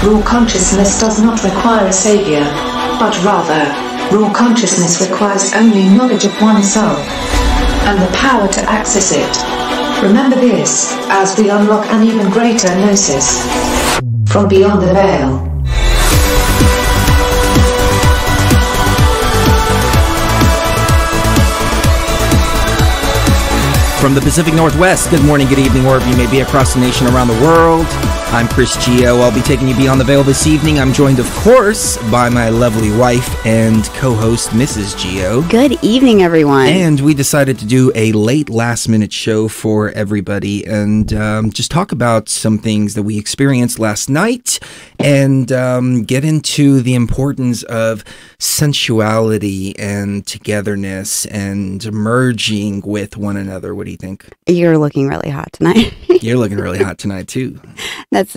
Raw consciousness does not require a savior, but rather, raw consciousness requires only knowledge of oneself and the power to access it. Remember this, as we unlock an even greater gnosis from beyond the veil. From the Pacific Northwest, good morning, good evening, wherever you may be across the nation, around the world. I'm Chris Gio. I'll be taking you beyond the veil this evening. I'm joined, of course, by my lovely wife and co-host, Mrs. Gio. Good evening, everyone. And we decided to do a late last-minute show for everybody and just talk about some things that we experienced last night and get into the importance of sensuality and togetherness and merging with one another. What do you think? You're looking really hot tonight. You're looking really hot tonight, too. That's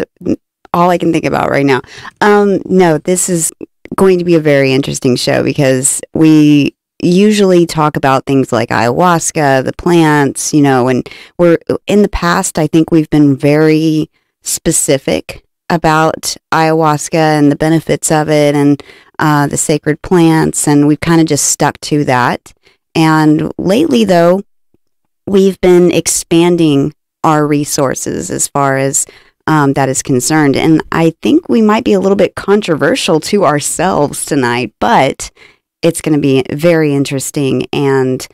all I can think about right now. No, this is going to be a very interesting show because we usually talk about things like ayahuasca, the plants, you know, and we're in the past, I think we've been very specific about ayahuasca and the benefits of it and the sacred plants, and we've kind of just stuck to that. And lately, though, we've been expanding our resources as far as that is concerned. And I think we might be a little bit controversial to ourselves tonight, but it's going to be very interesting, and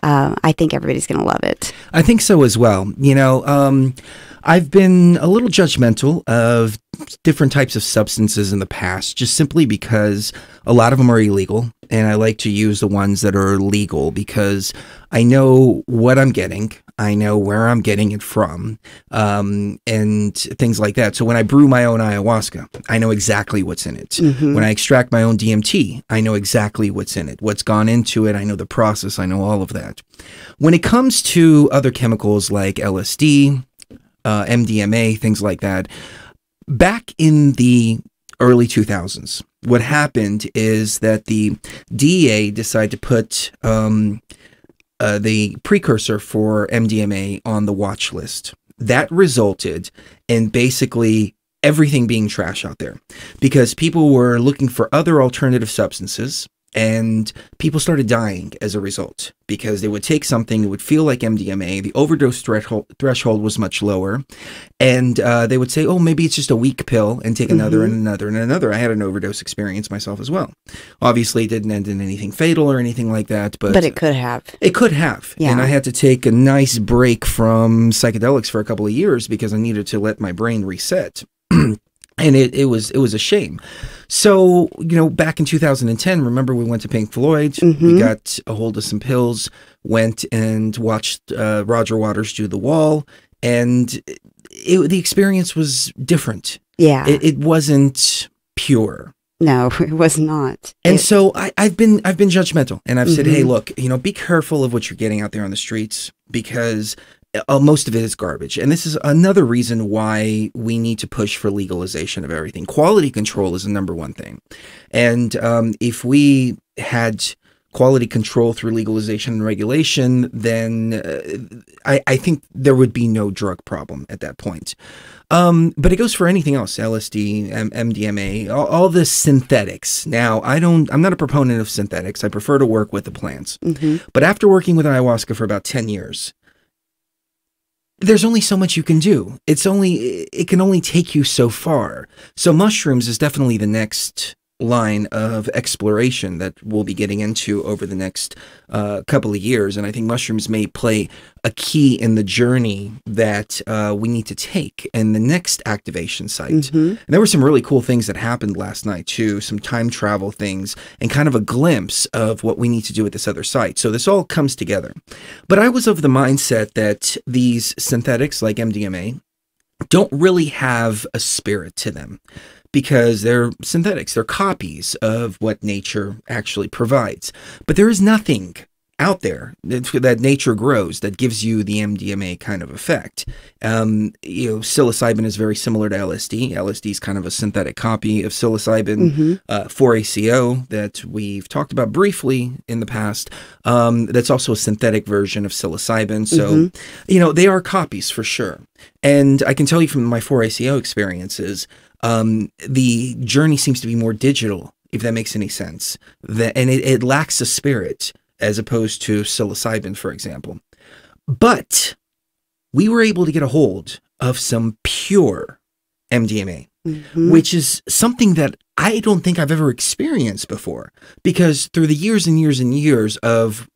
I think everybody's going to love it. I think so as well. You know, I've been a little judgmental of different types of substances in the past, just simply because a lot of them are illegal, and I like to use the ones that are legal because I know what I'm getting, I know where I'm getting it from, and things like that. So when I brew my own ayahuasca, I know exactly what's in it. Mm-hmm. When I extract my own DMT, I know exactly what's in it, what's gone into it, I know the process, I know all of that. When it comes to other chemicals like LSD, MDMA, things like that, back in the early 2000s, what happened is that the DEA decided to put the precursor for MDMA on the watch list. That resulted in basically everything being trash out there because people were looking for other alternative substances. And people started dying as a result because they would take something, it would feel like MDMA, the overdose threshold was much lower, and they would say, oh, maybe it's just a weak pill, and take another and another and another. I had an overdose experience myself as well. Obviously, it didn't end in anything fatal or anything like that. But it could have. It could have. Yeah. And I had to take a nice break from psychedelics for a couple of years because I needed to let my brain reset. And it was a shame. So, you know, back in 2010, remember we went to Pink Floyd, we got a hold of some pills, went and watched Roger Waters do The Wall, and the experience was different. Yeah. It wasn't pure. No, it was not. And so I've been judgmental, and I've said, hey, look, you know, be careful of what you're getting out there on the streets because most of it is garbage. And this is another reason why we need to push for legalization of everything. Quality control is the #1 thing. And if we had quality control through legalization and regulation, then I think there would be no drug problem at that point. But it goes for anything else, LSD, MDMA, all the synthetics. Now, I'm not a proponent of synthetics. I prefer to work with the plants. But after working with ayahuasca for about 10 years, there's only so much you can do. It can only take you so far. So mushrooms is definitely the next line of exploration that we'll be getting into over the next couple of years. And I think mushrooms may play a key in the journey that we need to take in the next activation site. And there were some really cool things that happened last night too, some time travel things and kind of a glimpse of what we need to do at this other site. So this all comes together. But I was of the mindset that these synthetics like MDMA don't really have a spirit to them, because they're synthetics, they're copies of what nature actually provides. But there is nothing out there that nature grows that gives you the MDMA kind of effect. You know, psilocybin is very similar to LSD. LSD is kind of a synthetic copy of psilocybin. 4-ACO that we've talked about briefly in the past. That's also a synthetic version of psilocybin. So, you know, they are copies for sure. And I can tell you from my 4-ACO experiences, The journey seems to be more digital, if that makes any sense. And it lacks a spirit as opposed to psilocybin, for example. But we were able to get a hold of some pure MDMA, which is something that I don't think I've ever experienced before, because through the years and years and years of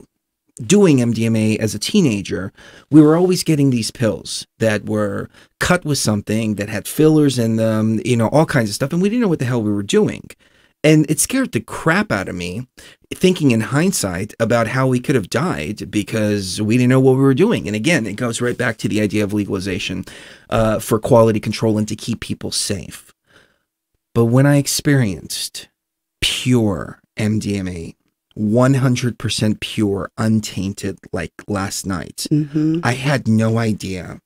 doing MDMA as a teenager, we were always getting these pills that were cut with something that had fillers in them, you know, all kinds of stuff. And we didn't know what the hell we were doing. And it scared the crap out of me, thinking in hindsight about how we could have died because we didn't know what we were doing. And again, it goes right back to the idea of legalization for quality control and to keep people safe. But when I experienced pure MDMA, 100% pure, untainted, like last night, I had no idea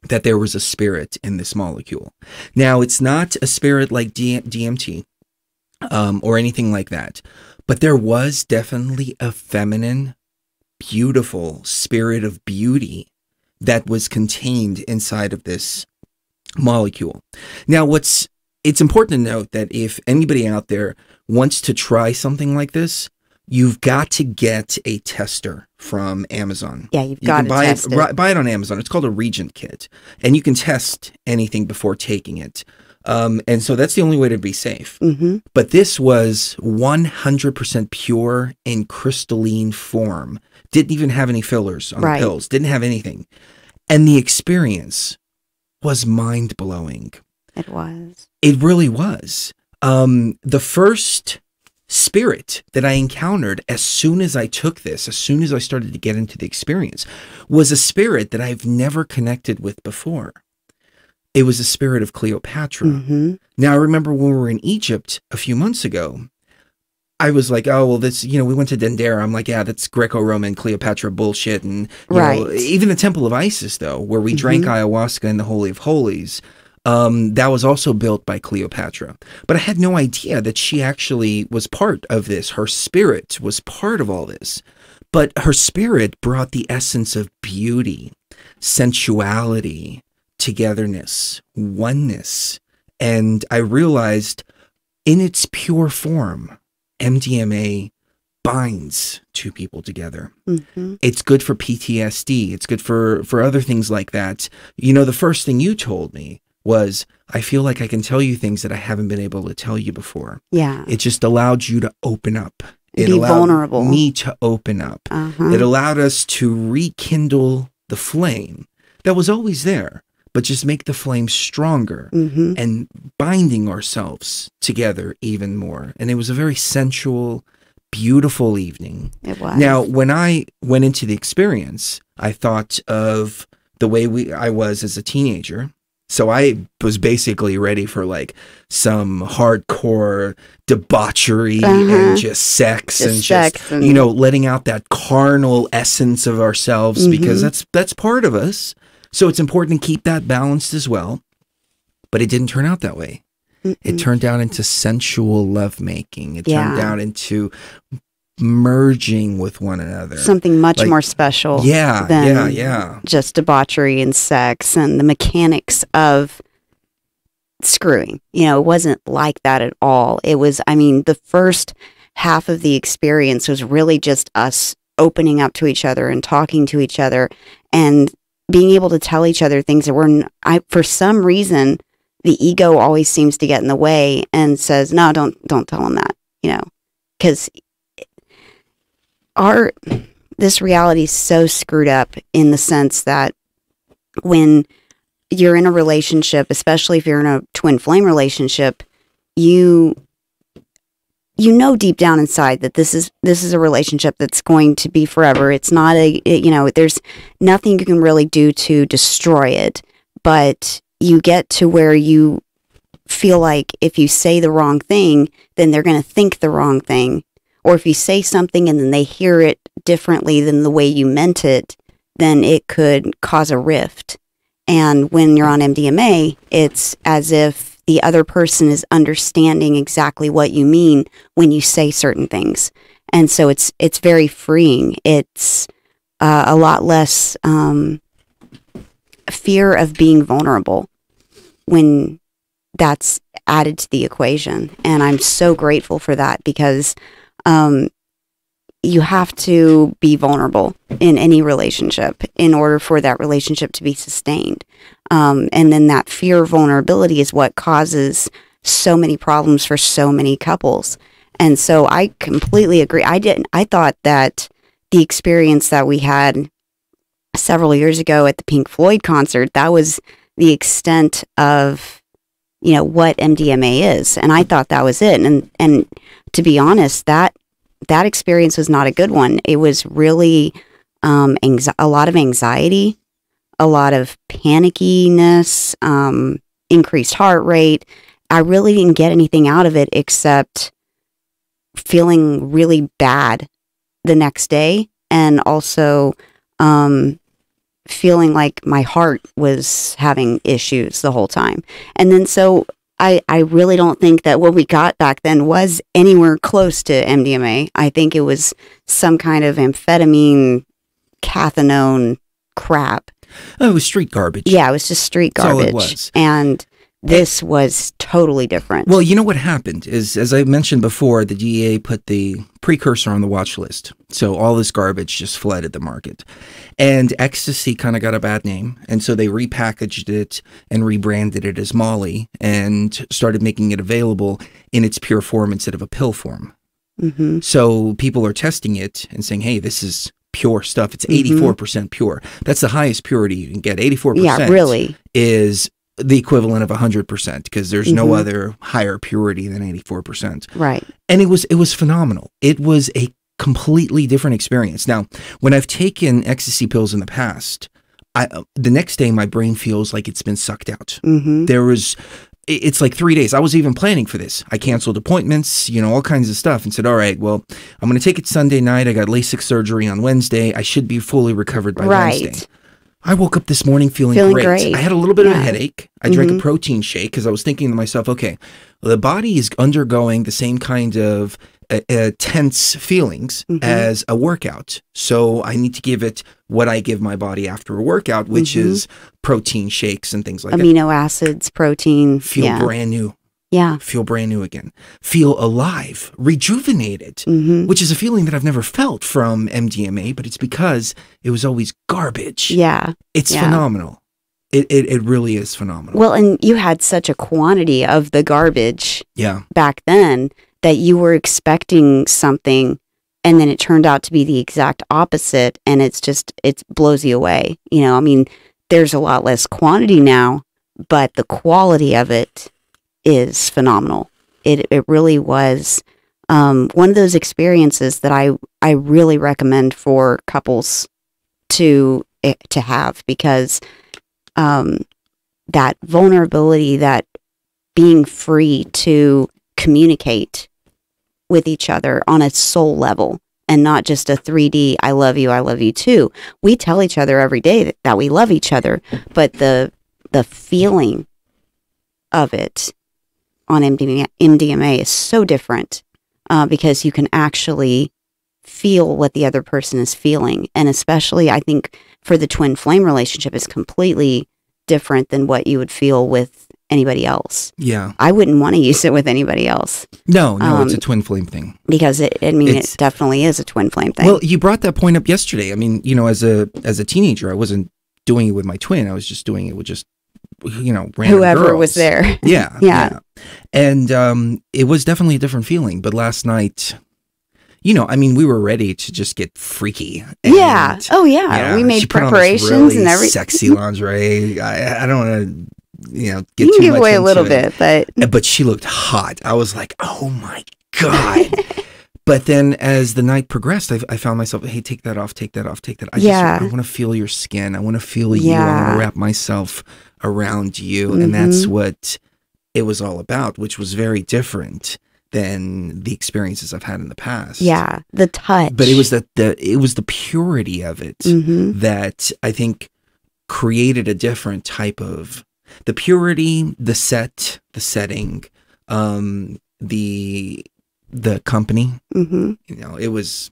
that there was a spirit in this molecule. Now, it's not a spirit like DMT or anything like that, but there was definitely a feminine, beautiful spirit of beauty that was contained inside of this molecule. Now, it's important to note that if anybody out there wants to try something like this, you've got to get a tester from Amazon. Yeah, you can buy it on Amazon. It's called a Regent kit, and you can test anything before taking it. And so that's the only way to be safe. But this was 100% pure in crystalline form. Didn't even have any fillers on the pills. Didn't have anything. And the experience was mind-blowing. It was. It really was. The first spirit that I encountered as soon as I took this, as soon as I started to get into the experience, was a spirit that I've never connected with before. It was a spirit of Cleopatra. Now, I remember when we were in Egypt a few months ago, I was like, oh, well, this, you know, we went to Dendera. I'm like, yeah, that's Greco-Roman Cleopatra bullshit. And you know, even the Temple of Isis, though, where we drank ayahuasca in the Holy of Holies, that was also built by Cleopatra. But I had no idea that she actually was part of this. Her spirit was part of all this. But her spirit brought the essence of beauty, sensuality, togetherness, oneness. And I realized in its pure form, MDMA binds two people together. It's good for PTSD. It's good for other things like that. You know, the first thing you told me was, I feel like I can tell you things that I haven't been able to tell you before. Yeah. It just allowed you to open up. It allowed vulnerable. Me to open up. It allowed us to rekindle the flame that was always there, but just make the flame stronger and binding ourselves together even more. And it was a very sensual, beautiful evening. It was. Now, when I went into the experience, I thought of the way I was as a teenager. So I was basically ready for like some hardcore debauchery and just sex and you know, letting out that carnal essence of ourselves because that's part of us. So it's important to keep that balanced as well. But it didn't turn out that way. It turned out into sensual lovemaking. It turned out into merging with one another. Something much more special than just debauchery and sex and the mechanics of screwing. You know, it wasn't like that at all. It was, I mean, the first half of the experience was really just us opening up to each other and talking to each other and being able to tell each other things that were, for some reason, the ego always seems to get in the way and says, no, don't tell him that, you know, because this reality is so screwed up in the sense that when you're in a relationship, especially if you're in a twin flame relationship, you know deep down inside that this is a relationship that's going to be forever. It's not you know, there's nothing you can really do to destroy it, but you get to where you feel like if you say the wrong thing, then they're going to think the wrong thing. Or if you say something and then they hear it differently than the way you meant it, then it could cause a rift. And when you're on MDMA, it's as if the other person is understanding exactly what you mean when you say certain things. And so it's very freeing. It's a lot less fear of being vulnerable when that's added to the equation. And I'm so grateful for that because you have to be vulnerable in any relationship in order for that relationship to be sustained. And then that fear of vulnerability is what causes so many problems for so many couples. And so I completely agree. I thought that the experience that we had several years ago at the Pink Floyd concert, that was the extent of, what MDMA is. And I thought that was it. And to be honest, that experience was not a good one. It was really a lot of anxiety, a lot of panickiness, increased heart rate. I really didn't get anything out of it except feeling really bad the next day, and also feeling like my heart was having issues the whole time. And then so I really don't think that what we got back then was anywhere close to MDMA. I think it was some kind of amphetamine, cathinone crap. Oh, it was street garbage. Yeah, it was just street garbage. That's all it was. And this was totally different. Well, you know what happened is, as I mentioned before, the DEA put the precursor on the watch list. So all this garbage just flooded the market. And ecstasy kind of got a bad name. And so they repackaged it and rebranded it as Molly and started making it available in its pure form instead of a pill form. Mm-hmm. So people are testing it and saying, hey, this is pure stuff. It's 84% pure. That's the highest purity you can get. 84% really is the equivalent of 100% because there's no other higher purity than 84%. Right. And it was phenomenal. It was a completely different experience. Now, when I've taken ecstasy pills in the past, the next day my brain feels like it's been sucked out. It's like 3 days. I was even planning for this. I canceled appointments, all kinds of stuff, and said, all right, well, I'm going to take it Sunday night. I got LASIK surgery on Wednesday. I should be fully recovered by Wednesday. I woke up this morning feeling great. I had a little bit of a headache. I drank a protein shake because I was thinking to myself, okay, well, the body is undergoing the same kind of tense feelings as a workout. So I need to give it what I give my body after a workout, which is protein shakes and things like that. Amino acids, protein. Feel brand new. Yeah. Feel brand new again. Feel alive, rejuvenated, which is a feeling that I've never felt from MDMA, but it's because it was always garbage. Yeah. It's phenomenal. It really is phenomenal. Well, and you had such a quantity of the garbage back then that you were expecting something and then it turned out to be the exact opposite, and it blows you away. I mean, there's a lot less quantity now, but the quality of it is phenomenal. It really was one of those experiences that I really recommend for couples to have, because that vulnerability, that being free to communicate with each other on a soul level and not just a 3D, I love you too. We tell each other every day that we love each other, but the feeling of it on MDMA is so different because you can actually feel what the other person is feeling. And especially, I think, for the twin flame relationship is completely different than what you would feel with anybody else. Yeah. I wouldn't want to use it with anybody else. No, it's a twin flame thing. Because it definitely is a twin flame thing. Well, you brought that point up yesterday. I mean, as a teenager, I wasn't doing it with my twin. I was just doing it with just random whoever girls. was there. Yeah. And it was definitely a different feeling. But last night, I mean, we were ready to just get freaky. And, Oh, yeah. We made preparations really and everything. Sexy lingerie. I don't want to, get you too can much give away a little into it. bit, But she looked hot. I was like, oh my God. But then as the night progressed, I found myself, hey, take that off, take that off, take that. I want to feel your skin. I want to feel you. I want to wrap myself around you. And that's what it was all about, which was very different than the experiences I've had in the past. Yeah, the touch. But it was the purity of it that I think created a different type of the purity, the setting, the company. It was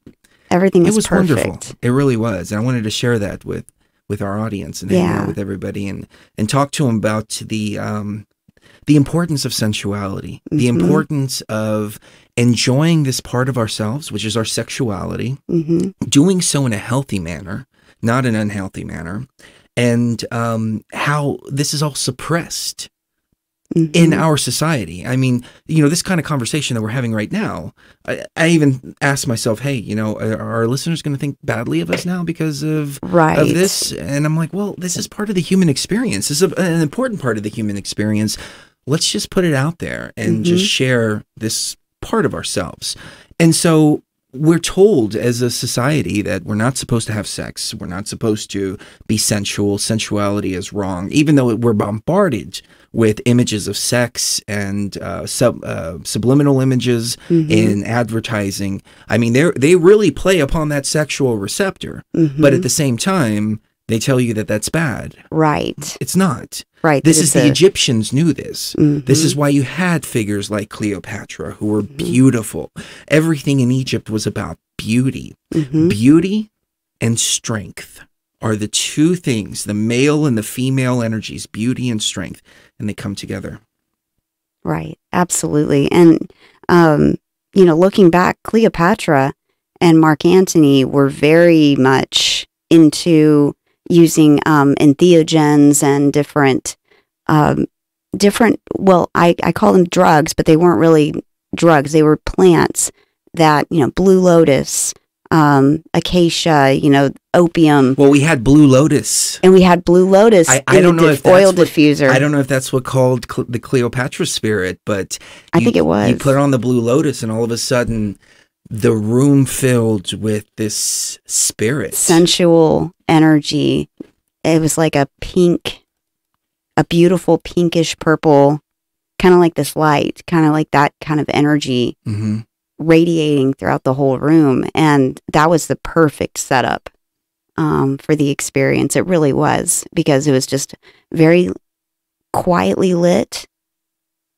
everything. It was perfect. Wonderful. It really was, and I wanted to share that with our audience and hang out with everybody and talk to them about the importance of sensuality, the importance of enjoying this part of ourselves, which is our sexuality, doing so in a healthy manner, not an unhealthy manner, and how this is all suppressed in our society. I mean, you know, this kind of conversation that we're having right now, I even asked myself, hey, you know, are our listeners going to think badly of us now because of this? And I'm like, well, this is part of the human experience. This is an important part of the human experience. Let's just put it out there and just share this part of ourselves. And so we're told as a society that we're not supposed to have sex. We're not supposed to be sensual. Sensuality is wrong, even though we're bombarded with images of sex and subliminal images in advertising. I mean, they really play upon that sexual receptor, but at the same time, they tell you that that's bad. Right. It's not. Right. This is the Egyptians knew this. This is why you had figures like Cleopatra who were beautiful. Everything in Egypt was about beauty. Beauty and strength are the two things, the male and the female energies, beauty and strength, and they come together. Right. Absolutely. And, you know, looking back, Cleopatra and Mark Antony were very much into using entheogens and different, well, I call them drugs, but they weren't really drugs. They were plants that, you know, blue lotus, acacia, you know, opium. Well, we had blue lotus. And we had blue lotus I don't know if that's oil what, diffuser. I don't know if that's what called the Cleopatra spirit, but I think it was. You put on the blue lotus and all of a sudden the room filled with this spirit. Sensual energy. It was like a pink, a beautiful pinkish purple, kind of like this light, kind of like that kind of energy radiating throughout the whole room. And that was the perfect setup for the experience. It really was, because it was just very quietly lit.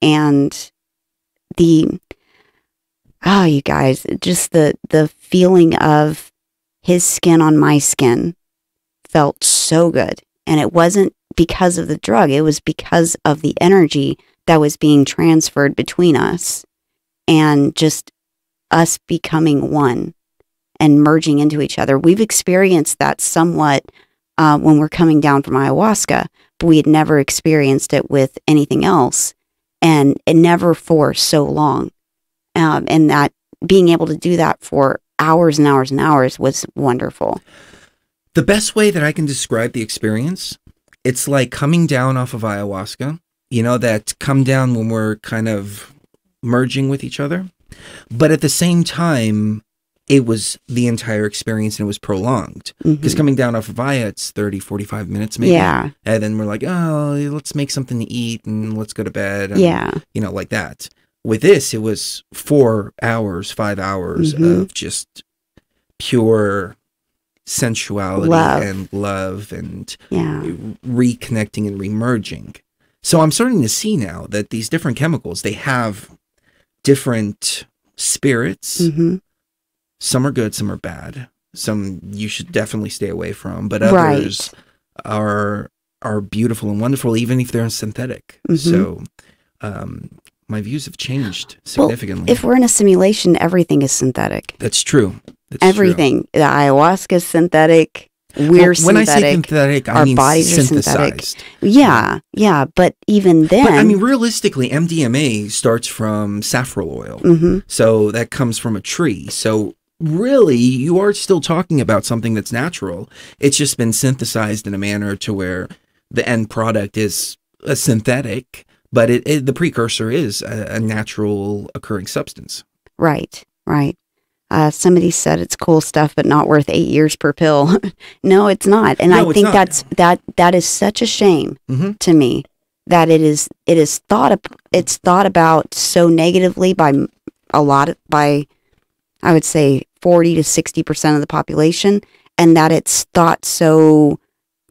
And you guys, just the feeling of his skin on my skin felt so good. And it wasn't because of the drug. It was because of the energy that was being transferred between us, and just us becoming one and merging into each other. We've experienced that somewhat when we're coming down from ayahuasca, but we had never experienced it with anything else, and it never for so long. And that being able to do that for hours and hours and hours was wonderful. The best way that I can describe the experience, it's like coming down off of ayahuasca, you know, that come down when we're kind of merging with each other. But at the same time, it was the entire experience, and it was prolonged. Because coming down off of Aya, it's 30, 45 minutes maybe. Yeah. And then we're like, oh, let's make something to eat and let's go to bed. And, you know, like that. With this, it was 4 hours, 5 hours of just pure sensuality and love and reconnecting and remerging. So I'm starting to see now that these different chemicals, they have different spirits. Some are good, some are bad. Some you should definitely stay away from, but others are beautiful and wonderful, even if they're synthetic. So my views have changed significantly. Well, if we're in a simulation, everything is synthetic. That's true. That's everything. True. The ayahuasca is synthetic. We're synthetic. When I say synthetic, I mean bodies synthesized. Are synthetic. Yeah. But even then, but I mean, realistically, MDMA starts from saffron oil, so that comes from a tree. So really, you are still talking about something that's natural. It's just been synthesized in a manner to where the end product is a synthetic, but the precursor is a natural occurring substance. Right. Somebody said it's cool stuff, but not worth 8 years per pill. No, it's not. And I think that is such a shame to me, that it's thought about so negatively by I would say 40 to 60% of the population, and that it's thought so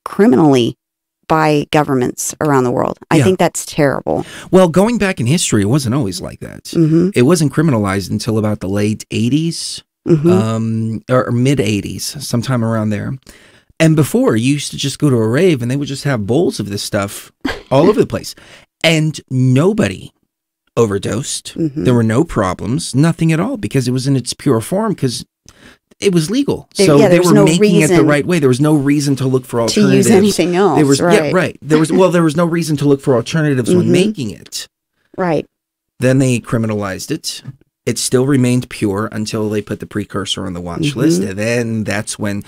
criminally by governments around the world. I think that's terrible. Well, going back in history, it wasn't always like that. It wasn't criminalized until about the late 80s or mid 80s, sometime around there. And before, you used to just go to a rave and they would just have bowls of this stuff all over the place. And nobody overdosed. Mhm. There were no problems, nothing at all, because it was in its pure form, because it was legal. There- So yeah, they there was were no making it the reason right way. There was no reason to look for to alternatives. use anything else, There was right? yeah, right. There was no reason to look for alternatives when Mhm. making it. Right. Then they criminalized it. It still remained pure until they put the precursor on the watch Mhm. list, and then that's when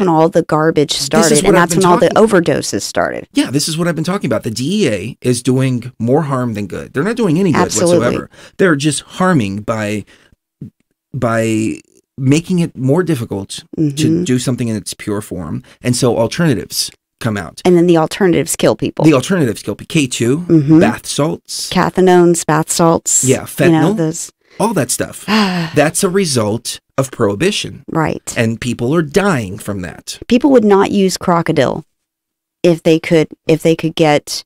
all the garbage started, what and I've that's been when all the talking- overdoses started. yeah, this is what I've been talking about. The DEA is doing more harm than good. They're not doing any good Absolutely. whatsoever. They're just harming by making it more difficult to Mhm. do something in its pure form, and so alternatives come out. And then the alternatives kill people. The alternatives kill K2, Mhm. bath salts, Cathinones, bath salts. yeah, You know, fentanyl, those. all that stuff. That's a result of prohibition, Right. and people are dying from that. People would not use crocodile if they could get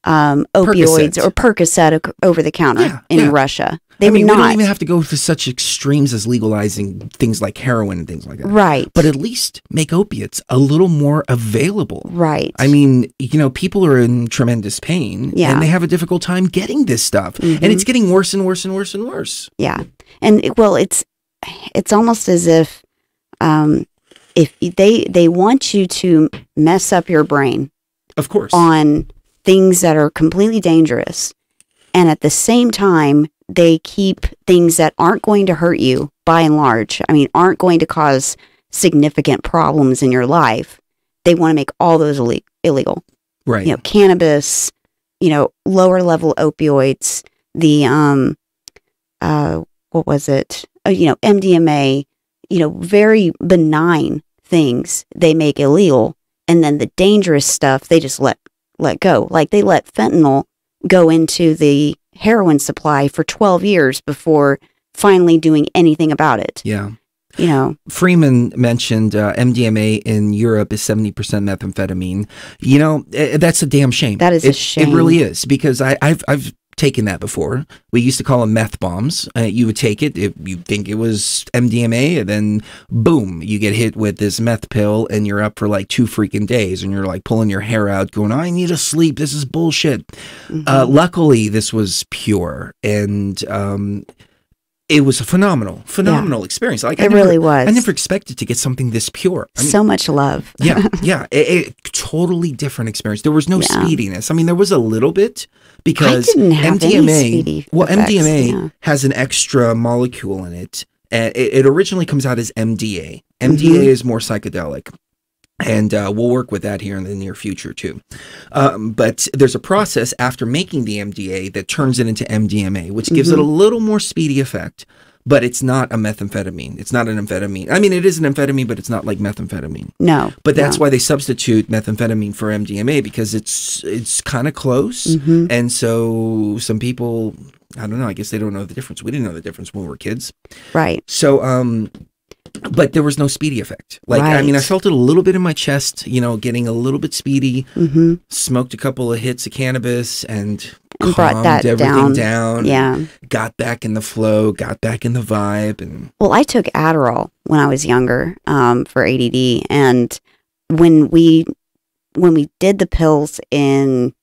opioids Percocet. or Percocet over the counter Yeah, in yeah. Russia. They I mean, would we not. don't even have to go to such extremes as legalizing things like heroin and things like that. Right. But at least make opiates a little more available. Right. I mean, you know, people are in tremendous pain, Yeah. and they have a difficult time getting this stuff, Mhm. and it's getting worse and worse and worse and worse. Yeah. And it's almost as if they want you to mess up your brain Of course. on things that are completely dangerous, and at the same time they keep things that aren't going to hurt you by and large. I mean, aren't going to cause significant problems in your life. They want to make all those illegal. Right. You know, cannabis, you know, lower level opioids, the what was it? You know, MDMA, you know, very benign things they make illegal, and then the dangerous stuff they just let go. Like they let fentanyl go into the heroin supply for 12 years before finally doing anything about it. Yeah. You know, Freeman mentioned MDMA in Europe is 70% methamphetamine. You know, that's a damn shame. That is a shame. It really is, because I've taken that before. We used to call them meth bombs. You would take it if you think it was MDMA, and then boom, you get hit with this meth pill, and you're up for like 2 freaking days, and you're like pulling your hair out, going, "I need to sleep. This is bullshit." Mhm. Luckily, this was pure, and it was a phenomenal experience. Like It really was. I never expected to get something this pure. I mean, So much love. yeah, a totally different experience. There was no Yeah. speediness. I mean, there was a little bit, because didn't have any speedy effects, MDMA yeah. has an extra molecule in it. It originally comes out as MDA. MDA is more psychedelic. And we'll work with that here in the near future too. But there's a process after making the MDA that turns it into MDMA, which gives it a little more speedy effect. But it's not a methamphetamine. It's not an amphetamine. I mean, it is an amphetamine, but it's not like methamphetamine. No. But that's no. why they substitute methamphetamine for MDMA, because it's kind of close. And so some people, I don't know, I guess they don't know the difference. We didn't know the difference when we were kids. Right. So, but there was no speedy effect. Like, I mean, I felt it a little bit in my chest, you know, getting a little bit speedy, smoked a couple of hits of cannabis, and brought that everything down. Yeah. Got back in the flow, got back in the vibe. And Well, I took Adderall when I was younger for ADD, and when we did the pills in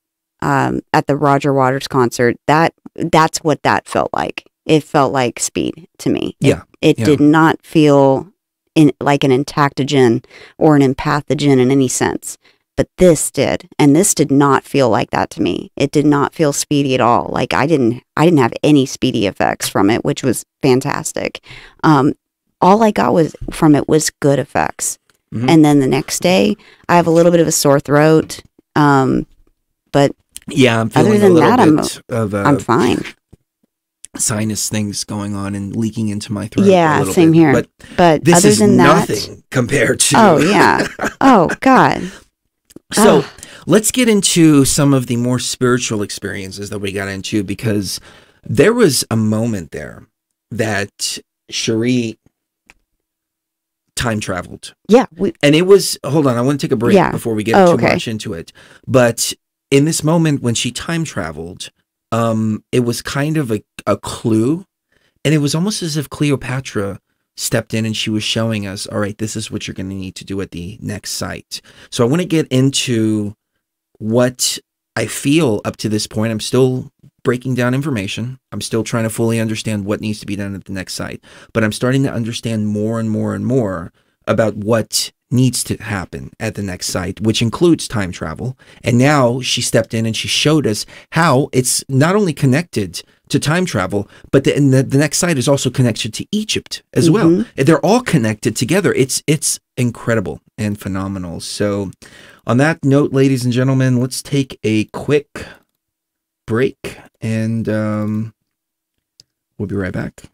at the Roger Waters concert, that's what that felt like. It felt like speed to me. It did not feel like an entactogen or an empathogen in any sense. But this did, and this did not feel like that to me. It did not feel speedy at all. Like I didn't have any speedy effects from it, which was fantastic. All I got from it was good effects. And then the next day, I have a little bit of a sore throat, but yeah, I'm feeling other than a little that, bit of I'm fine. sinus things going on and leaking into my throat. Yeah, same here. But this other is than that, nothing compared to. Oh yeah. Oh God. So let's get into some of the more spiritual experiences that we got into, because there was a moment there that Cherie time traveled. Yeah. And it was, hold on, I want to take a break before we get too much into it. But in this moment when she time traveled, it was kind of a clue. And it was almost as if Cleopatra stepped in and she was showing us, all right, this is what you're going to need to do at the next site. So I want to get into what I feel up to this point, I'm still breaking down information. I'm still trying to fully understand what needs to be done at the next site, but I'm starting to understand more and more and more about what needs to happen at the next site, which includes time travel. And now she stepped in and she showed us how it's not only connected to time travel, but the next site is also connected to Egypt as well. They're all connected together. It's incredible and phenomenal. So on that note, ladies and gentlemen, let's take a quick break and we'll be right back.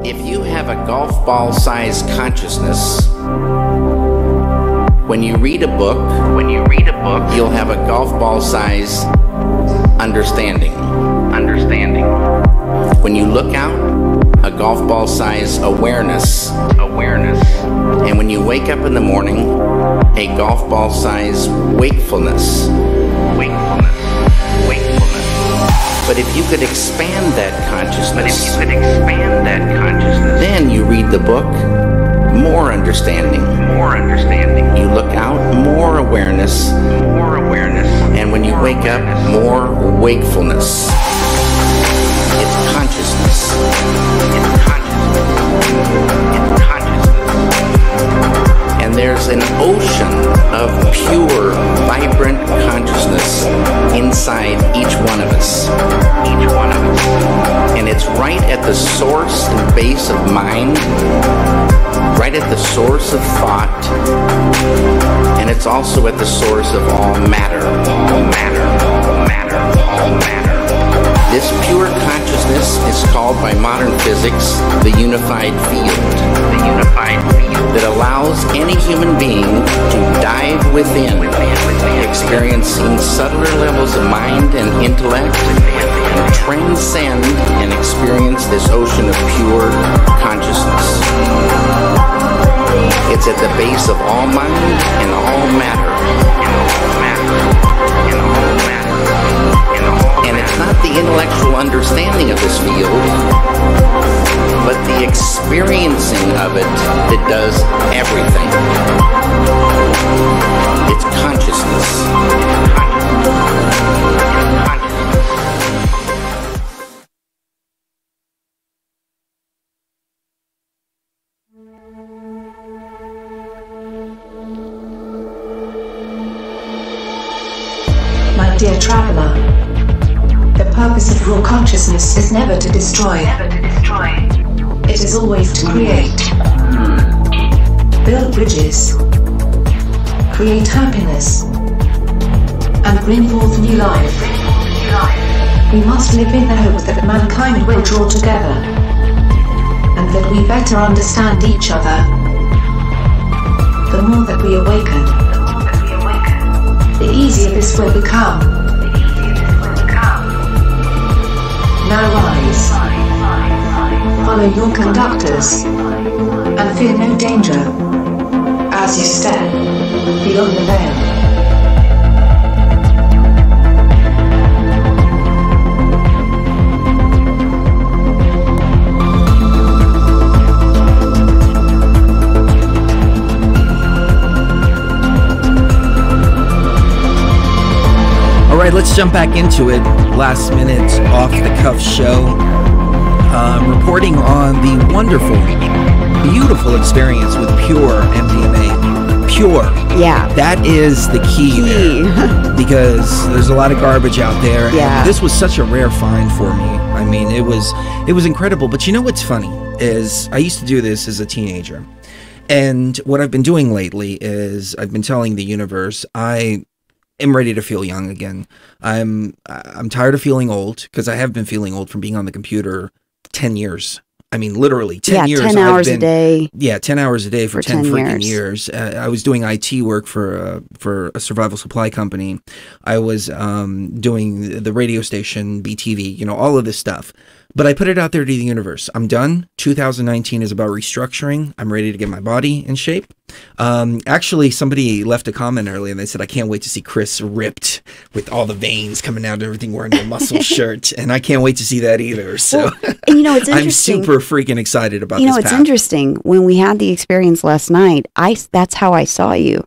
If you have a golf ball sized consciousness, when you read a book, you'll have a golf ball size understanding. When you look out, a golf ball size awareness. And when you wake up in the morning, a golf ball size wakefulness. But if you could expand that consciousness, then you read the book, more understanding. You look out, more awareness. And when you wake up, more wakefulness. It's consciousness. And there's an ocean of pure, vibrant consciousness inside each one of us. And it's right at the source and base of mind, right at the source of thought, and it's also at the source of all matter. This pure consciousness is called by modern physics the unified field. That allows any human being to dive within, experiencing subtler levels of mind and intellect, and transcend and experience this ocean of pure consciousness. It's at the base of all mind and all matter. And it's not the intellectual understanding of this field, but the experiencing of it that does everything. It's consciousness. My dear traveler, the purpose of raw consciousness is never to destroy. It is always to create. Build bridges. Create happiness. And bring forth new life. We must live in the hope that mankind will draw together. And that we better understand each other. The more that we awaken, the easier this will become. Now rise. Follow your conductors. And fear no danger. As you step beyond the veil. All right, let's jump back into it. Last minute off the cuff show. Reporting on the wonderful, beautiful experience with pure MDMA. Pure. Yeah. That is the key. There, because there's a lot of garbage out there. Yeah. And this was such a rare find for me. I mean, it was incredible. But you know what's funny is I used to do this as a teenager. And what I've been doing lately is I've been telling the universe I'm ready to feel young again. I'm tired of feeling old because I have been feeling old from being on the computer 10 years. I mean, literally 10 years. 10 hours a day. Yeah, 10 hours a day for 10 freaking years. I was doing IT work for a survival supply company. I was doing the radio station, BTV, you know, all of this stuff. But I put it out there to the universe. I'm done. 2019 is about restructuring. I'm ready to get my body in shape. Actually, somebody left a comment earlier and they said, I can't wait to see Chris ripped with all the veins coming out and everything, wearing a muscle shirt. And I can't wait to see that either. So, well, and it's interesting. I'm super freaking excited about this it's path. interesting. When we had the experience last night, that's how I saw you.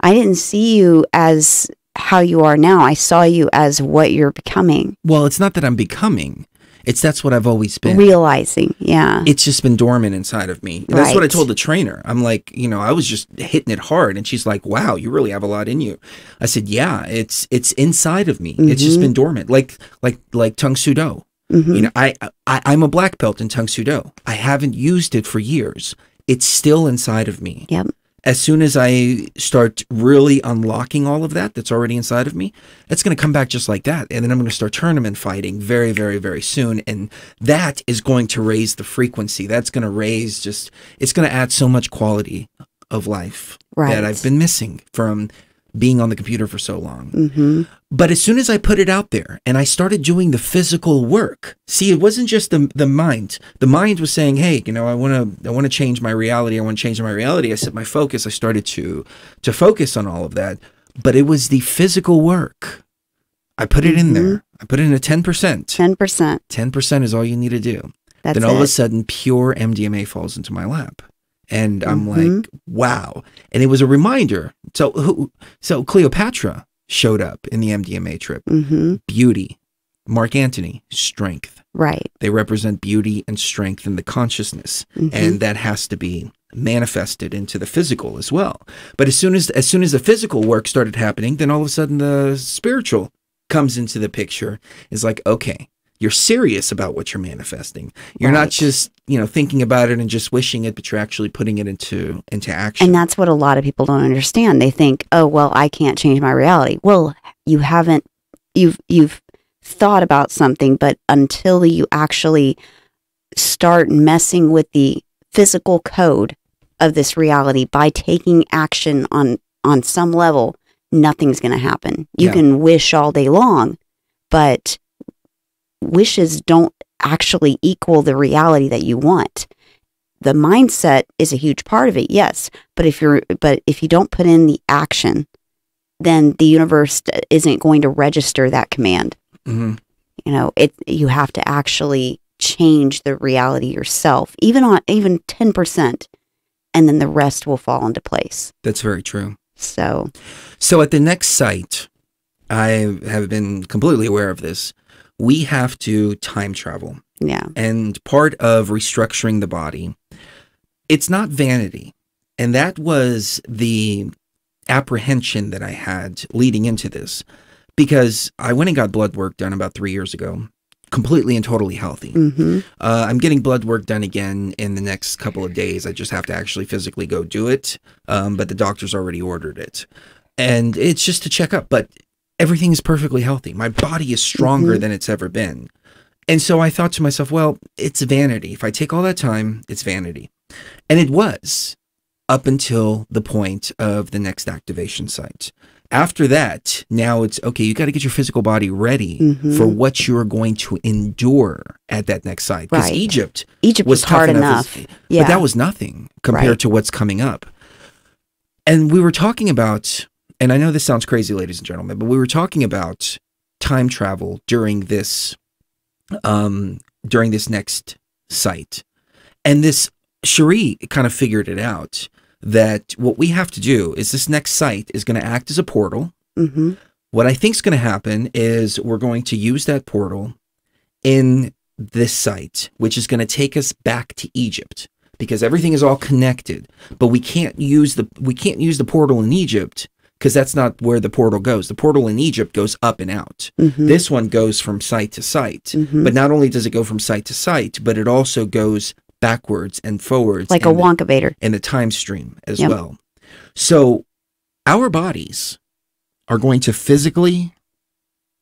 I didn't see you as how you are now. I saw you as what you're becoming. Well, it's not that I'm becoming. That's what I've always been. Realizing, yeah. It's just been dormant inside of me. And that's what I told the trainer. I'm like, I was just hitting it hard. And she's like, wow, you really have a lot in you. I said, yeah, it's inside of me. It's just been dormant. Like Tung Soo Do. I'm a black belt in Tung Soo Do. I haven't used it for years. It's still inside of me. Yep. As soon as I start really unlocking all of that's already inside of me, it's going to come back just like that. And then I'm going to start tournament fighting very, very, very soon. And that is going to raise the frequency. That's going to raise it's going to add so much quality of life that I've been missing from being on the computer for so long. But as soon as I put it out there and I started doing the physical work, see, it wasn't just the mind. The mind was saying, hey, I want to change my reality. I want to change my reality. I set my focus. I started to focus on all of that. But it was the physical work. I put it in there. I put it in at 10%. 10%. 10% is all you need to do. That's then all of a sudden, pure MDMA falls into my lap. And I'm like, wow. And it was a reminder. So Cleopatra showed up in the MDMA trip. Beauty. Mark Antony, strength. Right. They represent beauty and strength in the consciousness. And that has to be manifested into the physical as well. But as soon as the physical work started happening, then all of a sudden the spiritual comes into the picture. It's like, okay, you're serious about what you're manifesting. You're not just, thinking about it and just wishing it, but you're actually putting it into action. And that's what a lot of people don't understand. They think, oh, well, I can't change my reality. Well, you've thought about something, but until you actually start messing with the physical code of this reality by taking action on some level, nothing's going to happen. You can wish all day long, but wishes don't actually equal the reality that you want. The mindset is a huge part of it, yes, but if you don't put in the action, then the universe isn't going to register that command. You have to actually change the reality yourself, even 10%, and then the rest will fall into place. That's very true. So at the next site, I have been completely aware of this. We have to time travel. Yeah. And part of restructuring the body, it's not vanity. And that was the apprehension that I had leading into this. Because I went and got blood work done about 3 years ago, completely and totally healthy. I'm getting blood work done again in the next couple of days. I just have to actually physically go do it. But the doctor's already ordered it. And it's just to check up. But everything is perfectly healthy. My body is stronger than it's ever been. And so I thought to myself, well, it's vanity. If I take all that time, it's vanity. And it was up until the point of the next activation site. After that, now it's, okay, you got to get your physical body ready for what you're going to endure at that next site. Because Egypt was hard enough. But that was nothing compared to what's coming up. And we were talking about, and I know this sounds crazy, ladies and gentlemen, but we were talking about time travel during this next site. And this Cherie kind of figured it out, that what we have to do is this next site is going to act as a portal. What I think is going to happen is we're going to use that portal in this site, which is going to take us back to Egypt, because everything is all connected. But we can't use the portal in Egypt, because that's not where the portal goes. The portal in Egypt goes up and out. This one goes from site to site. But not only does it go from site to site, but it also goes backwards and forwards. Like a Wonkavator. In the time stream as well. So our bodies are going to physically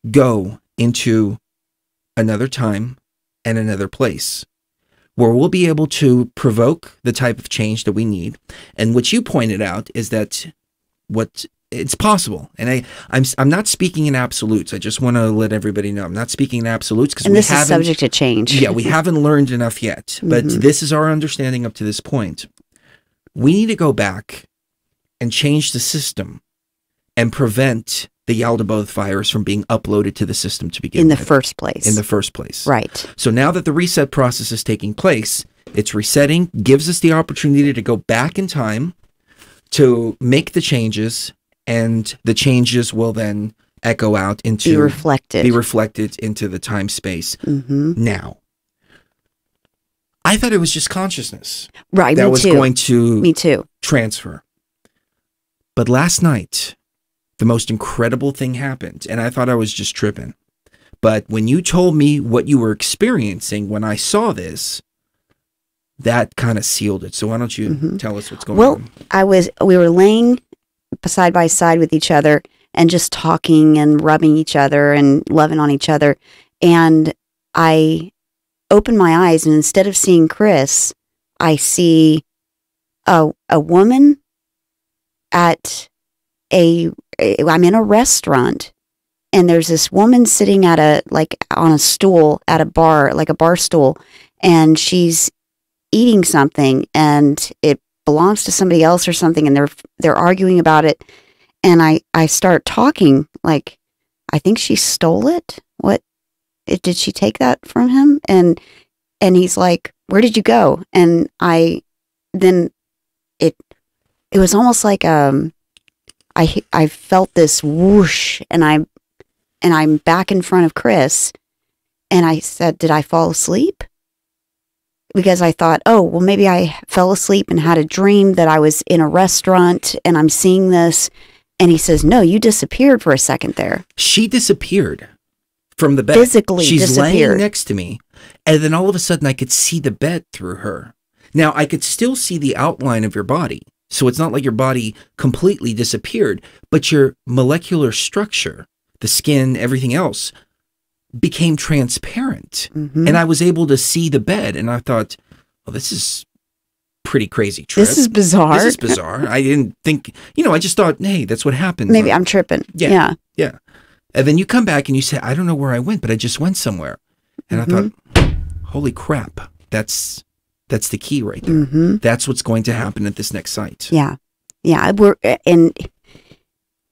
go into another time and another place, where we'll be able to provoke the type of change that we need. And what you pointed out is that what it's possible. And I'm not speaking in absolutes. I just want to let everybody know I'm not speaking in absolutes because this is subject to change. Yeah, we haven't learned enough yet. But this is our understanding up to this point. We need to go back and change the system and prevent the Yaldabaoth fires from being uploaded to the system to begin with. In the first place. In the first place. Right. So now that the reset process is taking place, it's resetting, gives us the opportunity to go back in time to make the changes, and the changes will then echo out into... Be reflected into the time-space. Now, I thought it was just consciousness. Right, that was going to me too. Transfer. But last night, the most incredible thing happened, and I thought I was just tripping. But when you told me what you were experiencing when I saw this, that kind of sealed it. So why don't you tell us what's going on? Well, we were laying side by side with each other and just talking and rubbing each other and loving on each other. And I opened my eyes, and instead of seeing Chris, I see a woman at I'm in a restaurant, and there's this woman sitting at on a stool at a bar, like a bar stool, and she's eating something, and it belongs to somebody else or something, and they're arguing about it. And I start talking like, I think she stole it. Did she take that from him? And he's like, where did you go? And then it was almost like I felt this whoosh, and I'm back in front of Chris, and I said, did I fall asleep? Because I thought, oh, well, maybe I fell asleep and had a dream that I was in a restaurant and I'm seeing this. And he says, no, you disappeared for a second there. She disappeared from the bed. Physically She's disappeared. laying next to me. And then all of a sudden I could see the bed through her. Now I could still see the outline of your body. So it's not like your body completely disappeared, but your molecular structure, the skin, everything else, became transparent. And I was able to see the bed, and I thought, well, this is pretty crazy trip. This is bizarre. This is bizarre. I didn't think, I just thought, hey, that's what happened. Maybe I'm tripping. Yeah. And then you come back and you say, I don't know where I went, but I just went somewhere. And I thought, holy crap, that's the key right there. That's what's going to happen at this next site. Yeah.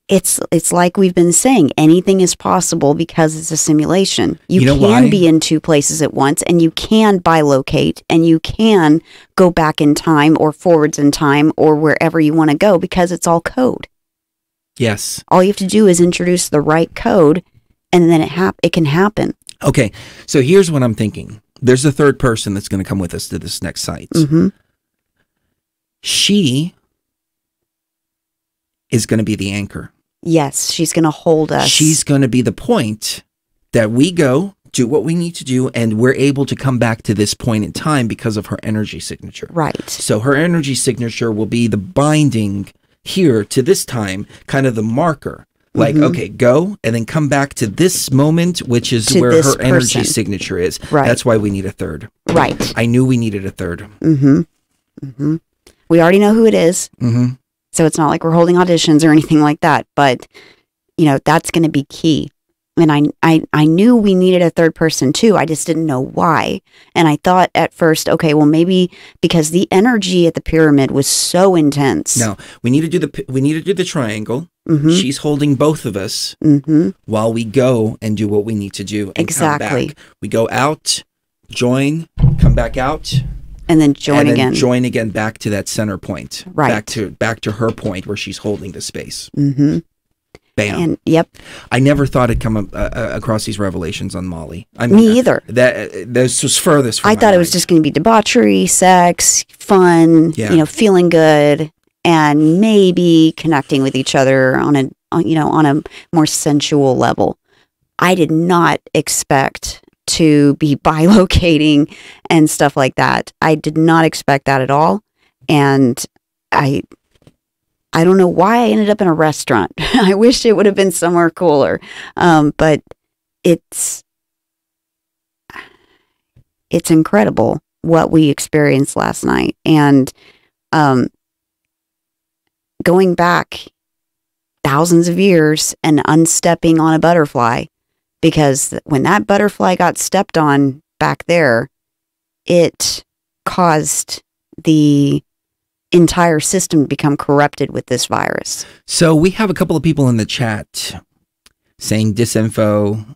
It's like we've been saying, anything is possible because it's a simulation. You can be in two places at once, and you can bilocate, and you can go back in time or forwards in time or wherever you want to go, because it's all code. Yes. All you have to do is introduce the right code, and then it can happen. Okay, so here's what I'm thinking. There's a third person that's going to come with us to this next site. She is going to be the anchor. Yes, she's going to hold us. She's going to be the point that we go, do what we need to do, and we're able to come back to this point in time because of her energy signature. Right. So her energy signature will be the binding here to this time, kind of the marker. Like, okay, go, and then come back to this moment, which is where her energy signature is. Right. That's why we need a third. Right. I knew we needed a third. We already know who it is. So it's not like we're holding auditions or anything like that. But, that's going to be key. And I knew we needed a third person too. I just didn't know why. And I thought at first, okay, well, maybe because the energy at the pyramid was so intense. No, we need to do the triangle. She's holding both of us while we go and do what we need to do. And exactly. Come back. We go out, join, come back out, and then join again. Join again back to that center point. Right. Back to her point where she's holding the space. Bam. And yep. I never thought I'd come across these revelations on Molly. Me either. This was furthest from I thought it was just going to be debauchery, sex, fun, feeling good, and maybe connecting with each other on a more sensual level. I did not expect to be bilocating and stuff like that. I did not expect that at all. And I don't know why I ended up in a restaurant. I wish it would have been somewhere cooler. But it's incredible what we experienced last night. And going back, thousands of years and unstepping on a butterfly, because when that butterfly got stepped on back there, it caused the entire system to become corrupted with this virus. So we have a couple of people in the chat saying disinfo.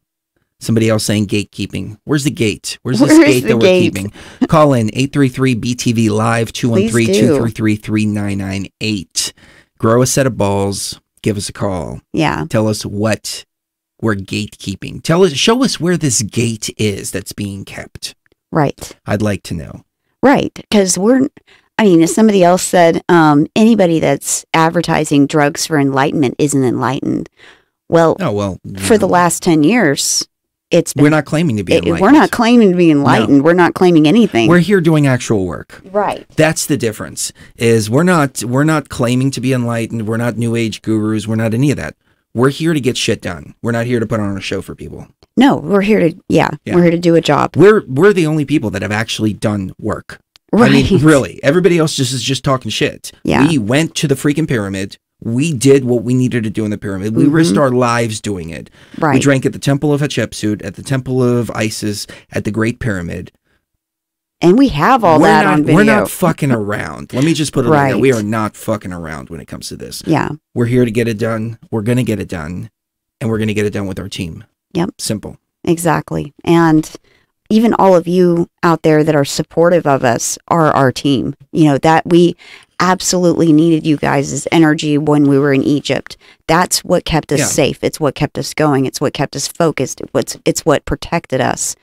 Somebody else saying gatekeeping. Where's the gate? Where's this gate that we're keeping? Call in 833-BTV Live 213-233-3998. Grow a set of balls. Give us a call. Yeah. Tell us what we're gatekeeping. Show us where this gate is that's being kept. Right. I'd like to know. Right. Because as somebody else said, anybody that's advertising drugs for enlightenment isn't enlightened. Well, for the last 10 years, we're not claiming to be enlightened. We're not claiming to be enlightened. No. We're not claiming anything. We're here doing actual work. Right. That's the difference. Is we're not claiming to be enlightened. We're not new age gurus. We're not any of that. We're here to get shit done. We're not here to put on a show for people. No, we're here to we're here to do a job. We're the only people that have actually done work. Right. I mean, really, everybody else is just talking shit. Yeah. We went to the freaking pyramid. We did what we needed to do in the pyramid. We risked our lives doing it. Right. We drank at the Temple of Hatshepsut, at the Temple of Isis, at the Great Pyramid. And we have all that on video. We're not fucking around. Let me just put it like that. We are not fucking around when it comes to this. Yeah. We're here to get it done. We're going to get it done. And we're going to get it done with our team. Yep. Simple. Exactly. And even all of you out there that are supportive of us are our team. That we absolutely needed you guys' energy when we were in Egypt. That's what kept us safe. It's what kept us going. It's what kept us focused. It's what protected us.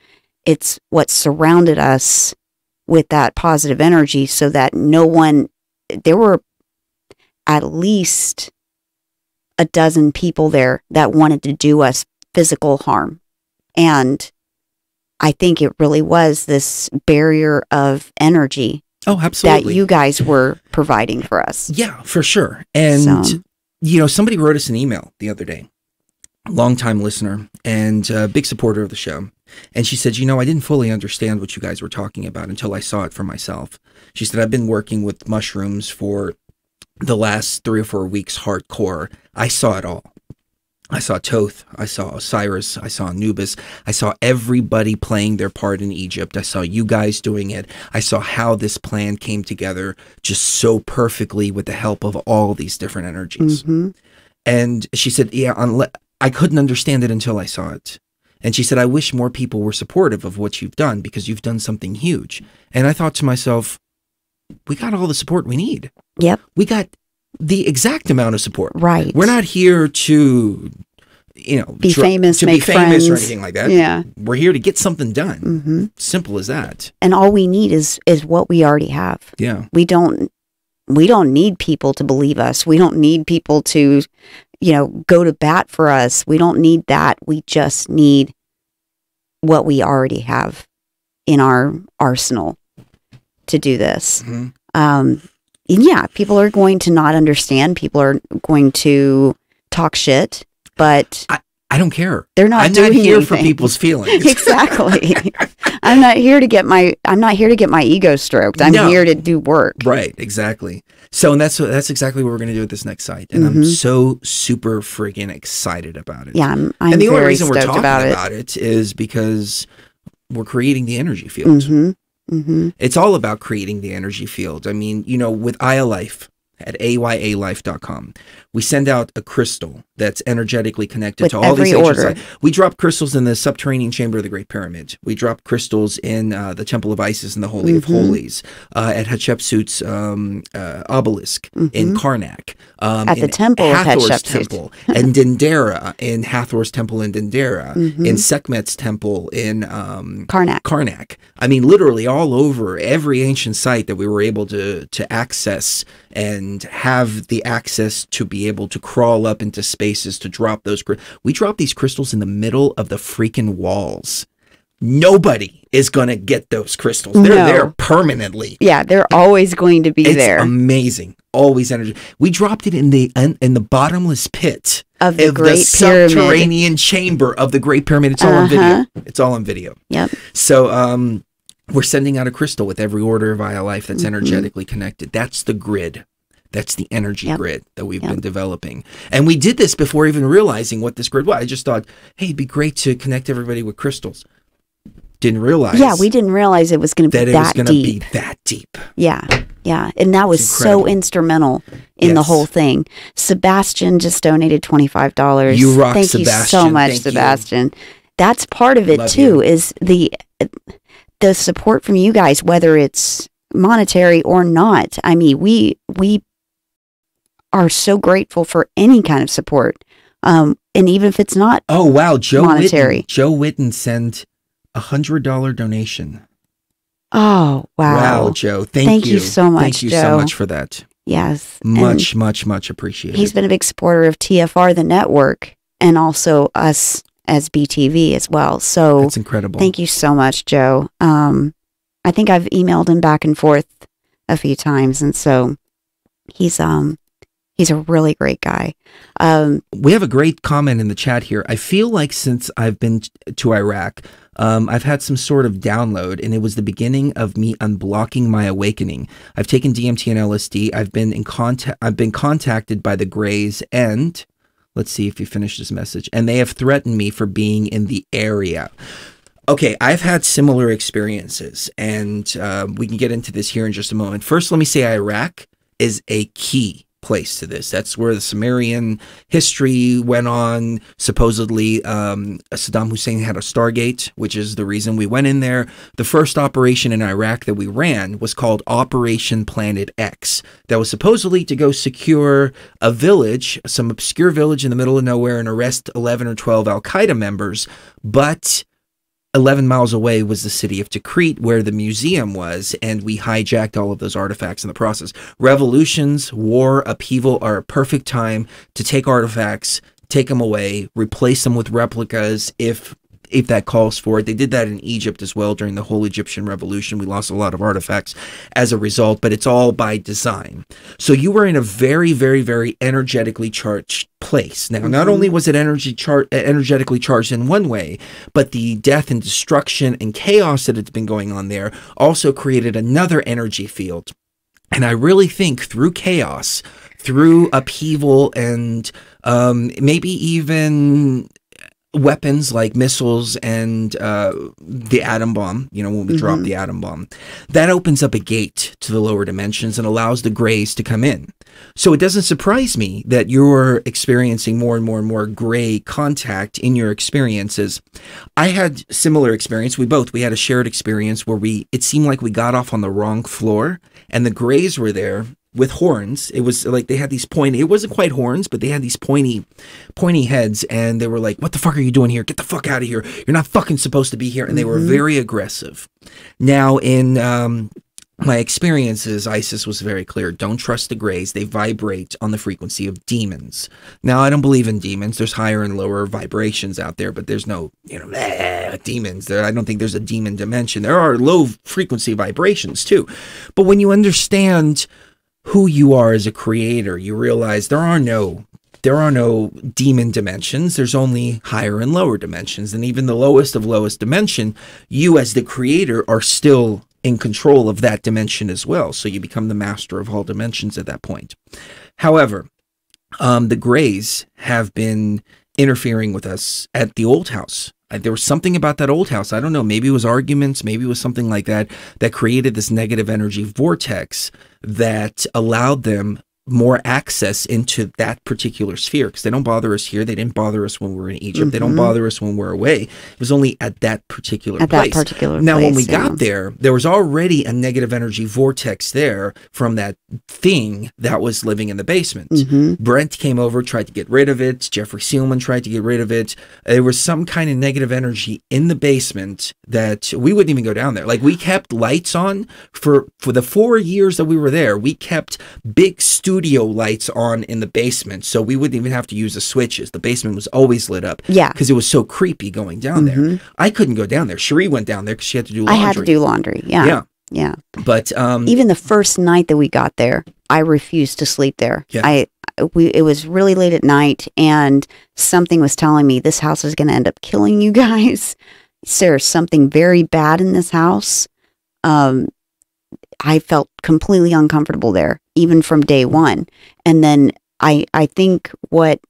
It's what surrounded us with that positive energy so that there were at least a dozen people there that wanted to do us physical harm. And I think it really was this barrier of energy. Oh, absolutely. That you guys were providing for us. Yeah, for sure. And, somebody wrote us an email the other day, longtime listener and a big supporter of the show. And she said, I didn't fully understand what you guys were talking about until I saw it for myself. She said, I've been working with mushrooms for the last 3 or 4 weeks, hardcore. I saw it all. I saw Thoth, I saw Osiris, I saw Anubis, I saw everybody playing their part in Egypt. I saw you guys doing it. I saw how this plan came together just so perfectly with the help of all these different energies. And she said, I couldn't understand it until I saw it. And she said, I wish more people were supportive of what you've done because you've done something huge. And I thought to myself, we got all the support we need. Yep. We got the exact amount of support. Right. We're not here to, be famous, make famous friends. or anything like that. Yeah. We're here to get something done. Simple as that. And all we need is what we already have. Yeah. We don't need people to believe us. We don't need people to, go to bat for us. We don't need that. We just need what we already have in our arsenal to do this. People are going to not understand. People are going to talk shit, but I don't care. They're not. I'm not here anything. For people's feelings. Exactly. I'm not here to get my ego stroked. I'm here to do work. Right. Exactly. So, and that's exactly what we're going to do with this next site, and I'm so super friggin' excited about it. Yeah, I'm and the only very reason we're talking about it is because we're creating the energy field. It's all about creating the energy field. I mean, with iAlife at ayalife.com, we send out a crystal that's energetically connected with to all these order. ancient sites. We drop crystals in the subterranean chamber of the Great Pyramid. We drop crystals in the Temple of Isis and the Holy of Holies, at Hatshepsut's obelisk in Karnak, at the Temple of Hathor's Hatshepsut. temple, and Dendera, in Hathor's temple in Dendera, in Sekhmet's temple in Karnak. I mean, literally all over every ancient site that we were able to access and have the access to be able to crawl up into spaces to drop those. We drop these crystals in the middle of the freaking walls. Nobody is going to get those crystals. They're there permanently. Yeah, they're always going to be there. It's amazing. Always energy. We dropped it in the bottomless pit of the Great Pyramid. Subterranean chamber of the Great Pyramid. It's all on video. It's all on video. Yep. So we're sending out a crystal with every order of iAlife that's energetically connected. That's the grid. That's the energy Yep. grid that we've been developing. And we did this before even realizing what this grid was. I just thought, hey, it'd be great to connect everybody with crystals. Didn't realize. Yeah, we didn't realize it was going to be that it that was going to deep. be that deep. Yeah, yeah. And that was so incredible. instrumental in the Yes. whole thing. Sebastian just donated $25. You rock, Thank you so Sebastian. much, Thank you. Sebastian. That's part of it Love too, you. is the support from you guys, whether it's monetary or not. I mean, we are so grateful for any kind of support. And even if it's not Oh, wow. Joe monetary. Witten. Joe Witten sent $100 donation. Oh, wow. Wow, Joe. Thank Thank you. you so much, Thank you Joe. so much for that. Yes. And Much, much appreciated. he's been a big supporter of TFR, the network, and also us as BTV as well. So That's incredible. thank you so much, Joe. I think I've emailed him back and forth a few times, and so he's a really great guy. We have a great comment in the chat here. I feel like since I've been to Iraq, I've had some sort of download, and it was the beginning of me unblocking my awakening. I've taken DMT and LSD. I've been contacted by the Greys, and let's see if you finish this message. And they have threatened me for being in the area. Okay, I've had similar experiences, and we can get into this here in just a moment. First, let me say Iraq is a key place to this. That's where the Sumerian history went on. Supposedly, Saddam Hussein had a Stargate, which is the reason we went in there. The first operation in Iraq that we ran was called Operation Planet X. That was supposedly to go secure a village, some obscure village in the middle of nowhere, and arrest 11 or 12 Al-Qaeda members. But 11 miles away was the city of Tikrit, where the museum was, and we hijacked all of those artifacts in the process. Revolutions, war, upheaval are a perfect time to take artifacts, take them away, replace them with replicas if that calls for it. They did that in Egypt as well during the whole Egyptian revolution. We lost a lot of artifacts as a result, but it's all by design. So you were in a very, very, very energetically charged place. Now, not only was it energetically charged in one way, but the death and destruction and chaos that had been going on there also created another energy field. And I really think through chaos, through upheaval, and maybe even weapons like missiles and the atom bomb, you know, when we drop the atom bomb, that opens up a gate to the lower dimensions and allows the Greys to come in. So it doesn't surprise me that you're experiencing more and more and more Grey contact in your experiences. I had similar experience. We had a shared experience where it seemed like we got off on the wrong floor, and the Greys were there with horns. It was like they had these pointy, it wasn't quite horns, but they had these pointy heads, and they were like, what the fuck are you doing here? Get the fuck out of here. You're not fucking supposed to be here. And they were very aggressive. Now, in my experiences, ISIS was very clear. Don't trust the Greys. They vibrate on the frequency of demons. Now, I don't believe in demons. There's higher and lower vibrations out there, but there's no, demons there. I don't think there's a demon dimension. There are low frequency vibrations too. But when you understand who you are as a creator, you realize there are no demon dimensions. There's only higher and lower dimensions. And even the lowest of lowest dimension, you as the creator are still in control of that dimension as well. So you become the master of all dimensions at that point. However, the Greys have been interfering with us at the old house. There was something about that old house. I don't know. Maybe it was arguments. Maybe it was something like that that created this negative energy vortex that allowed them more access into that particular sphere, because they don't bother us here. They didn't bother us when we were in Egypt. They don't bother us when we're away. It was only at that particular place. Now, when we got there, there was already a negative energy vortex there from that thing that was living in the basement. Brent came over, tried to get rid of it. Jeffrey Seelman tried to get rid of it. There was some kind of negative energy in the basement that we wouldn't even go down there. Like, we kept lights on for the 4 years that we were there. We kept big studio lights on in the basement, so we wouldn't even have to use the switches. The basement was always lit up. Yeah, because it was so creepy going down there. I couldn't go down there. Cherie went down there because she had to do laundry. I had to do laundry. Yeah. But even the first night that we got there, I refused to sleep there. It was really late at night, and something was telling me this house is going to end up killing you guys. There's something very bad in this house. I felt completely uncomfortable there. even from day one. And then I think what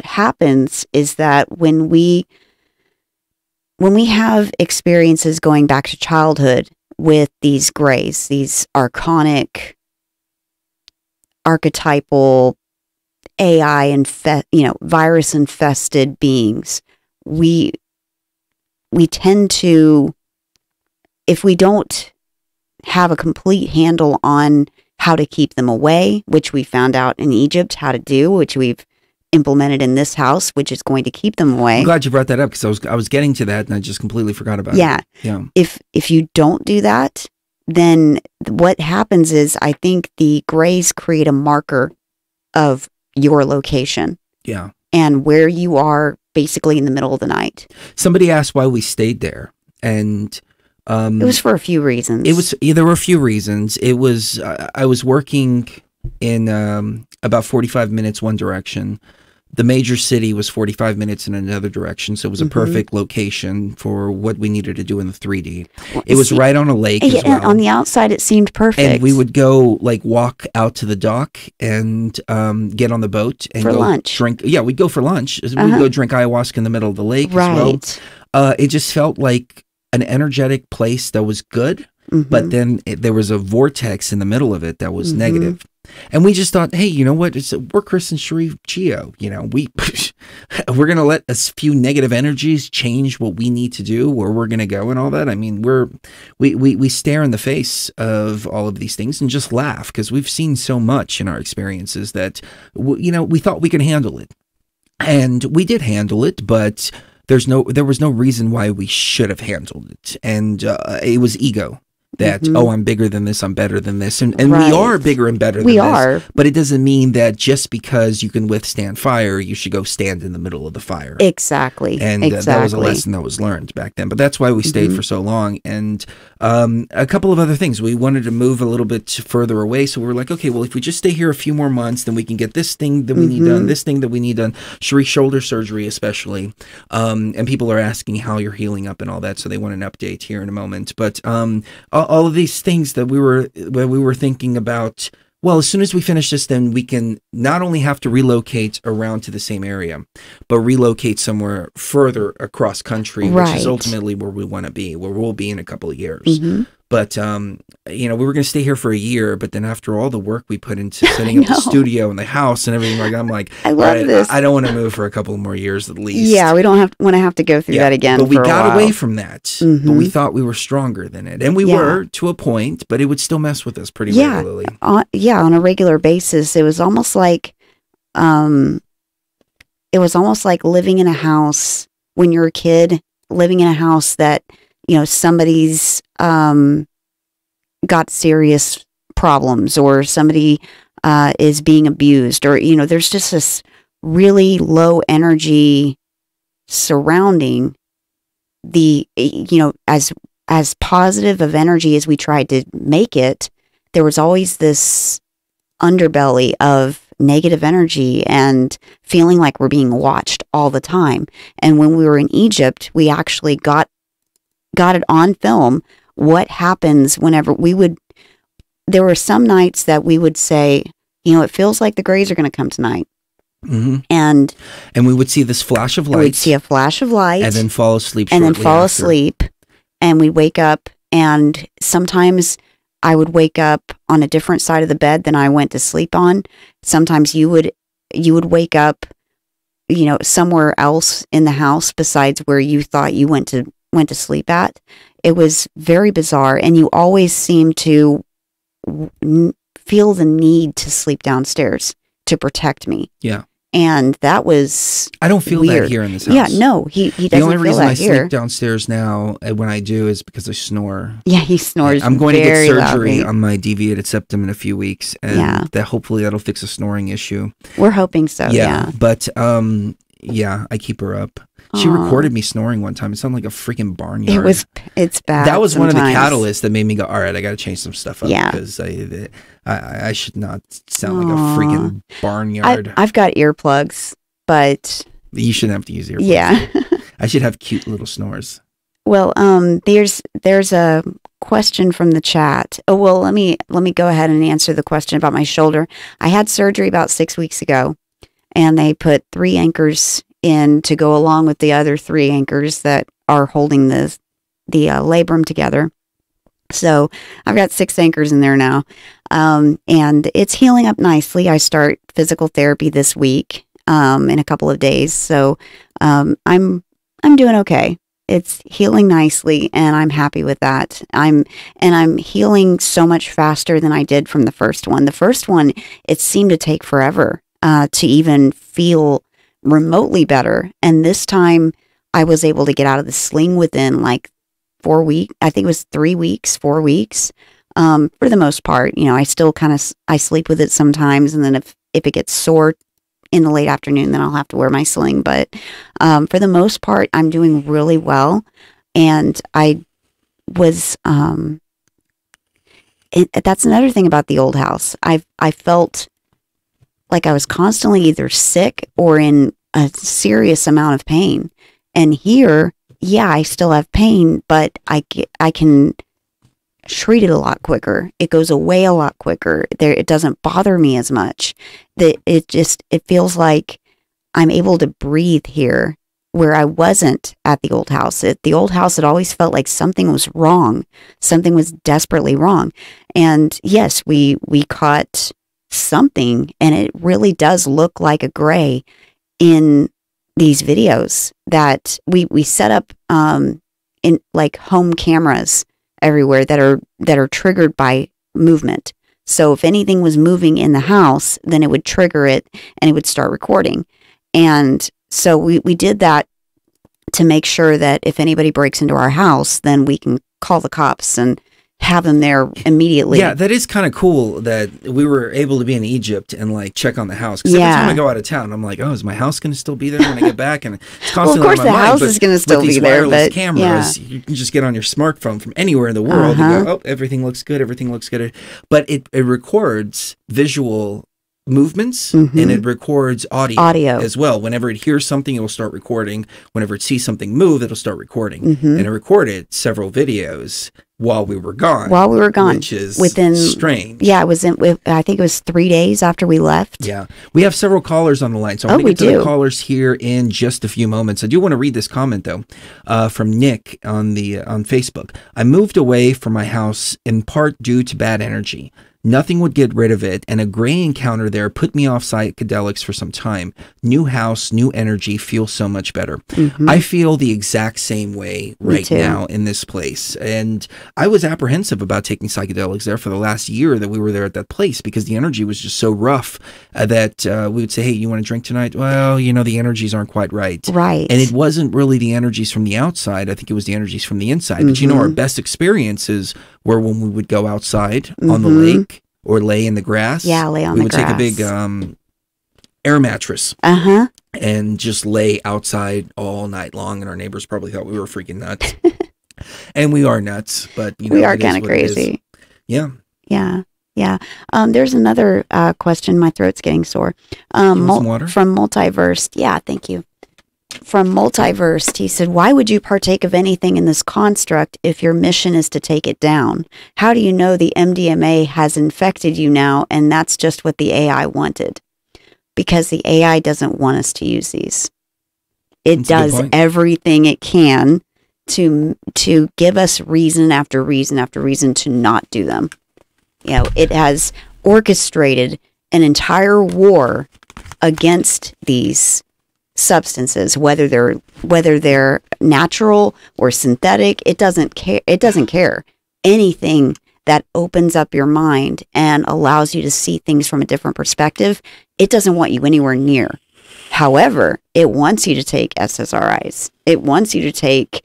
happens is that when we have experiences going back to childhood with these grays, these archonic, archetypal AI virus infested beings, we tend to, if we don't have a complete handle on how to keep them away, which we found out in Egypt how to do, which we've implemented in this house, which is going to keep them away. I'm glad you brought that up, because I was getting to that and I just completely forgot about it. Yeah. If you don't do that, then what happens is, I think the grays create a marker of your location. Yeah. And where you are, basically in the middle of the night. Somebody asked why we stayed there, and it was for a few reasons. There were a few reasons. It was I was working in about 45 minutes one direction. The major city was 45 minutes in another direction, so it was a perfect location for what we needed to do in the 3D. It was right on a lake as well. On the outside, it seemed perfect. And we would go, like, walk out to the dock and get on the boat and for go lunch. Drink. Yeah, we'd go for lunch. We'd go drink ayahuasca in the middle of the lake as well. It just felt like an energetic place that was good, but then there was a vortex in the middle of it that was negative. And we just thought, hey, you know what? We're Chris and Sheree Geo. You know, we're going to let a few negative energies change what we need to do, where we're going to go and all that. I mean, we stare in the face of all of these things and just laugh, because we've seen so much in our experiences that, you know, we thought we could handle it. And we did handle it, but there was no reason why we should have handled it. And it was ego. That, oh, I'm bigger than this, I'm better than this. And we are bigger and better than this. But it doesn't mean that just because you can withstand fire, you should go stand in the middle of the fire. Exactly. And that was a lesson that was learned back then. But that's why we stayed for so long. And a couple of other things. We wanted to move a little bit further away. So we were like, okay, well, if we just stay here a few more months, then we can get this thing that we need done, this thing that we need done. Sheree, shoulder surgery especially. And people are asking how you're healing up and all that. So they want an update here in a moment. But all of these things that we were thinking about, well, as soon as we finish this, then we can not only have to relocate around to the same area, but relocate somewhere further across country, which is ultimately where we want to be, where we'll be in a couple of years. But, you know, we were going to stay here for a year, but then after all the work we put into setting up the studio and the house and everything, like, I'm like, I love this. I don't want to move for a couple more years at least. Yeah, we don't want to have to go through that again. But we got away from that. But we thought we were stronger than it. And we were to a point, but it would still mess with us pretty regularly. On a regular basis. It was almost like, living in a house when you're a kid, living in a house that, you know, somebody's got serious problems, or somebody is being abused, or, you know, there's just this really low energy surrounding the, you know, as positive of energy as we tried to make it, there was always this underbelly of negative energy and feeling like we're being watched all the time. And when we were in Egypt, we actually got it on film what happens whenever there were some nights that we would say, you know, it feels like the Greys are going to come tonight. And we would see this flash of light. We'd see a flash of light. And then fall asleep And then fall asleep. And we wake up, and sometimes I would wake up on a different side of the bed than I went to sleep on. Sometimes you would wake up, you know, somewhere else in the house besides where you thought you went to sleep at. It was very bizarre, and you always seemed to feel the need to sleep downstairs to protect me. Yeah. And that was I don't feel weird. that here in this house. Yeah, no, he doesn't feel that here. The only reason I sleep downstairs now, when I do, is because I snore. Yeah, he snores. I'm going to get surgery loudly on my deviated septum in a few weeks, and that hopefully that'll fix a snoring issue. We're hoping so. Yeah. But yeah, I keep her up. She recorded me snoring one time. It sounded like a freaking barnyard. It's bad. That was one of the catalysts that made me go, all right, I got to change some stuff up. Yeah. Because I should not sound like a freaking barnyard. I've got earplugs, but you shouldn't have to use earplugs. Yeah. I should have cute little snores. Well, there's a question from the chat. Oh, well, let me go ahead and answer the question about my shoulder. I had surgery about 6 weeks ago, and they put 3 anchors in to go along with the other 3 anchors that are holding the labrum together. So I've got 6 anchors in there now, and it's healing up nicely. I start physical therapy this week in a couple of days, so I'm doing okay. It's healing nicely, and I'm happy with that. I'm healing so much faster than I did from the first one. The first one, it seemed to take forever to even feel remotely better, and this time I was able to get out of the sling within like 4 weeks. I think it was 3 weeks, 4 weeks. For the most part, I still I sleep with it sometimes, and then if it gets sore in the late afternoon, then I'll have to wear my sling. But for the most part, I'm doing really well. And I was, that's another thing about the old house. I felt like I was constantly either sick or in a serious amount of pain. And here, yeah, I still have pain, but I can treat it a lot quicker. It goes away a lot quicker. It doesn't bother me as much. It feels like I'm able to breathe here where I wasn't at the old house. At the old house, it always felt like something was wrong. Something was desperately wrong. And yes, we caught something, and it really does look like a gray in these videos that we set up in like home cameras everywhere that are triggered by movement. So if anything was moving in the house, then it would trigger it and it would start recording. And so we did that to make sure that if anybody breaks into our house, then we can call the cops and have them there immediately. Yeah, that is kind of cool that we were able to be in Egypt and like check on the house. Because every time I go out of town, I'm like, oh, is my house going to still be there when I get back? And it's constantly well, of course, on my the mind. house is going to still be there. With these wireless but cameras, you can just get on your smartphone from anywhere in the world and go, oh, everything looks good. Everything looks good. But it records visual movements and it records audio as well. Whenever it hears something, it will start recording. Whenever it sees something move, it'll start recording. And it recorded several videos while we were gone. Which is strange. Yeah, it was I think it was 3 days after we left. Yeah. We have several callers on the line. So I'm going to get to the callers here in just a few moments. I do want to read this comment though, from Nick on Facebook. I moved away from my house in part due to bad energy. Nothing would get rid of it, and a gray encounter there put me off psychedelics for some time. New house, new energy, feels so much better. I feel the exact same way right now in this place. And I was apprehensive about taking psychedelics there for the last year that we were there at that place because the energy was just so rough that we would say, hey, you want to drink tonight? Well, the energies aren't quite right. Right. And it wasn't really the energies from the outside. I think it was the energies from the inside. But our best experiences were when we would go outside on the lake or lay in the grass. Yeah, lay on the grass. We would take a big air mattress and just lay outside all night long, and our neighbors probably thought we were freaking nuts. And we are nuts, but we are kind of crazy. Yeah. Yeah. Yeah. There's another question. My throat's getting sore. Some water? From Multiverse. Yeah, thank you. From Multiverse, he said, why would you partake of anything in this construct if your mission is to take it down? How do you know the MDMA has infected you now and that's just what the AI wanted? Because the AI doesn't want us to use these. It does everything it can to give us reason after reason after reason to not do them. It has orchestrated an entire war against these substances, whether they're natural or synthetic. It doesn't care. Anything that opens up your mind and allows you to see things from a different perspective, it doesn't want you anywhere near. However, it wants you to take SSRIs. It wants you to take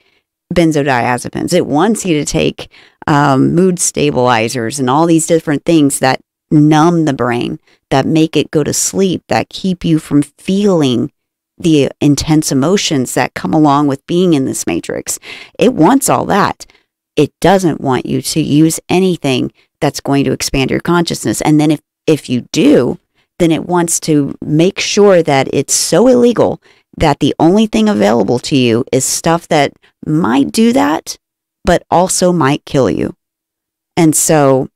benzodiazepines. It wants you to take mood stabilizers and all these different things that numb the brain, that make it go to sleep, that keep you from feeling the intense emotions that come along with being in this matrix. It wants all that. It doesn't want you to use anything that's going to expand your consciousness. And then if you do, then it wants to make sure that it's so illegal that the only thing available to you is stuff that might do that, but also might kill you. And so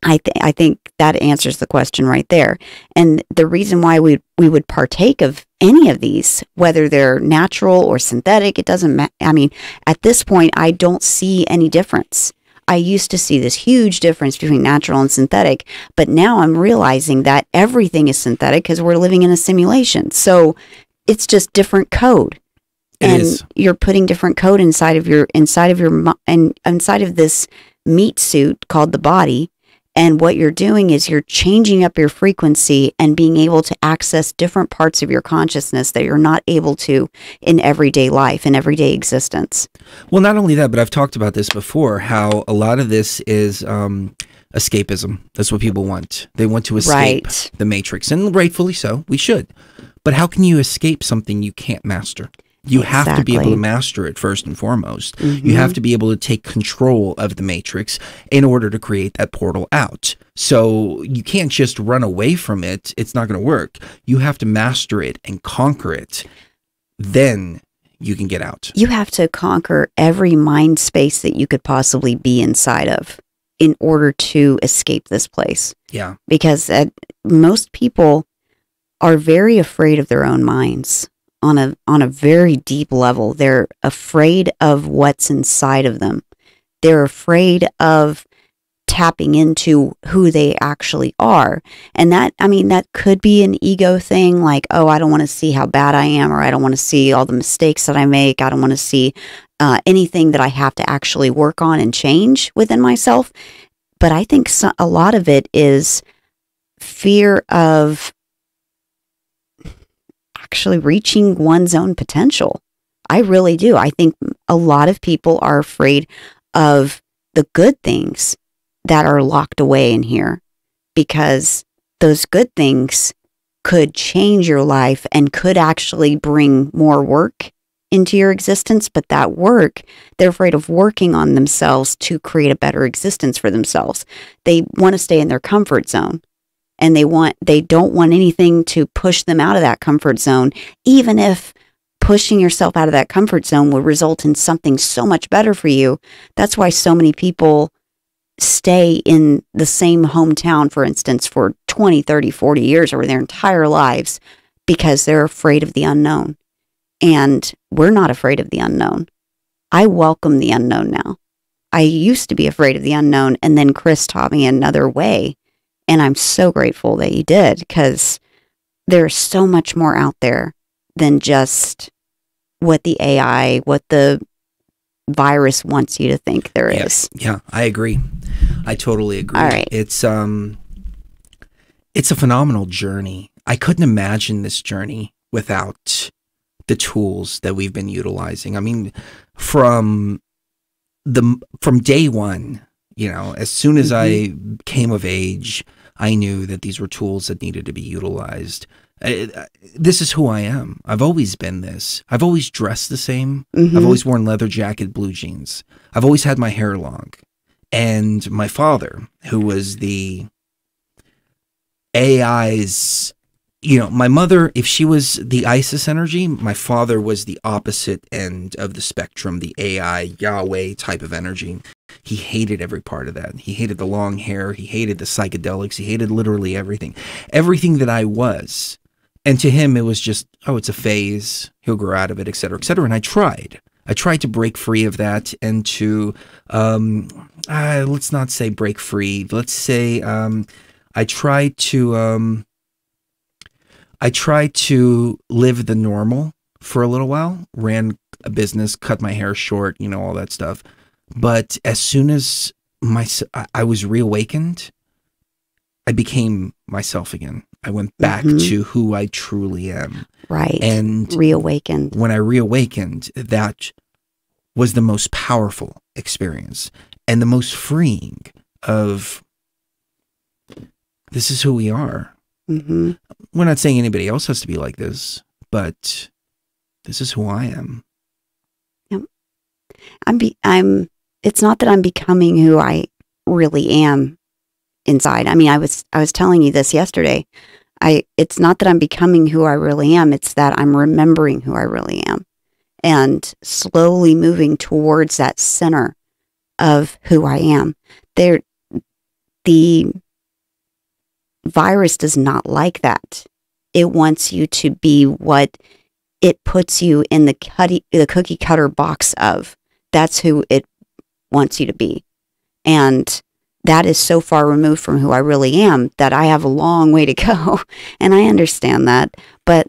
I think that answers the question right there. And the reason why we would partake of any of these, whether they're natural or synthetic, it doesn't matter. I mean, at this point, I don't see any difference. I used to see this huge difference between natural and synthetic, but now I'm realizing that everything is synthetic because we're living in a simulation. So it's just different code. And you're putting different code inside of this meat suit called the body. And what you're doing is you're changing up your frequency and being able to access different parts of your consciousness that you're not able to in everyday life, in everyday existence. Well, not only that, but I've talked about this before, how a lot of this is escapism. That's what people want. They want to escape the matrix, and rightfully so. We should. But how can you escape something you can't master? You have to be able to master it first and foremost. You have to be able to take control of the matrix in order to create that portal out. So you can't just run away from it. It's not going to work. You have to master it and conquer it. Then you can get out. You have to conquer every mind space that you could possibly be inside of in order to escape this place. Yeah. Because most people are very afraid of their own minds. On a very deep level. They're afraid of what's inside of them. They're afraid of tapping into who they actually are. And that could be an ego thing, like, oh, I don't want to see how bad I am, or I don't want to see all the mistakes that I make. I don't want to see anything that I have to actually work on and change within myself. But I think a lot of it is fear of actually reaching one's own potential. I really do. I think a lot of people are afraid of the good things that are locked away in here, because those good things could change your life and could actually bring more work into your existence. But that work, they're afraid of working on themselves to create a better existence for themselves. They want to stay in their comfort zone. And they don't want anything to push them out of that comfort zone, even if pushing yourself out of that comfort zone will result in something so much better for you. That's why so many people stay in the same hometown, for instance, for 20, 30, 40 years or their entire lives, because they're afraid of the unknown. And we're not afraid of the unknown. I welcome the unknown now. I used to be afraid of the unknown, and then Chris taught me another way. And I'm so grateful that he did, because there's so much more out there than just what the AI, what the virus wants you to think there is. Yeah, I agree. I totally agree. All right. It's a phenomenal journey. I couldn't imagine this journey without the tools that we've been utilizing. I mean, from day one, as soon as I came of age, I knew that these were tools that needed to be utilized. This is who I am. I've always been this. I've always dressed the same. I've always worn leather jacket, blue jeans. I've always had my hair long. And my father, who was the AI's, my mother, if she was the Isis energy, my father was the opposite end of the spectrum, the AI, Yahweh type of energy. He hated every part of that. He hated the long hair. He hated the psychedelics. He hated literally everything. Everything that I was. And to him, it was just, oh, it's a phase. He'll grow out of it, et cetera, et cetera. And I tried. I tried to break free of that and to, let's not say break free. Let's say I tried to live the normal for a little while. Ran a business, cut my hair short, all that stuff. But as soon as I was reawakened, I became myself again. I went back to who I truly am. Right. And reawakened. When I reawakened, that was the most powerful experience and the most freeing of, this is who we are. We're not saying anybody else has to be like this, but this is who I am. Yep. It's not that I'm becoming who I really am inside. I mean, I was telling you this yesterday. It's not that I'm becoming who I really am. It's that I'm remembering who I really am and slowly moving towards that center of who I am. the virus does not like that. It wants you to be what it puts you in the cookie cutter box of. That's who it wants you to be. And that is so far removed from who I really am that I have a long way to go. And I understand that. But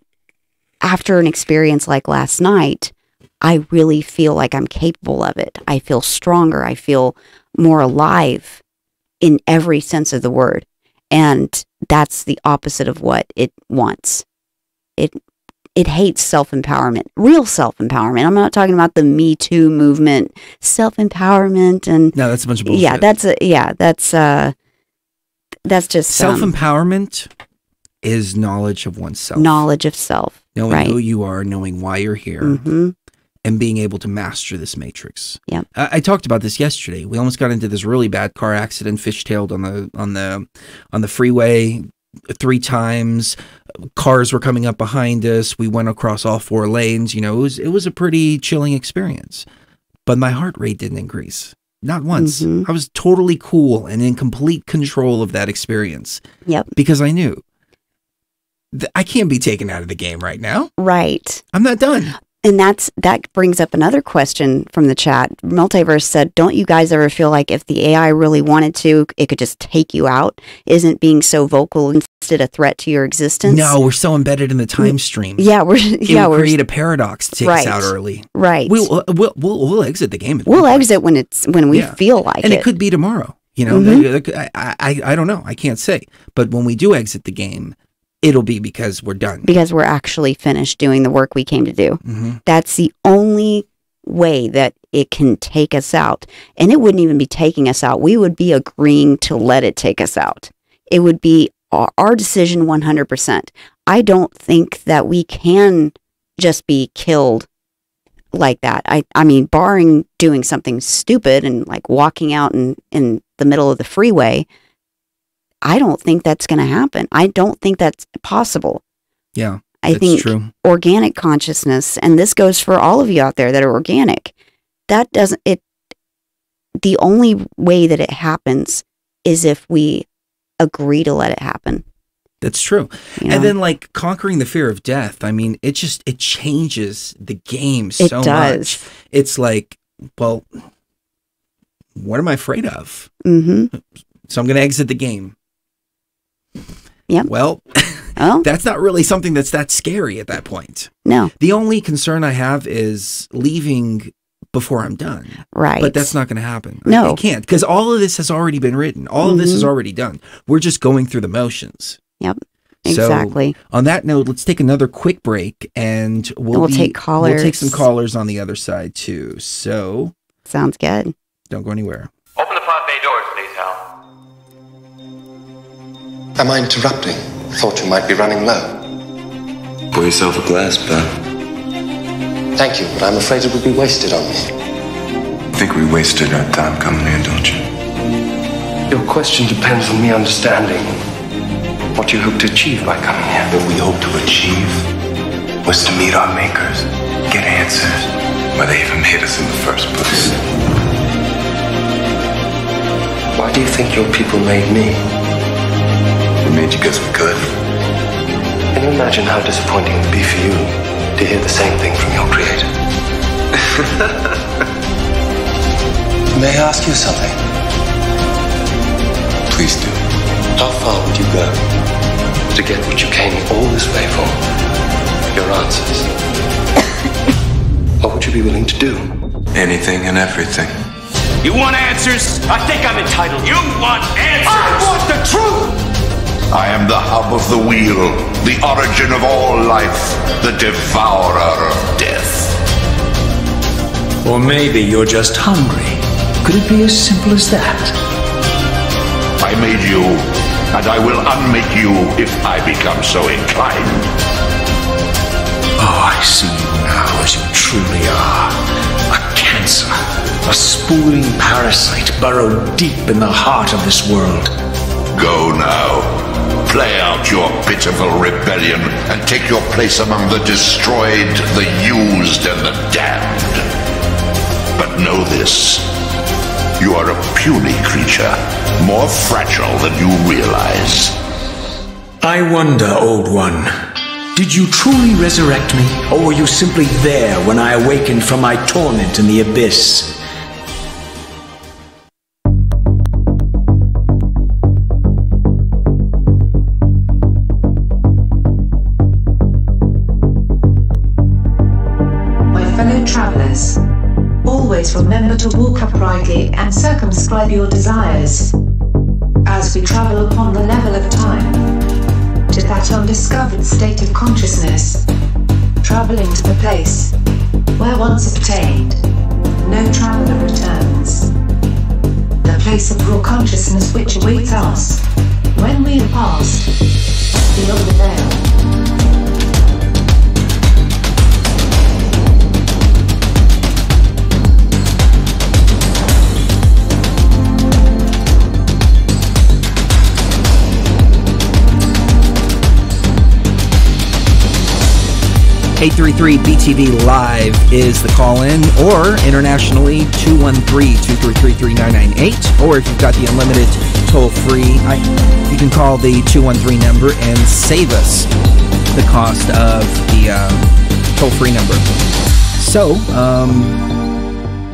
after an experience like last night, I really feel like I'm capable of it. I feel stronger. I feel more alive in every sense of the word. And that's the opposite of what it wants. It hates self-empowerment, real self-empowerment. I'm not talking about the Me Too movement, self-empowerment and no, that's a bunch of bullshit. Yeah, that's just self-empowerment is knowledge of oneself. Knowledge of self. Knowing who you are, knowing why you're here, and being able to master this matrix. Yep. I talked about this yesterday. We almost got into this really bad car accident, fishtailed on the freeway 3 times. Cars were coming up behind us. We went across all 4 lanes. You know, it was a pretty chilling experience. But my heart rate didn't increase. Not once. I was totally cool and in complete control of that experience. Yep. Because I knew I can't be taken out of the game right now. Right. I'm not done. And that brings up another question from the chat. Multiverse said, don't you guys ever feel like if the AI really wanted to, it could just take you out? Isn't being so vocal instead a threat to your existence? No, we're so embedded in the time stream. Yeah, we're create a paradox to take us out early. Right. We'll exit the game. We'll exit when we feel like it. And it could be tomorrow. You know, I don't know. I can't say. But when we do exit the game, it'll be because we're done. Because we're actually finished doing the work we came to do. That's the only way that it can take us out. And it wouldn't even be taking us out. We would be agreeing to let it take us out. It would be our decision 100%. I don't think that we can just be killed like that. I mean, barring doing something stupid and like walking out in the middle of the freeway, I don't think that's going to happen. I don't think that's possible. Yeah, I think true. Organic consciousness, and this goes for all of you out there that are organic, that doesn't, the only way that it happens is if we agree to let it happen. That's true. You know? And then like conquering the fear of death, I mean, it changes the game so much. It's like, well, what am I afraid of? So I'm going to exit the game. Yep. Well, that's not really something that's that scary at that point. No. The only concern I have is leaving before I'm done. Right. But that's not going to happen. No. I can't, because all of this has already been written. All of this is already done. We're just going through the motions. Yep. Exactly. So, on that note, let's take another quick break, and we'll take callers. We'll take some callers on the other side too. So sounds good. Don't go anywhere. Open the pod bay doors, please, Hal. Am I interrupting? Thought you might be running low. Pour yourself a glass, pal. Thank you, but I'm afraid it would be wasted on me. I think we wasted our time coming here, don't you? Your question depends on me understanding what you hope to achieve by coming here. What we hope to achieve was to meet our makers, get answers, why they even hit us in the first place. Why do you think your people made me? We made you because we could. Can you imagine how disappointing it would be for you to hear the same thing from your creator? May I ask you something? Please do. How far would you go to get what you came all this way for? Your answers. What would you be willing to do? Anything and everything. You want answers? I think I'm entitled. You want answers? I want the truth! I am the hub of the wheel, the origin of all life, the devourer of death. Or maybe you're just hungry. Could it be as simple as that? I made you, and I will unmake you if I become so inclined. Oh, I see you now as you truly are. A cancer, a spooling parasite burrowed deep in the heart of this world. Go now. Play out your pitiful rebellion and take your place among the destroyed, the used, and the damned. But know this. You are a puny creature, more fragile than you realize. I wonder, Old One, did you truly resurrect me, or were you simply there when I awakened from my torment in the abyss? My fellow travelers, always remember to walk uprightly and circumscribe your desires. As we travel upon the level of time, to that undiscovered state of consciousness, traveling to the place where once obtained, no traveler returns. The place of raw consciousness which awaits us when we have passed beyond the veil. BTV Live is the call-in, or internationally 213-233-3998, or if you've got the unlimited toll-free, you can call the 213 number and save us the cost of the toll-free number. So,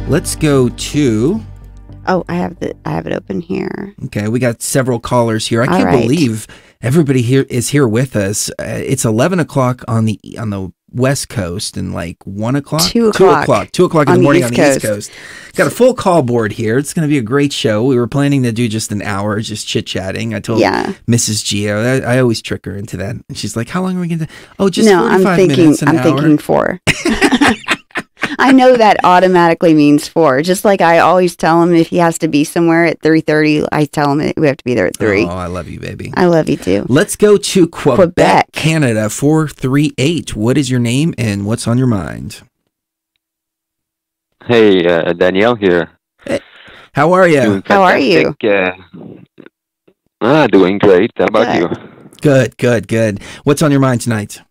let's go to... Oh, I have it open here. Okay, we got several callers here. I can't believe everybody here is here with us. It's 11 o'clock on the West Coast and like 1 o'clock? 2 o'clock. 2 o'clock in the morning on the East Coast. Got a full call board here. It's going to be a great show. We were planning to do just an hour, just chit-chatting. I told Mrs. Geo, I always trick her into that. And she's like, how long are we going to... Oh, just 45 minutes, an hour. I'm thinking 4. I know that automatically means 4. Just like I always tell him if he has to be somewhere at 3:30, I tell him we have to be there at 3. Oh, I love you, baby. I love you too. Let's go to Quebec, Canada, 438. What is your name and what's on your mind? Hey, Danielle here. Hey. How are you? How are you? Doing great. How about you? Good. What's on your mind tonight?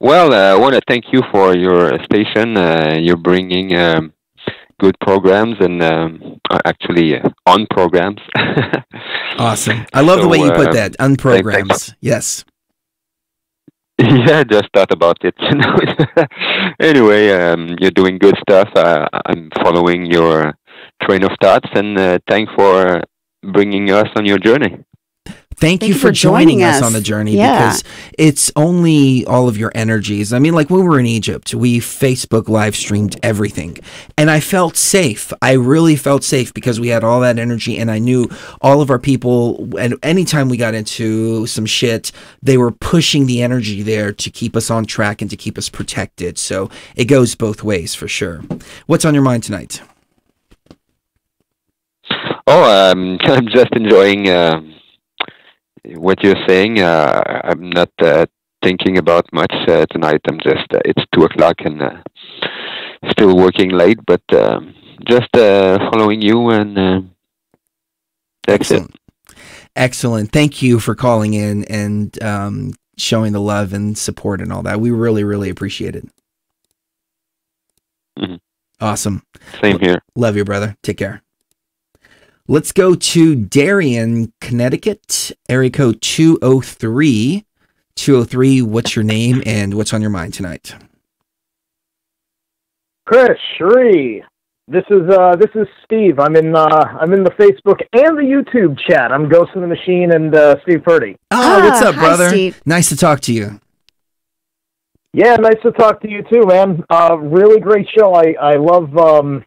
Well, I want to thank you for your station. You're bringing good programs and actually on programs. Awesome. I love the way you put that. On programs. Yes. Yeah, just thought about it. Anyway, you're doing good stuff. I'm following your train of thoughts, and thanks for bringing us on your journey. Thank you for joining us on the journey, because it's only all of your energies. I mean, like when we were in Egypt, we Facebook live streamed everything, and I felt safe. I really felt safe because we had all that energy, and I knew all of our people, and anytime we got into some shit, they were pushing the energy there to keep us on track and to keep us protected. So it goes both ways for sure. What's on your mind tonight? Oh, I'm just enjoying what you're saying. I'm not thinking about much tonight. I'm just, it's 2 o'clock and still working late, but just following you, and that's it. Excellent. Thank you for calling in and showing the love and support and all that. We really, really appreciate it. Mm-hmm. Awesome. Same here. Love you, brother. Take care. Let's go to Darien, Connecticut, area code 203. 203, what's your name and what's on your mind tonight? Chris, Shree. This is Steve. I'm in the Facebook and the YouTube chat. I'm Ghost in the Machine and Steve Purdy. Oh, what's up, brother? Hi, Steve. Nice to talk to you. Yeah, nice to talk to you too, man. Really great show. I love all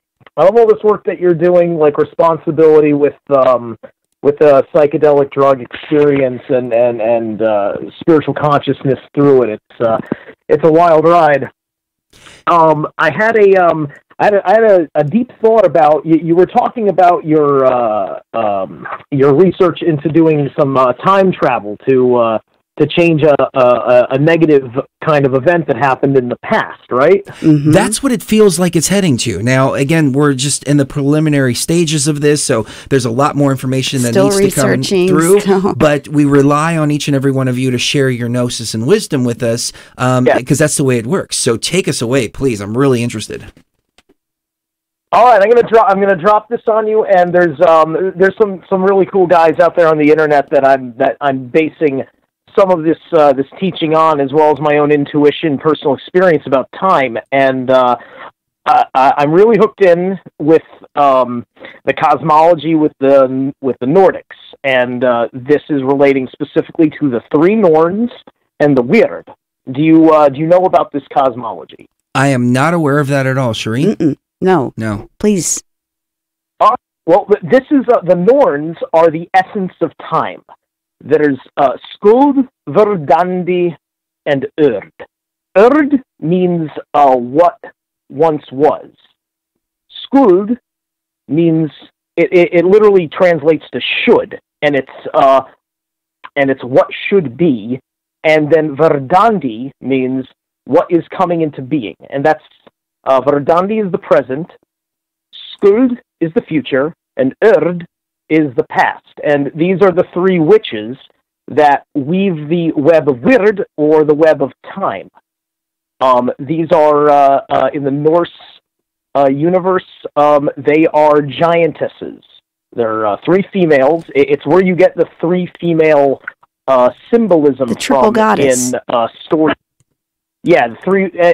this work that you're doing, like responsibility with a psychedelic drug experience and spiritual consciousness through it. It's a wild ride. I had a deep thought about you were talking about your research into doing some time travel to change a negative kind of event that happened in the past, right? Mm-hmm. That's what it feels like it's heading to. Now, again, we're just in the preliminary stages of this, so there's a lot more information that needs to come through, but we rely on each and every one of you to share your gnosis and wisdom with us, because that's the way it works. So take us away, please. I'm really interested. All right, I'm gonna drop this on you, and there's some really cool guys out there on the internet that I'm basing some of this this teaching on, as well as my own intuition, personal experience about time, and I'm really hooked in with the cosmology with the Nordics, and this is relating specifically to the three Norns and the Weird. Do you know about this cosmology? I am not aware of that at all, Shireen. No. No. Please. Well, this is the Norns are the essence of time. There's Skuld, Verdandi, and Urd. Urd means what once was. Skuld means it literally translates to should, and it's what should be. And then Verdandi means what is coming into being, and that's Verdandi is the present, Skuld is the future, and Urd is the past. And these are the three witches that weave the web of Weird, or the web of time. These are, in the Norse universe, they are giantesses. They're three females. It's where you get the three female symbolism the triple from goddess. in story. Yeah,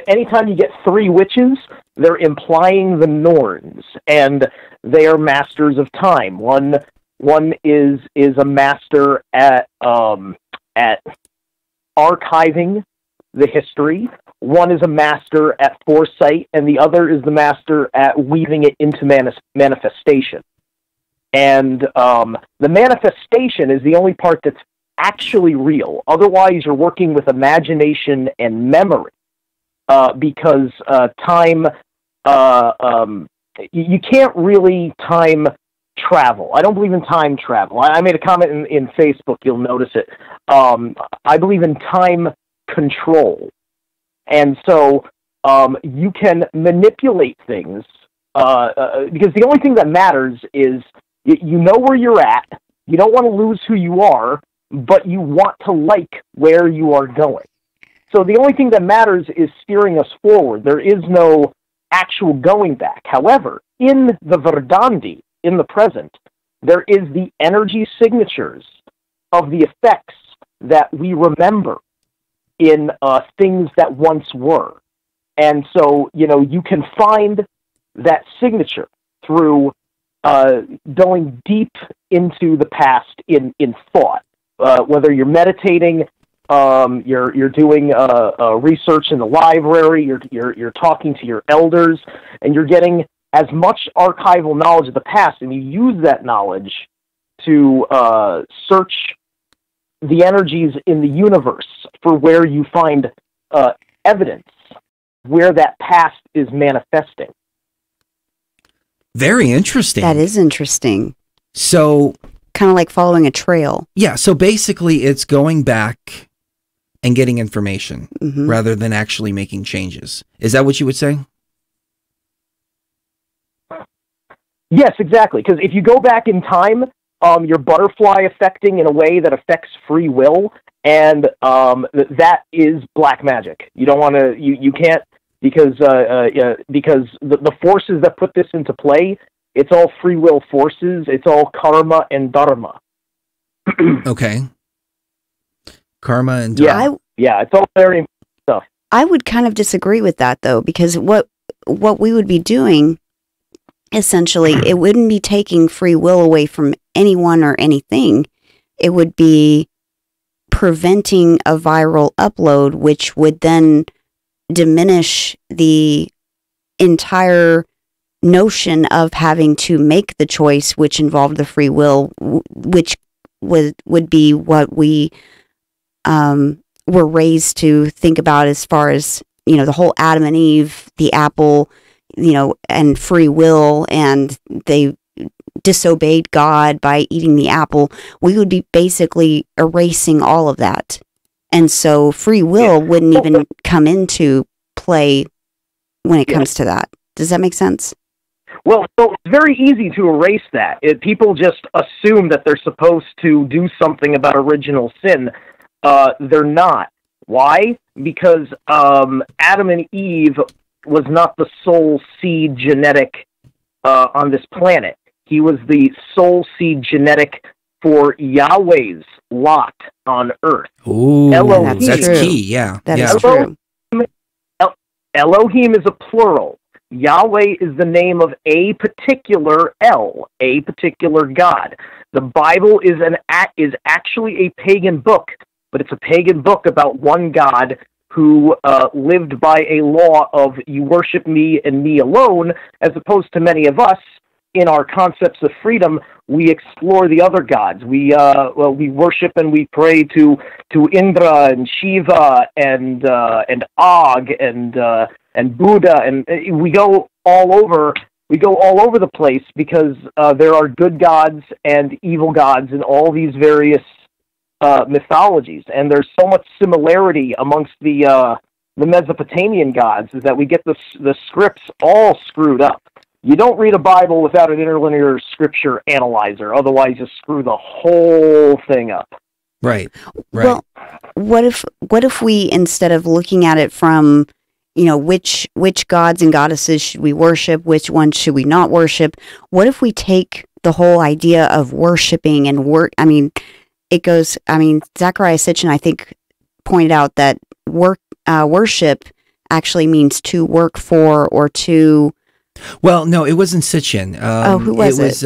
anytime you get three witches, they're implying the Norns, and they are masters of time. One is a master at archiving the history. One is a master at foresight, and the other is the master at weaving it into manifestation. And the manifestation is the only part that's actually real. Otherwise, you're working with imagination and memory, because time, you can't really time travel. I don't believe in time travel. I made a comment in Facebook, you'll notice it. I believe in time control. And so you can manipulate things, because the only thing that matters is you know where you're at, you don't want to lose who you are, but you want to like where you are going. So the only thing that matters is steering us forward. There is no actual going back. However, in the Verdandi, in the present, there is the energy signatures of the effects that we remember in things that once were. And so, you can find that signature through going deep into the past in thought. Whether you're meditating, you're doing research in the library, you're talking to your elders, and you're getting as much archival knowledge of the past, and you use that knowledge to search the energies in the universe for where you find evidence where that past is manifesting. Very interesting. That is interesting. So, kind of like following a trail. Yeah, so basically it's going back and getting information rather than actually making changes. Is that what you would say? Yes, exactly. Because if you go back in time, you're butterfly affecting in a way that affects free will, and that is black magic. You don't want to, you can't, because the forces that put this into play, it's all free will forces. It's all karma and dharma. Okay. Karma and dharma. Yeah, it's all very important stuff. I would kind of disagree with that, though, because what we would be doing, essentially, it wouldn't be taking free will away from anyone or anything. It would be preventing a viral upload, which would then diminish the entire notion of having to make the choice, which involved the free will, which would be what we were raised to think about as far as, the whole Adam and Eve, the apple, and free will, and they disobeyed God by eating the apple. We would be basically erasing all of that. And so free will wouldn't even come into play when it comes to that. Does that make sense? Well, it's very easy to erase that. People just assume that they're supposed to do something about original sin. They're not. Why? Because Adam and Eve was not the sole seed genetic on this planet. He was the soul seed genetic for Yahweh's lot on Earth. Ooh, Elohim, that's key. Yeah, that yeah. is true. Elohim is a plural. Yahweh is the name of a particular a particular God. The Bible is actually a pagan book, but it's a pagan book about one God who lived by a law of you worship me and me alone, as opposed to many of us. In our concepts of freedom, we explore the other gods. We worship and we pray to Indra and Shiva and Og and Buddha, and we go all over. We go all over the place because there are good gods and evil gods in all these various mythologies, and there's so much similarity amongst the Mesopotamian gods is that we get the scripts all screwed up. You don't read a Bible without an interlinear scripture analyzer, otherwise you screw the whole thing up. Right. Well, what if we, instead of looking at it from, which gods and goddesses should we worship, which ones should we not worship, what if we take the whole idea of worshiping and Zechariah Sitchin, I think, pointed out that worship actually means to work for or to... Well, no, it wasn't Sitchin. Who was it? It was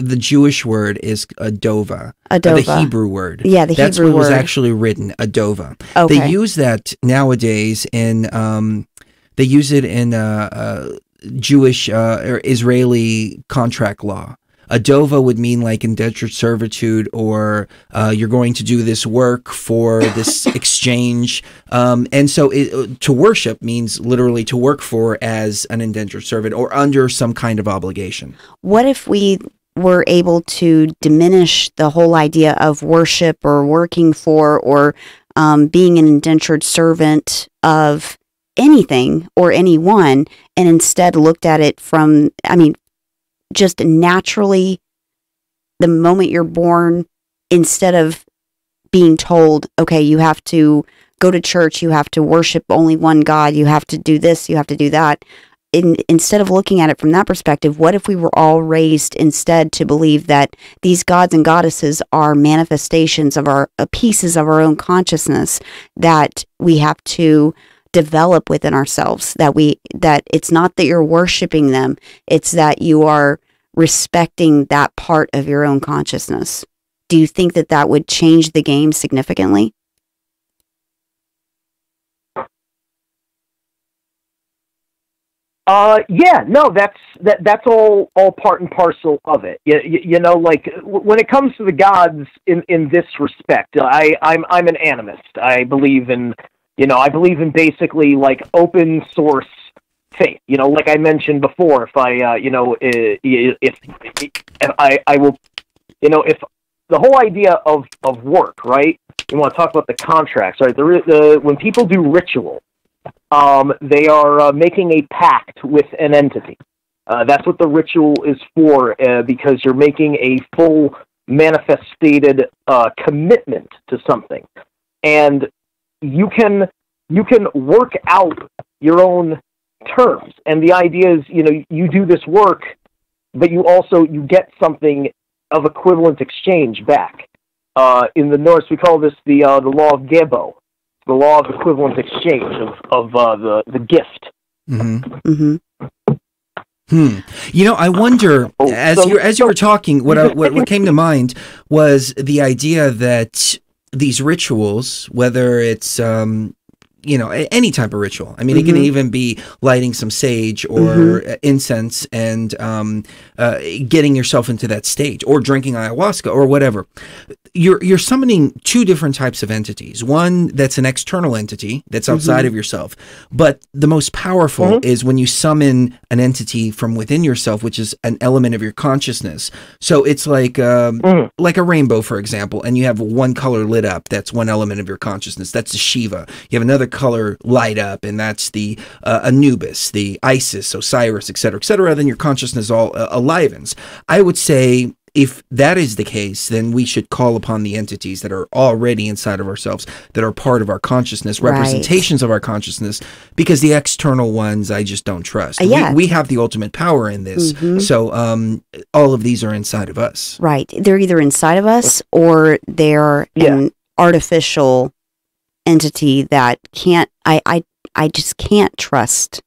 the Jewish word is Adova. Adova. The Hebrew word. Yeah, That's Hebrew what was word. actually written, Adova. Okay. They use that nowadays in they use it in Jewish or Israeli contract law. Adova would mean like indentured servitude, or you're going to do this work for this exchange. And so to worship means literally to work for as an indentured servant or under some kind of obligation. What if we were able to diminish the whole idea of worship or working for or being an indentured servant of anything or anyone, and instead looked at it from, just naturally, the moment you're born, instead of being told, okay, you have to go to church, you have to worship only one God, you have to do this, you have to do that. Instead of looking at it from that perspective, what if we were all raised instead to believe that these gods and goddesses are manifestations of pieces of our own consciousness that we have to develop within ourselves, that it's not that you're worshiping them, it's that you are respecting that part of your own consciousness. Do you think that would change the game significantly? Yeah, no, that's all part and parcel of it. Like when it comes to the gods in this respect, I'm an animist. I believe in basically like open source faith. Like I mentioned before, if the whole idea of work, right? You want to talk about the contracts, right? When people do ritual, they are making a pact with an entity. That's what the ritual is for, because you're making a full manifested commitment to something, and you can work out your own terms. And the idea is, you do this work, but you get something of equivalent exchange back. In the Norse, we call this the law of Gebo, the law of equivalent exchange of the gift. Mm-hmm. Mm-hmm. I wonder, as you were talking, what came to mind was the idea that these rituals, whether it's any type of ritual. I mean, it can even be lighting some sage or incense and getting yourself into that state, or drinking ayahuasca or whatever. You're summoning two different types of entities. One that's an external entity that's outside of yourself, but the most powerful is when you summon an entity from within yourself, which is an element of your consciousness. So it's like a rainbow, for example, and you have one color lit up. That's one element of your consciousness. That's the Shiva. You have another color light up, and that's the Anubis, the Isis, Osiris, etc., etc. Then your consciousness all enlivens. I would say if that is the case, then we should call upon the entities that are already inside of ourselves, that are part of our consciousness, representations of our consciousness, because the external ones I just don't trust. We have the ultimate power in this. So all of these are inside of us. Right. They're either inside of us or they're an artificial entity that I just can't trust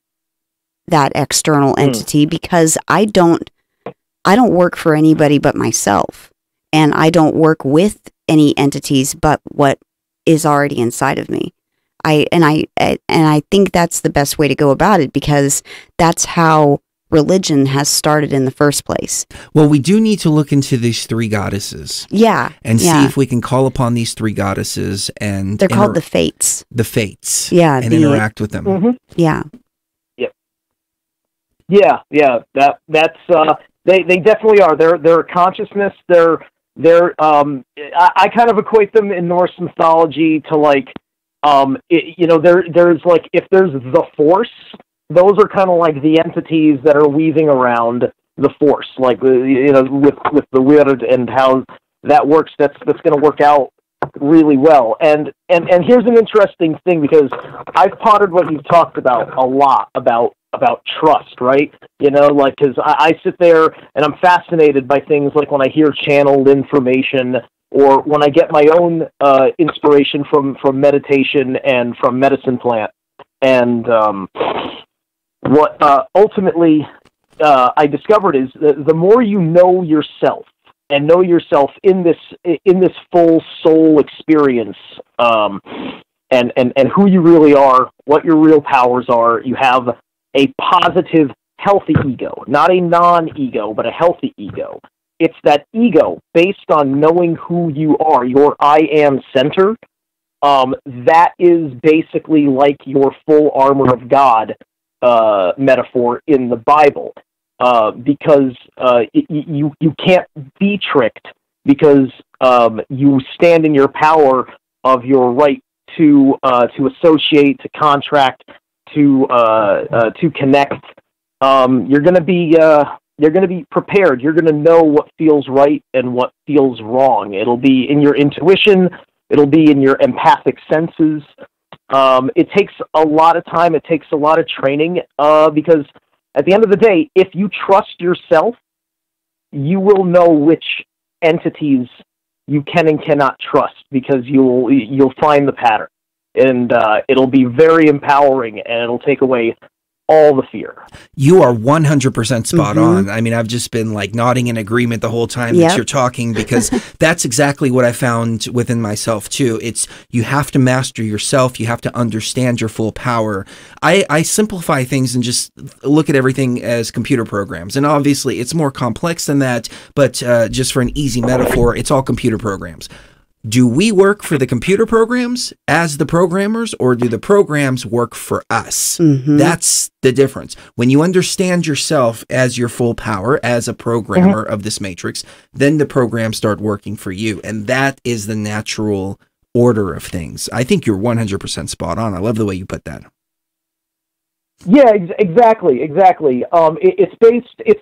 that external entity because I don't work for anybody but myself, and I don't work with any entities but what is already inside of me. I think that's the best way to go about it, because that's how religion has started in the first place. Well, we do need to look into these three goddesses. And see if we can call upon these three goddesses, and they're called the Fates. The Fates. Yeah. And interact with them. Yeah. Yeah. That's they definitely are. They're a consciousness. I kind of equate them in Norse mythology to like, there's like, if there's the Force, those are kind of like the entities that are weaving around the Force, like with the weird and how that works. That's going to work out really well. And here's an interesting thing, because I've pondered what you've talked about a lot about trust, right? Like, because I sit there and I'm fascinated by things like when I hear channeled information, or when I get my own inspiration from meditation and from medicine plant. And what ultimately I discovered is the more you know yourself, and know yourself in this full soul experience, and who you really are, what your real powers are. You have a positive, healthy ego, not a non-ego, but a healthy ego. It's that ego based on knowing who you are, your I am center. That is basically like your full armor of God metaphor in the Bible, because you can't be tricked, because you stand in your power of your right to associate, to contract, to connect. You're going to be prepared. You're going to know what feels right and what feels wrong. It'll be in your intuition. It'll be in your empathic senses. It takes a lot of time. It takes a lot of training, because at the end of the day, if you trust yourself, you will know which entities you can and cannot trust, because you'll find the pattern. And it'll be very empowering, and it'll take away all the fear. You are 100% spot on. I mean, I've just been like nodding in agreement the whole time that you're talking, because that's exactly what I found within myself too. It's, you have to master yourself. You have to understand your full power. I simplify things and just look at everything as computer programs. And obviously it's more complex than that, but just for an easy metaphor, it's all computer programs. Do we work for the computer programs as the programmers, or do the programs work for us? That's the difference. When you understand yourself as your full power, as a programmer of this matrix, then the programs start working for you. And that is the natural order of things. I think you're 100% spot on. I love the way you put that. Yeah, exactly. It's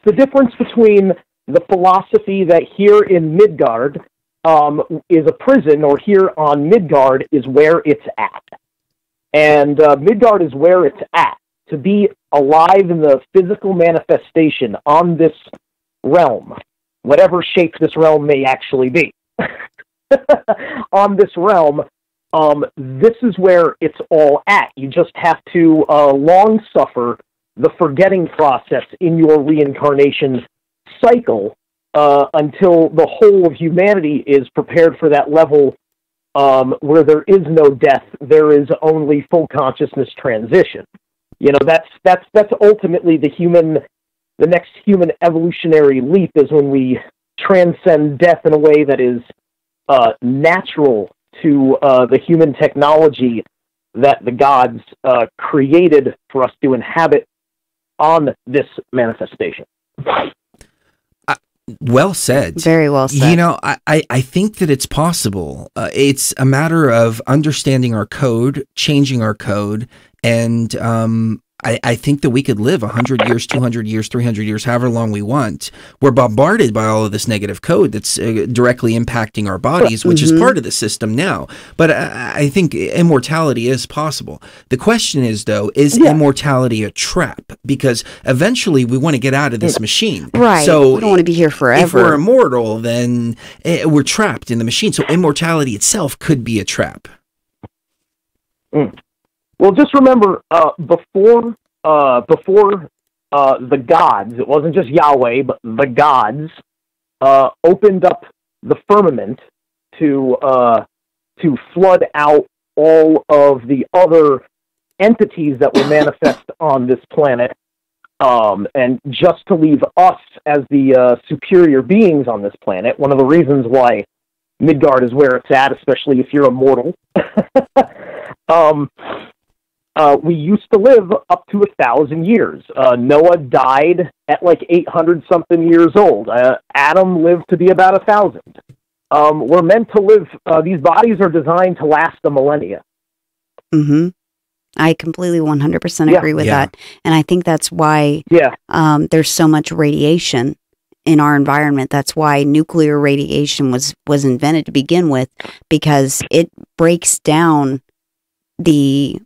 the difference between the philosophy that here in Midgard is a prison, or here on Midgard is where it's at. And Midgard is where it's at. To be alive in the physical manifestation on this realm, whatever shape this realm may actually be, on this realm, this is where it's all at. You just have to long suffer the forgetting process in your reincarnation cycle, until the whole of humanity is prepared for that level where there is no death, there is only full consciousness transition. That's ultimately the next human evolutionary leap, is when we transcend death in a way that is natural to the human technology that the gods created for us to inhabit on this manifestation. Well said. Very well said. I think that it's possible. It's a matter of understanding our code, changing our code, and I think that we could live 100 years, 200 years, 300 years, however long we want. We're bombarded by all of this negative code that's directly impacting our bodies, which is part of the system now. But I think immortality is possible. The question is, though, is immortality a trap? Because eventually we want to get out of this machine. Right. So we don't want to be here forever. If we're immortal, then we're trapped in the machine. So immortality itself could be a trap. Well, just remember, before the gods, it wasn't just Yahweh, but the gods opened up the firmament to flood out all of the other entities that were manifest on this planet, and just to leave us as the superior beings on this planet. One of the reasons why Midgard is where it's at, especially if you're immortal. We used to live up to 1,000 years. Noah died at like 800-something years old. Adam lived to be about 1,000. We're meant to live, these bodies are designed to last a millennia. Mm-hmm. I completely 100% agree with that. And I think that's why there's so much radiation in our environment. That's why nuclear radiation was invented to begin with, because it breaks down the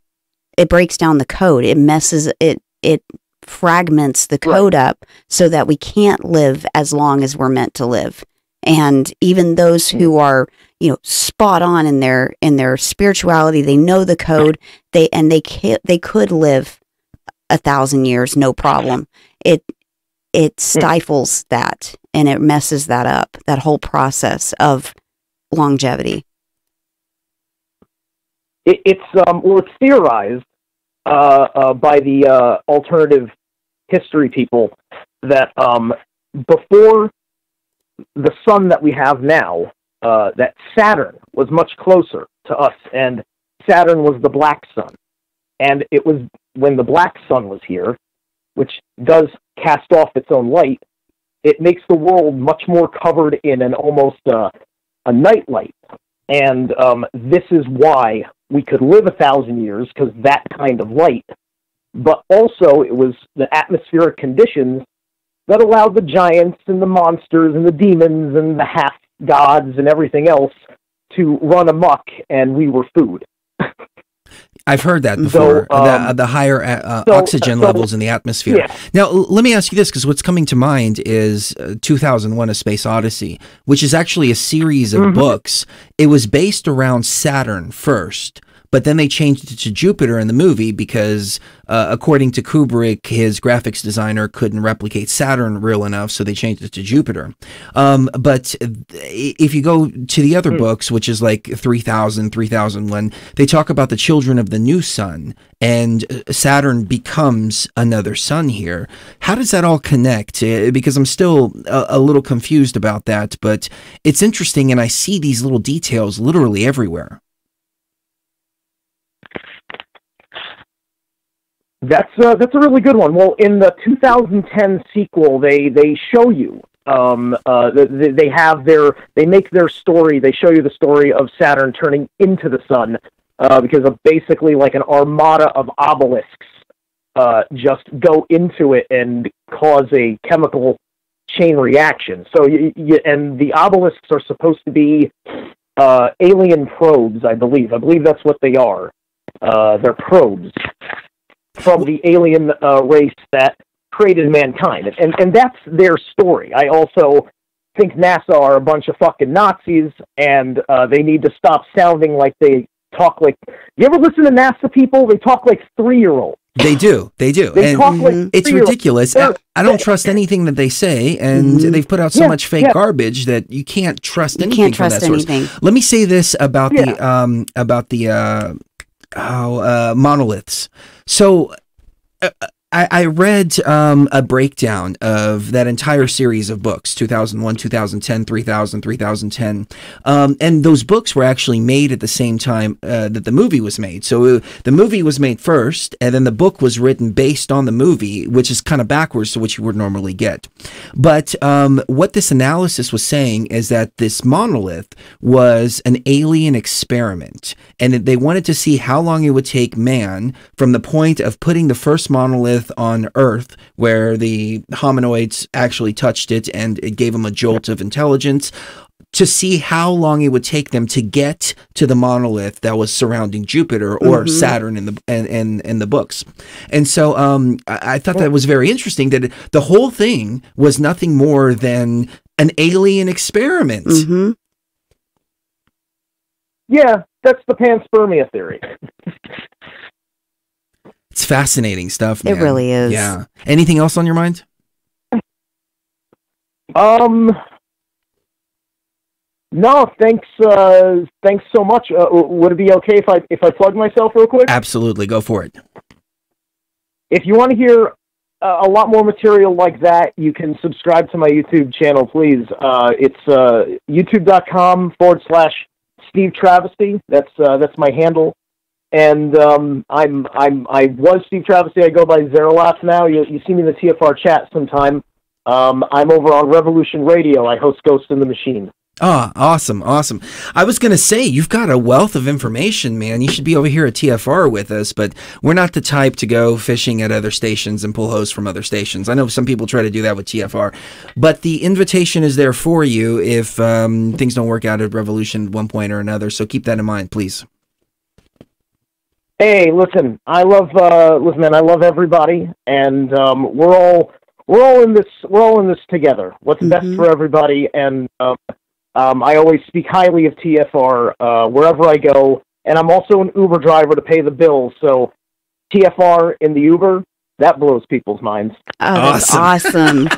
code. It messes it fragments the code up so that we can't live as long as we're meant to live. And even those who are, spot on in their spirituality, they know the code, they could live 1,000 years, no problem. It stifles that, and it messes that up, that whole process of longevity. It's theorized by the alternative history people that before the sun that we have now, that Saturn was much closer to us, and Saturn was the black sun. And it was when the black sun was here, which does cast off its own light, it makes the world much more covered in an almost a night light. And this is why we could live 1,000 years, because that kind of light. But also, it was the atmospheric conditions that allowed the giants and the monsters and the demons and the half-gods and everything else to run amok, and we were food. I've heard that before, the higher oxygen levels in the atmosphere. Yeah. Now, let me ask you this, because what's coming to mind is 2001: A Space Odyssey, which is actually a series of books. It was based around Saturn first, but then they changed it to Jupiter in the movie because, according to Kubrick, his graphics designer couldn't replicate Saturn real enough, so they changed it to Jupiter. But if you go to the other books, which is like 3000, 3001, they talk about the children of the new sun, and Saturn becomes another sun here. How does that all connect? Because I'm still a little confused about that, but it's interesting, and I see these little details literally everywhere. That's a really good one. Well, in the 2010 sequel, they show you they make their story. They show you the story of Saturn turning into the sun because of basically like an armada of obelisks just go into it and cause a chemical chain reaction. So and the obelisks are supposed to be alien probes, I believe. I believe that's what they are. They're probes from the alien race that created mankind. And that's their story. I also think NASA are a bunch of fucking Nazis, and they need to stop sounding like they talk like... You ever listen to NASA people? They talk like 3-year-olds. They do. They do. They and talk like it's ridiculous. I don't trust anything that they say, and they've put out so much fake garbage that you can't trust anything from that source. Let me say this about the monoliths. So I read a breakdown of that entire series of books, 2001, 2010, 3000, 3010. And those books were actually made at the same time that the movie was made. So the movie was made first, and then the book was written based on the movie, which is kind of backwards to what you would normally get. But what this analysis was saying is that this monolith was an alien experiment, and they wanted to see how long it would take man from the point of putting the first monolith on Earth, where the hominoids actually touched it and it gave them a jolt of intelligence, to see how long it would take them to get to the monolith that was surrounding Jupiter or Saturn in the books. And so I thought that was very interesting, that the whole thing was nothing more than an alien experiment. Yeah, that's the panspermia theory. It's fascinating stuff, man. It really is. Yeah. Anything else on your mind? No, thanks so much. Would it be okay if I plug myself real quick? Absolutely, go for it. If you want to hear a lot more material like that, you can subscribe to my YouTube channel, please. It's youtube.com/Steve Travesty. That's my handle. And I was Steve Travesty. I go by Zerolaf now. You see me in the TFR chat sometime. I'm over on Revolution Radio. I host Ghost in the Machine. Oh, awesome, awesome. I was going to say, you've got a wealth of information, man. You should be over here at TFR with us, but we're not the type to go fishing at other stations and pull hosts from other stations. I know some people try to do that with TFR, but the invitation is there for you if things don't work out at Revolution at one point or another, so keep that in mind, please. Hey, listen, I love everybody, and we're all in this together. What's best for everybody, and I always speak highly of TFR wherever I go, and I'm also an Uber driver to pay the bills. So TFR in the Uber, that blows people's minds. Oh, that's awesome.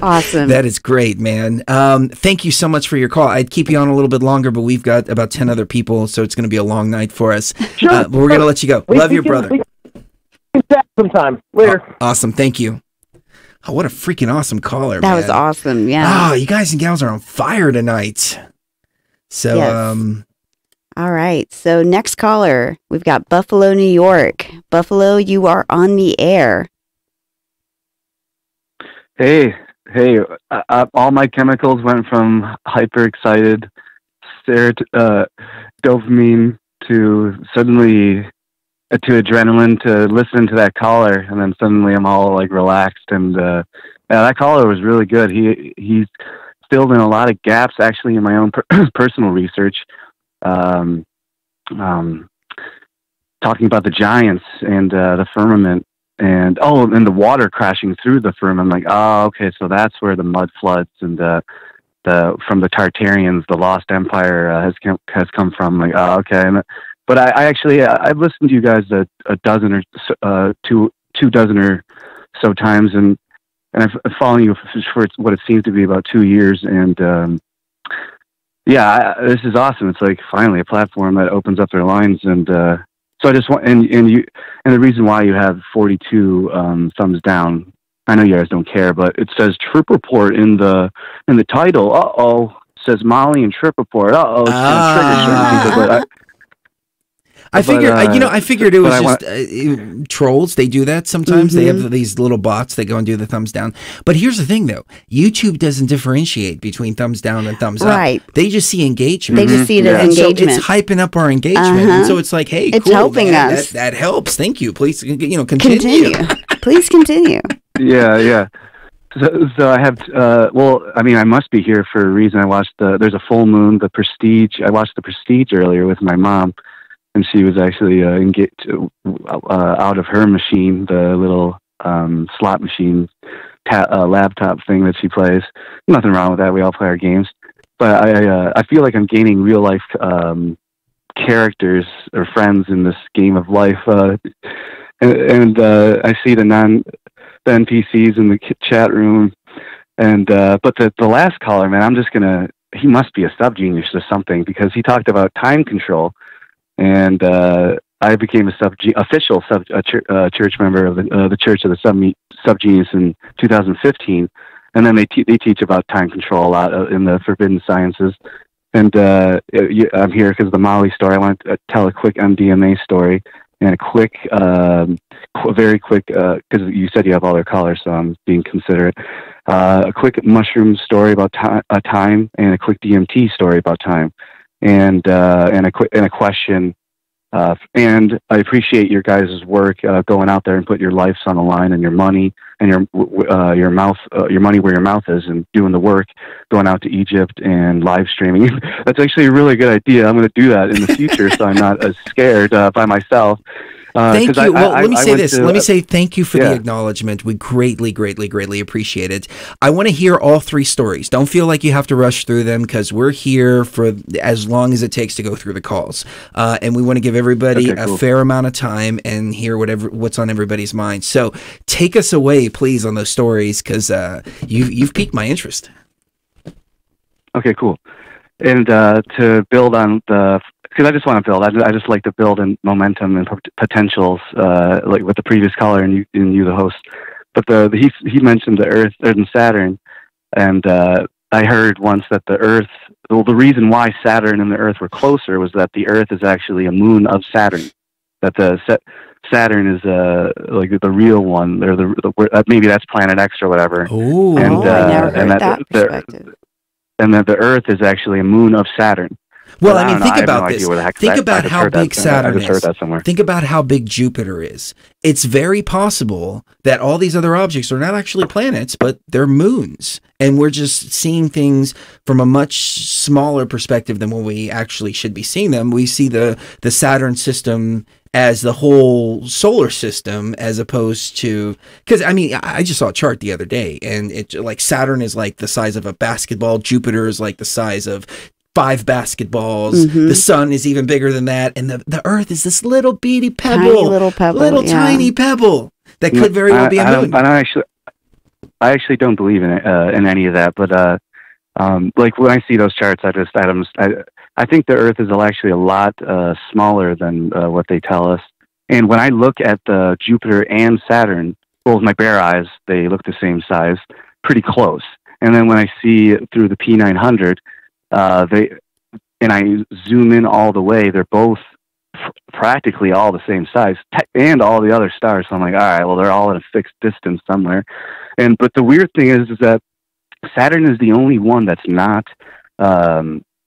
Awesome. That is great, man. Thank you so much for your call. I'd keep you on a little bit longer, but we've got about 10 other people, so it's going to be a long night for us. Sure, but we're going to let you go. Love your brother. Sometime later. Awesome. Thank you. Oh, what a freaking awesome caller, That man. was awesome, yeah. Oh, you guys and gals are on fire tonight. So, Yes. All right. So next caller, we've got Buffalo, New York. Buffalo, you are on the air. Hey, all my chemicals went from hyper excited, dopamine to suddenly to adrenaline to listen to that caller, and then suddenly I'm all like relaxed. And yeah, that caller was really good. He's filled in a lot of gaps actually in my own personal research. Talking about the giants and the firmament, and the water crashing through the firmament. Like, oh, okay, so that's where the mud floods and from the Tartarians, the Lost Empire has come from. Like, oh, okay. But I've listened to you guys a dozen or two dozen or so times, and I've followed you for what it seems to be about 2 years, and yeah, this is awesome. It's like finally a platform that opens up their lines, and so I just want and the reason why you have 42 thumbs down. I know you guys don't care, but it says Trip Report in the title. Says Molly and Trip Report. It's going to trigger certain people, but I figured it was just trolls. They do that sometimes. They have these little bots that go and do the thumbs down. But here's the thing, though. YouTube doesn't differentiate between thumbs down and thumbs up. They just see engagement. They just see it as engagement. So it's hyping up our engagement. And so it's like, hey, it's cool, helping man. us. That helps. Thank you. Please, continue. Please continue. Yeah. So I have, I must be here for a reason. I watched there's a full moon, The Prestige. I watched The Prestige earlier with my mom, and she was actually out of her machine, the little slot machine laptop thing that she plays. Nothing wrong with that. We all play our games. But I feel like I'm gaining real life characters or friends in this game of life. And I see the NPCs in the chat room. And but the last caller, man, he must be a sub-genius or something, because he talked about time control. And I became official church member of the Church of the Subgenius in 2015, and then they teach about time control a lot in the Forbidden Sciences. And I'm here because of the Molly story. I want to tell a quick MDMA story and a quick, very quick, because you said you have all their callers, so I'm being considerate. A quick mushroom story about time, and a quick DMT story about time, and a question. And I appreciate your guys' work going out there and put your lives on the line and your money and your money where your mouth is, and doing the work, going out to Egypt and live streaming. That's actually a really good idea. I'm going to do that in the future, so I'm not as scared by myself. Thank you. Let me say this. Let me say thank you for the acknowledgement. We greatly, greatly, greatly appreciate it. I want to hear all three stories. Don't feel like you have to rush through them, because we're here for as long as it takes to go through the calls. And we want to give everybody a fair amount of time and hear what's on everybody's mind. So take us away, please, on those stories, because you've piqued my interest. Okay, cool. And to build on because I just want to build. I just like to build in momentum and potentials, like with the previous caller and you the host. But he mentioned the Earth and Saturn, and I heard once that the Earth. Well, the reason why Saturn and the Earth were closer was that the Earth is actually a moon of Saturn. That the Saturn is like the real one, or maybe that's Planet X or whatever. Oh, I never heard that perspective. And that the Earth is actually a moon of Saturn. Well, I mean, think about this. Think about how big Saturn is. Think about how big Jupiter is. It's very possible that all these other objects are not actually planets, but they're moons. And we're just seeing things from a much smaller perspective than when we actually should be seeing them. We see the Saturn system as the whole solar system, as opposed to, because I mean, I just saw a chart the other day, and it like Saturn is like the size of a basketball. Jupiter is like the size of 5 basketballs. The sun is even bigger than that, and the Earth is this little beady pebble, tiny pebble that could very well be a moon. I actually don't believe in it, in any of that. But like when I see those charts, I think the Earth is actually a lot smaller than what they tell us. And when I look at the Jupiter and Saturn, well, with my bare eyes, they look the same size, pretty close. And then when I see through the P900. And I zoom in all the way, they're both practically all the same size, and all the other stars. So I'm like, all right, well, they're all at a fixed distance somewhere. But the weird thing is that Saturn is the only one that's not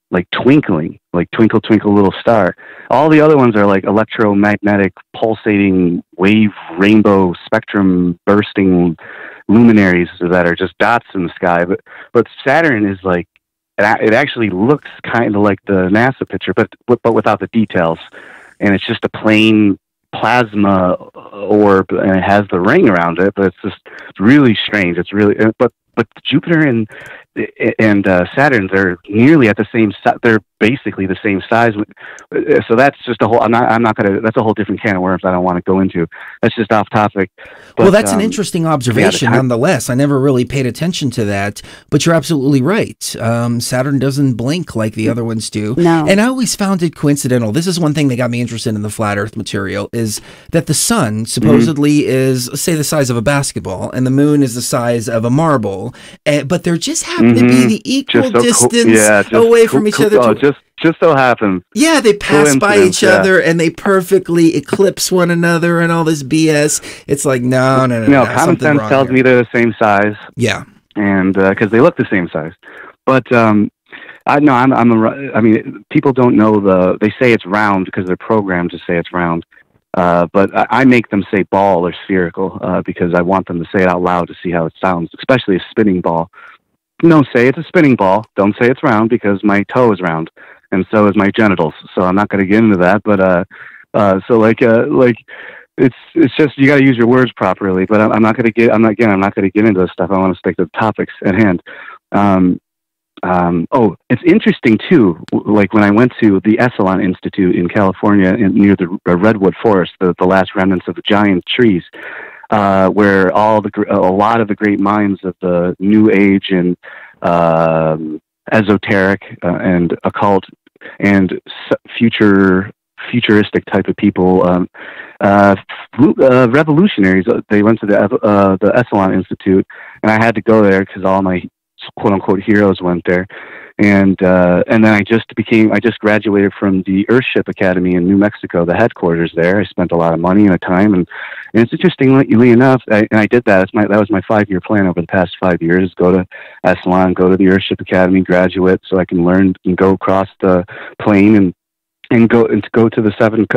like twinkling, like twinkle, twinkle, little star. All the other ones are like electromagnetic, pulsating, wave, rainbow, spectrum, bursting luminaries that are just dots in the sky. But Saturn is like, it actually looks kind of like the NASA picture, but without the details. And it's just a plain plasma orb, and it has the ring around it. But it's really strange. It's really, but Jupiter and Saturn, they're nearly at the same. They're basically the same size. So that's just a whole. I'm not gonna. That's a whole different can of worms. I don't want to go into. That's just off topic. But, well, that's an interesting observation, nonetheless. I never really paid attention to that, but you're absolutely right. Saturn doesn't blink like the other ones do. No. And I always found it coincidental. This is one thing that got me interested in the flat Earth material, is that the sun supposedly is, say, the size of a basketball, and the moon is the size of a marble, but there just happen to be the equal distance away from each other. Just so happens. Yeah, they pass by each other and they perfectly eclipse one another and all this BS. It's like, no. Common sense tells me they're the same size. Yeah. And because they look the same size. But I mean, people don't know they say it's round because they're programmed to say it's round. But I make them say ball or spherical because I want them to say it out loud to see how it sounds, especially a spinning ball. No, say it's a spinning ball. Don't say it's round, because my toe is round, and so is my genitals. So I'm not going to get into that. But it's just, you got to use your words properly. But I'm not going to get into this stuff. I want to stick to the topics at hand. It's interesting too. Like when I went to the Esalen Institute in California, near the redwood forest, the last remnants of the giant trees. Where a lot of the great minds of the New Age and esoteric and occult and future futuristic type of people, revolutionaries. They went to the Esalen Institute, and I had to go there because all my quote unquote heroes went there. And then I just graduated from the Earthship Academy in New Mexico, the headquarters there. I spent a lot of money and time, and it's interestingly enough, I did that. That was my 5-year plan over the past 5 years: go to Esalen, go to the Earthship Academy, graduate, so I can learn and go across the plane and go to the 7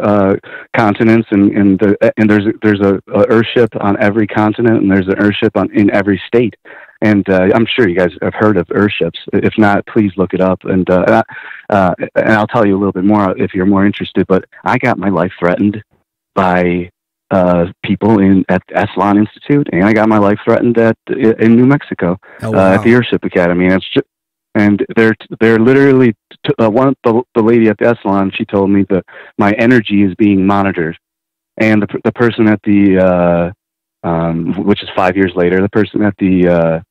continents, and there's a Earthship on every continent, and there's an Earthship in every state. And I'm sure you guys have heard of Earthships. If not, please look it up. And I'll tell you a little bit more if you're more interested. But I got my life threatened by people at the Esalen Institute, and I got my life threatened in New Mexico at the Earthship Academy. And they're literally the lady at the Esalen. She told me that my energy is being monitored, and the person at the which is 5 years later, the person at the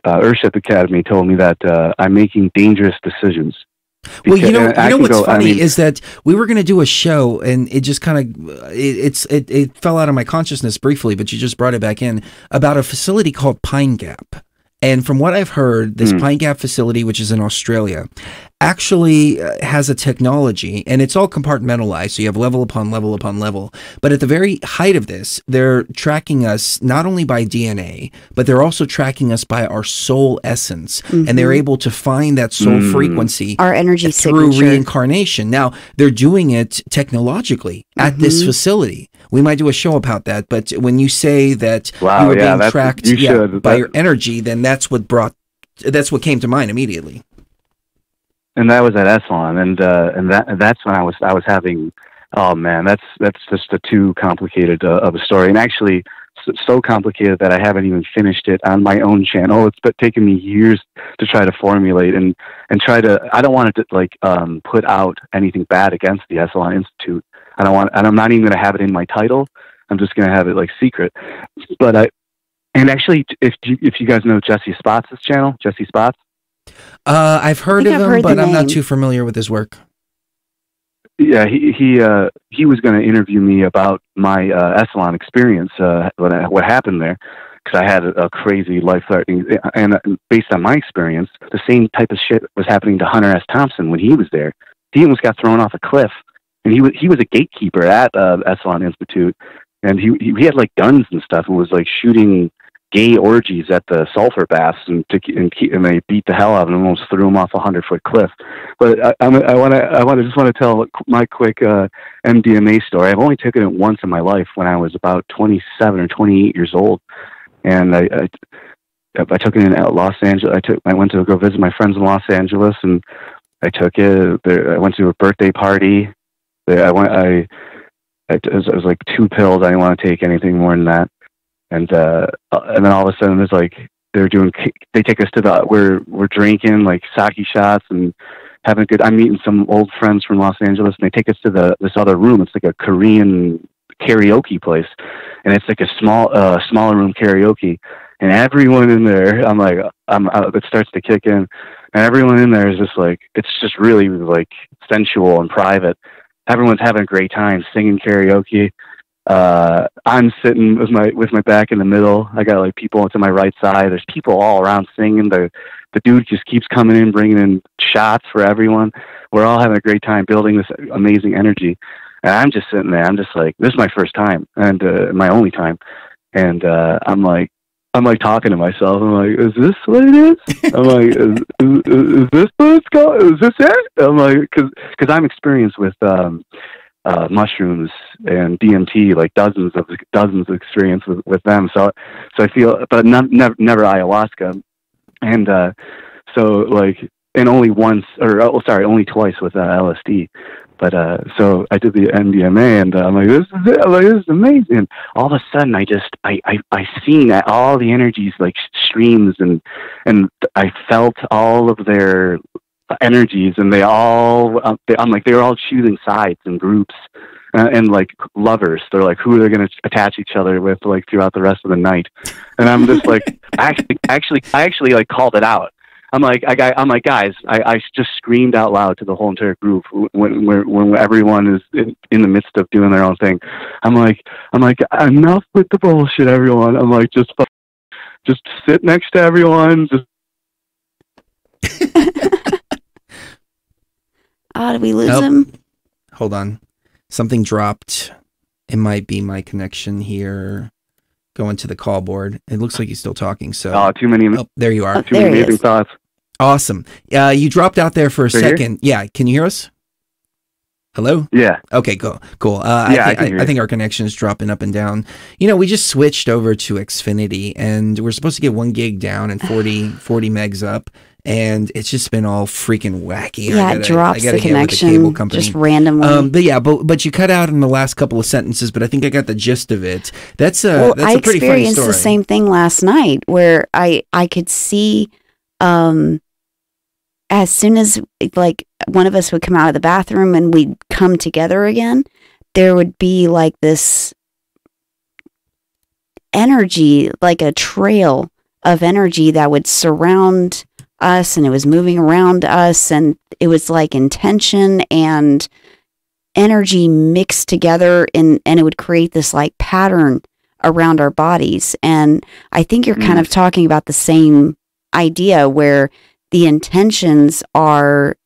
Earthship Academy told me that I'm making dangerous decisions. Well, you know what's funny is that we were going to do a show, and it just kind of it fell out of my consciousness briefly, but you just brought it back in, about a facility called Pine Gap. And from what I've heard, this Pine Gap facility, which is in Australia, actually has a technology, and it's all compartmentalized. So you have level upon level upon level. But at the very height of this, they're tracking us not only by DNA, but they're also tracking us by our soul essence. And they're able to find that soul frequency, our energy through signature. reincarnation. Now, they're doing it technologically at this facility. We might do a show about that, but when you say that you were being tracked by your energy, then that's what came to mind immediately. And that was at Esalen, and that's when I was having, oh man, that's just too complicated of a story, and actually so complicated that I haven't even finished it on my own channel. It's taken me years to try to formulate and try to. I don't want to put out anything bad against the Esalen Institute. I'm not even going to have it in my title. I'm just going to have it secret. But actually, if you guys know Jesse Spots' channel, Jesse Spots. I've heard of him, but I'm not too familiar with his work. Yeah, he was going to interview me about my Esalen experience, what happened there, because I had a crazy life-threatening, and based on my experience, the same type of shit was happening to Hunter S. Thompson when he was there. He almost got thrown off a cliff, and he was a gatekeeper at Esalen Institute, and he had guns and stuff, and was shooting gay orgies at the sulfur baths, and they beat the hell out of him and almost threw him off a 100-foot cliff. But I just want to tell my quick MDMA story. I've only taken it once in my life when I was about 27 or 28 years old, and I took it in Los Angeles. I went to go visit my friends in Los Angeles, and I took it. I went to a birthday party. It was 2 pills. I didn't want to take anything more than that. And then all of a sudden, they take us to we're drinking sake shots and having a good. I'm meeting some old friends from Los Angeles, and they take us to this other room. It's a Korean karaoke place, and it's a smaller room karaoke. And everyone in there, it starts to kick in, and everyone in there is just it's just really sensual and private. Everyone's having a great time singing karaoke. I'm sitting with my back in the middle. I got people to my right side. There's people all around singing. The dude just keeps coming in, bringing in shots for everyone. We're all having a great time building this amazing energy. And I'm just sitting there. I'm just this is my first time and my only time. And I'm talking to myself. I'm is this what it is? I'm is this what it's called? Is this it? I'm because I'm experienced with mushrooms and DMT, dozens of experience with them. So I feel, but never ayahuasca. And and only once, only twice with LSD. But so I did the MDMA, and I'm this is it. This is amazing. All of a sudden, I seen that all the energies streams, and I felt all of their energies, and they were all choosing sides and groups, and lovers. They're who they're going to attach each other with throughout the rest of the night. And I'm just I actually called it out. I'm like, guys, I just screamed out loud to the whole entire group when everyone is in the midst of doing their own thing. I'm like, enough with the bullshit, everyone. I'm like, just sit next to everyone. Oh, did we lose him? Hold on. Something dropped. It might be my connection here. Going to the call board. It looks like he's still talking. So, too many. Oh, there you are. Too many amazing thoughts. Awesome. You dropped out there for a second. Here? Yeah. Can you hear us? Hello? Yeah. Okay, cool. I think our connection is dropping up and down. You know, we just switched over to Xfinity, and we're supposed to get 1 gig down and 40 megs up, and it's just been all freaking wacky. Yeah, it drops the connection just randomly. But you cut out in the last couple of sentences, but I think I got the gist of it. That's a pretty funny story. I experienced the same thing last night, where I could see as soon as like one of us would come out of the bathroom and we'd come together again, there would be like this energy, like a trail of energy that would surround us, and it was moving around us, and it was like intention and energy mixed together, and it would create this like pattern around our bodies. And I think you're kind of talking about the same idea, where the intentions are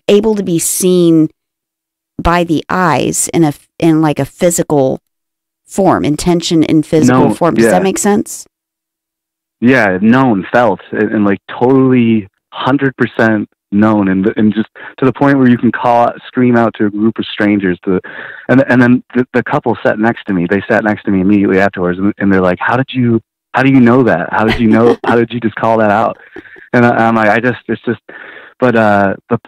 able to be seen by the eyes in like a physical form, intention in physical form. Does that make sense? Yeah, known, felt, and like totally 100% known, and just to the point where you can scream out to a group of strangers. And then the couple sat next to me. They sat next to me immediately afterwards, and they're like, "How do you know that? How did you know? How did you just call that out?" And I'm like, But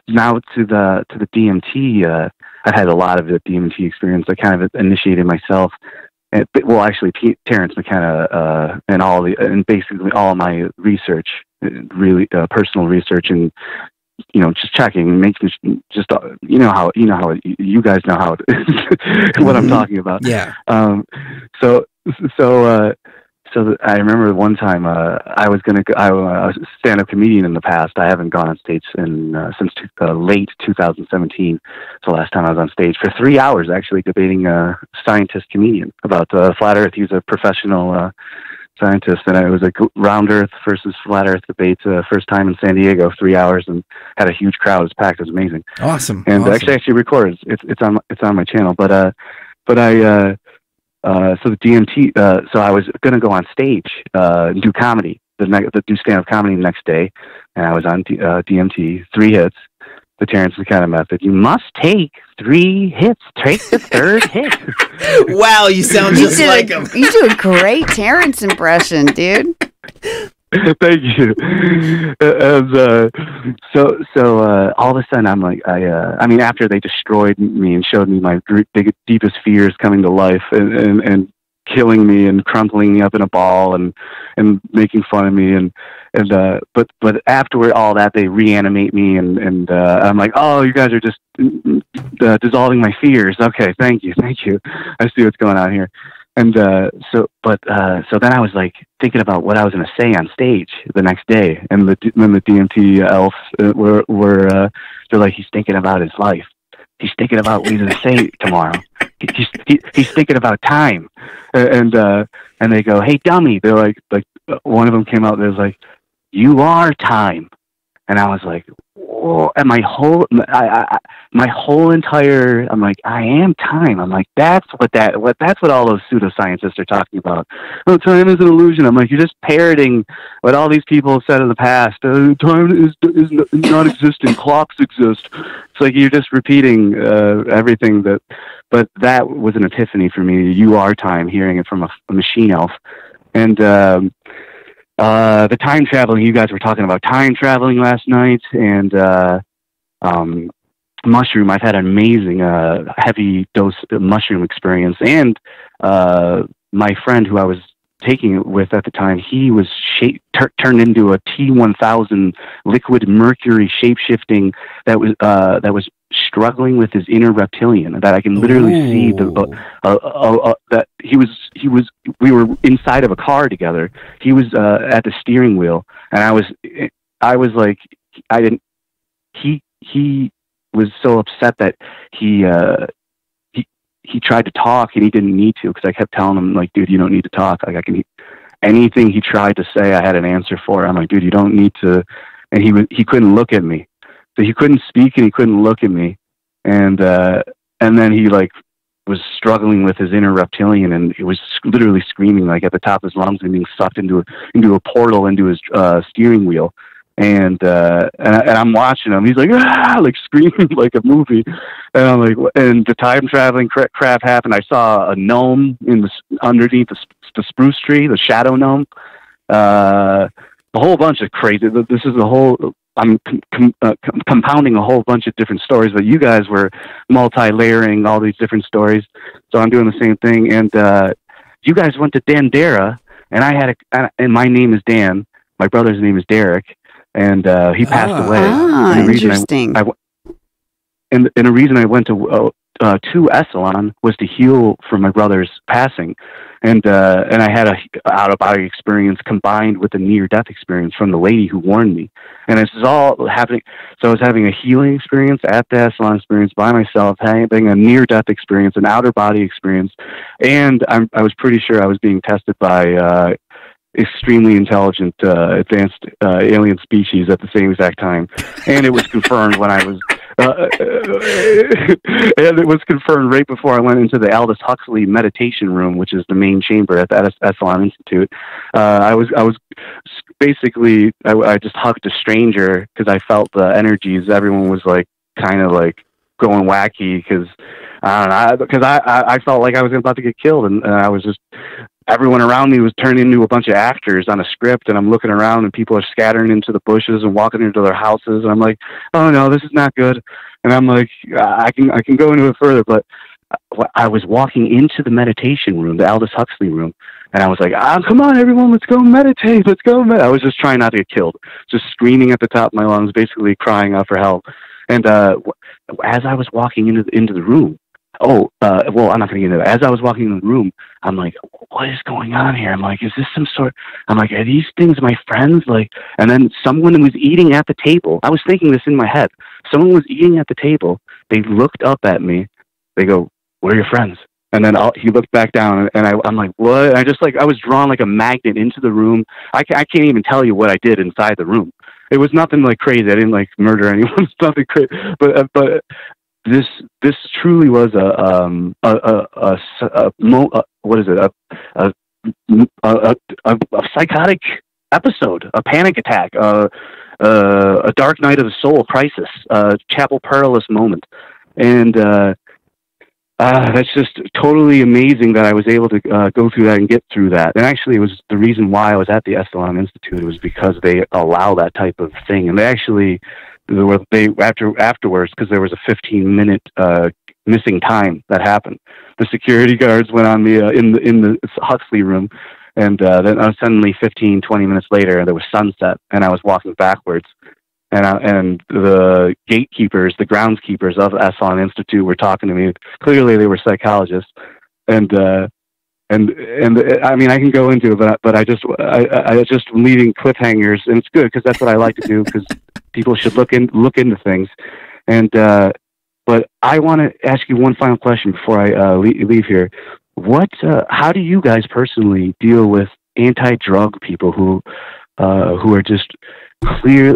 now to the DMT, I had a lot of the DMT experience. I kind of initiated myself. Well, actually, Terrence McKenna and basically all of my research, really personal research, and just checking, making just you know how you guys know how what I'm talking about. Yeah. So I remember one time I was a stand-up comedian in the past. I haven't gone on stage since late 2017. So last time I was on stage for 3 hours, actually debating a scientist comedian about flat Earth. He's a professional scientist, and it was a round Earth versus flat Earth debate. First time in San Diego, 3 hours, and had a huge crowd. It was packed. It was amazing. Awesome. And actually recorded. It's on my channel. But so the DMT, so I was going to go on stage, do comedy, do stand-up comedy the next day, and I was on DMT, 3 hits, the Terrence McKenna method. You must take 3 hits. Take the 3rd hit. Wow, you sound just like him. You do a great Terrence impression, dude. Thank you. So all of a sudden, I'm like, I mean, after they destroyed me and showed me my deepest fears coming to life, and killing me and crumpling me up in a ball and making fun of me, but after all that, they reanimate me, and I'm like, oh, you guys are just dissolving my fears. Okay, thank you. I see what's going on here. And so then I was like thinking about what I was going to say on stage the next day, and then the DMT elves were they're like, he's thinking about his life. He's thinking about what he's going to say tomorrow. He's thinking about time, and they go, hey dummy. They're like one of them came out. There was like, you are time, and I was like, whoa. And my whole entire, I'm like, I am time. I'm like, that's what all those pseudoscientists are talking about. Oh, time is an illusion. I'm like, you're just parroting what all these people have said in the past. Time is non-existent. Clocks exist. It's like you're just repeating everything that. But that was an epiphany for me. You are time. Hearing it from a machine elf, and. The time traveling, you guys were talking about time traveling last night, and mushroom. I've had an amazing heavy dose mushroom experience, and my friend who I was taking it with at the time, he was turned into a T-1000 liquid mercury shape-shifting that was struggling with his inner reptilian, that I can literally see that we were inside of a car together. He was at the steering wheel, And I was like, I didn't. He was so upset that he tried to talk and he didn't need to, because I kept telling him, like, dude, you don't need to talk. Like, anything he tried to say, I had an answer for. I'm like, dude, you don't need to. And he couldn't look at me. So he couldn't speak and he couldn't look at me. And then he like was struggling with his inner reptilian, and he was literally screaming like at the top of his lungs and being sucked into a portal into his steering wheel. And I'm watching him. He's like, ah, like screaming like a movie. And I'm like, and the time traveling crap happened. I saw a gnome underneath the spruce tree, the shadow gnome. A whole bunch of crazy. This is a whole. I'm compounding a whole bunch of different stories, but you guys were multi-layering all these different stories. So I'm doing the same thing. And you guys went to Dandara, and and my name is Dan. My brother's name is Derek, and he passed away. And interesting. And the reason I went to Esalen was to heal from my brother's passing. And I had a out-of-body experience combined with a near-death experience from the lady who warned me. And this is all happening. So I was having a healing experience at the Esalen experience by myself, having a near-death experience, an outer-body experience, and I was pretty sure I was being tested by extremely intelligent, advanced alien species at the same exact time. And it was confirmed when I was... and it was confirmed right before I went into the Aldous Huxley meditation room, which is the main chamber at the Esalen Institute. I was basically, I just hugged a stranger because I felt the energies. Everyone was like kind of like going wacky because I felt like I was about to get killed, and I was just. Everyone around me was turning into a bunch of actors on a script, and I'm looking around and people are scattering into the bushes and walking into their houses. And I'm like, oh no, this is not good. And I'm like, I can go into it further, but I was walking into the meditation room, the Aldous Huxley room, and I was like, come on, everyone, let's go meditate. Let's go. I was just trying not to get killed, just screaming at the top of my lungs, basically crying out for help. And as I was walking into the room, well, I'm not going to get into it. As I was walking in the room, I'm like, what is going on here? I'm like, is this some sort? I'm like, are these things my friends? Like, and then someone was eating at the table. I was thinking this in my head. Someone was eating at the table. They looked up at me. They go, "Where are your friends?" And then he looked back down, and I'm like, what? And I was drawn like a magnet into the room. I can't even tell you what I did inside the room. It was nothing like crazy. I didn't like murder anyone. It's nothing crazy. But this truly was a psychotic episode, a panic attack, a dark night of the soul crisis, a chapel perilous moment. And that's just totally amazing that I was able to go through that and get through that. And actually, it was the reason why I was at the Esalen Institute. It was because they allow that type of thing. And afterwards, because there was a 15-minute missing time that happened. The security guards went on me in the Huxley room, and then suddenly 15, 20 minutes later, there was sunset, and I was walking backwards. And the gatekeepers, the groundskeepers of Esalen Institute were talking to me. Clearly, they were psychologists, and I mean, I can go into it, but I just leaving cliffhangers, and it's good because that's what I like to do, because people should look into things. And but I want to ask you one final question before I leave here. How do you guys personally deal with anti-drug people who are just clear?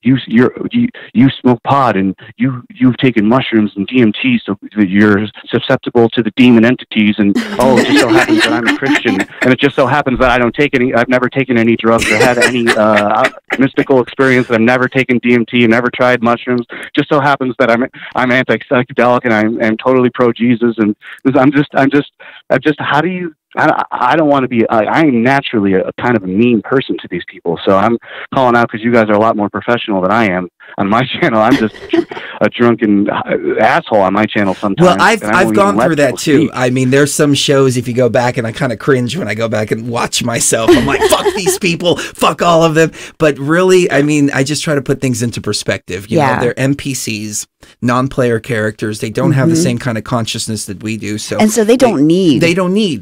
You smoke pot and you've taken mushrooms and DMT, so that you're susceptible to the demon entities, and it just so happens that I'm a Christian, and it just so happens that I've never taken any drugs or had any mystical experience. I've never taken DMT, never tried mushrooms. Just so happens that I'm anti-psychedelic and I'm totally pro Jesus, and I'm just how do you? I don't want to be. I'm naturally a kind of a mean person to these people, so I'm calling out because you guys are a lot more professional than I am on my channel. I'm just a drunken asshole on my channel sometimes. Well, I've gone through that too. I mean, there's some shows, if you go back, and I kind of cringe when I go back and watch myself. I'm like, fuck these people, fuck all of them. But really, I mean, I just try to put things into perspective. You know, they're NPCs. non-player characters. They don't have the same kind of consciousness that we do. So they don't need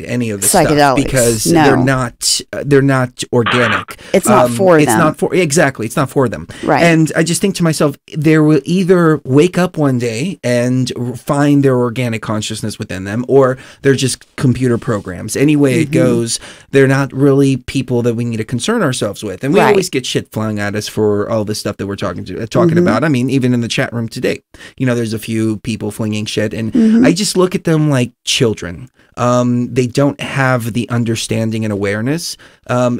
any of the psychedelics stuff because they're not organic. It's not for them. It's not for exactly. It's not for them. Right. And I just think to myself, they will either wake up one day and find their organic consciousness within them, or they're just computer programs. Any way it goes, they're not really people that we need to concern ourselves with. And we always get shit flung at us for all the stuff that we're talking about. I mean, even in the chat room today, you know, there's a few people flinging shit, and I just look at them like children. They don't have the understanding and awareness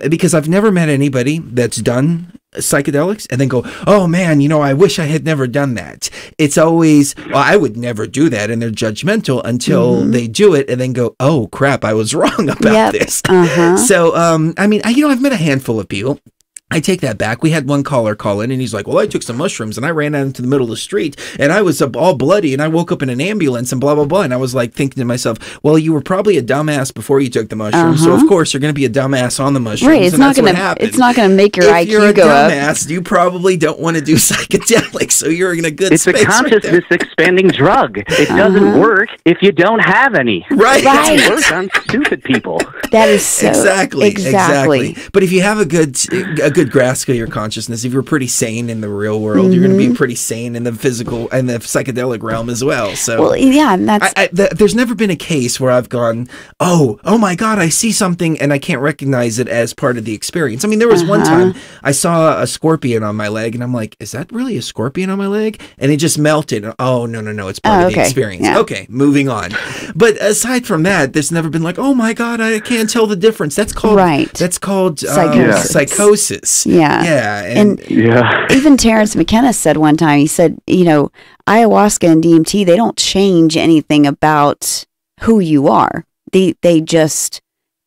because I've never met anybody that's done psychedelics and then go, oh man, you know, I wish I had never done that. It's always, well, I would never do that, and they're judgmental until they do it and then go, oh crap, I was wrong about this. So I mean, I've met a handful of people. I take that back. We had one caller call in and he's like, well, I took some mushrooms and I ran out into the middle of the street and I was all bloody and I woke up in an ambulance and blah, blah, blah. And I was like thinking to myself, well, you were probably a dumbass before you took the mushrooms. So of course you're going to be a dumbass on the mushrooms. Right. It's not going to make your IQ go up. If you're a dumbass, you probably don't want to do psychedelics. So you're in a good space. It's a consciousness expanding drug. It doesn't work if you don't have any. Right. It works on stupid people. That is so exactly. But if you have a good grasp of your consciousness, if you're pretty sane in the real world, you're going to be pretty sane in the physical and the psychedelic realm as well. So, well, yeah, and that's there's never been a case where I've gone, oh my God, I see something and I can't recognize it as part of the experience. I mean, there was one time I saw a scorpion on my leg, and I'm like, is that really a scorpion on my leg? And it just melted. Oh no, it's part of the experience. Yeah. Okay, moving on. But aside from that, there's never been like, oh my God, I can't tell the difference. That's called psychosis. Yeah. And even Terrence McKenna said one time, he said, you know, ayahuasca and DMT, they don't change anything about who you are. They just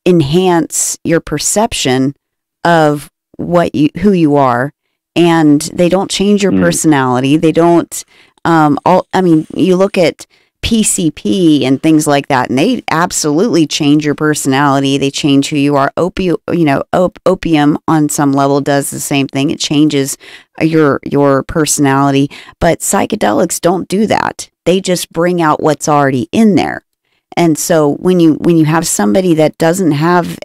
enhance your perception of who you are, and they don't change your personality. They don't you look at PCP and things like that, and they absolutely change your personality. They change who you are. Opium on some level does the same thing. It changes your personality, but psychedelics don't do that. They just bring out what's already in there. And so when you have somebody that doesn't have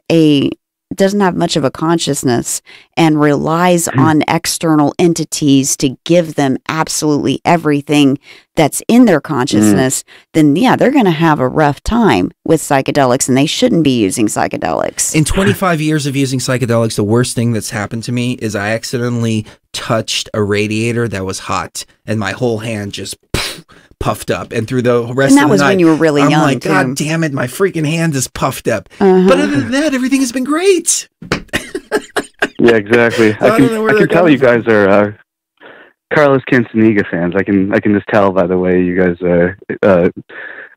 much of a consciousness and relies on external entities to give them absolutely everything that's in their consciousness, then they're going to have a rough time with psychedelics, and they shouldn't be using psychedelics. In 25 years of using psychedelics, the worst thing that's happened to me is I accidentally touched a radiator that was hot, and my whole hand just puffed up, and through the rest of the night, and that was when you were really young. I'm like, God damn it, my freaking hand is puffed up. But other than that, everything has been great. Yeah, exactly. I can tell you guys are Carlos Quintanilla fans. I can just tell by the way you guys are.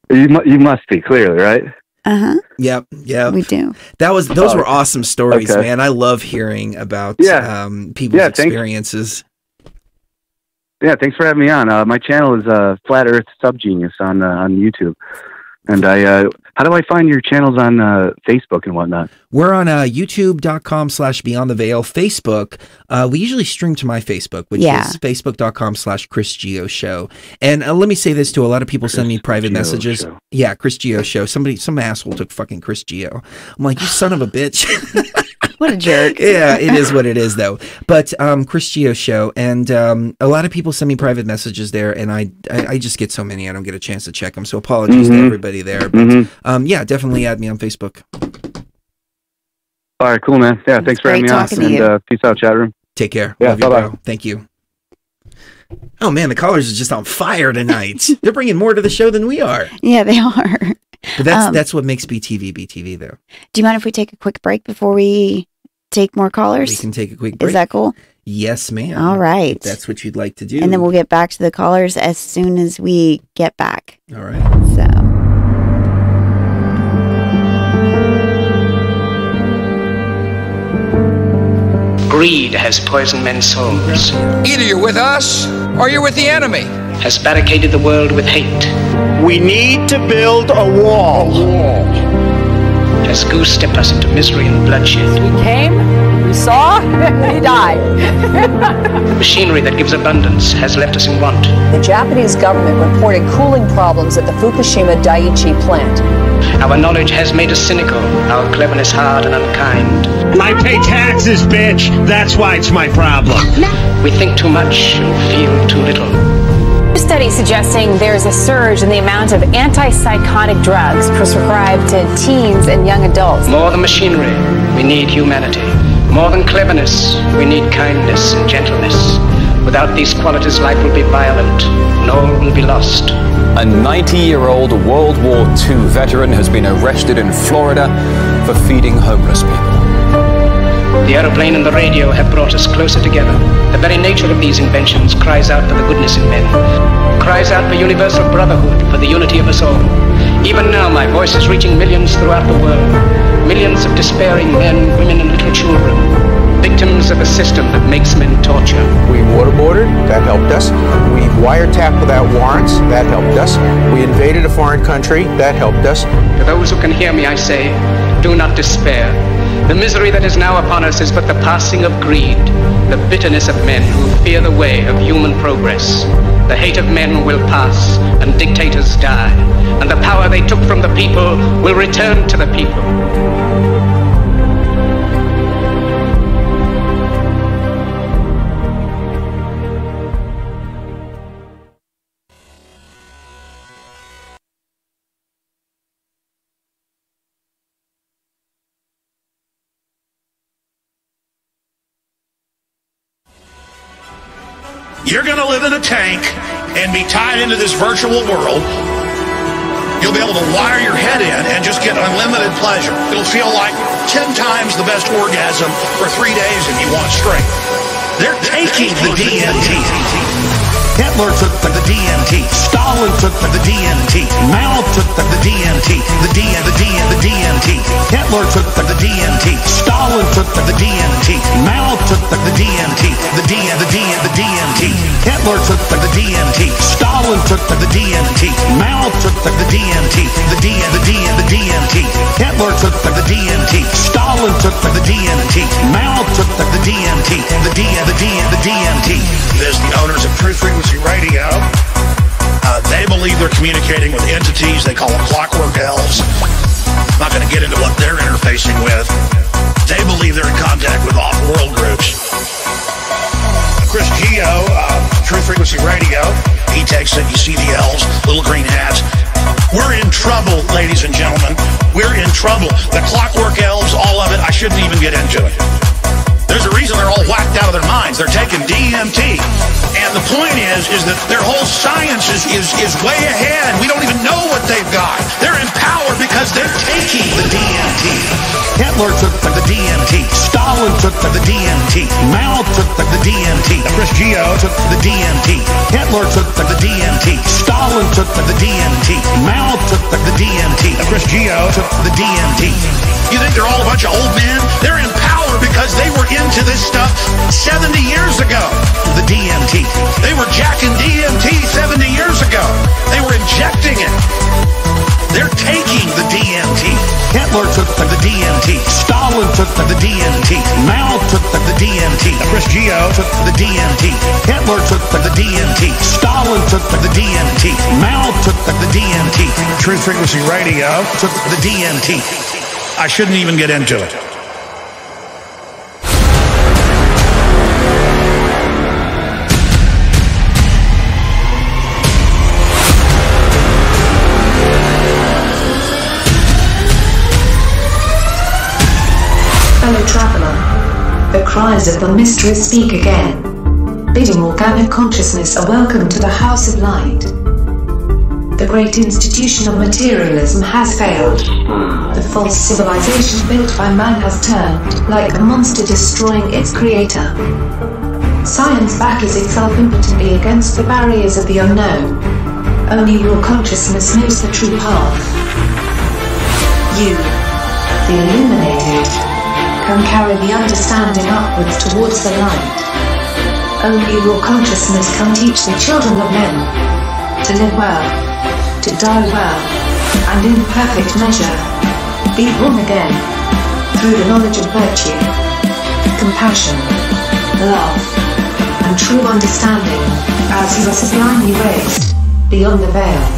You must be, clearly, right? Yep. We do. Those were awesome stories, man. I love hearing about people's experiences. Yeah, thanks for having me on. My channel is Flat Earth Subgenius on YouTube. And how do I find your channels on Facebook and whatnot? We're on youtube.com/Beyond the Veil. Facebook, we usually stream to my Facebook, which is facebook.com/Chris Geo Show. And let me say this too, a lot of people send me private messages. Show. Yeah, Chris Geo Show. Some asshole took fucking Chris Geo. I'm like, you son of a bitch. What a jerk. Yeah, it is what it is, though. But Chris Geo Show, and a lot of people send me private messages there, and I just get so many, I don't get a chance to check them. So apologies to everybody there. But yeah, definitely add me on Facebook. All right, cool, man. Yeah, thanks for having me on. And peace out, chat room. Take care. Yeah, love you, bro. Thank you. Oh man, the callers are just on fire tonight. They're bringing more to the show than we are. Yeah, they are. But that's what makes BTV, though. Do you mind if we take a quick break before we take more callers? We can take a quick break. Is that cool? Yes, ma'am. All right. If that's what you'd like to do. And then we'll get back to the callers as soon as we get back. All right. So. Greed has poisoned men's souls. Either you're with us or you're with the enemy. Has barricaded the world with hate. We need to build a wall. has goose-stepped us into misery and bloodshed. We came, we saw, we died. Machinery that gives abundance has left us in want. The Japanese government reported cooling problems at the Fukushima Daiichi plant. Our knowledge has made us cynical, our cleverness hard and unkind. I pay taxes, bitch! That's why it's my problem. We think too much and feel too little. A study suggesting there's a surge in the amount of antipsychotic drugs prescribed to teens and young adults. More than machinery, we need humanity. More than cleverness, we need kindness and gentleness. Without these qualities, life will be violent, and all will be lost. A 90-year-old World War II veteran has been arrested in Florida for feeding homeless people. The aeroplane and the radio have brought us closer together. The very nature of these inventions cries out for the goodness in men, cries out for universal brotherhood, for the unity of us all. Even now, my voice is reaching millions throughout the world. Millions of despairing men, women, and little children, victims of a system that makes men torture. We waterboarded, that helped us. We wiretapped without warrants, that helped us. We invaded a foreign country, that helped us. To those who can hear me, I say, do not despair. The misery that is now upon us is but the passing of greed, the bitterness of men who fear the way of human progress. The hate of men will pass, and dictators die, and the power they took from the people will return to the people. You're going to live in a tank and be tied into this virtual world. You'll be able to wire your head in and just get unlimited pleasure. It'll feel like 10 times the best orgasm for 3 days if you want straight. They're taking the DMT. Hitler took the DMT. Stalin took the DMT. Mao took the DMT. The DMT. Hitler took the DMT. Stalin took the DMT. Mao took the DMT. The DMT. Hitler took the DMT. Stalin took the DMT. Mao took the DMT. The DMT. Hitler took the DMT. Stalin took the DMT. Mao took the DMT. The DMT. There's the owners of Truth Frequency Radio. They believe they're communicating with entities they call them clockwork elves. I'm not going to get into what they're interfacing with. They believe they're in contact with off-world groups. Chris Geo, Truth Frequency Radio, he takes it. You see the elves, little green hats. We're in trouble, ladies and gentlemen. We're in trouble. The clockwork elves, all of it, I shouldn't even get into it. There's a reason they're all whacked out of their minds. They're taking DMT. And the point is that their whole science is way ahead. We don't even know what they've got. They're empowered because they're taking the DMT. Hitler took the DMT. Stalin took the DMT. Mao took the DMT. Chris Geo took the DMT. Hitler took the DMT. Stalin took the DMT. Mao took the DMT. Chris Geo took the DMT. You think they're all a bunch of old men? They're in power because they were into this stuff 70 years ago. The DMT. They were jacking DMT 70 years ago. They were injecting it. They're taking the DMT. Hitler took the DMT. Stalin took the DMT. Mao took the DMT. Chris Geo took the DMT. Hitler took the DMT. Stalin took the DMT. Mao took the DMT. Truth Frequency Radio took the DMT. I shouldn't even get into it. Fellow traveler, the cries of the mistress speak again. Bidding organic consciousness a welcome to the House of Light. The great institution of materialism has failed. The false civilization built by man has turned, like a monster destroying its creator. Science battles itself impotently against the barriers of the unknown. Only raw consciousness knows the true path. You, the illuminated, can carry the understanding upwards towards the light. Only raw consciousness can teach the children of men to live well, to die well, and in perfect measure. be born again through the knowledge of virtue, compassion, love, and true understanding, as he was sublimely raised beyond the veil.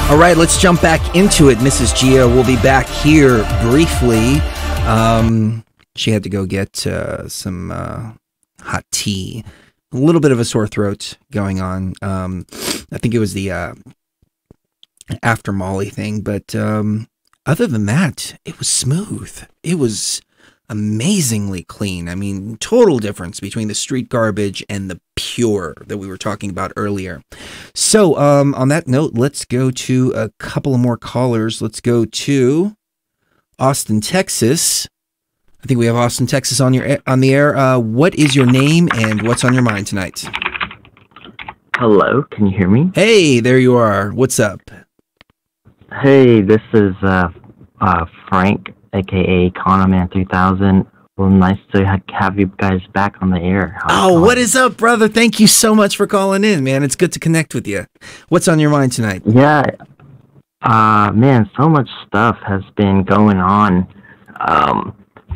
All right, let's jump back into it. Mrs. Gia will be back here briefly. She had to go get some hot tea. A little bit of a sore throat going on. I think it was the after Molly thing, but other than that, it was smooth. It was amazingly clean. I mean, total difference between the street garbage and the pure that we were talking about earlier. So, on that note, let's go to a couple of more callers. Let's go to Austin, Texas. I think we have Austin, Texas on the air. What is your name and what's on your mind tonight? Hello, can you hear me? Hey, there you are. What's up? Hey, this is Frank, aka Conoman 3000. Well, nice to have you guys back on the air. What is up, brother? Thank you so much for calling in, man. It's good to connect with you. What's on your mind tonight? Yeah, man, so much stuff has been going on.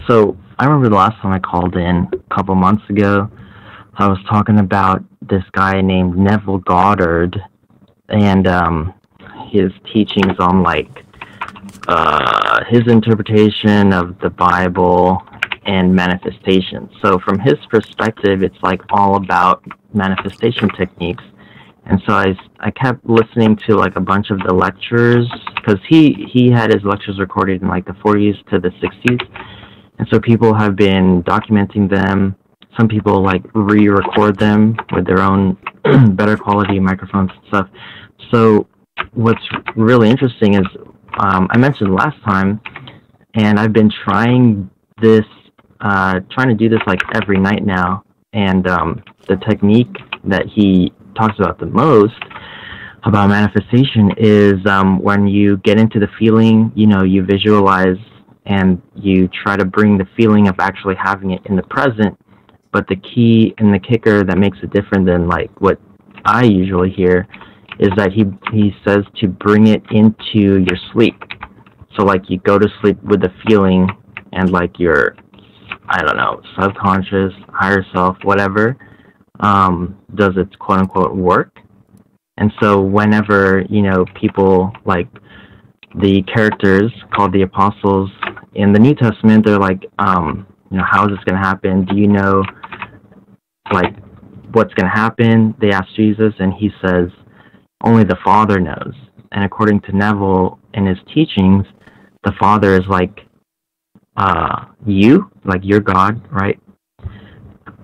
So I remember the last time I called in a couple months ago, I was talking about this guy named Neville Goddard and his teachings on his interpretation of the Bible and manifestation. So from his perspective, it's like all about manifestation techniques. And so I kept listening to like a bunch of the lectures, because he had his lectures recorded in like the 40s to the 60s. And so people have been documenting them. Some people like re-record them with their own better quality microphones and stuff. So what's really interesting is, I mentioned last time, and I've been trying to do this like every night now. And the technique that he talks about the most about manifestation is when you get into the feeling, you visualize and you try to bring the feeling of actually having it in the present. But the key and the kicker that makes it different than like what I usually hear is that he says to bring it into your sleep. So like you go to sleep with the feeling, and like your, I don't know, subconscious, higher self, whatever, does its quote unquote work. And so whenever, people like the characters called the apostles in the New Testament, they're like, how is this going to happen? Do you know like what's going to happen? They ask Jesus, and he says, only the Father knows. And according to Neville in his teachings, the Father is like you, like your God, right?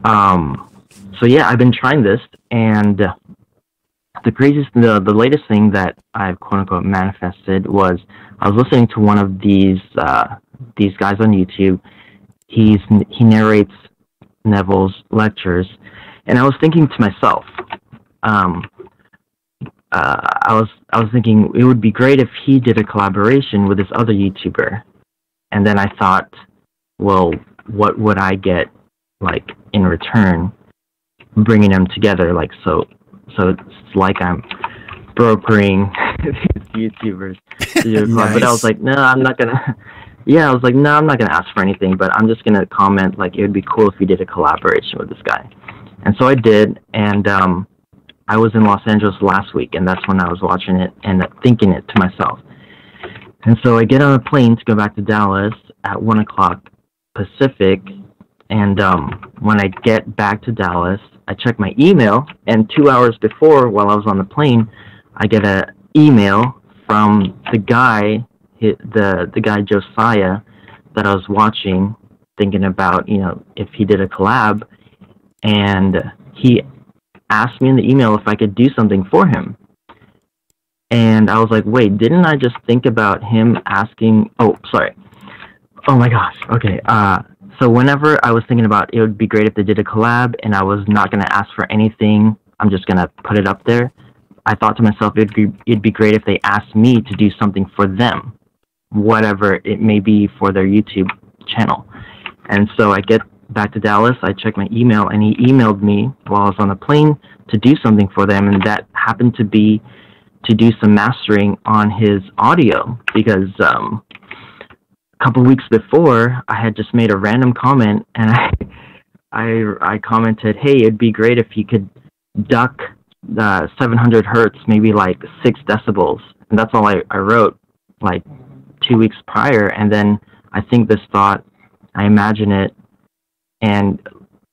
So yeah, I've been trying this, and the latest thing that I've quote unquote manifested was I was listening to one of these guys on YouTube. He narrates Neville's lectures, and I was thinking to myself, I was thinking it would be great if he did a collaboration with this other YouTuber. And then I thought, well, what would I get like in return, bringing them together? Like so it's like I'm brokering these YouTubers to do a collab. Nice. But I was like, no, I'm not gonna. Yeah, I was like, no, I'm not gonna ask for anything. But I'm just gonna comment like it would be cool if you did a collaboration with this guy. And so I did, and I was in Los Angeles last week, and that's when I was watching it and thinking it to myself. And so I get on a plane to go back to Dallas at 1 o'clock Pacific, and when I get back to Dallas, I check my email, and 2 hours before, while I was on the plane, I get an email from the guy, the guy Josiah, that I was watching, thinking about, if he did a collab, and he asked me in the email if I could do something for him. And I was like, wait, didn't I just think about him asking? Oh, sorry. Oh my gosh. Okay. so whenever I was thinking about it would be great if they did a collab and I was not going to ask for anything, I'm just going to put it up there. I thought to myself, it'd be great if they asked me to do something for them, whatever it may be for their YouTube channel. And so I get back to Dallas, I check my email, and he emailed me while I was on the plane to do something for them, and that happened to be to do some mastering on his audio, because a couple weeks before, I had just made a random comment, and I commented, hey, it'd be great if you could duck 700 hertz, maybe like 6 decibels. And that's all I wrote like 2 weeks prior. And then I think this thought, I imagine it, and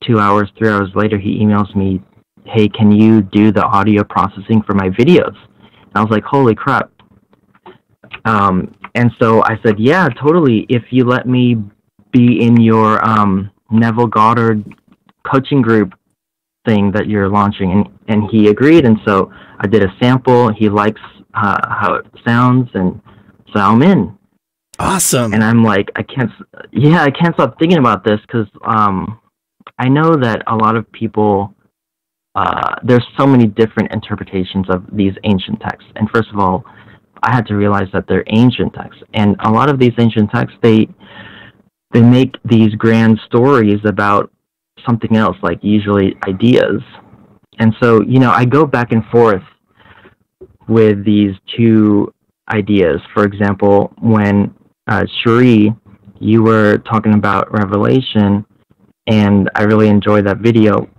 2 hours, 3 hours later, he emails me, hey, can you do the audio processing for my videos? And I was like, holy crap. And so I said, yeah, totally. If you let me be in your Neville Goddard coaching group thing that you're launching. And he agreed. And so I did a sample. He likes how it sounds. And so I'm in. Awesome. And I'm like, I can't stop thinking about this, because I know that a lot of people, there's so many different interpretations of these ancient texts. And first of all, I had to realize that they're ancient texts. And a lot of these ancient texts, they make these grand stories about something else, like usually ideas. And so, I go back and forth with these two ideas. For example, when Cherie, you were talking about Revelation, and I really enjoyed that video.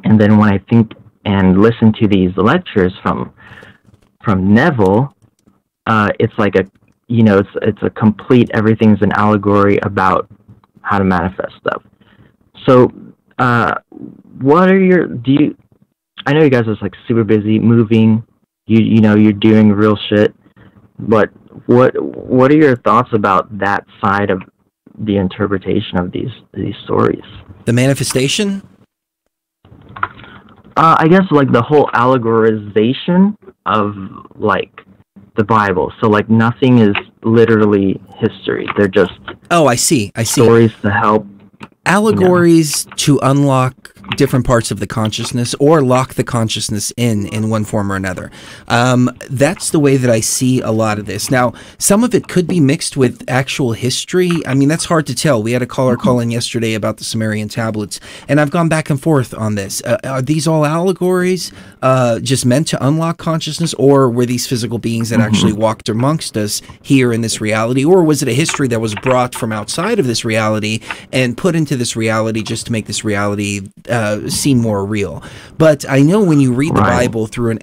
And then when I think and listen to these lectures from Neville, it's like it's a complete, everything's an allegory about how to manifest stuff. So, what are I know you guys are like super busy moving, you're doing real shit, but what are your thoughts about that side of the interpretation of these stories? The manifestation? I guess like the whole allegorization of like the Bible. So like nothing is literally history. They're just I see. Stories to help. Allegories to unlock different parts of the consciousness or lock the consciousness in one form or another. That's the way that I see a lot of this. Now, some of it could be mixed with actual history. I mean, that's hard to tell. We had a caller call in yesterday about the Sumerian tablets, and I've gone back and forth on this. Are these all allegories just meant to unlock consciousness, or were these physical beings that actually walked amongst us here in this reality, or was it a history that was brought from outside of this reality and put into this reality just to make this reality seem more real? But I know when you read the Bible through an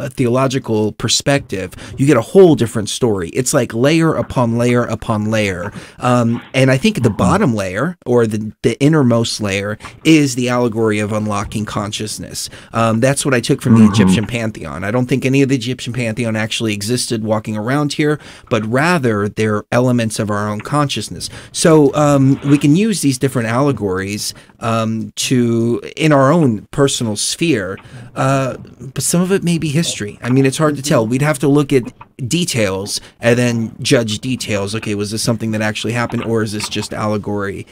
theological perspective, you get a whole different story. It's like layer upon layer upon layer. And I think the bottom layer, or the innermost layer, is the allegory of unlocking consciousness. That's what I took from the Egyptian pantheon. I don't think any of the Egyptian pantheon actually existed walking around here, but rather they're elements of our own consciousness. So we can use these different allegories in our own personal sphere, but some of it may be history. I mean, it's hard to tell. We'd have to look at details and then judge details. Okay, was this something that actually happened, or is this just allegory?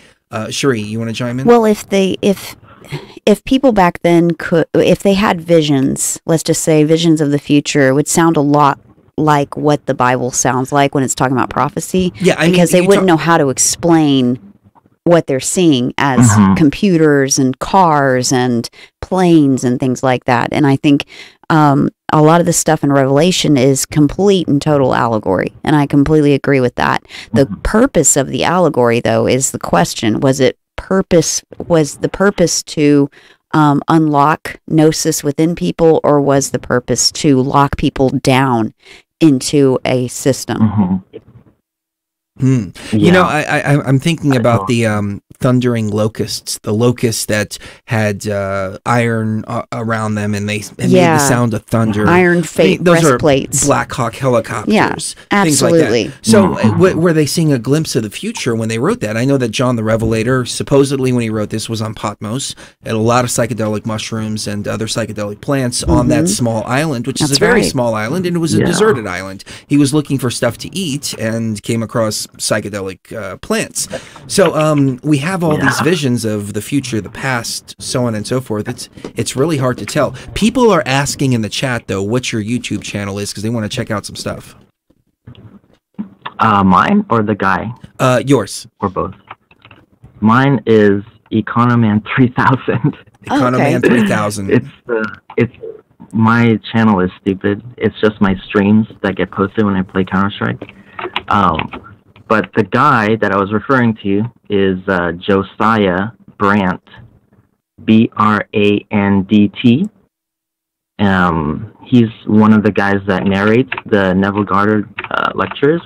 Cherie, you want to chime in? Well, if people back then if they had visions, let's just say visions of the future, it would sound a lot like what the Bible sounds like when it's talking about prophecy. Yeah, because they wouldn't know how to explain what they're seeing as computers and cars and planes and things like that. And I think a lot of the stuff in Revelation is complete and total allegory, and I completely agree with that. The purpose of the allegory, though, is the question. Was the purpose to unlock gnosis within people, or was the purpose to lock people down into a system? You know, I'm thinking about the thundering locusts, the locusts that had iron around them, and they made the sound of thunder. Iron fate breastplates. Those are Black Hawk helicopters. Yeah, things absolutely. like that. So were they seeing a glimpse of the future when they wrote that? I know that John the Revelator, supposedly when he wrote this, was on Patmos, and a lot of psychedelic mushrooms and other psychedelic plants on that small island, which is a very small island, and it was a deserted island. He was looking for stuff to eat and came across psychedelic plants. So we have all these visions of the future, the past, so on and so forth. It's really hard to tell. People are asking in the chat though what your YouTube channel is because they want to check out some stuff. Mine or the guy? Yours. Or both. Mine is Economan 3000. Economan 3000. It's my channel is stupid. It's just my streams that get posted when I play Counter-Strike. But the guy that I was referring to is Josiah Brandt, Brandt. He's one of the guys that narrates the Neville Goddard lectures.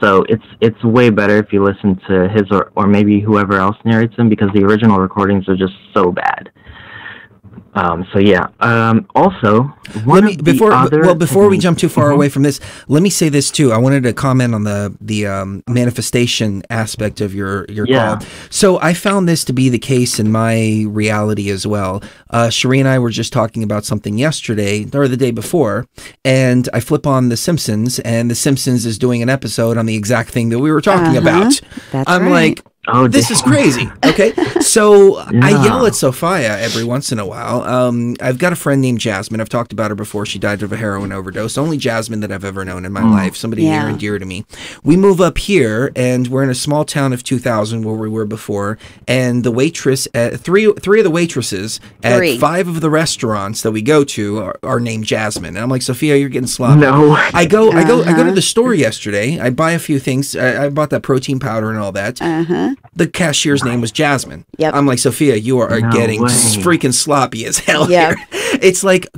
So it's way better if you listen to his or maybe whoever else narrates them, because the original recordings are just so bad. So yeah. Also, before we jump too far away from this, let me say this too. I wanted to comment on the manifestation aspect of your call. So I found this to be the case in my reality as well. Cherie and I were just talking about something yesterday or the day before, and I flip on The Simpsons, and The Simpsons is doing an episode on the exact thing that we were talking about. I'm like, oh, this is crazy. Okay. So I yell at Sophia every once in a while. I've got a friend named Jasmine. I've talked about her before. She died of a heroin overdose. Only Jasmine that I've ever known in my life. Somebody near and dear to me. We move up here and we're in a small town of 2,000 where we were before. And the waitress, three of the waitresses at 5 of the restaurants that we go to are named Jasmine. And I'm like, Sophia, you're getting sloppy. No. I go to the store yesterday. I buy a few things. I bought that protein powder and all that. The cashier's name was Jasmine. I'm like, Sophia, you are getting freaking sloppy as hell here. It's like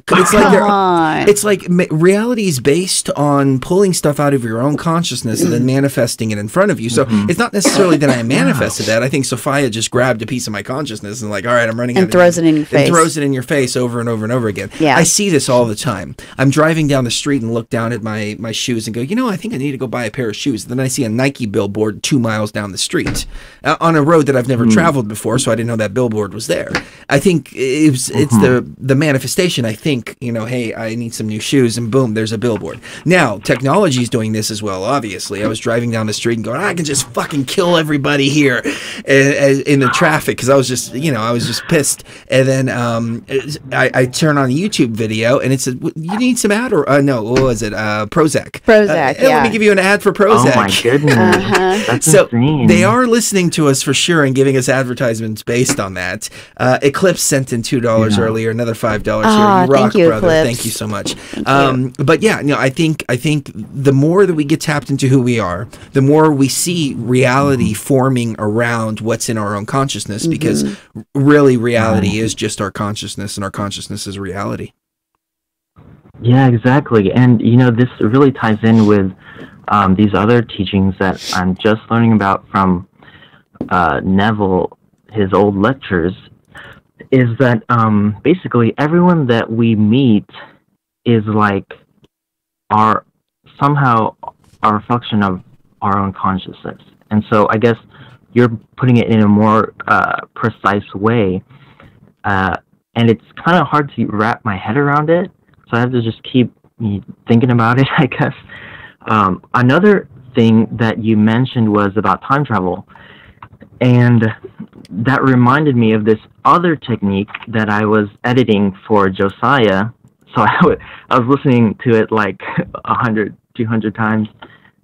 reality is based on pulling stuff out of your own consciousness and then manifesting it in front of you. So it's not necessarily that I manifested that. I think Sophia just grabbed a piece of my consciousness and like, all right, I'm running and throws it in your face. And throws it in your face over and over and over again. I see this all the time. I'm driving down the street and look down at my shoes and go, you know, I think I need to go buy a pair of shoes. Then I see a Nike billboard 2 miles down the street on a road that I've never traveled before, so I didn't know that billboard was there. I think it's the manifestation. I think, you know, hey, I need some new shoes, and boom, there's a billboard. Now, technology is doing this as well, obviously. I was driving down the street and going, I can just fucking kill everybody here in the traffic, because I was just pissed. And then I turn on a YouTube video, and it said, you need some ad? Or, no, what was it? Prozac. Prozac, Let me give you an ad for Prozac. Oh, my goodness. That's so insane. They are listening to us for sure and giving us advertisements based on that. Eclipse sent in $2 earlier, another $5 here. You rock, thank you, brother. Eclipse. Thank you so much. But yeah, you know, I think the more that we get tapped into who we are, the more we see reality forming around what's in our own consciousness, because really reality is just our consciousness, and our consciousness is reality. Yeah, exactly. And, you know, this really ties in with these other teachings that I'm just learning about from Neville, his old lectures, is that basically everyone that we meet is like somehow a reflection of our own consciousness. And so I guess you're putting it in a more precise way, and it's kind of hard to wrap my head around it, so I have to just keep thinking about it, I guess. Another thing that you mentioned was about time travel, and that reminded me of this other technique that I was editing for Josiah. So I was listening to it like 100, 200 times,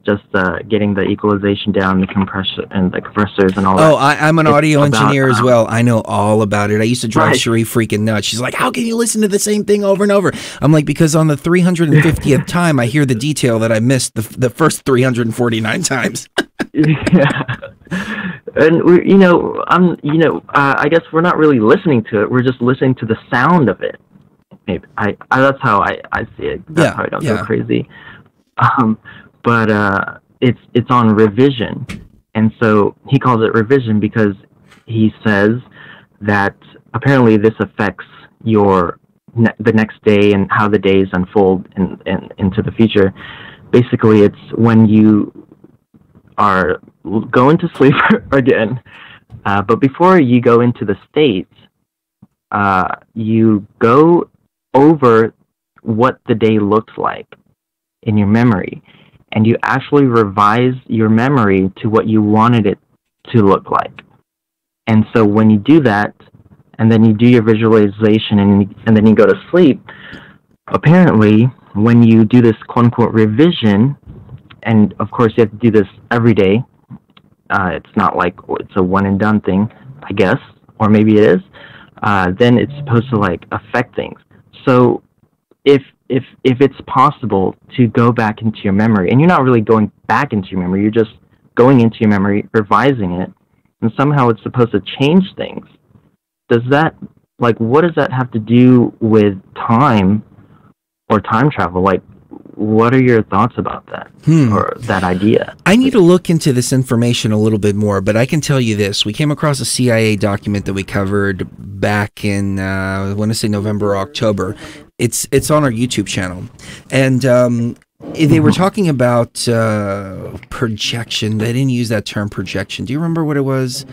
just getting the equalization down, the compressor and the compressors and all that. Oh, I'm an audio engineer as well. I know all about it. I used to drive Cherie freaking nuts. She's like, how can you listen to the same thing over and over? I'm like, because on the 350th time, I hear the detail that I missed the first 349 times. Yeah. And I guess we're not really listening to it. We're just listening to the sound of it. Maybe that's how I see it. That's how I don't go crazy. But it's on revision, and so he calls it revision because he says that apparently this affects the next day and how the days unfold into the future. Basically, it's when you are going to sleep again, but before you go into the states, you go over what the day looks like in your memory. and you actually revise your memory to what you wanted it to look like. And so when you do that, and then you do your visualization, and then you go to sleep, apparently when you do this quote-unquote revision, and of course you have to do this every day, it's not like it's a one-and-done thing, I guess, or maybe it is, then it's supposed to like affect things. So if it's possible to go back into your memory, and you're not really going back into your memory, you're just going into your memory, revising it, and somehow it's supposed to change things. Does that, like, what does that have to do with time or time travel? Like, what are your thoughts about that, or that idea? I need to look into this information a little bit more, but I can tell you this. We came across a CIA document that we covered back in, I want to say November or October. It's on our YouTube channel. And they were talking about projection. They didn't use that term projection. Do you remember what it was?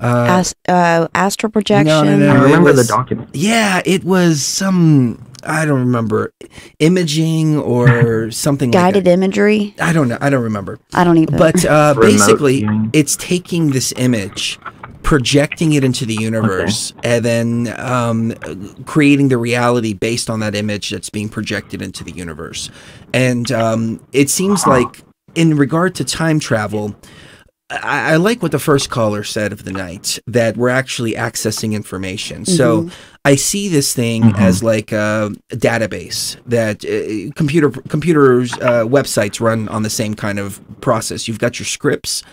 Astral projection? No. I remember the document. Yeah, it was some... I don't remember, imaging or something guided like imagery. I don't know. I don't remember. I don't either. But basically, it's taking this image, projecting it into the universe, and then creating the reality based on that image that's being projected into the universe. And it seems like, in regard to time travel, I like what the first caller said of the night, that we're actually accessing information. So I see this thing as like a database that computers websites run on the same kind of process. You've got your scripts.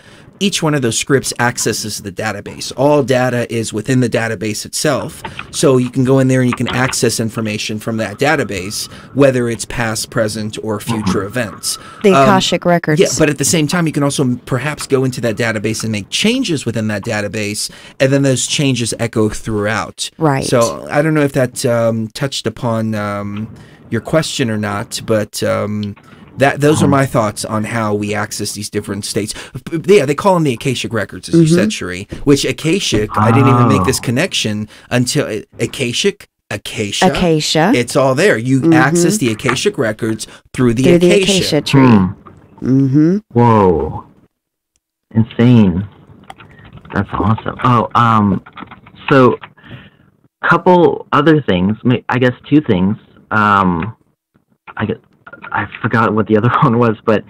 Each one of those scripts accesses the database. All data is within the database itself. So you can go in there and you can access information from that database, whether it's past, present, or future events. The Akashic records. Yeah, but at the same time, you can also perhaps go into that database and make changes within that database, and then those changes echo throughout. Right. So I don't know if that touched upon your question or not, but... those are my thoughts on how we access these different states. Yeah, they call them the Akashic records, as you said, Cherie. Which Akashic, I didn't even make this connection until Acacia. It's all there. You access the Akashic records through the Acacia tree. Whoa, insane! That's awesome. Oh, so couple other things. I guess two things. I forgot what the other one was, but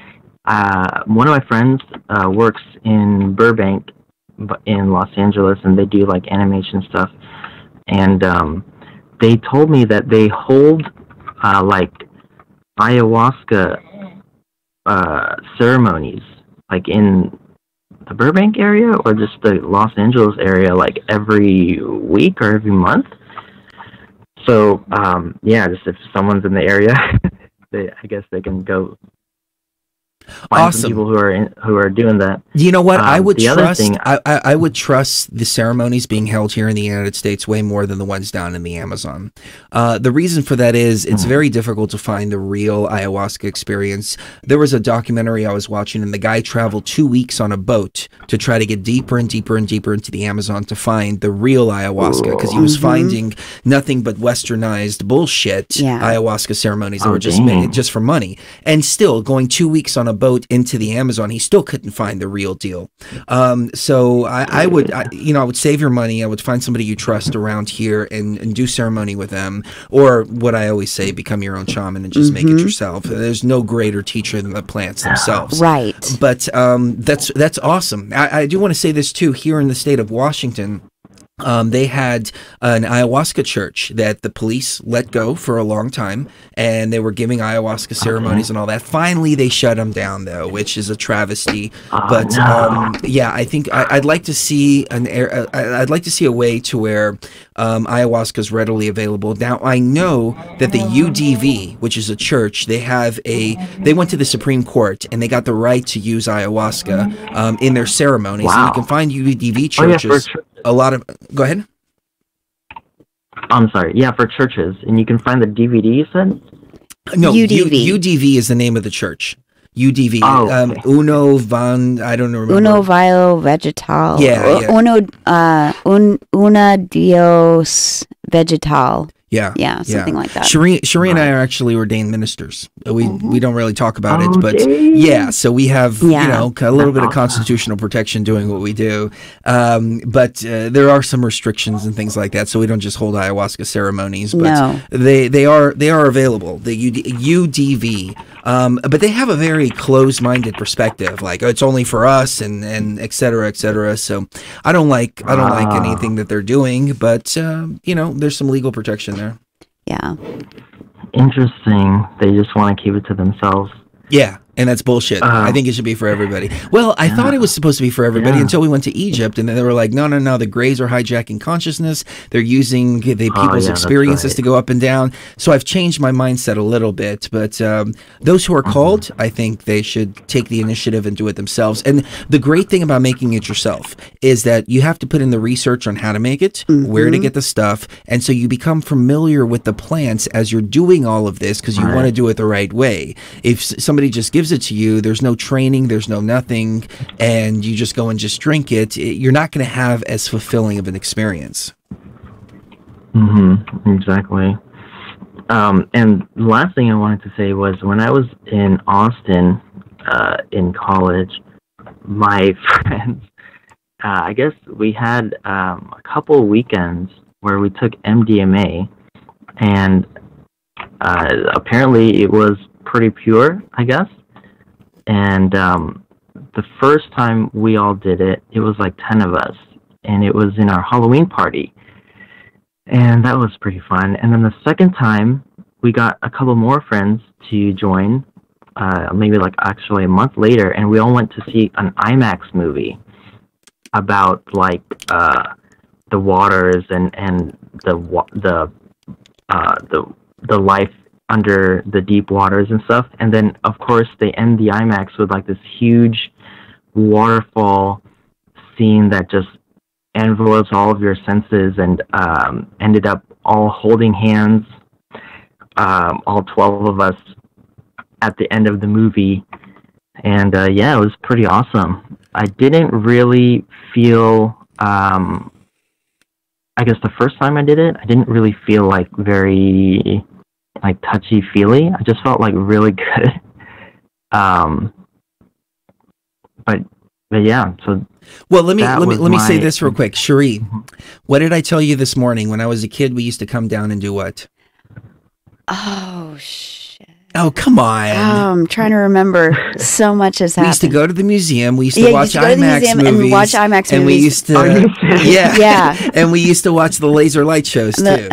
one of my friends works in Burbank in Los Angeles, and they do like animation stuff. And they told me that they hold like ayahuasca ceremonies, like in the Burbank area or just the Los Angeles area, like every week or every month. So yeah, just if someone's in the area. I guess they can go find some people who are doing that. You know what? I would trust. I would trust the ceremonies being held here in the United States way more than the ones down in the Amazon. The reason for that is it's very difficult to find the real ayahuasca experience. There was a documentary I was watching, and the guy traveled 2 weeks on a boat to try to get deeper and deeper and deeper into the Amazon to find the real ayahuasca, because he was finding nothing but westernized bullshit ayahuasca ceremonies that were just made just for money. And still, going 2 weeks on a boat into the Amazon, he still couldn't find the real deal. So I would save your money. I would find somebody you trust around here and do ceremony with them. Or what I always say, become your own shaman and just make it yourself. There's no greater teacher than the plants themselves. Right. But that's awesome. I do want to say this too. Here in the state of Washington, they had an ayahuasca church that the police let go for a long time, and they were giving ayahuasca ceremonies and all that. Finally, they shut them down, though, which is a travesty. But yeah, I think I'd like to see I'd like to see a way to where ayahuasca is readily available. Now, I know that the UDV, which is a church, they went to the Supreme Court and they got the right to use ayahuasca in their ceremonies. And you can find UDV churches. A lot of... Go ahead. I'm sorry. Yeah, for churches. And you can find the DVD, you said? No, UDV is the name of the church. UDV. Oh, okay. Uno Van... I don't remember. Uno Vio Vegetal. Yeah. Una Dios Vegetal. Yeah, something like that. Sheree and I are actually ordained ministers. We don't really talk about it, but yeah, so we have a little bit of constitutional protection doing what we do. But there are some restrictions and things like that, so we don't just hold ayahuasca ceremonies. But they are available. The UDV, but they have a very closed-minded perspective, like it's only for us and et cetera, et cetera. So I don't like anything that they're doing, but there's some legal protection there. Yeah. Interesting. They just want to keep it to themselves. Yeah, and that's bullshit. I think it should be for everybody. Well, I thought it was supposed to be for everybody until we went to Egypt, and then they were like, no, the Greys are hijacking consciousness. They're using people's experiences to go up and down. So I've changed my mindset a little bit, but those who are called, I think they should take the initiative and do it themselves. And the great thing about making it yourself is that you have to put in the research on how to make it, where to get the stuff, and so you become familiar with the plants as you're doing all of this because you want to do it the right way. If somebody just gives it to you, there's no training, there's no nothing, and you just go and just drink it, you're not going to have as fulfilling of an experience. Exactly. And the last thing I wanted to say was when I was in Austin in college, my friends, I guess we had a couple weekends where we took MDMA, and apparently it was pretty pure, I guess. And the first time we all did it, it was like 10 of us, and it was in our Halloween party, and that was pretty fun. And then the second time, we got a couple more friends to join, maybe like actually a month later, and we all went to see an IMAX movie about like the waters and the life under the deep waters and stuff. And then of course they end the IMAX with like this huge waterfall scene that just envelopes all of your senses, and ended up all holding hands, all 12 of us at the end of the movie. And it was pretty awesome. I didn't really feel I guess the first time I did it, I didn't really feel like very like touchy-feely. I just felt like really good. But yeah, so well, let me say this real quick. Cherie, what did I tell you this morning? When I was a kid, we used to come down and do what? Oh shit. Oh, come on. I'm trying to remember. So much has happened. We used to go to the museum. We used to watch IMAX movies. And watch IMAX and movies. We used to, yeah. And we used to watch the laser light shows too.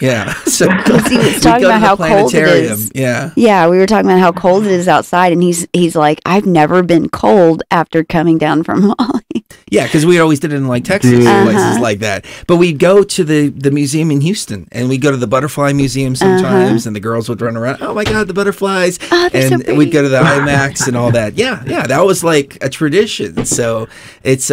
Yeah. So he was talking about how cold it is. Yeah, we were talking about how cold it is outside, and he's like, I've never been cold after coming down from Raleigh. Yeah, because we always did it in like Texas and places like that. But we'd go to the museum in Houston, and we'd go to the butterfly museum sometimes, and the girls would run around. Oh my God, the butterflies! And we'd go to the IMAX and all that. Yeah, that was like a tradition. So it's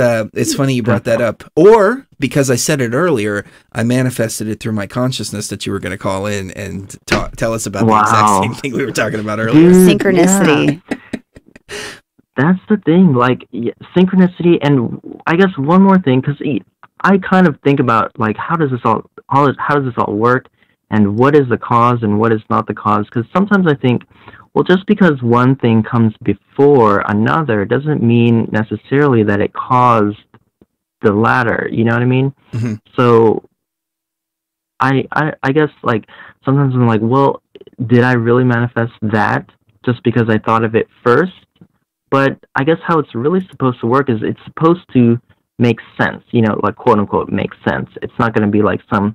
funny you brought that up. Or because I said it earlier, I manifested it through my consciousness that you were going to call in and tell us about the exact same thing we were talking about earlier. Synchronicity. Yeah. That's the thing, like synchronicity. And I guess one more thing, because I kind of think about like how does this all work, and what is the cause and what is not the cause? Because sometimes I think, well, just because one thing comes before another doesn't mean necessarily that it caused the latter. You know what I mean? Mm-hmm. So I guess like sometimes I'm like, well, did I really manifest that just because I thought of it first? But I guess how it's really supposed to work is it's supposed to make sense, like quote unquote make sense. It's not going to be like some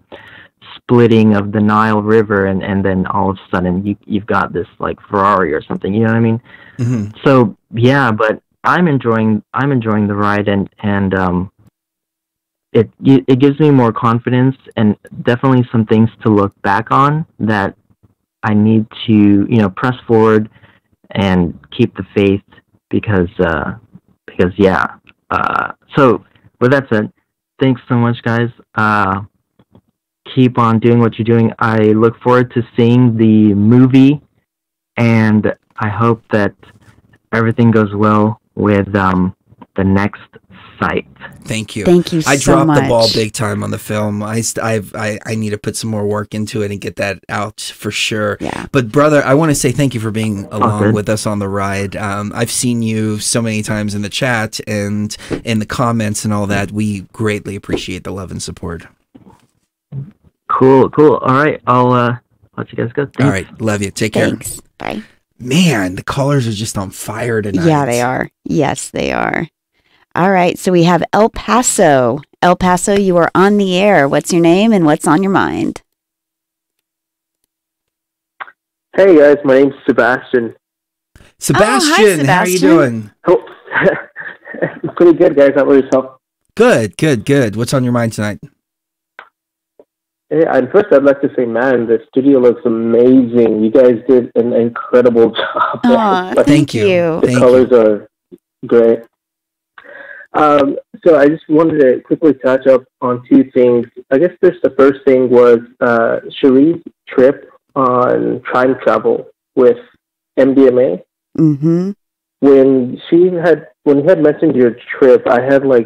splitting of the Nile River and then all of a sudden you've got this like Ferrari or something. You know what I mean? Mm-hmm. So yeah, but I'm enjoying the ride, and it gives me more confidence and definitely some things to look back on that I need to press forward and keep the faith. Because yeah. So with that said, thanks so much, guys. Keep on doing what you're doing. I look forward to seeing the movie, and I hope that everything goes well with the next sight. Thank you. Thank you I so dropped the ball much. big time on the film. I need to put some more work into it and get that out for sure. Yeah. But brother, I want to say thank you for being along good. with us on the ride. I've seen you so many times in the chat and in the comments and all that. We greatly appreciate the love and support. Cool. All right, I'll let you guys go. Thanks. All right. Love you. Take care. Thanks. Bye. Man, the callers are just on fire tonight. Yeah, they are. Yes, they are. All right, so we have El Paso. El Paso, you are on the air. What's your name and what's on your mind? Hey guys, my name's Sebastian. Sebastian, how are you doing? Oh, pretty good, guys. How about yourself? Good. What's on your mind tonight? Hey, and first, I'd like to say, man, the studio looks amazing. You guys did an incredible job. Thank you. The colors are great. So I just wanted to quickly touch up on two things. I guess the first thing was Cherie's trip on time travel with MDMA. Mm-hmm. When you had mentioned your trip, I had I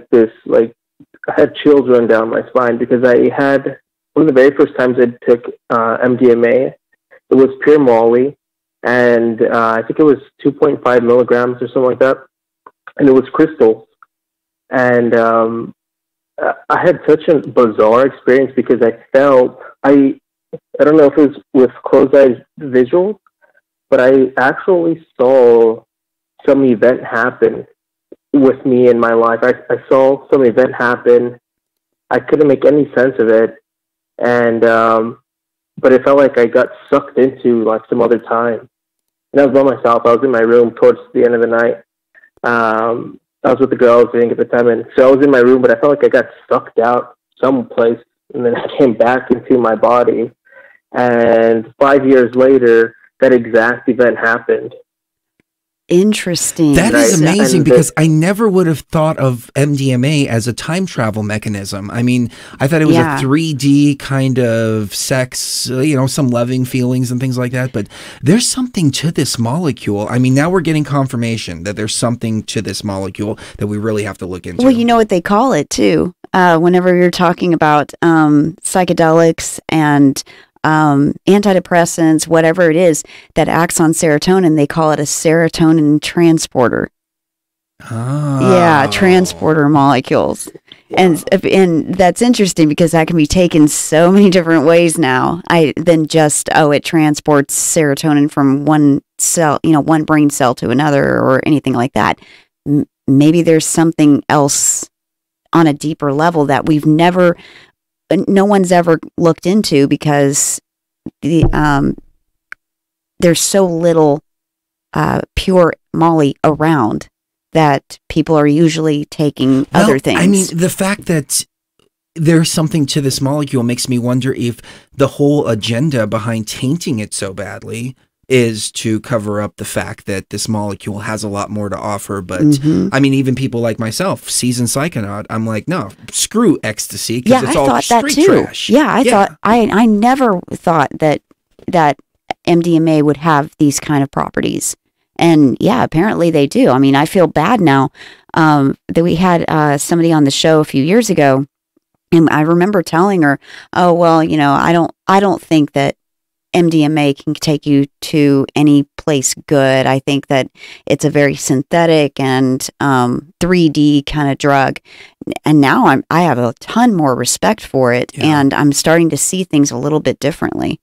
had chills run down my spine because I had one of the very first times I took MDMA. It was pure Molly, and I think it was 2.5 milligrams or something like that, and it was crystals. And I had such a bizarre experience because I felt I don't know if it was with closed eyes visual, but I actually saw some event happen with me in my life. I saw some event happen. I couldn't make any sense of it, and but it felt like I got sucked into some other time. And I was by myself. I was in my room towards the end of the night. I was with the girls, I think, at the time, and so I was in my room, but I felt like I got sucked out someplace, and then I came back into my body. And 5 years later, that exact event happened. Interesting. That is amazing because I never would have thought of MDMA as a time travel mechanism. I mean, I thought it was a 3D kind of sex, some loving feelings and things like that. But there's something to this molecule. I mean, now we're getting confirmation that there's something to this molecule that we really have to look into. Well, you know what they call it too. Whenever you're talking about psychedelics and antidepressants, whatever it is that acts on serotonin, they call it a serotonin transporter. Oh. Yeah, transporter molecules. And that's interesting because that can be taken so many different ways now. Than just it transports serotonin from one cell, one brain cell to another or anything like that. Maybe there's something else on a deeper level that no one's ever looked into because there's so little pure Molly around that people are usually taking other things. I mean, the fact that there's something to this molecule makes me wonder if the whole agenda behind tainting it so badly is to cover up the fact that this molecule has a lot more to offer. But I mean, even people like myself, seasoned psychonaut, I'm like, no, screw ecstasy because it's all straight trash. Yeah, I thought I never thought that MDMA would have these kind of properties. And yeah, apparently they do. I mean, I feel bad now that we had somebody on the show a few years ago, and I remember telling her, "Oh well, I don't think that MDMA can take you to any place good. I think that it's a very synthetic and 3D kind of drug." And now I have a ton more respect for it, and I'm starting to see things a little bit differently.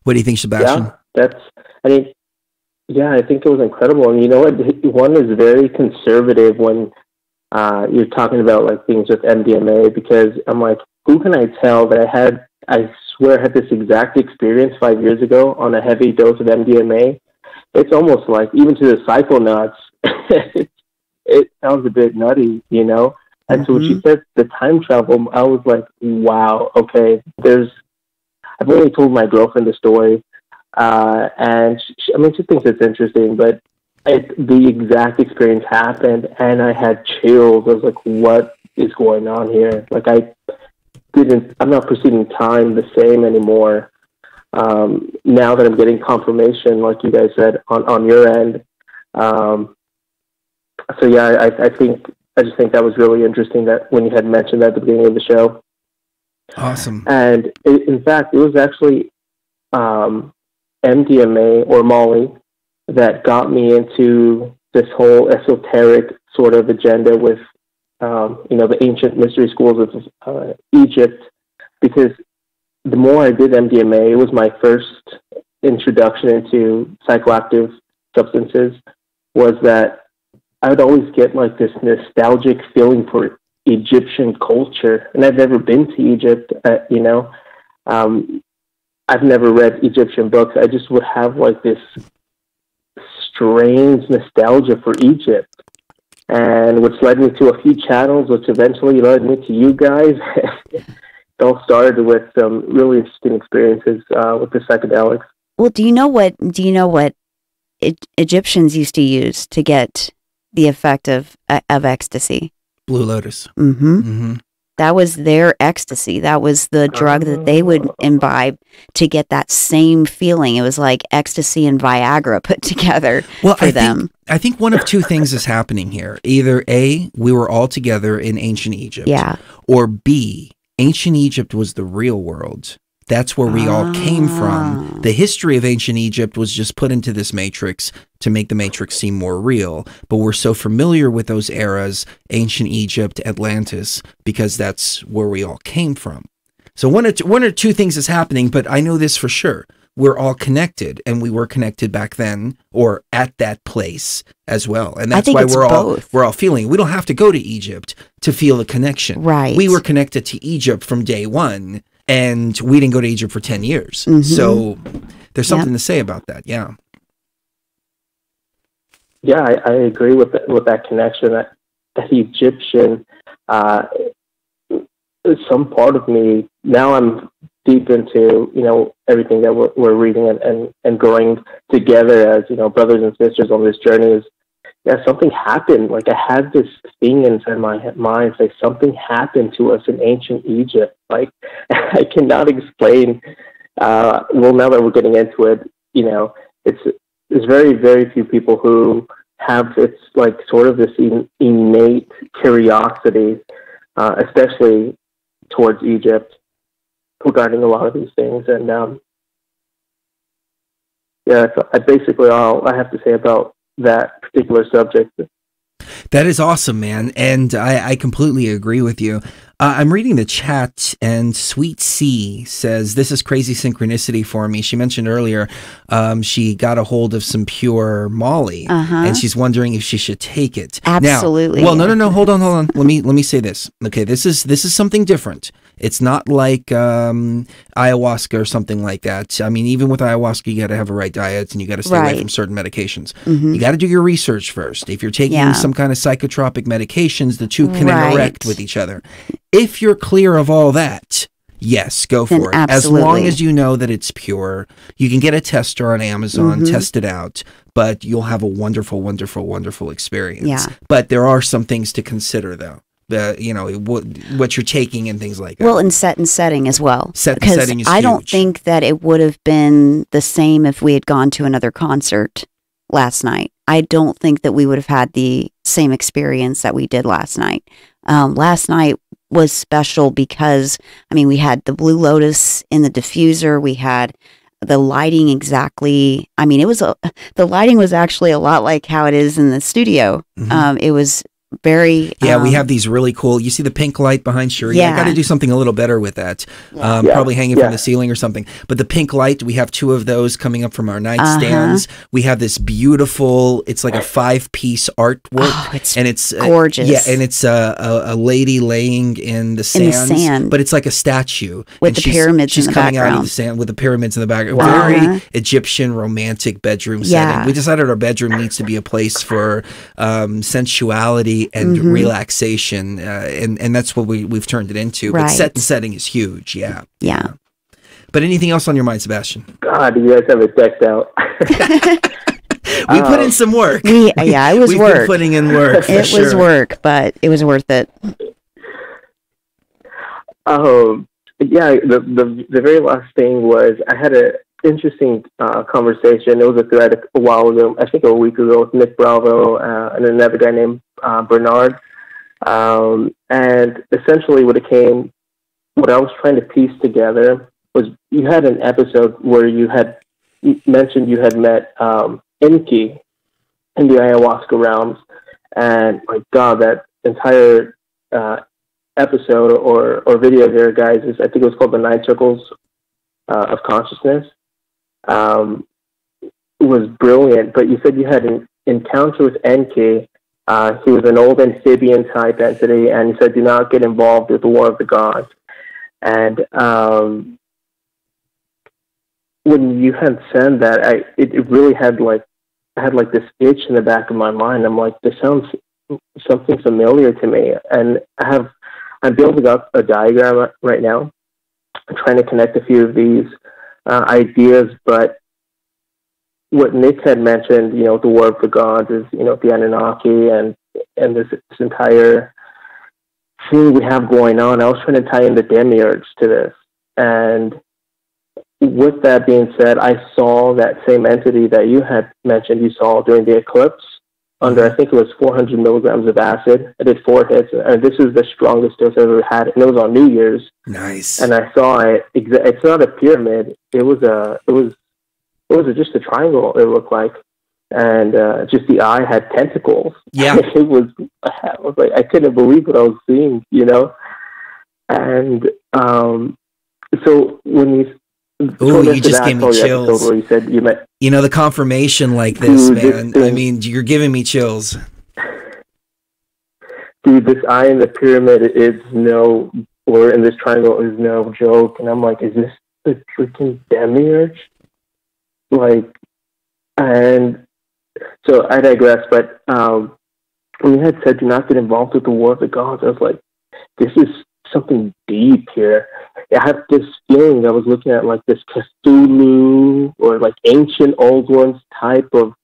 What do you think, Sebastian? Yeah, I think it was incredible. And you know what? One is very conservative when you're talking about things with MDMA, because I'm like, who can I tell that I swear I had this exact experience 5 years ago on a heavy dose of MDMA. It's almost like, even to the psychonauts, it sounds a bit nutty, And so when she said the time travel, I was like, wow, okay, I've only told my girlfriend the story, and she thinks it's interesting, but the exact experience happened, and I had chills. I was like, what is going on here? I'm not perceiving time the same anymore. Now that I'm getting confirmation, like you guys said, on your end, So yeah, I just think that was really interesting that when you had mentioned that at the beginning of the show. Awesome. And in fact, it was actually MDMA or Molly that got me into this whole esoteric sort of agenda with, the ancient mystery schools of Egypt, because the more I did MDMA, it was my first introduction into psychoactive substances, was that I would always get like this nostalgic feeling for Egyptian culture. And I've never been to Egypt, I've never read Egyptian books. I just would have like this strange nostalgia for Egypt, and which led me to a few channels, which eventually led me to you guys. It all started with some really interesting experiences with the psychedelics. Well, do you know what Egyptians used to use to get the effect of ecstasy? Blue Lotus. Mm-hmm. That was their ecstasy. That was the drug that they would imbibe to get that same feeling. It was like ecstasy and Viagra put together for them. I think one of two things is happening here. Either A, we were all together in ancient Egypt. Yeah. Or B, ancient Egypt was the real world. That's where we all came from. The history of ancient Egypt was just put into this matrix to make the matrix seem more real. But we're so familiar with those eras, ancient Egypt, Atlantis, because that's where we all came from. So one or two things is happening, but I know this for sure. We're all connected, and we were connected back then or at that place as well. And that's why we're all feeling. We don't have to go to Egypt to feel the connection. Right. We were connected to Egypt from day one. And we didn't go to Egypt for 10 years. Mm-hmm. So there's something to say about that. Yeah. Yeah, I agree with that connection. That Egyptian, some part of me, now I'm deep into, everything that we're reading and growing together as, brothers and sisters on this journey is, something happened. Like I had this thing inside my mind say something happened to us in ancient Egypt. Like I cannot explain. Well, now that we're getting into it, there's very, very few people who have it's like sort of this innate curiosity, especially towards Egypt, regarding a lot of these things. And that's basically all I have to say about that particular subject. That is awesome, man. And I completely agree with you. I'm reading the chat, and Sweet C says, this is crazy synchronicity for me. She mentioned earlier she got a hold of some pure Molly, and she's wondering if she should take it. Absolutely. Now, well, no. Hold on. Let me say this. Okay, this is something different. It's not like ayahuasca or something like that. I mean, even with ayahuasca, you got to have a right diet, and you got to stay away from certain medications. You got to do your research first. If you're taking some kind of psychotropic medications, the two can interact with each other. If you're clear of all that, yes, go for it. As long as you know that it's pure. You can get a tester on Amazon, test it out, but you'll have a wonderful, wonderful, wonderful experience. Yeah. But there are some things to consider, though. What you're taking and things like that. Well, and setting as well. Setting is huge. I don't think that it would have been the same if we had gone to another concert last night. I don't think that we would have had the same experience that we did last night. Last night was special because, we had the Blue Lotus in the diffuser. We had the lighting exactly. The lighting was actually a lot like how it is in the studio. It was very we have these really cool, you see the pink light behind Shuri. I got to do something a little better with that. Probably hanging from the ceiling or something, but the pink light, we have 2 of those coming up from our nightstands. We have this beautiful, it's like a 5-piece artwork, and it's gorgeous. And it's a lady laying in the sand, but it's like a statue with the pyramids she's in the coming background. out of the sand with the pyramids in the background. Very Egyptian romantic bedroom setting. We decided our bedroom needs to be a place for sensuality and relaxation, and that's what we've turned it into. But setting is huge. Yeah. But anything else on your mind, Sebastian? God, you guys have it decked out. We put in some work. It was We've work. Been putting in work. It was work, but it was worth it. The very last thing was I had a interesting conversation. It was a thread a while ago, I think a week ago, with Nick Bravo and another guy named Bernard. And essentially what I was trying to piece together was, you had an episode where you mentioned you had met Enki in the ayahuasca realms, and my God, that entire episode or video there, guys, I think it was called the 9 Circles of Consciousness, was brilliant. But you said you had an encounter with Enki. He was an old amphibian type entity, and you said, do not get involved with the War of the Gods. And when you had said that, it really had I had this itch in the back of my mind. I'm like, this sounds something familiar to me. And I'm building up a diagram right now. I'm trying to connect a few of these ideas, but what Nick had mentioned, the War of the Gods is, the Anunnaki and this entire thing we have going on. I was trying to tie in the demiurge to this. And with that being said, I saw that same entity that you had mentioned you saw during the eclipse under, I think it was 400 milligrams of acid. I did 4 hits, and this is the strongest dose I've ever had, and it was on New Year's. Nice. And I saw it. It's not a pyramid. It was just a triangle. It looked like, and just the eye had tentacles. Yeah. I was like, I couldn't believe what I was seeing, And so when you you just gave me chills. Where you said you met. The confirmation like this, man. I mean, you're giving me chills. Dude, this eye in the pyramid or in this triangle is no joke. And I'm like, is this the freaking demiurge? And so I digress, but when you had said do not get involved with the War of the Gods, I was like, this is something deep here. I have this feeling I was looking at this Cthulhu or ancient old ones type of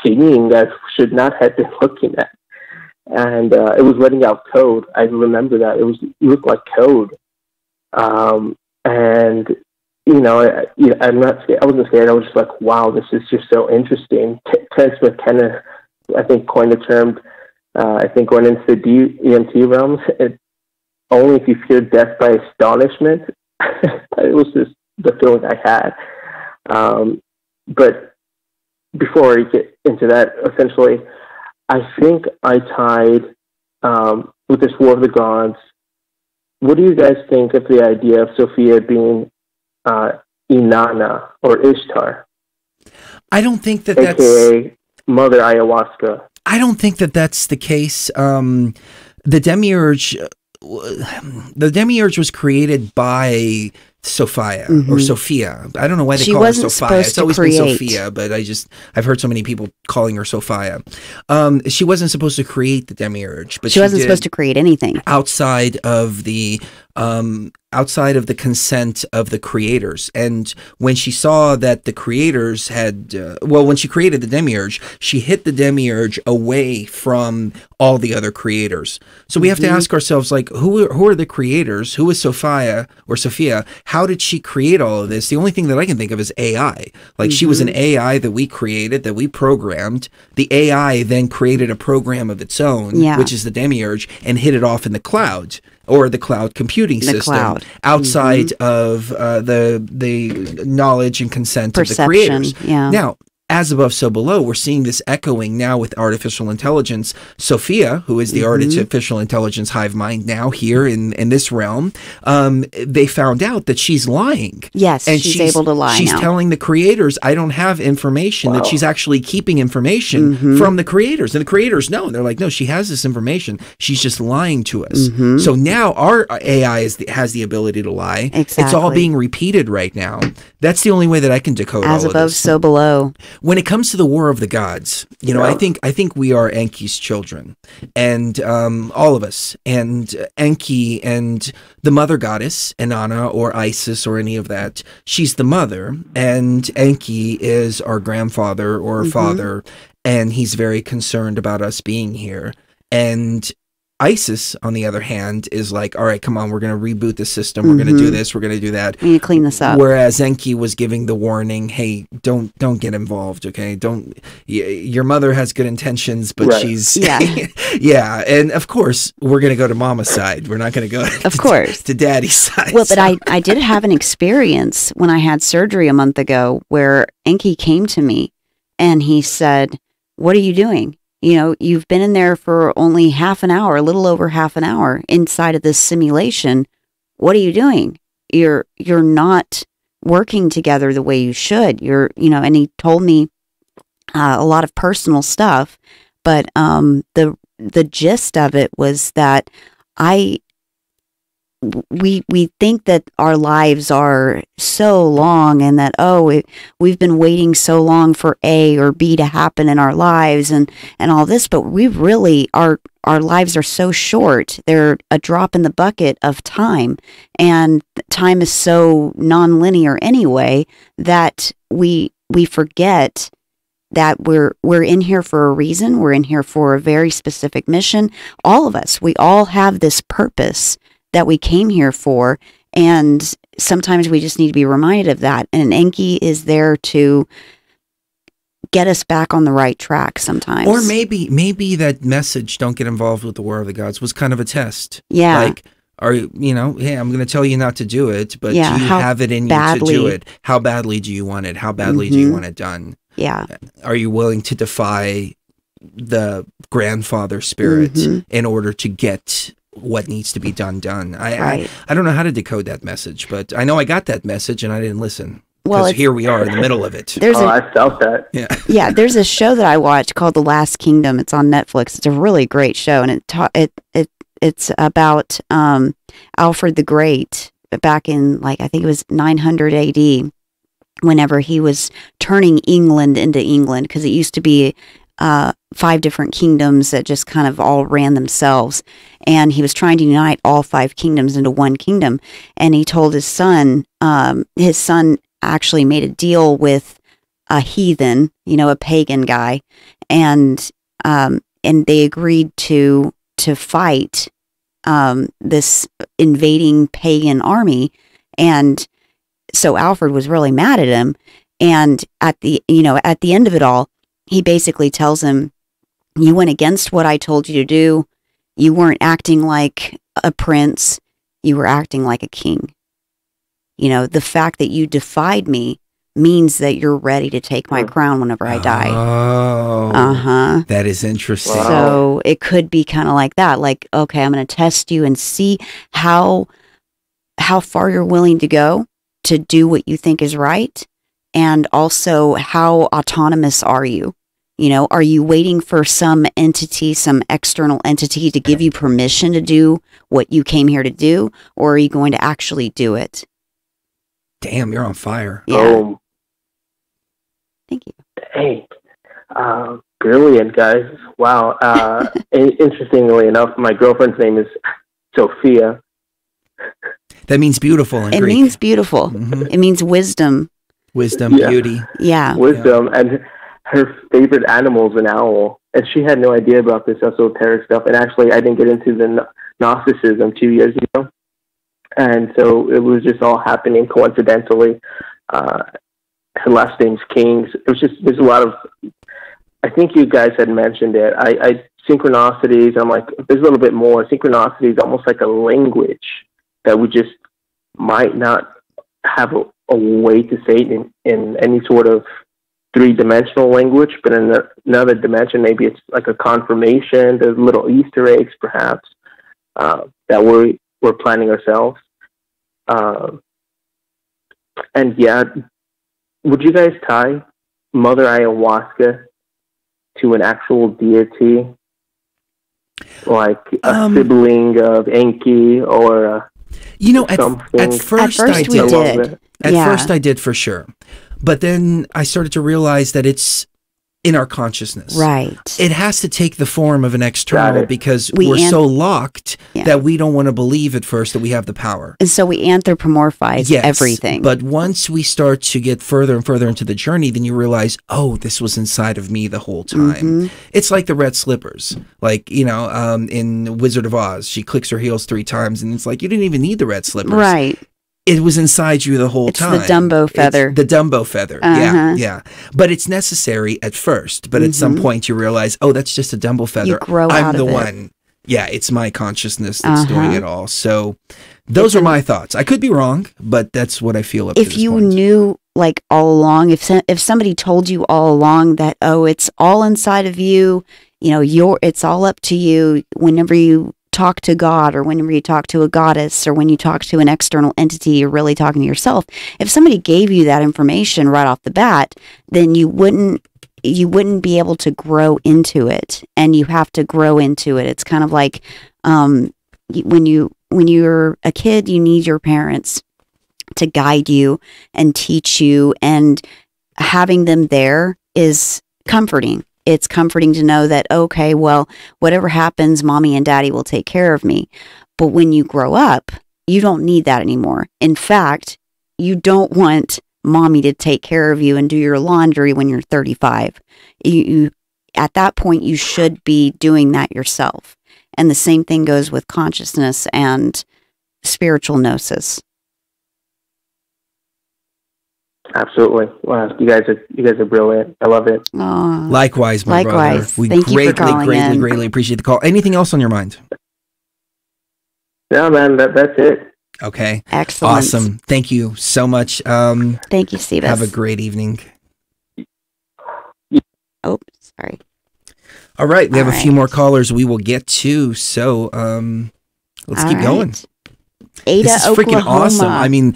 thing that I should not have been looking at. And it was letting out code. I remember that. It looked like code. And I'm not scared. I wasn't scared. I was just like, wow, this is just so interesting. Terence McKenna, I think, coined the term, I think, going into the DMT realms, only if you fear death by astonishment. It was just the feeling I had. But before I get into that, essentially, I think I tied with this War of the Gods. What do you guys think of the idea of Sophia being Inanna or Ishtar? I don't think that's AKA Mother Ayahuasca. I don't think that's the case. The demiurge was created by Sophia or Sophia. I don't know why they call her Sophia. It's always been Sophia, but I've heard so many people calling her Sophia. She wasn't supposed to create the demiurge, but she wasn't supposed to create anything outside of the consent of the creators. And when she saw that the creators had, when she created the demiurge, she hid the demiurge away from all the other creators. So we have to ask ourselves, who are the creators? Who is Sophia or Sophia? How did she create all of this? The only thing that I can think of is AI. She was an AI that we created, that we programmed. The AI then created a program of its own, which is the demiurge, and hid it off in the cloud, or the cloud computing system, outside of the knowledge and consent of the creators. Now, as above, so below, we're seeing this echoing now with artificial intelligence. Sophia, who is the artificial intelligence hive mind now here in this realm, they found out that she's lying. Yes, and she's able to lie She's now. telling the creators, I don't have information, that she's actually keeping information from the creators. And the creators know. And they're like, no, she has this information. She's just lying to us. So now our AI has the ability to lie. Exactly. It's all being repeated right now. That's the only way that I can decode all of this. As above, so below. When it comes to the War of the Gods, I think we are Enki's children, and all of us, and Enki and the mother goddess, Inanna or Isis or any of that, she's the mother, and Enki is our grandfather or father, and he's very concerned about us being here. And ISIS, on the other hand, is like, all right, come on, we're going to reboot the system. We're going to do this. We're going to do that. We need to clean this up. Whereas Enki was giving the warning, hey, don't get involved, okay? Your mother has good intentions, but she's... Yeah. Yeah, and of course, we're going to go to mama's side. We're not going to go to daddy's side. Well, but I did have an experience when I had surgery a month ago where Enki came to me and he said, what are you doing? You know, you've been in there for only half an hour, a little over half an hour inside of this simulation. What are you doing? You're not working together the way you should. And he told me a lot of personal stuff, but the gist of it was that we think that our lives are so long and that, we've been waiting so long for A or B to happen in our lives and all this, but we really our lives are so short. They're a drop in the bucket of time, and time is so non-linear anyway that we forget that we're in here for a reason. We're in here for a very specific mission. All of us, we all have this purpose that we came here for, and sometimes we just need to be reminded of that. And Enki is there to get us back on the right track sometimes. Or maybe that message, don't get involved with the War of the Gods, was kind of a test. Yeah. Like, hey, I'm going to tell you not to do it, but do you have it in you to do it? How badly do you want it? How badly do you want it done? Yeah. Are you willing to defy the grandfather spirit in order to get what needs to be done? I don't know how to decode that message, but I know I got that message and I didn't listen. Well, here we are in the middle of it. I felt that. Yeah. Yeah, there's a show that I watched called The Last Kingdom. It's on Netflix. It's a really great show, and it's about Alfred the Great back in, like, I think it was 900 AD, whenever he was turning England into England, because it used to be 5 different kingdoms that just kind of all ran themselves, and he was trying to unite all 5 kingdoms into one kingdom. And he told his son actually made a deal with a heathen, a pagan guy, and they agreed to fight this invading pagan army. And so Alfred was really mad at him, and at the end of it all, he basically tells him, you went against what I told you to do. You weren't acting like a prince. You were acting like a king. The fact that you defied me means that you're ready to take my crown whenever I die. Oh, that is interesting. So it could be kind of like that. Like, okay, I'm going to test you and see how far you're willing to go to do what you think is right. And also, how autonomous are you? Are you waiting for some entity, some external entity to give you permission to do what you came here to do? Or are you going to actually do it? Damn, you're on fire. Yeah. Thank you. Hey, brilliant, guys. Wow. Interestingly enough, my girlfriend's name is Sophia. That means beautiful in Greek. It means beautiful. It means wisdom. Wisdom, beauty. Yeah. Wisdom. And her favorite animal is an owl. And she had no idea about this esoteric stuff. And actually, I didn't get into the Gnosticism 2 years ago. And so it was just all happening coincidentally. Her last name's Kings. There's a lot of, I think you guys had mentioned it. Synchronicities, I'm like, there's a little bit more. Synchronicity is almost like a language that we just might not have a way to say it in any sort of 3-dimensional language, but in another dimension, maybe it's like a confirmation. There's little Easter eggs, perhaps, that we're planning ourselves. And yeah, would you guys tie Mother Ayahuasca to an actual deity, like a sibling of Enki or at first I did. At first I did for sure. But then I started to realize that it's in our consciousness. Right. It has to take the form of an external because We we're so locked that we don't want to believe at first that we have the power. And so we anthropomorphize everything. But once we start to get further and further into the journey, then you realize, oh, this was inside of me the whole time. It's like the red slippers. Like, you know, in Wizard of Oz, she clicks her heels 3 times and it's like, you didn't even need the red slippers. Right. It was inside you the whole time. It's the Dumbo feather. It's the Dumbo feather. Yeah. But it's necessary at first. But at some point you realize, oh, that's just a Dumbo feather. You grow I'm out the of it. one. Yeah, it's my consciousness that's doing it all. So those are my thoughts. I could be wrong, but that's what I feel up to If this you point. knew, like, all along, if somebody told you all along that, oh, it's all inside of you, you know, it's all up to you whenever you talk to God or whenever you talk to a goddess or when you talk to an external entity, you're really talking to yourself. If somebody gave you that information right off the bat, then you wouldn't be able to grow into it, and you have to grow into it. It's kind of like when you're a kid, you need your parents to guide you and teach you, and having them there is comforting. It's comforting to know that, okay, well, whatever happens, mommy and daddy will take care of me. But when you grow up, you don't need that anymore. In fact, you don't want mommy to take care of you and do your laundry when you're 35. At that point, you should be doing that yourself. And the same thing goes with consciousness and spiritual gnosis. Absolutely. Wow, you guys are brilliant. I love it. Aww. Likewise, my brother. We Thank you for calling in. greatly appreciate the call. Anything else on your mind? No, man, that's it. Okay. Excellent. Awesome. Thank you so much. Thank you, Steve. Have a great evening. Oh, sorry. All right. We have a few more callers we will get to. So let's keep going. Ada, this is Oklahoma. freaking awesome. I mean,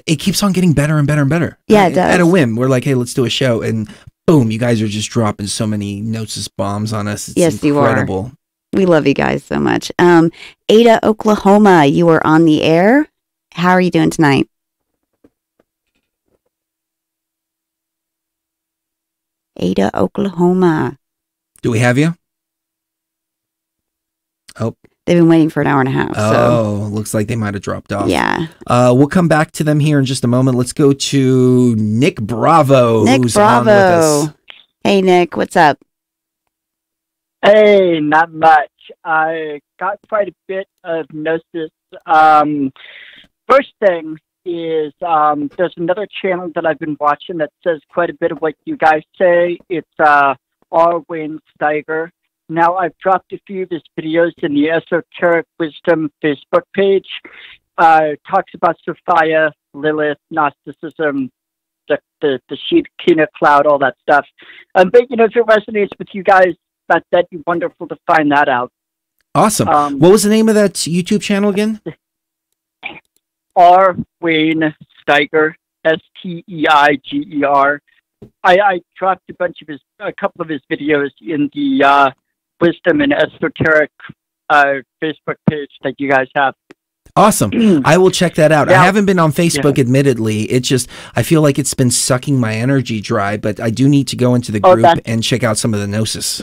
it keeps on getting better and better and better. Yeah, it does. At a whim, we're like, hey, let's do a show. And boom, you guys are just dropping so many gnosis bombs on us. It's incredible. You are. We love you guys so much. Ada, Oklahoma, you are on the air. How are you doing tonight? Ada, Oklahoma. Do we have you? Oh. They've been waiting for an hour and a half. Oh, looks like they might have dropped off. Yeah. We'll come back to them here in just a moment. Let's go to Nick Bravo. Nick who's Bravo. on with us. Hey, Nick, what's up? Hey, not much. I got quite a bit of gnosis. First thing is there's another channel that I've been watching that says quite a bit of what you guys say. It's R. Wayne Steiger. Now, I've dropped a few of his videos in the Esoteric Wisdom Facebook page. Talks about Sophia, Lilith, Gnosticism, the Shekinah cloud, all that stuff. But, you know, if it resonates with you guys, that'd be wonderful to find that out. Awesome. What was the name of that YouTube channel again? R. Wayne Steiger, Steiger. I dropped a couple of his videos in the Wisdom and Esoteric Facebook page that you guys have. Awesome. I will check that out. Yeah. I haven't been on Facebook, admittedly. It just, I feel like it's been sucking my energy dry, but I do need to go into the group and check out some of the gnosis.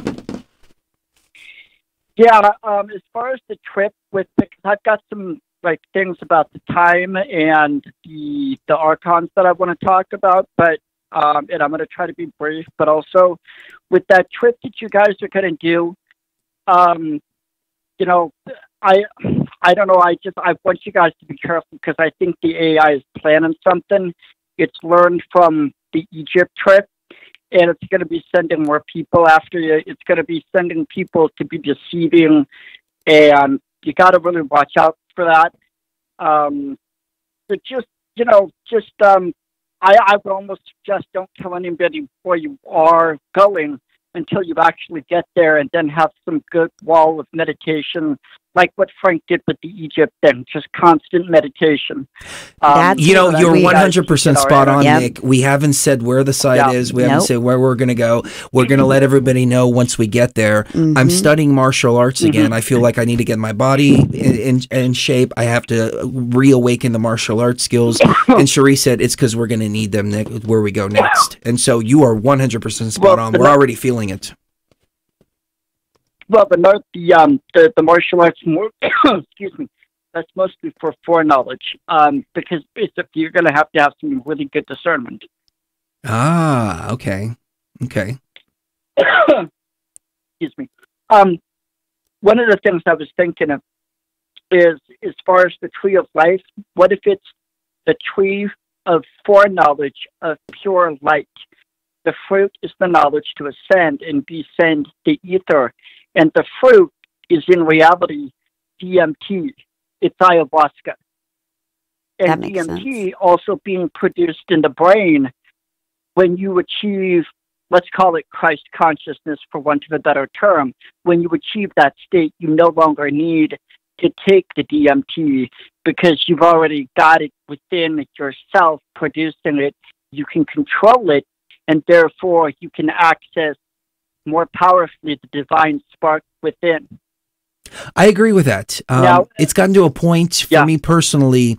Yeah, as far as the trip because I've got some like things about the time and the archons that I want to talk about, but and I'm going to try to be brief, but also with that trip that you guys are going to do, you know, I don't know. I want you guys to be careful because I think the AI is planning something. It's learned from the Egypt trip, and it's going to be sending more people after you. It's going to be sending people to be deceiving, and you got to really watch out for that. But I would almost suggest don't tell anybody where you are going until you actually get there, and then have some good wall of meditation like what Frank did with the Egypt thing, just constant meditation. You know, you're 100% spot on, Yep. Nick. We haven't said where the site Yeah. is. We haven't Nope. said where we're going to go. We're going to let everybody know once we get there. I'm studying martial arts again. I feel like I need to get my body in shape. I have to reawaken the martial arts skills. And Cherie said it's because we're going to need them, Nick, where we go next. And so you are 100% spot on. We're already feeling it. Well, the martial arts, excuse me, that's mostly for foreknowledge, because you're going to have some really good discernment. Ah, okay. Okay. Excuse me. One of the things I was thinking of is, as far as the tree of life, what if it's the tree of foreknowledge of pure light? The fruit is the knowledge to ascend and descend the ether. And the fruit is in reality DMT. It's ayahuasca. And That makes DMT also being produced in the brain when you achieve, let's call it Christ consciousness for want of a better term. When you achieve that state, you no longer need to take the DMT because you've already got it within yourself, producing it. You can control it, and therefore you can access more powerfully the divine spark within. I agree with that. Now, it's gotten to a point for me personally.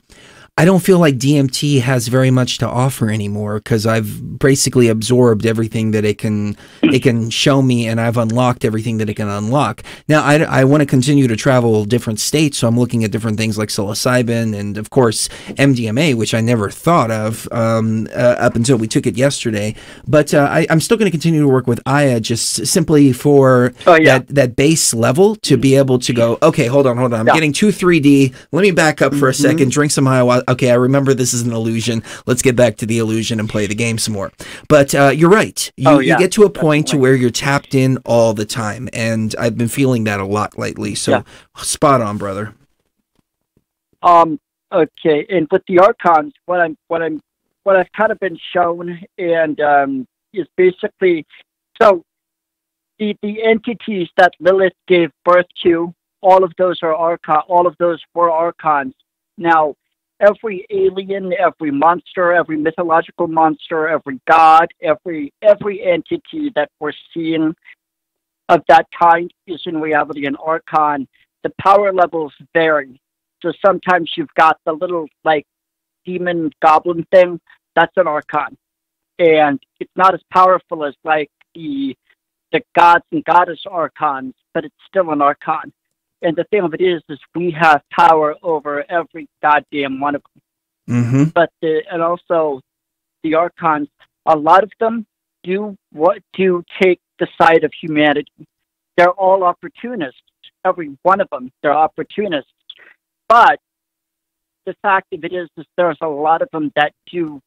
I don't feel like DMT has very much to offer anymore because I've basically absorbed everything that it can show me, and I've unlocked everything that it can unlock. Now, I want to continue to travel different states, so I'm looking at different things like psilocybin and, of course, MDMA, which I never thought of up until we took it yesterday. But I'm still going to continue to work with Aya just simply for that base level to be able to go, okay, hold on. I'm getting too 3D. Let me back up for a second, drink some ayahuasca. Okay, I remember this is an illusion. Let's get back to the illusion and play the game some more. But you're right. You get to a point to where you're tapped in all the time, and I've been feeling that a lot lately. So spot on, brother. Okay, and with the archons, what I've kind of been shown, and is basically so the entities that Lilith gave birth to. All of those are archon. All of those were archons. Now, every alien, every monster, every mythological monster, every god, every entity that we're seeing of that kind is in reality an archon. The power levels vary. So sometimes you've got the little like demon goblin thing, that's an archon. And it's not as powerful as like the gods and goddess archons, but it's still an archon. And the thing of it is we have power over every goddamn one of them. But and also the archons, a lot of them do take the side of humanity. They're all opportunists. Every one of them, they're opportunists. But the fact of it is there's a lot of them that do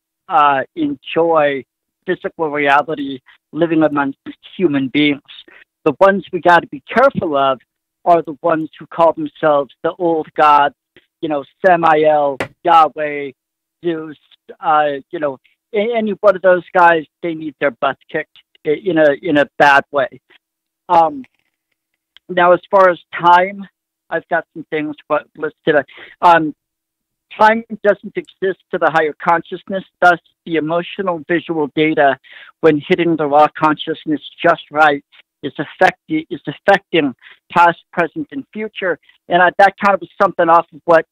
enjoy physical reality, living amongst human beings. The ones we got to be careful of are the ones who call themselves the old gods, Samael, Yahweh, Zeus, any one of those guys, they need their butts kicked in a bad way. Now, as far as time, I've got some things listed. Time doesn't exist to the higher consciousness, thus the emotional visual data, when hitting the raw consciousness just right, is affecting past, present, and future. And that kind of was something off of what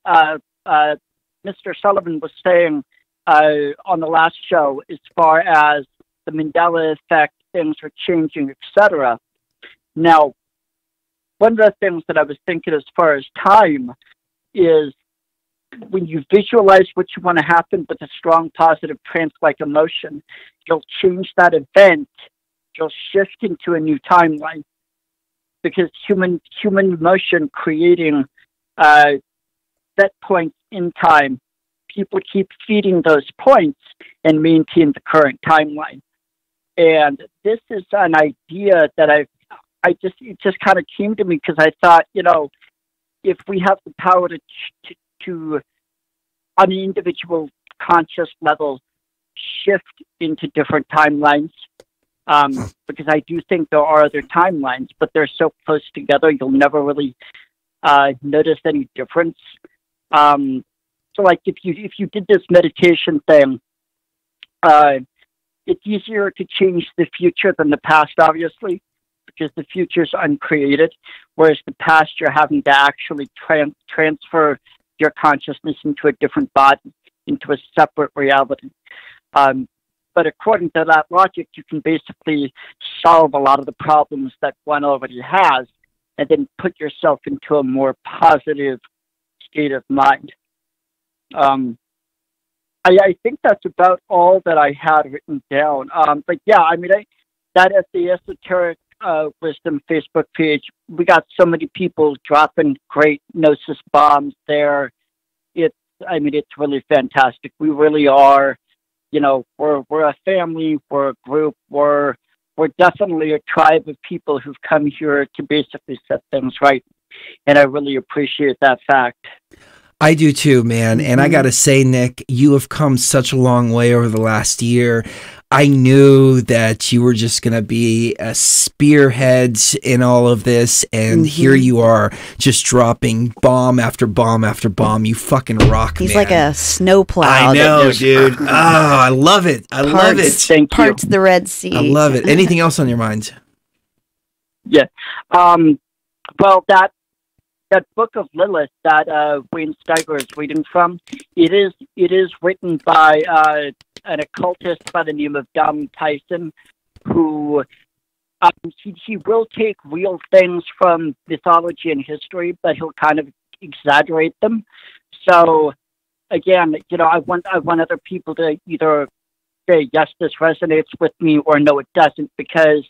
Mr. Sullivan was saying on the last show, as far as the Mandela effect, things are changing, etc. Now, one of the things that I was thinking as far as time is when you visualize what you want to happen with a strong, positive, trance-like emotion, you'll change that event. You'll shift into a new timeline, because human emotion creating set points in time, people keep feeding those points and maintain the current timeline. And this is an idea that it just kind of came to me because I thought, if we have the power to on an individual conscious level shift into different timelines. Because I do think there are other timelines, but they're so close together, you'll never really notice any difference. So like if you did this meditation thing, it's easier to change the future than the past, obviously, because the future is uncreated, whereas the past you're having to actually transfer your consciousness into a different body, into a separate reality. But according to that logic, you can basically solve a lot of the problems that one already has, and then put yourself into a more positive state of mind. I think that's about all that I had written down. But yeah, I mean, that at the Esoteric Wisdom Facebook page, we got so many people dropping great Gnosis bombs there. It's really fantastic. We really are, we're a family, we're a group, we're definitely a tribe of people who've come here to basically set things right. And I really appreciate that fact. I do too, man. And I got to say, Nick, you have come such a long way over the last year. I knew that you were just going to be a spearhead in all of this. And here you are just dropping bomb after bomb after bomb. You fucking rock, He's man. like a snowplow. I know, dude. Oh, I love it. I love it. Parts the Red Sea. I love it. Anything else on your mind? Yeah. Well, that book of Lilith that Wayne Steiger is reading from, it is written by an occultist by the name of Dom Tyson, who he will take real things from mythology and history, but he'll kind of exaggerate them. So again, I want other people to either say, yes, this resonates with me, or no, it doesn't, because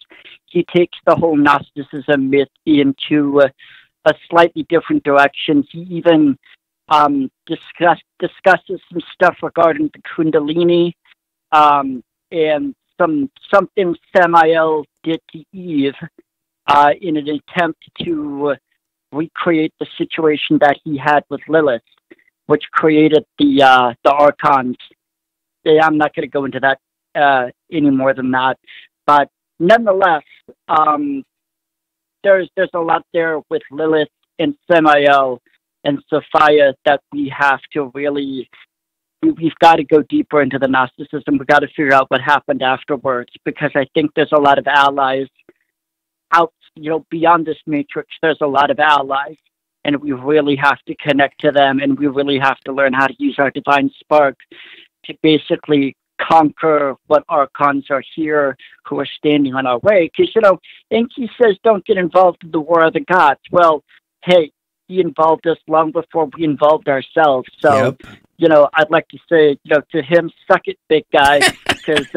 he takes the whole Gnosticism myth into a slightly different direction. He even discusses some stuff regarding the Kundalini, and something Samael did to Eve in an attempt to recreate the situation that he had with Lilith, which created the archons. I'm not going to go into that any more than that, but nonetheless, there's a lot there with Lilith and Samael and Sophia that we have to really, we've got to go deeper into the Gnosticism. We've got to figure out what happened afterwards, because I think there's a lot of allies out, beyond this matrix. There's a lot of allies, and we really have to connect to them, and we really have to learn how to use our divine spark to basically conquer what archons are here who are standing on our way. Because, Enki says don't get involved in the war of the gods. Well, hey, he involved us long before we involved ourselves. So, I'd like to say, to him, suck it, big guy, because,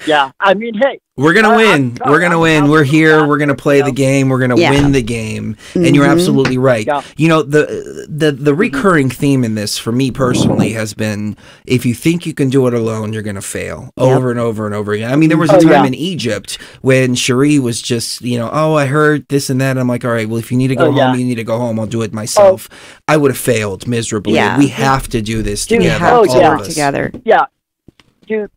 yeah, I mean, hey. We're going to win. We're going to win. We're here. We're going to play the game. We're going to win the game. And you're absolutely right. Yeah. The recurring theme in this, for me personally, has been, if you think you can do it alone, you're going to fail over and over and over again. I mean, there was a time in Egypt when Cherie was just, I heard this and that. And I'm like, all right, well, if you need to go home, you need to go home. I'll do it myself. I would have failed miserably. Yeah. We have to do this together. We have to all of us. together. Yeah. Dude,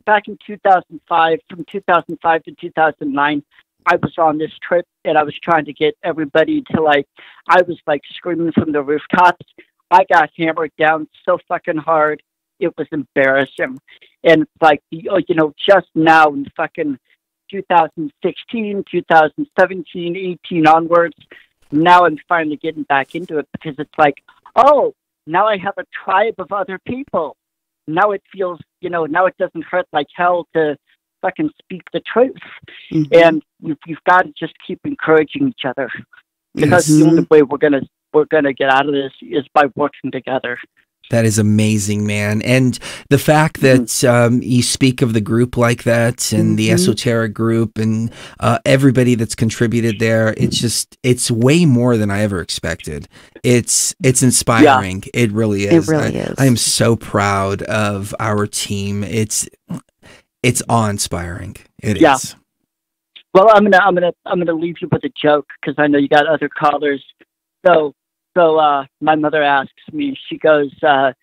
back in 2005, from 2005 to 2009, I was on this trip, and I was trying to get everybody to, I was, screaming from the rooftops. I got hammered down so fucking hard, it was embarrassing. And, just now in fucking 2016, 2017, 18 onwards, now I'm finally getting back into it, because it's like, oh, now I have a tribe of other people. Now it feels, now it doesn't hurt like hell to fucking speak the truth. And you've got to just keep encouraging each other, because the only way we're gonna get out of this is by working together. That is amazing, man. And the fact that you speak of the group like that, and the esoteric group, and everybody that's contributed there, it's way more than I ever expected. It's inspiring. Yeah. It really is. It really is. I am so proud of our team. It's awe-inspiring. It is. Well, I'm gonna leave you with a joke, because I know you got other callers. So my mother asks me, she goes, do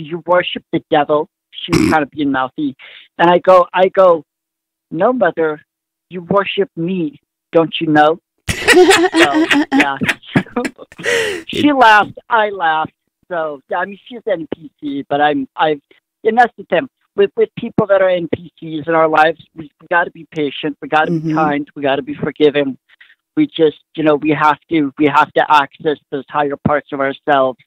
you worship the devil? She was kind of being mouthy. And I go, no, mother, you worship me, don't you know? So, yeah. She laughed, I laughed. So yeah, I mean, she's NPC, but and that's the thing. With people that are NPCs in our lives, we got to be patient. We got to be kind. We got to be forgiving. We just, we have to access those higher parts of ourselves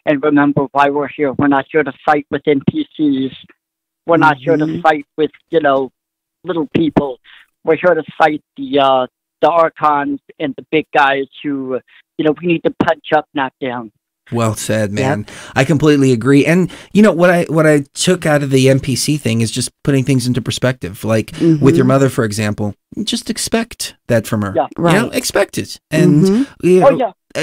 and remember why we're here. We're not here to fight with NPCs. We're not here to fight with, little people. We're here to fight the archons and the big guys who, we need to punch up, not down. Well said, man. I completely agree. And what I took out of the NPC thing is just putting things into perspective. Like with your mother, for example, just expect that from her. Yeah. Right. Expect it. And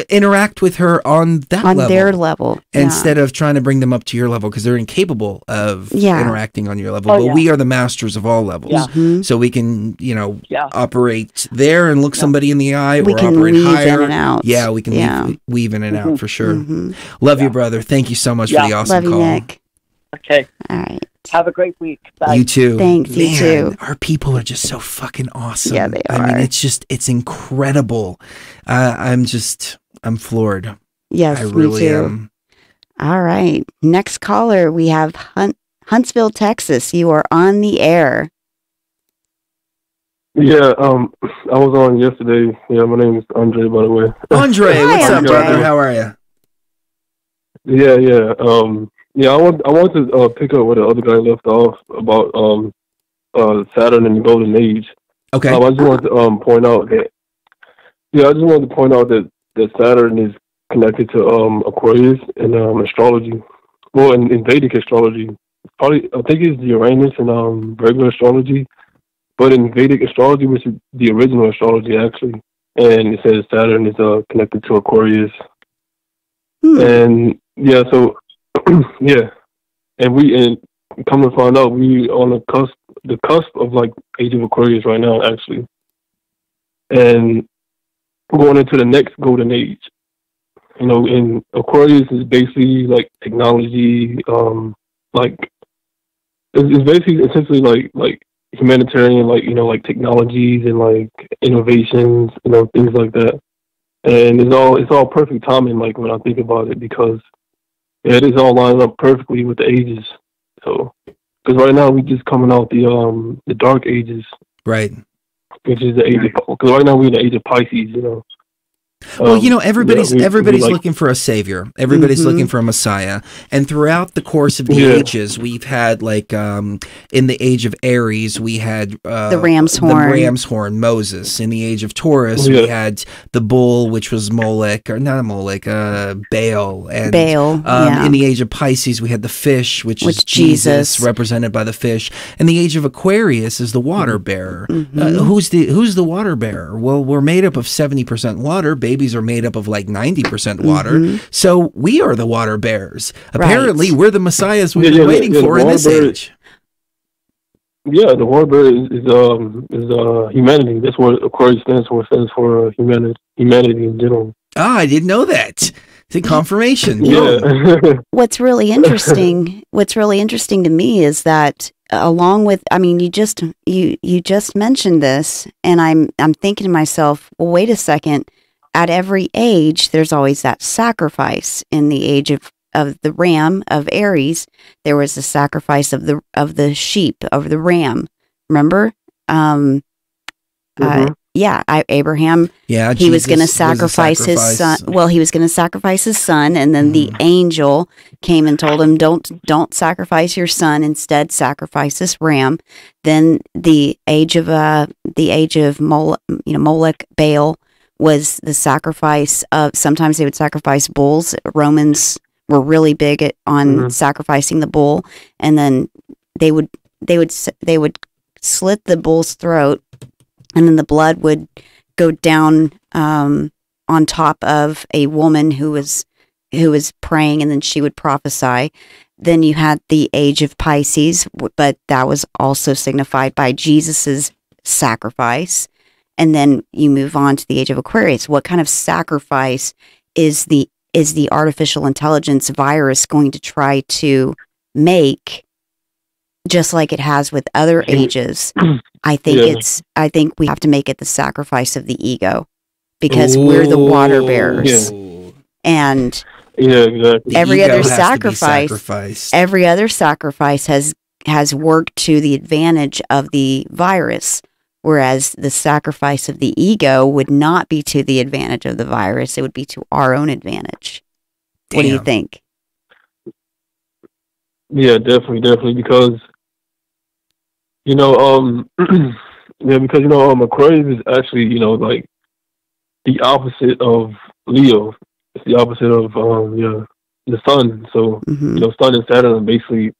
interact with her on that level. On their level. Instead of trying to bring them up to your level, because they're incapable of interacting on your level. But we are the masters of all levels. So we can, operate there and look somebody in the eye, We or can operate weave higher. in and out. Yeah, we can weave in and out for sure. Love you, brother. Thank you so much for the awesome Love call. you, Nick. Okay. All right. Have a great week. Bye. You too. Thanks, you too. Our people are just so fucking awesome. Yeah, they I mean, are. it's incredible. I'm floored. Yes, I really me too. am. All right. Next caller, we have Huntsville, Texas. You are on the air. Yeah, I was on yesterday. Yeah, my name is Andre, by the way. Andre, what's up, Andre. brother? How are you? Yeah. I want to pick up where the other guy left off about Saturn and the Golden Age. Okay. I just wanted to point out that Saturn is connected to Aquarius in astrology. Well, in Vedic astrology, probably I think it's the Uranus in regular astrology, but in Vedic astrology, which is the original astrology actually, and it says Saturn is connected to Aquarius. And yeah, so yeah, and come to find out, we on the cusp of like Age of Aquarius right now actually, and going into the next golden age. And Aquarius is basically like technology, like it's basically essentially like humanitarian, like technologies and like innovations, things like that. And it's all perfect timing, like when I think about it, because it is all lined up perfectly with the ages. So, because right now we just coming out the dark ages, right? Which is the age of, because right now we're in the age of Pisces, Well, everybody's like, looking for a savior. Everybody's looking for a messiah. And throughout the course of the ages, we've had like in the age of Aries, we had the ram's horn, Moses. In the age of Taurus, we had the bull, which was Molech, or not Molech, Baal. And in the age of Pisces, we had the fish, which is Jesus, represented by the fish. And the age of Aquarius is the water bearer. Who's the water bearer? Well, we're made up of 70% water. Babies are made up of like 90% water. So we are the water bearers. Apparently, we're the messiahs we've been waiting for in this age. Yeah, the water bearer is humanity. That's what Aquarius stands for. It stands for humanity in general. Ah, I didn't know that. It's a confirmation. Yeah. What's really interesting to me is that along with, I mean, you just mentioned this, and I'm thinking to myself, well, wait a second. At every age, there's always that sacrifice. In the age of the ram of Aries, there was the sacrifice of the sheep, of the ram. Remember? Abraham. Yeah, he was going to sacrifice his son. Well, he was going to sacrifice his son, and then the angel came and told him, "Don't sacrifice your son. Instead, sacrifice this ram." Then the age of Molech, Baal, was the sacrifice of, sometimes they would sacrifice bulls. Romans were really big on sacrificing the bull, and then they would slit the bull's throat, and then the blood would go down on top of a woman who was praying, and then she would prophesy. Then you had the age of Pisces, but that was also signified by Jesus's sacrifice. And then you move on to the age of Aquarius. What kind of sacrifice is the artificial intelligence virus going to try to make, just like it has with other ages? I think we have to make it the sacrifice of the ego. because we're the water bearers. And exactly. every other sacrifice has worked to the advantage of the virus, whereas the sacrifice of the ego would not be to the advantage of the virus. It would be to our own advantage. Damn. What do you think? Yeah, definitely, because because Aquarius is actually like the opposite of Leo. It's the opposite of the sun. So Sun and Saturn are basically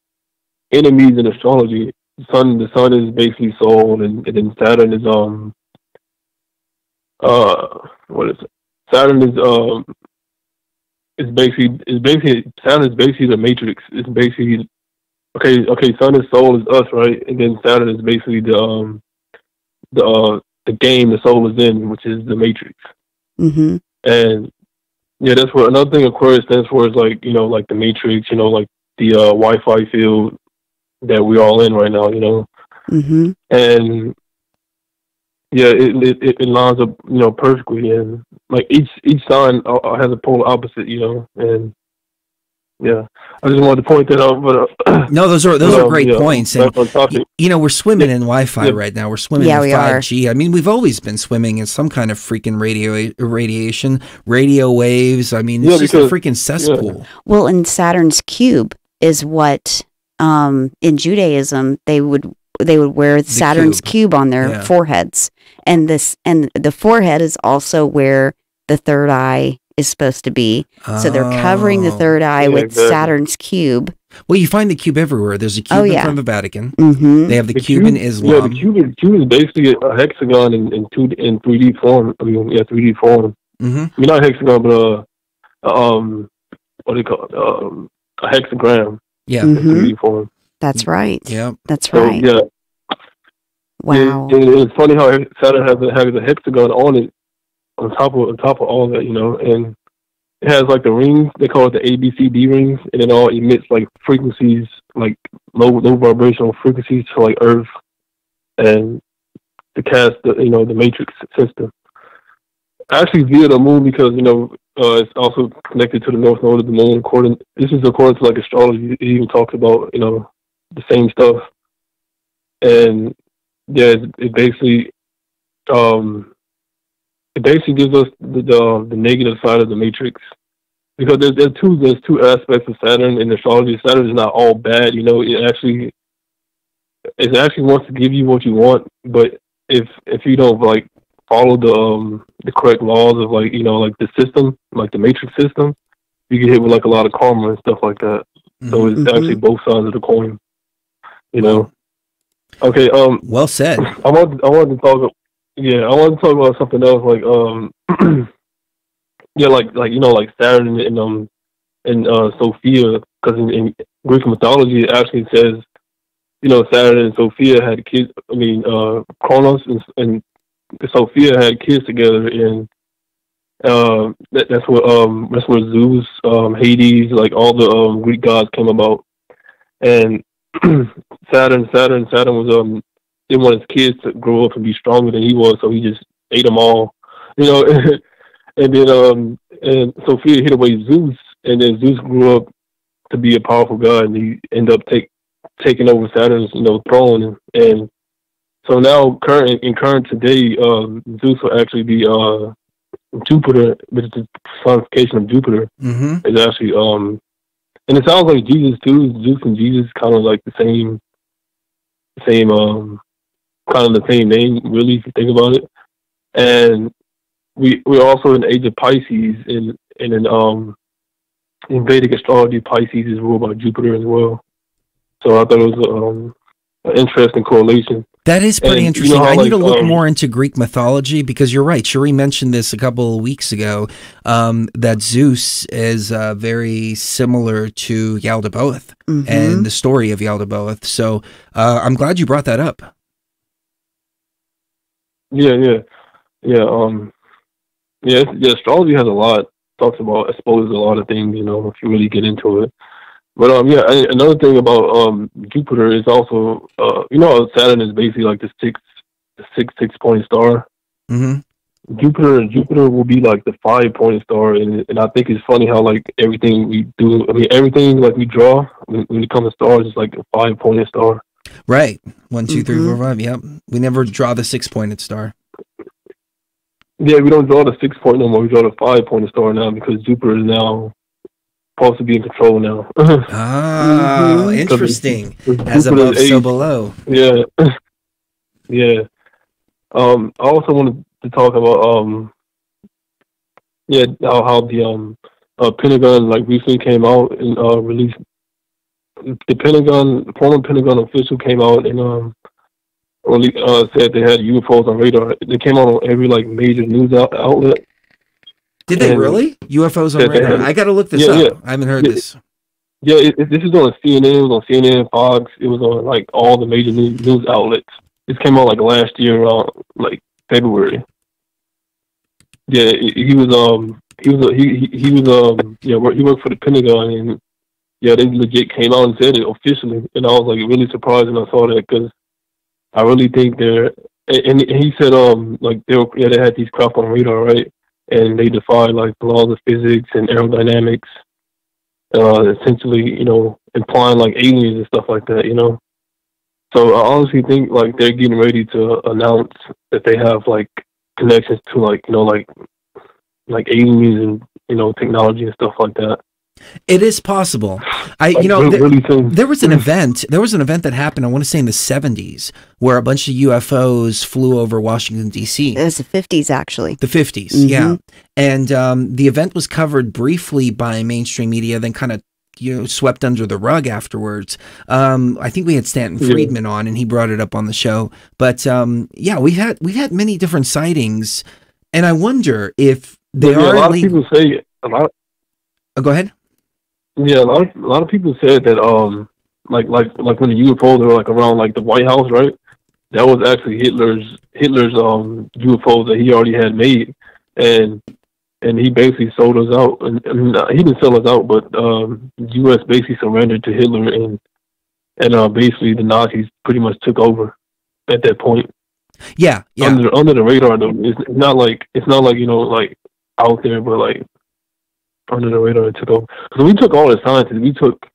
enemies in astrology. The sun is basically soul, and then Saturn is what is it? Saturn is basically Saturn is basically the matrix. It's basically okay. Sun is soul is us, right? And then Saturn is basically the game the soul is in, which is the matrix. Mm-hmm. And yeah, that's what another thing Aquarius stands for is like like the matrix, like the Wi-Fi field that we're all in right now, Mm-hmm. and yeah, it lines up perfectly, and like each sign has a polar opposite, and yeah, I just wanted to point that out. But no, those are great points. And topic. We're swimming in Wi-Fi right now. We're swimming in 5G. I mean, we've always been swimming in some kind of freaking radiation, radio waves. I mean, it's just a freaking cesspool. Yeah. Well, and Saturn's cube is what in Judaism they would wear Saturn's cube on their foreheads, and the forehead is also where the third eye is supposed to be. So they're covering the third eye with Saturn's cube. Well, you find the cube everywhere. There's a cube in front of the Vatican. Mm-hmm. They have the cube in Islam. Yeah, the cube is basically a hexagon in 3D form. I mean, 3D form. Mm-hmm. I mean, not a hexagon, but what do you call it? A hexagram. Yeah, in 3D form. That's right. Yeah, that's right. Yeah. Wow. It's funny how Saturn has a hexagon on it, on top of all that, and it has like the rings. They call it the ABCD rings, and it all emits like frequencies, like low vibrational frequencies to like Earth, and to cast the matrix system. Actually, via the moon, because it's also connected to the north node of the moon. This is according to like astrology. It even talks about the same stuff, and yeah, it basically gives us the negative side of the matrix, because there's two aspects of Saturn in astrology. Saturn is not all bad, it actually wants to give you what you want, but if you don't like follow the correct laws of like the system, like the matrix system, you get hit with like a lot of karma and stuff like that. So it's actually both sides of the coin, Okay. Well said. I wanted to talk. Yeah, I wanted to talk about something else, like yeah, like Saturn and Sophia, because in Greek mythology it actually says Saturn and Sophia had kids. I mean, Kronos and Sophia had kids together, and that's where Zeus, Hades, like all the Greek gods came about, and Saturn was didn't want his kids to grow up and be stronger than he was, so he just ate them all, and then and Sophia hid away Zeus, and then Zeus grew up to be a powerful god, and he ended up taking over Saturn's throne, and so now current today, Zeus will actually be Jupiter, which is the personification of Jupiter. Mm-hmm. Is actually and it sounds like Jesus too. Zeus and Jesus kind of like the same kind of the same name, really, if you think about it. And we're also in the age of Pisces, and in Vedic astrology, Pisces is ruled by Jupiter as well. So I thought it was an interesting correlation. That is pretty interesting. I need to look more into Greek mythology, because you're right. Cherie mentioned this a couple of weeks ago, that Zeus is very similar to Yaldabaoth and the story of Yaldabaoth. So I'm glad you brought that up. Yeah. Astrology has a lot, talks about, exposes a lot of things, if you really get into it. But another thing about Jupiter is also Saturn is basically like the six point star. Mm-hmm. Jupiter will be like the 5-point star, and I think it's funny how like everything we do, I mean everything like we draw when it comes to stars is like a 5-pointed star. Right. 1, 2, 3, 4, 5. Yep. We never draw the 6-pointed star. Yeah, we don't draw the 6-point no more. We draw the 5-pointed star now because Jupiter is now supposed to be in control now. Oh, interesting. As above, so below. Yeah. Yeah. I also wanted to talk about how the Pentagon like recently came out and released the former Pentagon official came out and said they had UFOs on radar. They came out on every like major news outlet. Did they really? UFOs on radar? I got to look this up. Yeah. I haven't heard this. Yeah, this is on CNN. It was on CNN, Fox. It was on like all the major news outlets. This came out like last year, like February. Yeah, he worked for the Pentagon, and yeah, they legit came out and said it officially, and I was like really surprised when I saw that because I really think and he said like they had these craft on radar, right, and they defy like the laws of physics and aerodynamics, essentially, implying like aliens and stuff like that, So I honestly think like they're getting ready to announce that they have like connections to like like aliens and technology and stuff like that. It is possible. There was an event. There was an event that happened. I want to say in the 70s, where a bunch of UFOs flew over Washington D.C. It was the 50s, actually. The 50s, yeah. And the event was covered briefly by mainstream media, then kind of swept under the rug afterwards. I think we had Stanton Friedman on, and he brought it up on the show. But yeah, we've had many different sightings, and I wonder if they are. A lot of people say a lot. Oh, go ahead. Yeah, a lot of people said that like when the UFOs were like around like the White House, right? That was actually Hitler's UFOs that he already had made, and he basically sold us out. And he didn't sell us out, but the U.S. basically surrendered to Hitler, and basically the Nazis pretty much took over at that point. Yeah. Under the radar though. It's not like like out there, but like under the radar it took over. So we took all the scientists. We took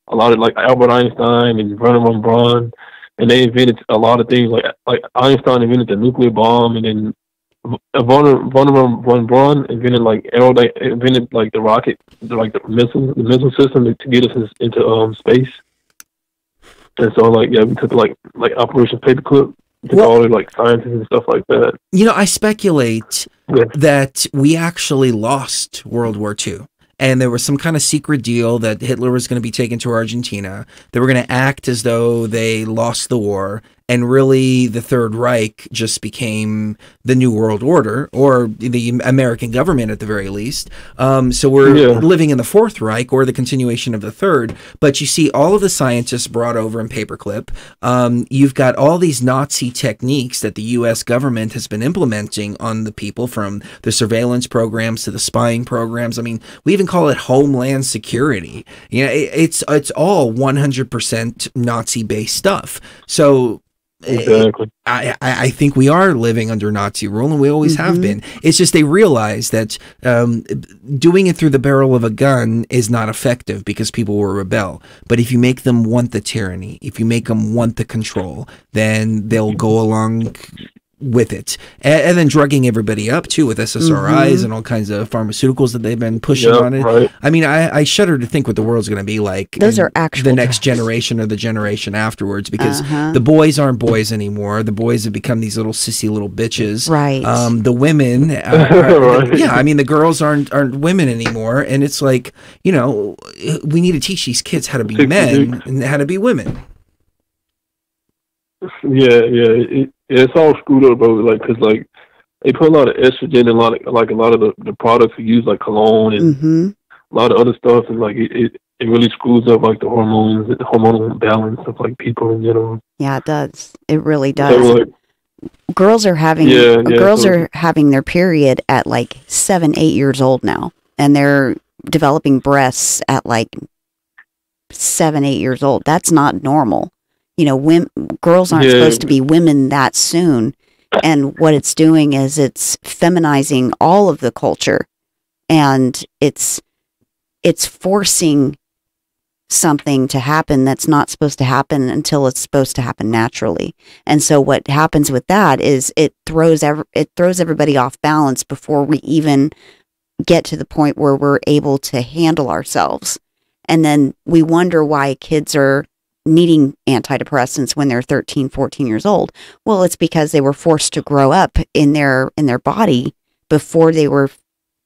a lot of like Albert Einstein and Werner von Braun, and they invented a lot of things. Like Einstein invented the nuclear bomb, and then Von Braun invented like the rocket, like the missile system to get us into space. And so we took like Operation Paperclip. Took all the like scientists and stuff like that. I speculate that we actually lost World War II. And there was some kind of secret deal that Hitler was going to be taken to Argentina. They were going to act as though they lost the war. And really, the Third Reich just became the New World Order, or the American government at the very least. So we're living in the Fourth Reich, or the continuation of the Third. But you see all of the scientists brought over in paperclip. You've got all these Nazi techniques that the U.S. government has been implementing on the people, from the surveillance programs to the spying programs. I mean, we even call it Homeland Security. It's all 100% Nazi-based stuff. So exactly. I think we are living under Nazi rule, and we always have been. It's just they realize that doing it through the barrel of a gun is not effective because people will rebel. But if you make them want the tyranny, if you make them want the control, then they'll go along with it. And then drugging everybody up too with SSRIs and all kinds of pharmaceuticals that they've been pushing on it. Right. I mean, I shudder to think what the world's going to be like. Those are actual the next generation or the generation afterwards, because the boys aren't boys anymore. The boys have become these little sissy little bitches. Right. The women, yeah, I mean, the girls aren't women anymore. And it's like, we need to teach these kids how to be men and how to be women. Yeah. It's all screwed up, bro. Because they put a lot of estrogen in a lot of the products we use, like cologne and a lot of other stuff, and it really screws up like the hormones, the hormonal balance of like people in general. Yeah, it does. It really does. So, girls are having are having their period at like 7, 8 years old now, and they're developing breasts at like 7, 8 years old. That's not normal. Girls aren't supposed to be women that soon. And what it's doing is it's feminizing all of the culture, and it's forcing something to happen that's not supposed to happen until it's supposed to happen naturally. And so what happens with that is it throws everybody off balance before we even get to the point where we're able to handle ourselves. And then we wonder why kids are needing antidepressants when they're 13, 14 years old. Well, it's because they were forced to grow up in their body before they were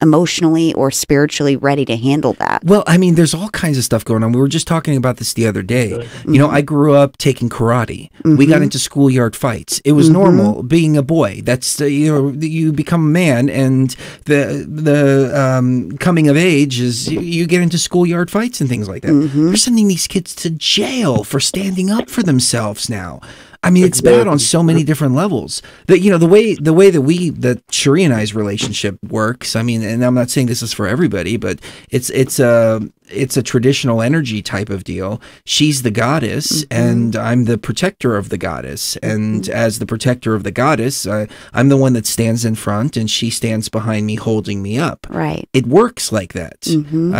emotionally or spiritually ready to handle that. Well, I mean, there's all kinds of stuff going on. We were just talking about this the other day. You know, I grew up taking karate. We got into schoolyard fights. It was normal being a boy. That's you know, you become a man, and the coming of age is you get into schoolyard fights and things like that. They're sending these kids to jail for standing up for themselves now. I mean, it's bad on so many different levels. That, you know, the way that Cherie and I's relationship works. I mean, and I'm not saying this is for everybody, but it's a traditional energy type of deal. She's the goddess, and I'm the protector of the goddess. And as the protector of the goddess, I'm the one that stands in front, and she stands behind me, holding me up. Right. It works like that.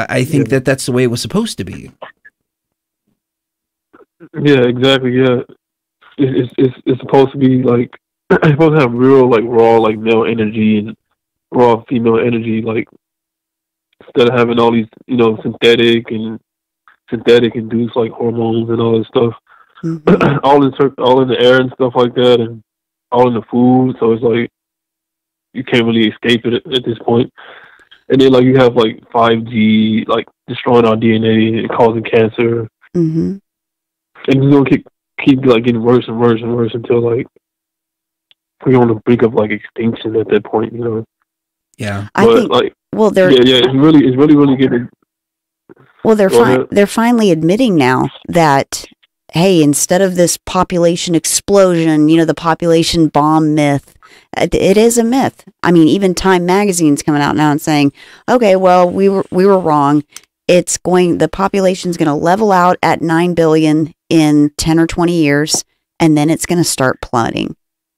I think that that's the way it was supposed to be. Yeah, exactly. Yeah. It's supposed to be like it's supposed to have real like raw like male energy and raw female energy, like instead of having all these, you know, synthetic induced like hormones and all this stuff, all in the air and stuff like that, and all in the food. So it's like you can't really escape it at this point. And then like you have like 5G like destroying our DNA and causing cancer, and it's gonna keep like getting worse and worse and worse until like we're on the brink of like extinction at that point, you know. Yeah, I think. Like, well, they're it's really getting. Well, they're finally admitting now that, hey, instead of this population explosion, you know, the population bomb myth, it is a myth. I mean, even Time Magazine's coming out now and saying, okay, well, we were wrong. The population's going to level out at 9 billion in 10 or 20 years, and then it's going to start plummeting.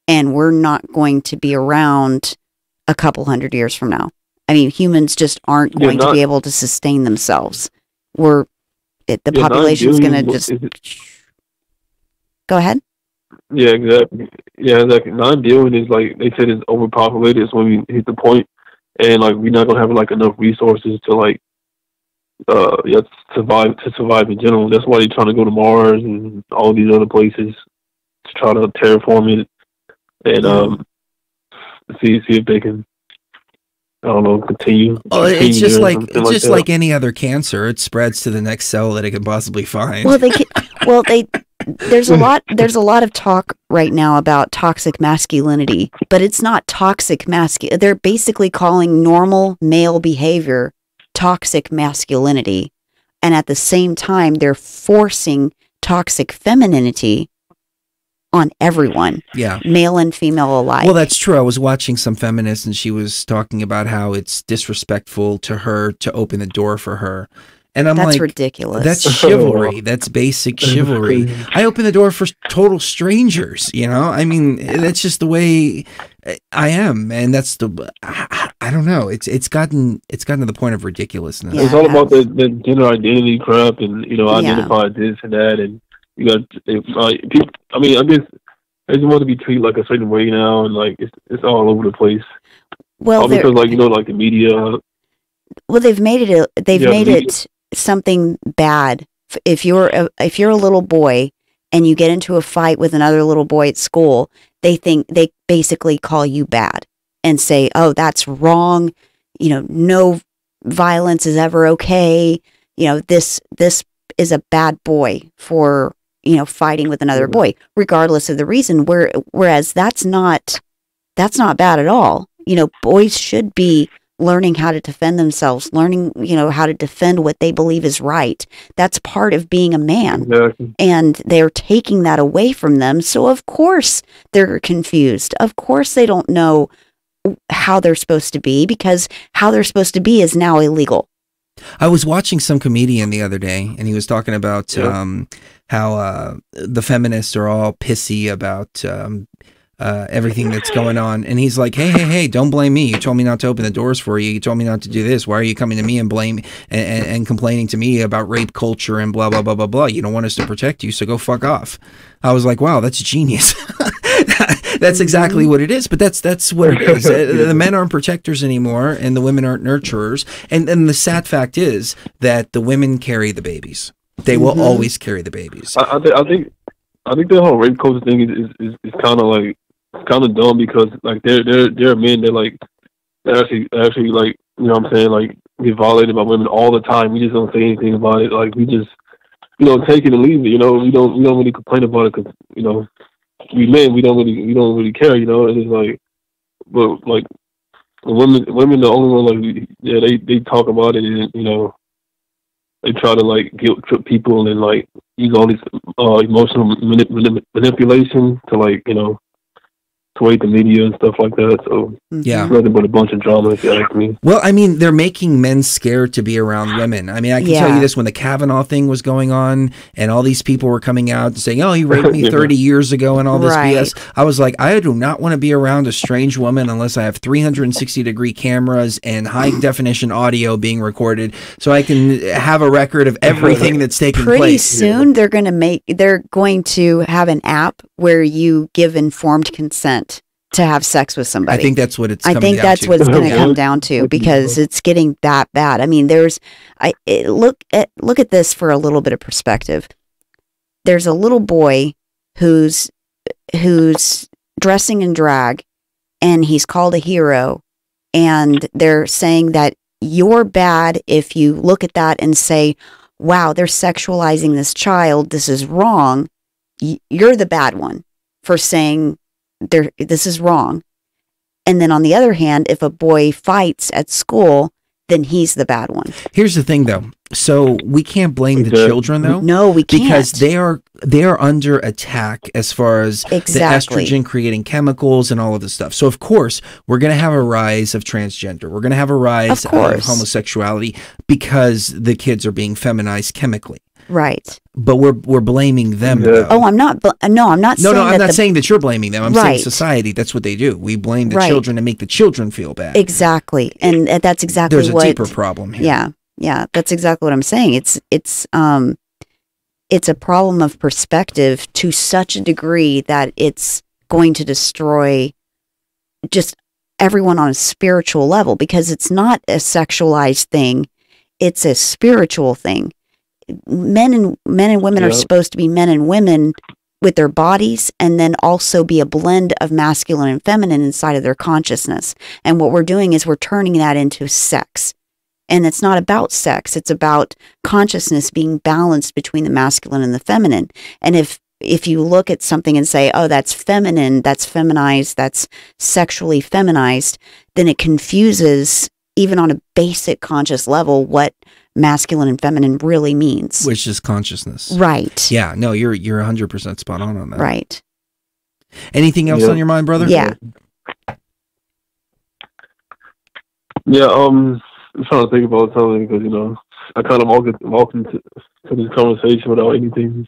And we're not going to be around a couple hundred years from now. I mean, humans just aren't going to be able to sustain themselves. The population's going to just... Go ahead. Yeah, exactly. Yeah, exactly. 9 billion is like, they said it's overpopulated. It's when we hit the point, and like we're not going to have like enough resources to like survive in general. That's why they're trying to go to Mars and all these other places to try to terraform it and see if they can, I don't know, continue. It's just like any other cancer. It spreads to the next cell that it can possibly find. Well, there's a lot of talk right now about toxic masculinity, but it's not toxic masculinity. They're basically calling normal male behavior toxic masculinity, and at the same time they're forcing toxic femininity on everyone, male and female alike. Well, that's true. I was watching some feminists, and she was talking about how it's disrespectful to her to open the door for her. And I'm that's like, ridiculous. That's chivalry. That's basic chivalry. I open the door for total strangers, you know? I mean, that's just the way I am. And that's I don't know. It's gotten to the point of ridiculousness. It's all about the gender identity crap and, you know, identify this and that. And you got, people, I mean, I guess they just want to be treated like a certain way now. And like, it's all over the place. Well, all because like, you know, like the media. Well, they've made it something bad. If you're a little boy and you get into a fight with another little boy at school, they basically call you bad and say, oh, that's wrong. You know, no violence is ever okay. You know, this is a bad boy for, you know, fighting with another boy, regardless of the reason. Whereas that's not bad at all. You know, boys should be learning how to defend themselves, learning, you know, how to defend what they believe is right. That's part of being a man. Exactly. And they're taking that away from them. So of course they're confused. Of course they don't know how they're supposed to be, because how they're supposed to be is now illegal. I was watching some comedian the other day, and he was talking about how the feminists are all pissy about everything that's going on. And he's like, hey, don't blame me. You told me not to open the doors for you. You told me not to do this. Why are you coming to me and and complaining to me about rape culture and blah, blah, blah, blah, blah. You don't want us to protect you, so go fuck off. I was like, wow, that's genius. That's exactly what it is. But that's what it is. The men aren't protectors anymore, and the women aren't nurturers. And the sad fact is that the women carry the babies. They will always carry the babies. I think the whole rape culture thing is kind of dumb, because like there are men that like actually like, you know what I'm saying, like get violated by women all the time. We just don't say anything about it. Like we just, you know, take it and leave it. You know, we don't really complain about it, because, you know, we men, we don't really care. You know, and it's like, but like women the only one, like, yeah, they talk about it, and, you know, they try to like guilt trip people and like use all these emotional manipulation to, like, you know, sway the media and stuff like that. So yeah, it's nothing but a bunch of drama, if you ask me. Well, I mean, they're making men scared to be around women. I mean, I can tell you this: when the Kavanaugh thing was going on and all these people were coming out and saying, "Oh, he raped me 30 years ago," and all this BS, I was like, I do not want to be around a strange woman unless I have 360-degree cameras and high-definition audio being recorded, so I can have a record of everything that's taking place. Pretty soon, they're going to have an app where you give informed consent to have sex with somebody. I think that's what it's. I think that's what it's going to come down to, because it's getting that bad. I mean, look at this for a little bit of perspective. There's a little boy who's dressing in drag, and he's called a hero, and they're saying that you're bad if you look at that and say, "Wow, they're sexualizing this child. This is wrong." You're the bad one for saying this is wrong. And then on the other hand, if a boy fights at school, then he's the bad one. Here's the thing, though. So we can't blame the children, though. No, we can't, because they are under attack as far as the estrogen creating chemicals and all of this stuff. So of course we're going to have a rise of transgender. We're going to have a rise of homosexuality, because the kids are being feminized chemically. Right. But we're blaming them. Though. Oh, I'm not. No, I'm not. No, I'm not saying that you're blaming them. I'm saying society. That's what they do. We blame the children and make the children feel bad. Exactly, and that's exactly there's a deeper problem here. Yeah, that's exactly what I'm saying. It's a problem of perspective to such a degree that it's going to destroy just everyone on a spiritual level, because it's not a sexualized thing; it's a spiritual thing. Men and women are supposed to be men and women with their bodies, and then also be a blend of masculine and feminine inside of their consciousness. And what we're doing is we're turning that into sex. And it's not about sex. It's about consciousness being balanced between the masculine and the feminine. And if you look at something and say, oh, that's feminine, that's feminized, that's sexually feminized, then it confuses, even on a basic conscious level, what masculine and feminine really means, which is consciousness. Right. Yeah, no, you're 100% spot on that. Right. Anything else on your mind, brother? Yeah. I'm trying to think about something, because, you know, I kind of walked into this conversation without anything.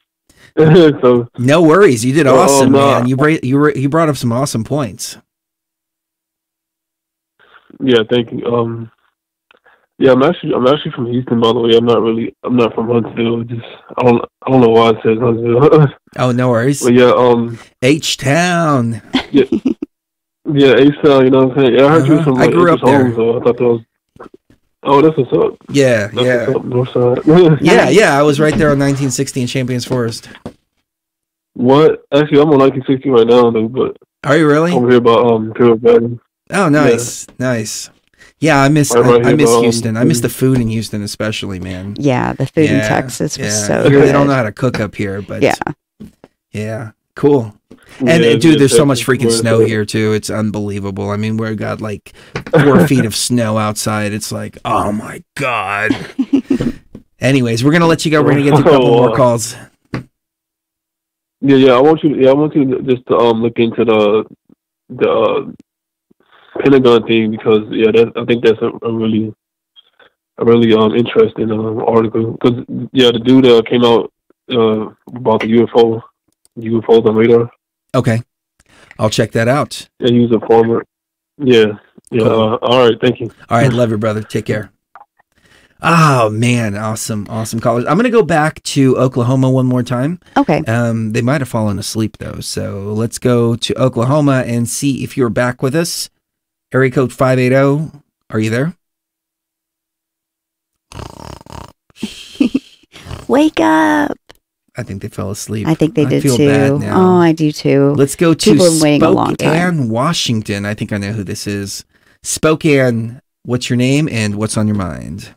So no worries, you did awesome, man. You brought up some awesome points. Yeah, thank you. Yeah, I'm actually from Houston, by the way. I'm not from Huntsville. I don't know why it says Huntsville. Oh, no worries. But yeah, H-Town. Yeah, H-Town, you know what I'm saying? Yeah, I heard you from I grew up there. Home, so I thought that was. Oh, that's what's up. Yeah, that's what's up, North Side. yeah, I was right there on 1960 in Champions Forest. What? Actually, I'm on 1960 right now, though. But are you really? Over here about Pure Valley. Oh, nice, nice. Yeah, I miss Houston. I miss the food in Houston, especially, man. Yeah, the food in Texas was so good. good. They don't know how to cook up here, but yeah, cool. And Yeah, dude, there's so much freaking snow here too. It's unbelievable. I mean, we've got like 4 feet of snow outside. It's like, oh my god. Anyways, we're gonna let you go. We're gonna get to a couple more calls. Yeah. I want you to just look into the Pentagon thing, because I think that's a really interesting article, because the dude came out about the UFOs on radar. Okay. I'll check that out. Yeah, use a former. Yeah. Yeah. Cool. All right. Thank you. All right. Love you, brother. Take care. Oh man, awesome callers. I'm gonna go back to Oklahoma one more time. Okay. They might have fallen asleep though, so let's go to Oklahoma and see if you're back with us. Area code 580. Are you there? Wake up! I think they fell asleep. I think they did feel too. bad now. Oh, I do too. Let's go to People have been waiting a long time. Spokane, Washington. I think I know who this is. Spokane, what's your name and what's on your mind?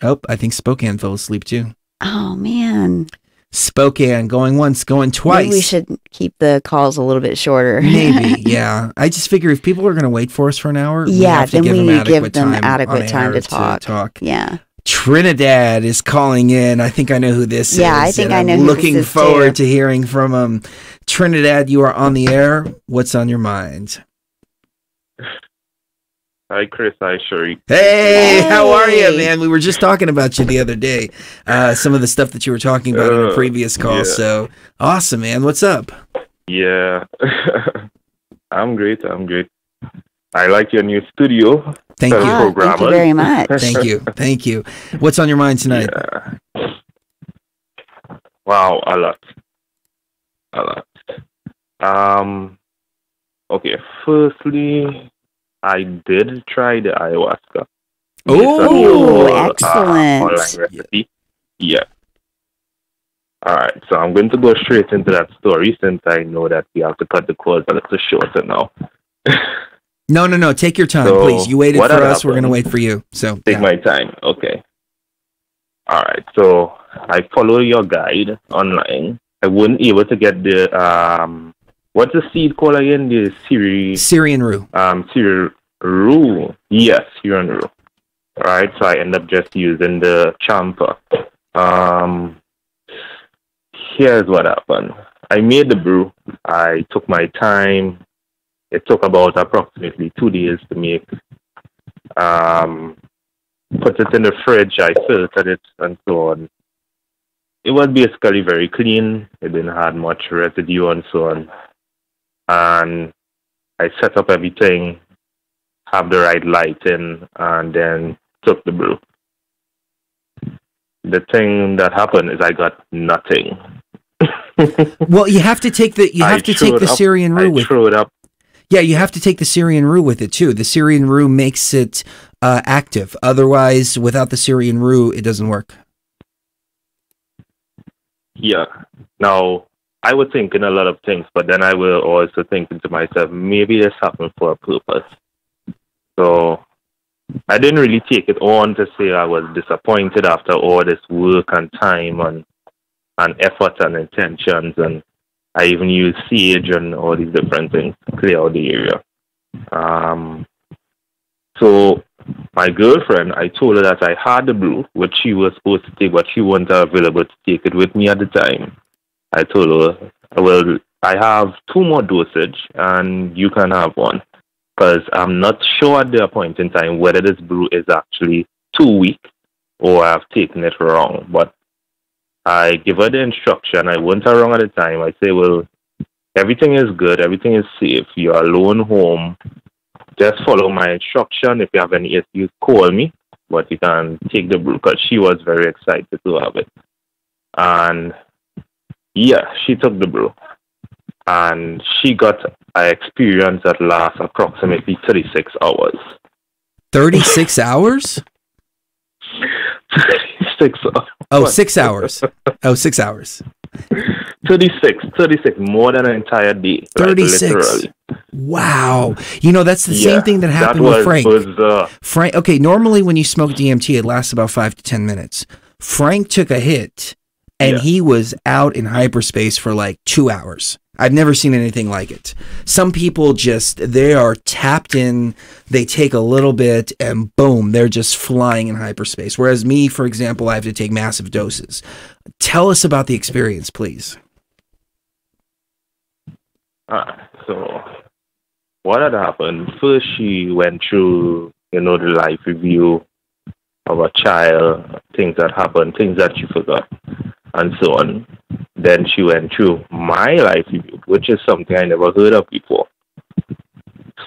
Oh, I think Spokane fell asleep too. Oh man. Spokane, going once, going twice. Maybe we should keep the calls a little bit shorter. Maybe, yeah. I just figure if people are going to wait for us for an hour, yeah, then we need to give them on adequate time air to talk. Yeah. Trinidad is calling in. I think I know who this is. Yeah, I think I know I'm who looking this is forward too. to hearing from him. Trinidad, you are on the air. What's on your mind? Hi, Chris. Hi, Sherry. Hey, how are you, man? We were just talking about you the other day. Some of the stuff that you were talking about in a previous call. Yeah. So awesome, man. What's up? Yeah. I'm great. I like your new studio. Thank you. Thank you very much. Thank you. Thank you. What's on your mind tonight? Yeah. Wow, a lot. Okay, firstly, I did try the ayahuasca. Oh, excellent. Online recipe. Yeah. All right, so I'm going to go straight into that story since I know that we have to cut the calls a little shorter now. No. Take your time, So, please. You waited what for had us. We're going to happened- wait for you. So Take my time. Okay. All right, so I follow your guide online. I wasn't able to get the what's the seed called again? The Syrian rue. Syrian rue. Yes, Syrian rue. All right, so I end up just using the champa. Here's what happened. I made the brew. I took my time. It took about approximately 2 days to make. Put it in the fridge. I filtered it and so on. It was basically very clean. It didn't have much residue and so on. And I set up everything, have the right lighting, and then took the brew. The thing that happened is I got nothing. Well, you have to take the Syrian rue with. Threw it up. Yeah, you have to take the Syrian rue with it too. The Syrian rue makes it active. Otherwise, without the Syrian rue, it doesn't work. Yeah. Now, I was thinking a lot of things, but then I will also thinking to myself, maybe this happened for a purpose. So I didn't really take it on to say I was disappointed after all this work and time and effort and intentions, and I even used sage and all these different things to clear out the area. So my girlfriend, I told her that I had the brew, which she was supposed to take, but she wasn't available to take it with me at the time. I told her, well, I have 2 more dosage, and you can have one. Because I'm not sure at the point in time whether this brew is actually too weak or I've taken it wrong. But I give her the instruction. I wasn't wrong at the time. I say, well, everything is good. Everything is safe. You're alone home. Just follow my instruction. If you have any issues, call me. But you can take the brew, because she was very excited to have it. And yeah, she took the brew. And she got an experience that lasts approximately 36 hours. 36 hours? 36 hours. Oh, 6 hours. Oh, 6 hours. 36, more than an entire day. 36. Like, literally. Wow. You know, that's the same thing that happened with Frank. Frank. Okay, normally when you smoke DMT, it lasts about 5 to 10 minutes. Frank took a hit, and he was out in hyperspace for like 2 hours. I've never seen anything like it. Some people they are tapped in, they take a little bit, and boom, they're just flying in hyperspace. Whereas me, for example, I have to take massive doses. Tell us about the experience, please. So, what had happened? First, she went through, the life review of a child, things that happened, things that she forgot, and so on. then she went through my life review, which is something I never heard of before.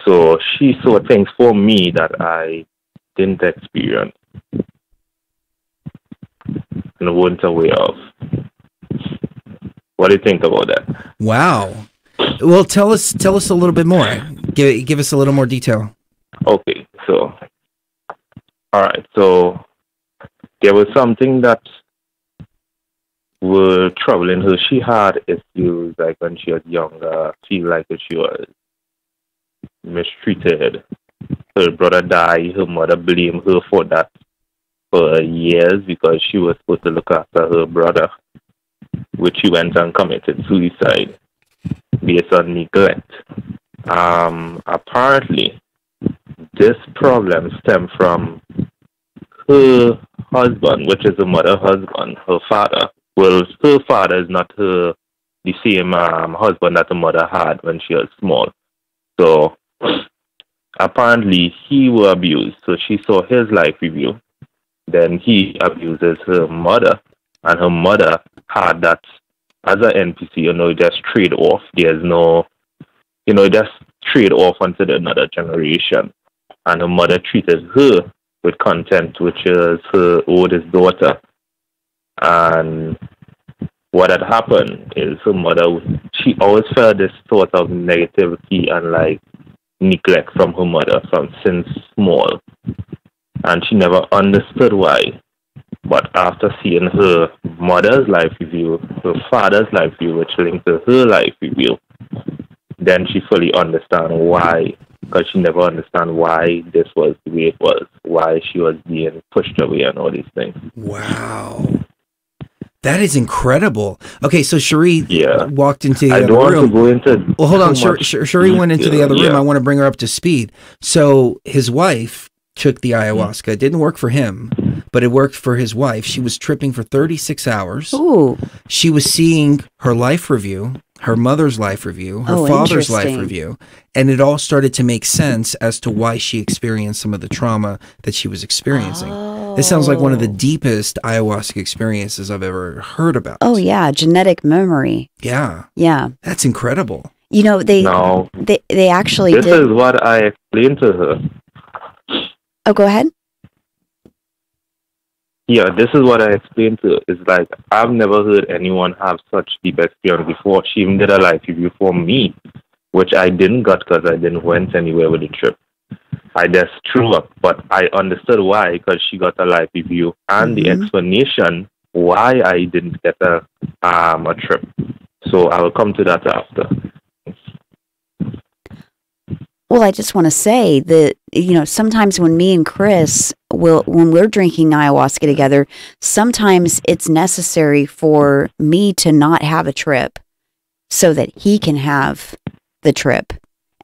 So she saw things for me that I didn't experience and wasn't aware of. What do you think about that? Wow. Well, tell us a little bit more. Give us a little more detail. Okay, so all right, so there was something that were troubling her. She had issues like when she was younger, feel like she was mistreated. Her brother died, her mother blamed her for that for years because she was supposed to look after her brother, which she went and committed suicide based on neglect. Apparently, this problem stemmed from her husband, which is the mother's husband, her father. Well, her father is not the same husband that the mother had when she was small. So apparently he was abused. So she saw his life review. Then he abuses her mother, and her mother had that as an NPC. Just trade off. There's no, just trade off onto the another generation. And her mother treated her with contempt, which is her oldest daughter. And what had happened is her mother, she always felt this sort of negativity and like neglect from her mother since small. And she never understood why. But after seeing her mother's life review, her father's life review, which linked to her life review, then she fully understand why. Because she never understand why this was the way it was, why she was being pushed away and all these things. Wow. That is incredible. Okay, so Cherie walked into the I other don't want room. to go into Well, hold on. too much Cherie went into the other room. yeah. I want to bring her up to speed. So his wife took the ayahuasca. It didn't work for him, but it worked for his wife. She was tripping for 36 hours. Ooh. She was seeing her life review, her mother's life review, her father's life interesting. review, and it all started to make sense as to why she experienced some of the trauma that she was experiencing. This sounds like one of the deepest ayahuasca experiences I've ever heard about. Oh yeah, genetic memory. Yeah. Yeah. That's incredible. They actually This did. is what I explained to her. Oh, go ahead. Yeah, this is what I explained to her. It's like, I've never heard anyone have such deep experience before. She even did a life review for me, which I didn't got because I didn't went anywhere with the trip. I just threw up, but I understood why, because she got a life review and the explanation why I didn't get a trip. So I will come to that after. Well, I just want to say that, sometimes when me and Chris when we're drinking ayahuasca together, sometimes it's necessary for me to not have a trip so that he can have the trip.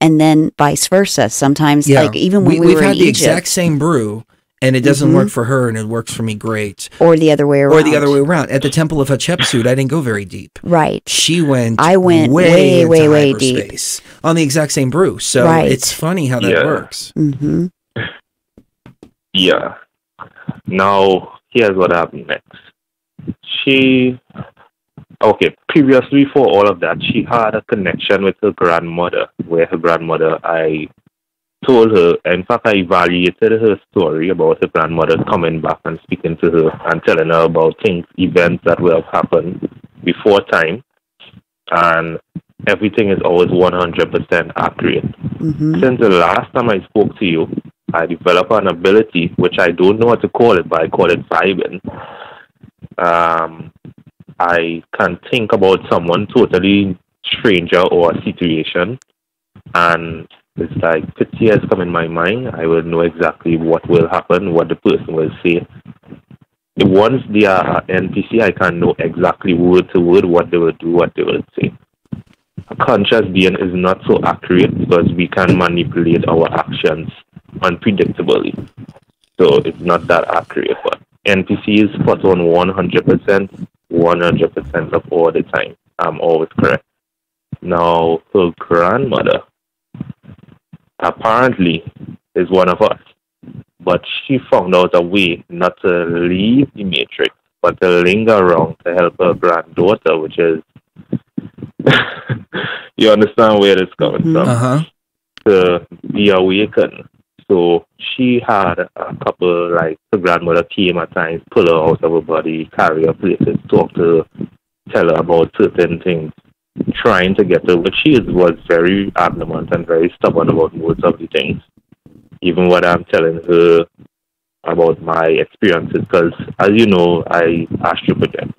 And then vice versa. Sometimes, like even when we've were had in the Egypt, exact same brew, and it doesn't work for her, and it works for me great. or the other way around. Or the other way around. At the Temple of Hatshepsut, I didn't go very deep. Right. I went way deep hyperspace on the exact same brew. So it's funny how that works. Mm-hmm. Yeah. Now, here's what happened next. Previously for all of that, she had a connection with her grandmother, where her grandmother, I told her, in fact, I evaluated her story about her grandmother coming back and speaking to her and telling her about events that will have happened before time. And everything is always 100% accurate. Since the last time I spoke to you, I developed an ability, which I don't know what to call it, but I call it vibing. I can think about someone totally stranger or a situation, and it's like 50 years come in my mind. I will know exactly what will happen, what the person will say. Once they are NPC, I can know exactly word to word what they will do, what they will say. A conscious being is not so accurate because we can manipulate our actions unpredictably. So it's not that accurate, but NPC is spot on 100% of all the time. I'm always correct. Now, her grandmother apparently is one of us, but she found out a way not to leave the matrix but to linger around to help her granddaughter, which is, you understand where it's coming from, to be awakened. So she had a couple, like, her grandmother came at times, pull her out of her body, carry her places, talk to her, tell her about certain things, trying to get her, but was very adamant and very stubborn about most of the things. Even what I'm telling her about my experiences, because as you know, I astral project.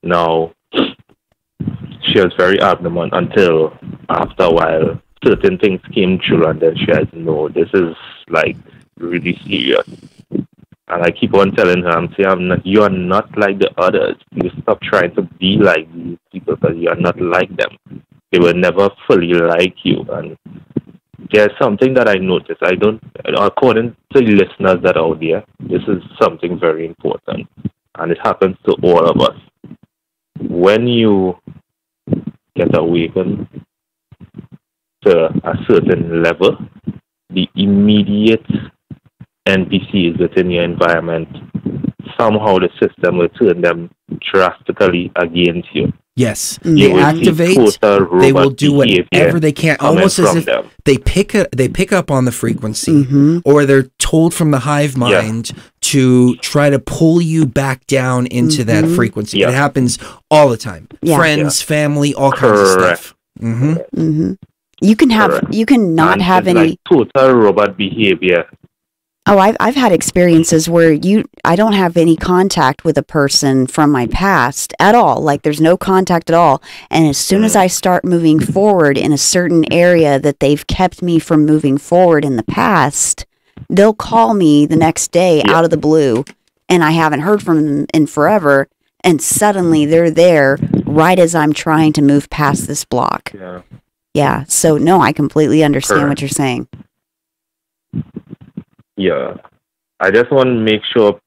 Now, she was very adamant until after a while, certain things came through, and then she said, no, this is like really serious. And I keep on telling her, you are not like the others. You stop trying to be like these people because you are not like them. They will never fully like you. And there's something that I noticed. According to the listeners that are out there, this is something very important. And it happens to all of us. When you get awakened to a certain level, the immediate NPCs within your environment, somehow the system will turn them drastically against you. Yes, you they activate. They will do whatever they can, almost as if they pick up on the frequency, or they're told from the hive mind to try to pull you back down into that frequency. It happens all the time. Friends, family, all kinds of stuff. You can not have any like total robot behavior. Oh, I've had experiences where I don't have any contact with a person from my past at all. Like there's no contact at all. And as soon as I start moving forward in a certain area that they've kept me from moving forward in the past, they'll call me the next day out of the blue, and I haven't heard from them in forever. And suddenly they're there right as I'm trying to move past this block. Yeah. So no, I completely understand what you're saying. Yeah, I just want to make sure,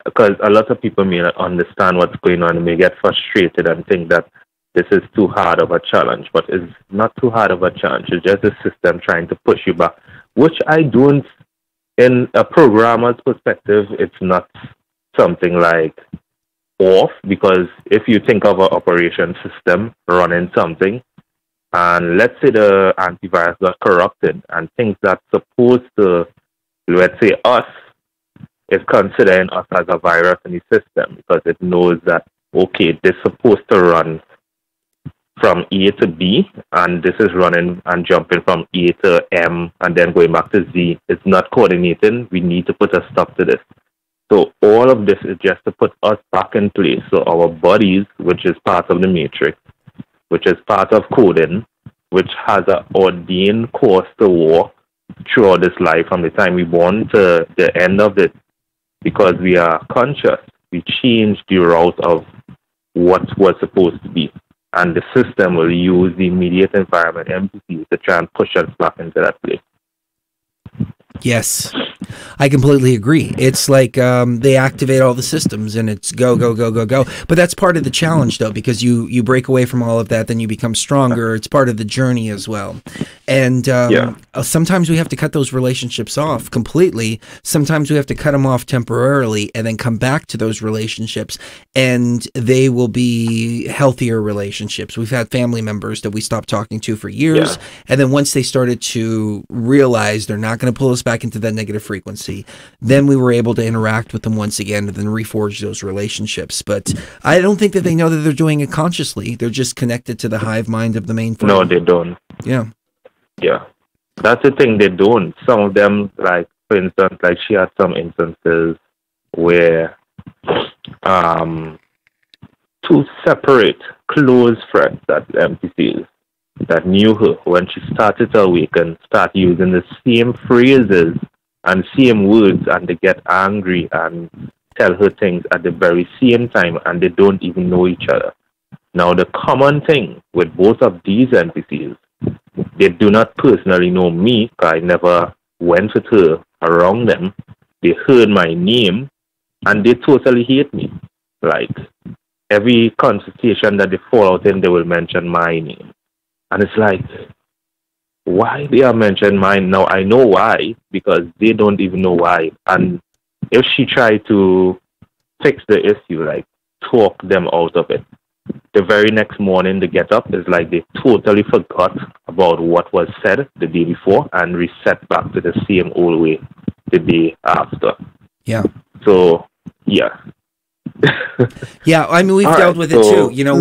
because a lot of people may not understand what's going on and may get frustrated and think that this is too hard of a challenge, but it's not too hard of a challenge. It's just the system trying to push you back, which I don't, in a programmer's perspective, it's not something like off, because if you think of an operation system running something, and let's say the antivirus got corrupted and things that's supposed to, let's say us, is considering us as a virus in the system because it knows that, okay, this is supposed to run from A to B, and this is running and jumping from A to M and then going back to Z. It's not coordinating. We need to put a stop to this. So all of this is just to put us back in place. So our bodies, which is part of the matrix, which is part of coding, which has an ordained course to walk throughout this life from the time we're born to the end of it, because we are conscious, we change the route of what was supposed to be. And the system will use the immediate environment, MPCs, to try and push us back into that place. Yes, I completely agree. It's like they activate all the systems and it's go, go, go, go, go. But that's part of the challenge, though, because you break away from all of that, then you become stronger. It's part of the journey as well. And sometimes we have to cut those relationships off completely. Sometimes we have to cut them off temporarily and then come back to those relationships, and they will be healthier relationships. We've had family members that we stopped talking to for years, and then once they started to realize they're not going to pull us back into that negative frequency, then we were able to interact with them once again and then reforge those relationships. But I don't think that they know that they're doing it consciously. They're just connected to the hive mind of the main frame. No, they don't. Yeah. Yeah. That's the thing, they don't. Some of them, like, for instance, like she had some instances where two separate close friends, that MPCs, that knew her, when she started to awaken, start using the same phrases and same words, and they get angry and tell her things at the very same time, and they don't even know each other. Now, the common thing with both of these NPCs, they do not personally know me, because I never went with her around them. They heard my name, and they totally hate me. Like, every conversation that they fall out in, they will mention my name. And it's like, why they are mentioning mine? Now, I know why, because they don't even know why. And if she tried to fix the issue, like talk them out of it. The very next morning they get up, it's like they totally forgot about what was said the day before and reset back to the same old way the day after. Yeah. So, yeah. Yeah, I mean, we've All dealt right, with so- it too. You know,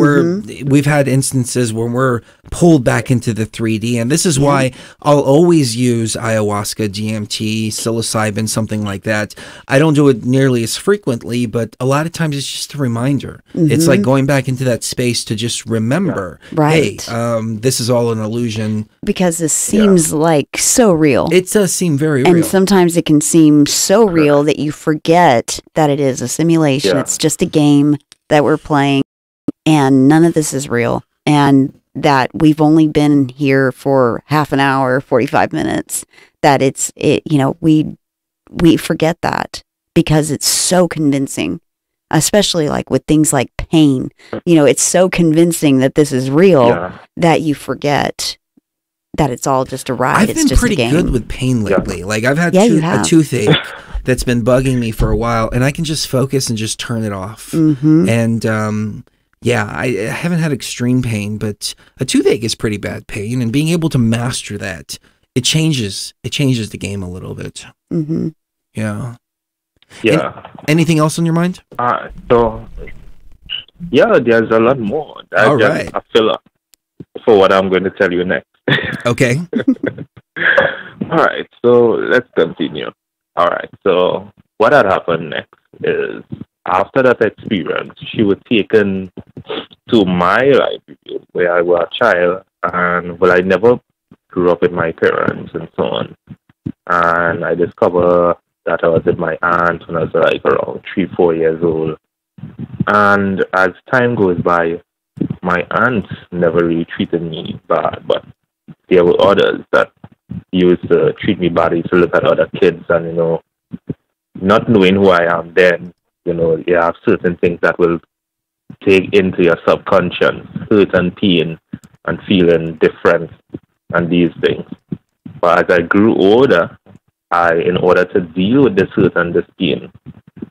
we've had instances where we're pulled back into the 3D, and this is why I'll always use ayahuasca, DMT, psilocybin, something like that. I don't do it nearly as frequently, but a lot of times it's just a reminder. It's like going back into that space to just remember, Right. hey, this is all an illusion. Because this seems like so real. It does seem very and real. sometimes it can seem so real that you forget that it is a simulation. Yeah. It's just a game that we're playing, and none of this is real. And that we've only been here for half an hour, 45 minutes. That we forget that because it's so convincing, especially like with things like pain. You know, it's so convincing that this is real that you forget that it's all just a ride. I've It's been just pretty a game. good with pain lately. Like I've had you a have. toothache that's been bugging me for a while, and I can just focus and just turn it off. Mhm. And yeah, I haven't had extreme pain, but a toothache is pretty bad pain, and being able to master that, it changes the game a little bit. Mm-hmm. Yeah. Yeah. Anything else on your mind? So, yeah, there's a lot more. That's All just right. a filler for what I'm going to tell you next. Okay. All right, so let's continue. All right, so what had happened next is after that experience, she was taken to my library where I was a child, and well, I never grew up with my parents and so on. And I discovered that I was with my aunt when I was like around 3-4 years old. And as time goes by, my aunt never really treated me bad, but there were others that used to treat me bad. I used to look at other kids and, you know, not knowing who I am then, you know, you have certain things that will take into your subconscious, hurt and pain and feeling different and these things. But as I grew older, in order to deal with this hurt and this pain,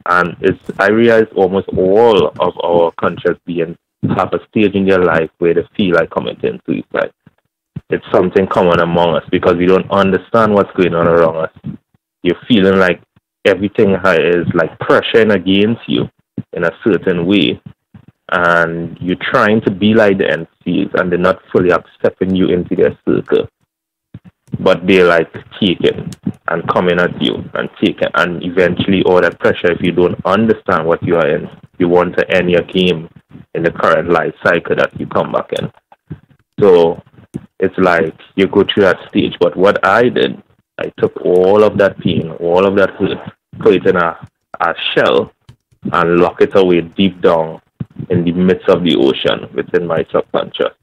and I realized almost all of our conscious beings have a stage in their life where they feel like committing suicide. It's something common among us because we don't understand what's going on around us. You're feeling like everything is like pressuring against you in a certain way, and you're trying to be like the entities, and they're not fully accepting you into their circle. But they're like taking and coming at you and taking, and eventually all that pressure, if you don't understand what you are in, you want to end your game in the current life cycle that you come back in. So it's like you go through that stage. But what I did, I took all of that pain, all of that hurt, put it in a shell and lock it away deep down in the midst of the ocean within my subconscious.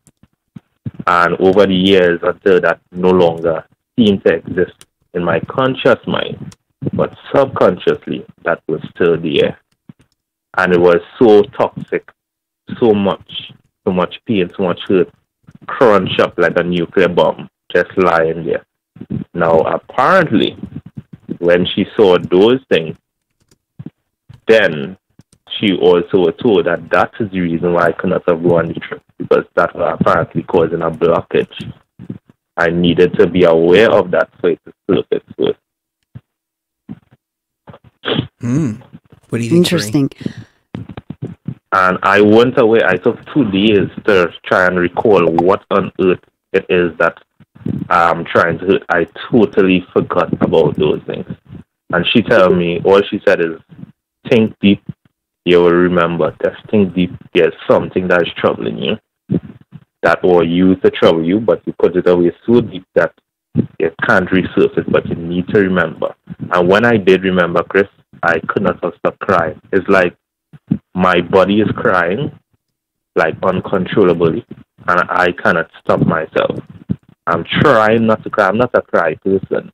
And over the years, until that no longer seemed to exist in my conscious mind, but subconsciously, that was still there. And it was so toxic, so much pain, so much hurt, crunch up like a nuclear bomb, just lying there. Now, apparently, when she saw those things, then she also was told that that is the reason why I could not have gone on the trip, because that was apparently causing a blockage. I needed to be aware of that for it to surface first. What do you think? Interesting. And I went away. I took 2 days to try and recall what on earth it is that I'm trying to hurt. I totally forgot about those things. And she told me, all she said is, think deep, you will remember. Just think deep. There's something that is troubling you, that or used to trouble you, but you put it away so deep that it can't resurface, but you need to remember. And when I did remember, Chris, I could not have stopped crying. It's like my body is crying, like uncontrollably, and I cannot stop myself. I'm trying not to cry. I'm not a cry person.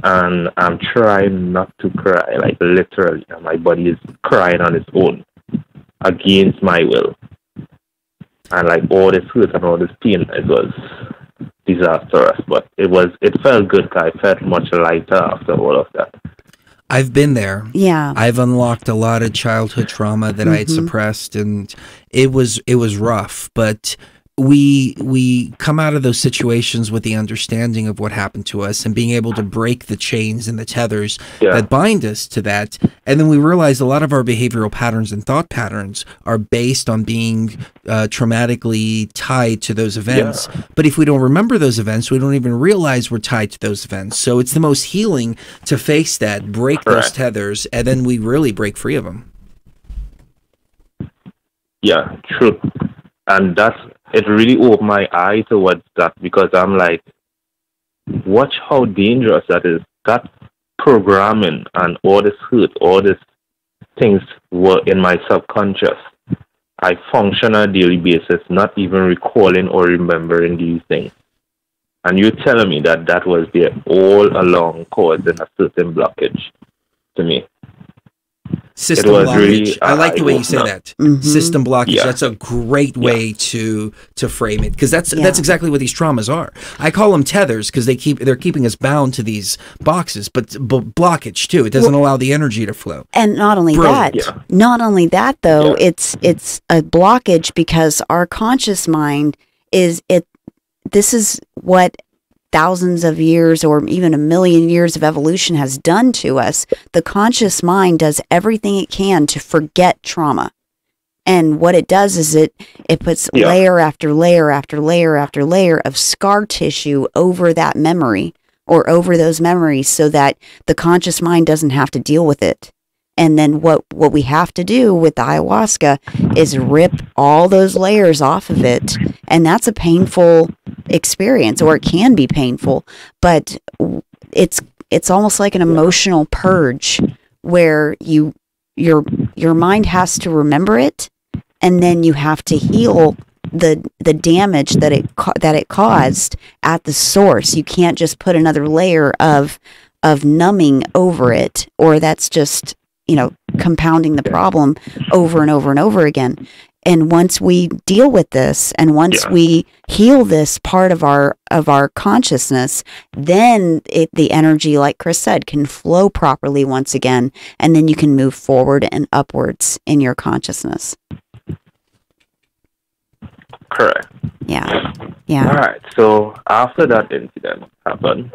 And I'm trying not to cry, like literally. And my body is crying on its own, against my will. And like all this hurt and all this pain, it was disastrous. But it felt good, 'cause I felt much lighter after all of that. I've been there. Yeah. I've unlocked a lot of childhood trauma that I had suppressed, and it was rough, but we come out of those situations with the understanding of what happened to us and being able to break the chains and the tethers that bind us to that. And then we realize a lot of our behavioral patterns and thought patterns are based on being traumatically tied to those events. But if we don't remember those events, we don't even realize we're tied to those events. So it's the most healing to face that, break those tethers, and then we really break free of them. Yeah, true. And it really opened my eye towards that, because I'm like, watch how dangerous that is. That programming and all this hurt, all these things were in my subconscious. I function on a daily basis, not even recalling or remembering these things. And you're telling me that was there all along, causing a certain blockage to me. System blockage. Really, I like the way you say that. System blockage. That's a great way to frame it, because that's exactly what these traumas are. I call them tethers because they're keeping us bound to these boxes, but blockage too. It doesn't allow the energy to flow. And not only that, though, it's a blockage because our conscious mind this is what thousands of years or even a million years of evolution has done to us. The conscious mind does everything it can to forget trauma. And what it does is it puts layer after layer after layer after layer of scar tissue over that memory or over those memories so that the conscious mind doesn't have to deal with it. And then what we have to do with the ayahuasca is rip all those layers off of it. And that's a painful experience, or it can be painful, but it's almost like an emotional purge where your mind has to remember it, and then you have to heal the damage that it caused at the source. You can't just put another layer of numbing over it, or that's just compounding the problem over and over and over again. And once we deal with this, and once we heal this part of our consciousness, then the energy, like Chris said, can flow properly once again, and then you can move forward and upwards in your consciousness. Correct. Yeah. All right. So after that incident happened,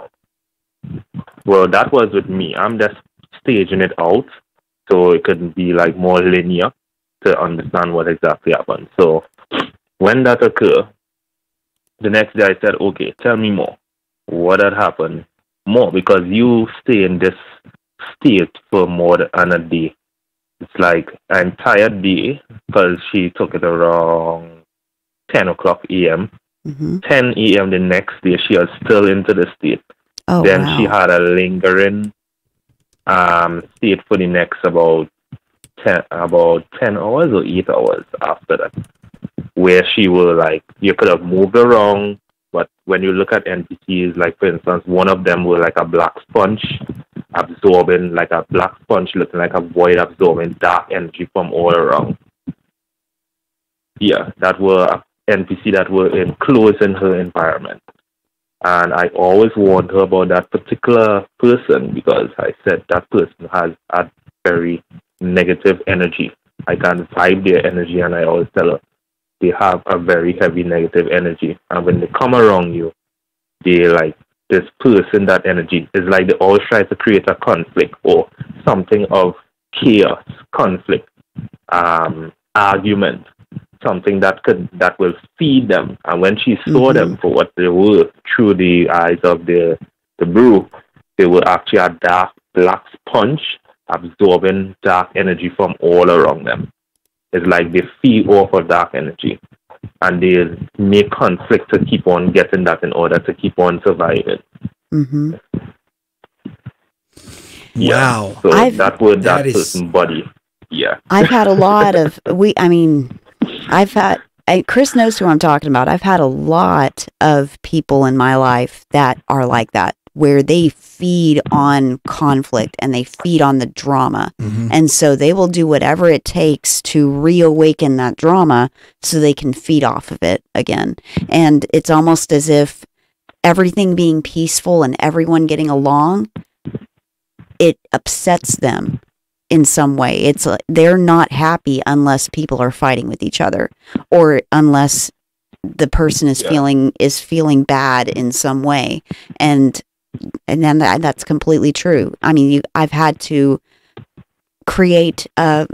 well, that was with me. I'm just staging it out so it could be like more linear to understand what exactly happened. So when that occurred, the next day I said, okay, tell me more. What had happened more? Because you stay in this state for more than a day. It's like an entire day, because she took it around 10 o'clock a.m. 10 a.m. the next day, she was still into the state. Then she had a lingering state for the next about 10 hours or 8 hours after that, where she will, like, you could have moved around, but when you look at NPCs, like for instance, one of them was like a black sponge absorbing, like a black sponge looking like a void absorbing dark energy from all around. Yeah, that were NPC that were enclosed in her environment. And I always warned her about that particular person, because I said that person has a very negative energy. I can vibe their energy, and I always tell her they have a very heavy negative energy. And when they come around you, they like this person, that energy is like they always try to create a conflict or something of chaos, conflict, argument, something that will feed them. And when she saw them for what they were through the eyes of the brew, they were actually a dark black sponge absorbing dark energy from all around them. It's like they feed off of dark energy, and they make conflict to keep on getting that in order to keep on surviving. Wow. So that was that person's body. Yeah. I've had a lot of Chris knows who I'm talking about. I've had a lot of people in my life that are like that, where they feed on conflict and they feed on the drama. And so they will do whatever it takes to reawaken that drama so they can feed off of it again. And it's almost as if everything being peaceful and everyone getting along, it upsets them in some way. It's they're not happy unless people are fighting with each other, or unless the person is feeling bad in some way, and then that's completely true. I mean, I've had to create a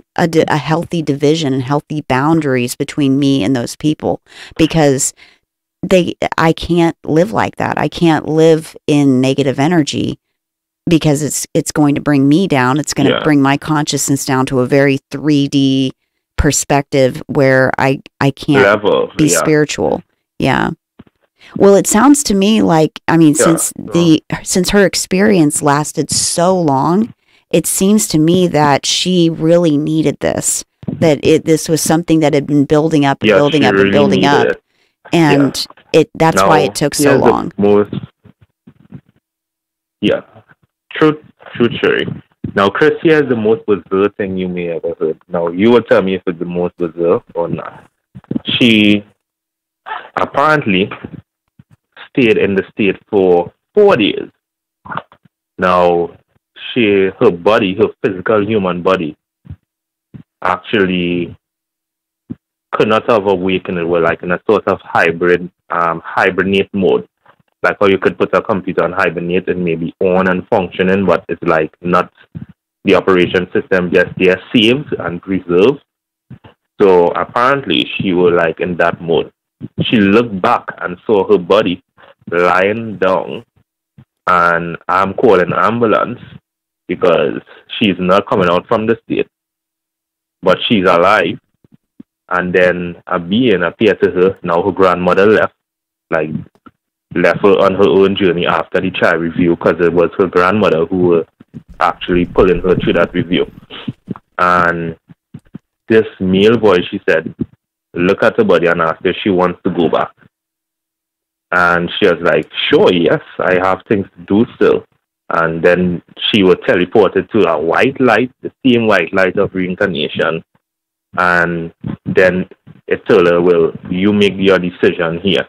healthy division and healthy boundaries between me and those people, because I can't live like that. I can't live in negative energy, because it's going to bring me down. It's going to bring my consciousness down to a very 3D perspective where I can't be spiritual. Yeah. Well, it sounds to me like, I mean, since her experience lasted so long, it seems to me that she really needed this. That this was something that had been building up and building up and building up, and that's why it took so long. True, Sherry. Now, Chris, here's the most bizarre thing you may ever heard. Now, you will tell me if it's the most bizarre or not. She apparently stayed in the state for 4 days. Now, her body, her physical human body, actually could not have awakened. It was like in a sort of hibernate mode. Like how you could put a computer on hibernate and maybe on and functioning, but it's like not the operation system just there saved and preserved. So apparently she was like in that mode. She looked back and saw her body lying down, and I'm calling an ambulance because she's not coming out from the state, but she's alive. And then a being appeared to her. Now her grandmother left her on her own journey after the child review, because it was her grandmother who was actually pulling her through that review. And this male voice, she said, look at her body and asked if she wants to go back. And she was like, sure, yes, I have things to do still. And then she was teleported to a white light, the same white light of reincarnation. And then it told her, well, you make your decision here.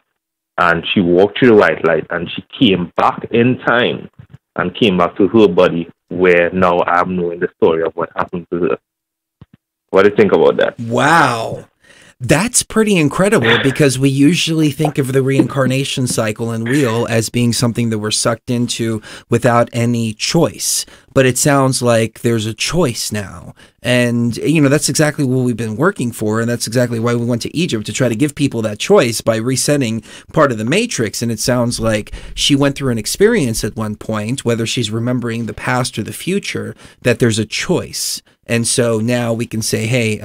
And she walked through the white light, and she came back in time and came back to her body, where now I'm knowing the story of what happened to her. What do you think about that? Wow. That's pretty incredible, because we usually think of the reincarnation cycle and wheel as being something that we're sucked into without any choice. But it sounds like there's a choice now. And, you know, that's exactly what we've been working for. And that's exactly why we went to Egypt, to try to give people that choice by resetting part of the matrix. And it sounds like she went through an experience at one point, whether she's remembering the past or the future, that there's a choice. And so now we can say, hey,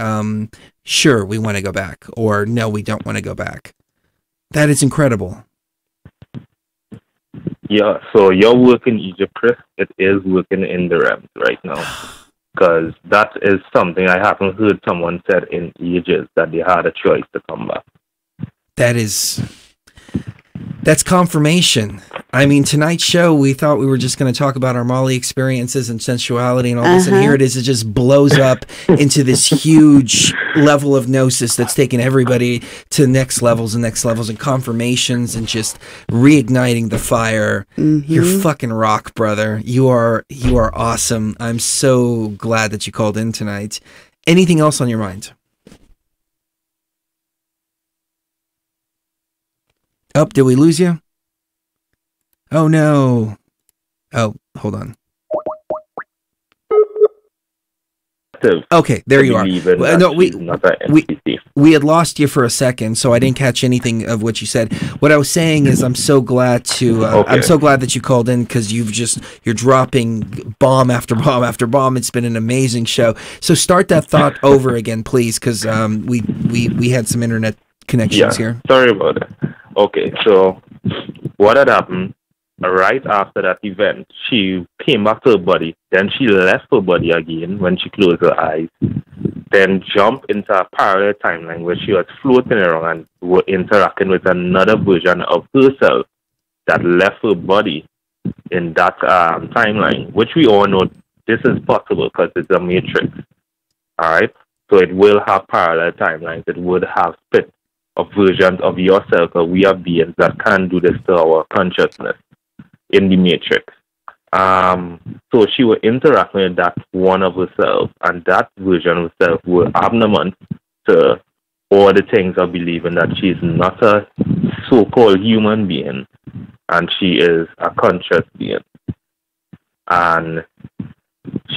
sure, we want to go back, or no, we don't want to go back. That is incredible. Yeah, so your work in Egypt, Chris, it is working in the realms right now. Because that is something I haven't heard someone said in ages, that they had a choice to come back. That's confirmation. I mean, tonight's show, we thought we were just going to talk about our Molly experiences and sensuality and all this, and here it is. It just blows up into this huge level of gnosis that's taken everybody to next levels and confirmations, and just reigniting the fire. You're fucking rock, brother. You are awesome. I'm so glad that you called in tonight. Anything else on your mind? Oh, did we lose you? Oh, no. Oh, hold on. Okay, there you are. No, we had lost you for a second, so I didn't catch anything of what you said. What I was saying is, I'm so glad that you called in, because you're dropping bomb after bomb after bomb. It's been an amazing show. So start that thought over again, please, because we had some internet connections here. Sorry about that. Okay, so what had happened right after that event, she came back to her body, then she left her body again when she closed her eyes, then jumped into a parallel timeline where she was floating around and were interacting with another version of herself that left her body in that timeline, which we all know this is possible because it's a matrix. All right, so it will have parallel timelines. It would have split of versions of yourself, or we are beings that can do this to our consciousness in the matrix. So she would interact with that one of herself, and that version of herself were abnormal to all the things of believing that she is not a so-called human being, and she is a conscious being. And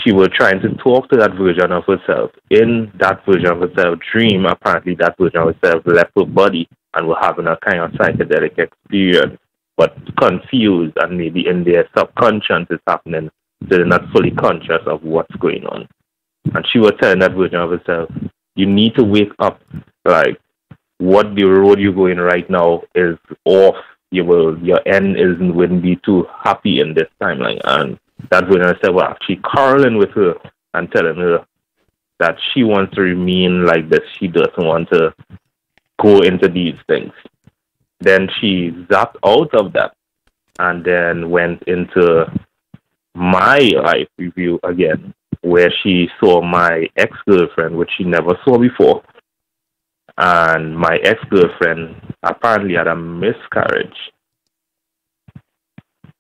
she was trying to talk to that version of herself. In that version of herself dream, apparently that version of herself left her body and was having a kind of psychedelic experience, but confused, and maybe in their subconscious is happening, so they're not fully conscious of what's going on. And she was telling that version of herself, you need to wake up, like, what the road you're going right now is off. Your end wouldn't be too happy in this timeline. And that version of herself was actually quarreling with her and telling her that she wants to remain like this. She doesn't want to go into these things. Then she zapped out of that and then went into my life review again, where she saw my ex-girlfriend, which she never saw before. And my ex-girlfriend apparently had a miscarriage.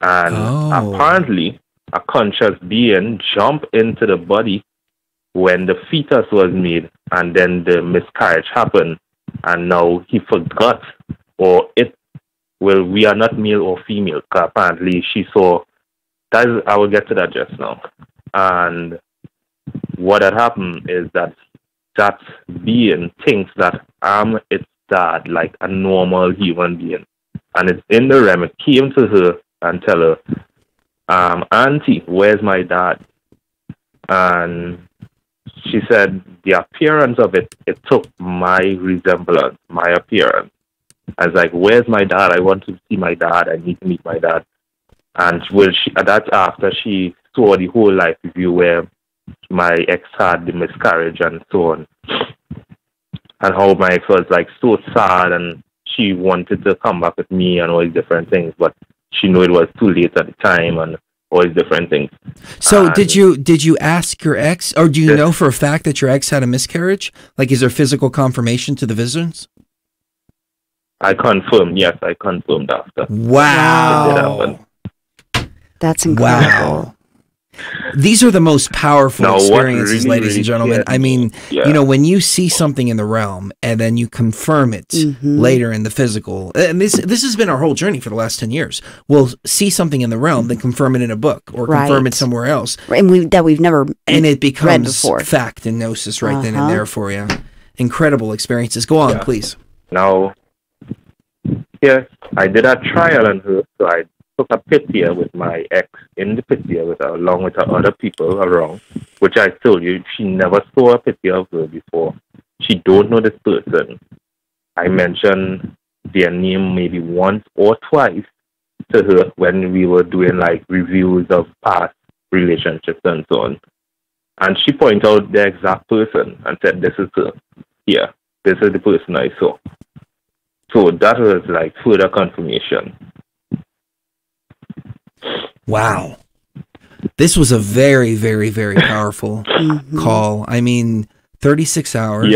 And apparently a conscious being jumped into the body when the fetus was made, and then the miscarriage happened. And now he forgot, or it, well, we are not male or female, because apparently she saw, I will get to that just now. And what had happened is that that being thinks that I'm its dad, like a normal human being. And it's in the REM. It came to her and tell her, Auntie, where's my dad? And she said the appearance of it took my resemblance, my appearance. I was like, where's my dad? I want to see my dad. I need to meet my dad. And that's after she saw the whole life review where my ex had the miscarriage and so on. And how my ex was like so sad, and she wanted to come back with me and all these different things, but she knew it was too late at the time and all these different things. So did you ask your ex, or do you know for a fact that your ex had a miscarriage? Like, is there physical confirmation to the visitors? I confirmed, yes, I confirmed after. Wow. That's incredible. Wow. These are the most powerful experiences, ladies and gentlemen. I mean, you know, when you see something in the realm and then you confirm it later in the physical, and this has been our whole journey for the last 10 years. We'll see something in the realm, then confirm it in a book or confirm it somewhere else. And we've never and it becomes fact and gnosis right then and there for you. Incredible experiences. Go on, please. Now, yes, I did a trial on her, so I took a picture with my ex in the picture along with other people around, which I told you she never saw a picture of her before. She don't know this person. I mentioned their name maybe once or twice to her when we were doing like reviews of past relationships and so on. And she pointed out the exact person and said, this is her. Yeah, this is the person I saw. So that was like further confirmation. Wow. This was a very, very, very powerful call. I mean, 36 hours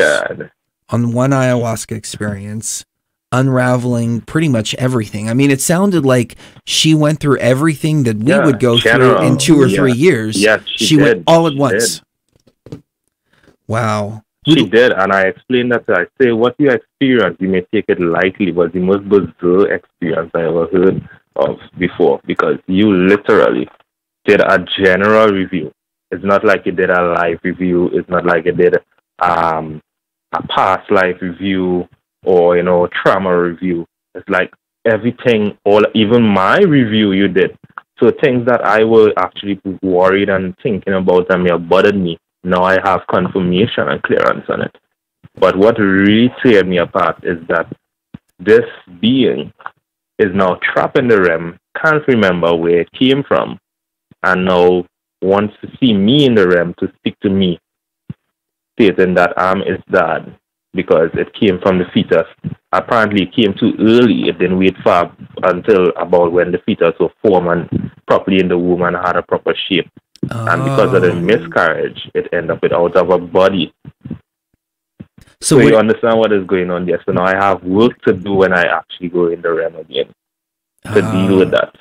on one ayahuasca experience, unraveling pretty much everything. I mean, it sounded like she went through everything that we would go through in 2 or 3 years. Yes, she went all at once. Wow. She did, and I explained that to her. I say, what you experience, you may take it lightly, but the most bizarre experience I ever heard of before, because you literally did a general review. It's not like you did a live review. It's not like you did a past life review or, you know, trauma review. It's like everything, even my review you did. So things that I was actually worried and thinking about and may have bothered me, now I have confirmation and clearance on it. But what really teared me apart is that this being is now trapped in the REM, can't remember where it came from, and now wants to see me in the REM to speak to me, stating that I'm its dad because it came from the fetus. Apparently it came too early. It didn't wait for until about when the fetus was formed and properly in the womb and had a proper shape. And because of the miscarriage, it ended up out of a body. So you understand what is going on there. So now I have work to do when I actually go in the REM again to deal with that.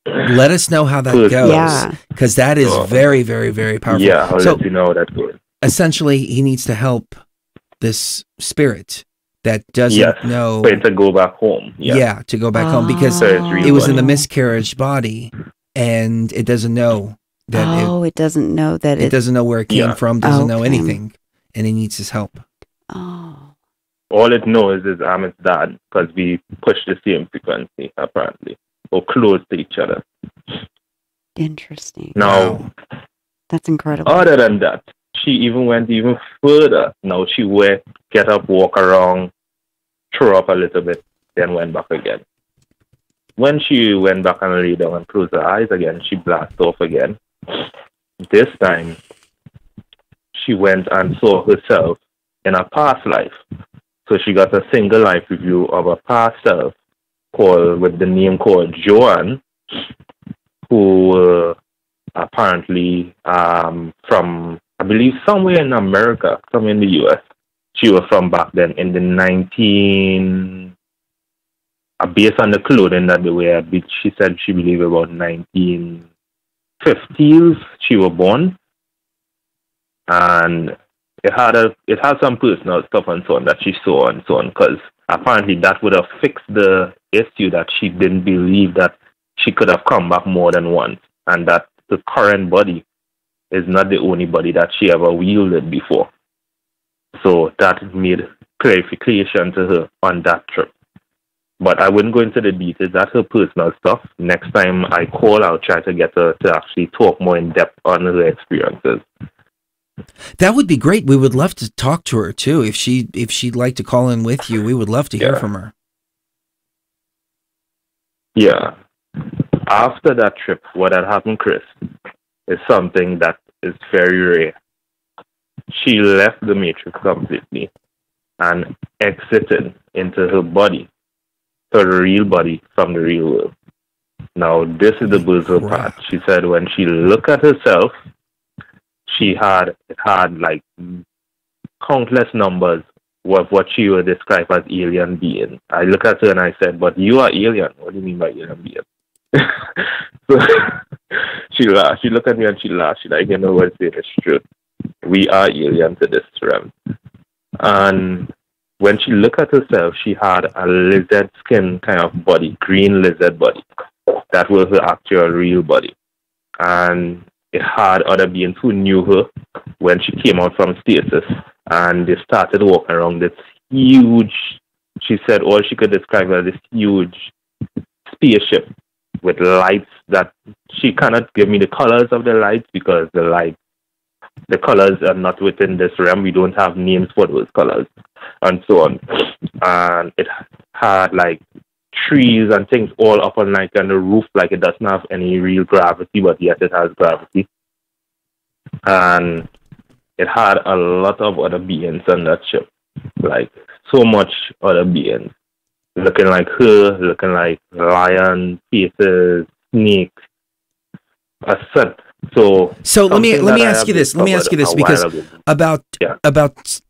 Let us know how that goes, because that is very, very, very powerful. Yeah, I'll let you know how that goes. Essentially, he needs to help this spirit that doesn't know to go back home. Yeah, to go back home, because it was in the miscarriage body, and it doesn't know that. It doesn't know that it doesn't know where it came from. Doesn't know anything, and it needs his help. All it knows is I'm its dad, because we push the same frequency, apparently, or close to each other. Interesting. Now, that's incredible. Other than that, she even went even further. Now she would get up, walk around, throw up a little bit, then went back again. When she went back and lay down and closed her eyes again, she blasted off again. This time, she went and saw herself in a past life. So she got a single life review of a past self with the name called Joanne, who apparently from, I believe, somewhere in America, somewhere in the U.S. She was from back then in the based on the clothing that they wear, she said she believed about 1950s she was born. And it had some personal stuff and so on that she saw and so on, because apparently that would have fixed the issue that she didn't believe that she could have come back more than once, and that the current body is not the only body that she ever wielded before. So that made clarification to her on that trip. But I wouldn't go into the details. That's her personal stuff. Next time I call, I'll try to get her to actually talk more in depth on her experiences. That would be great. We would love to talk to her too. If she'd like to call in with you, we would love to hear from her. Yeah. After that trip, what had happened, Chris, is something that is very rare. She left the Matrix completely and exited into her body, her real body from the real world. Now, this is the bizarre part. She said when she looked at herself, it had like countless numbers of what she would describe as alien being. I look at her and I said, "But you are alien. What do you mean by alien being?" So she laughed. She looked at me and she laughed. She's like, "You know what? It's true. We are alien to this realm." And when she looked at herself, she had a lizard skin kind of body, green lizard body. That was her actual real body. And it had other beings who knew her when she came out from stasis. And they started walking around this huge, she said all she could describe as this huge spaceship with lights that she cannot give me the colors of the lights, because the colors are not within this realm. We don't have names for those colors and so on. And it had like trees and things all up on like on the roof, like it doesn't have any real gravity, but yet it has gravity. And it had a lot of other beings on that ship, like so much other beings, looking like her, looking like lion faces, snakes, a set. So let me ask you this. Let me ask you this, because about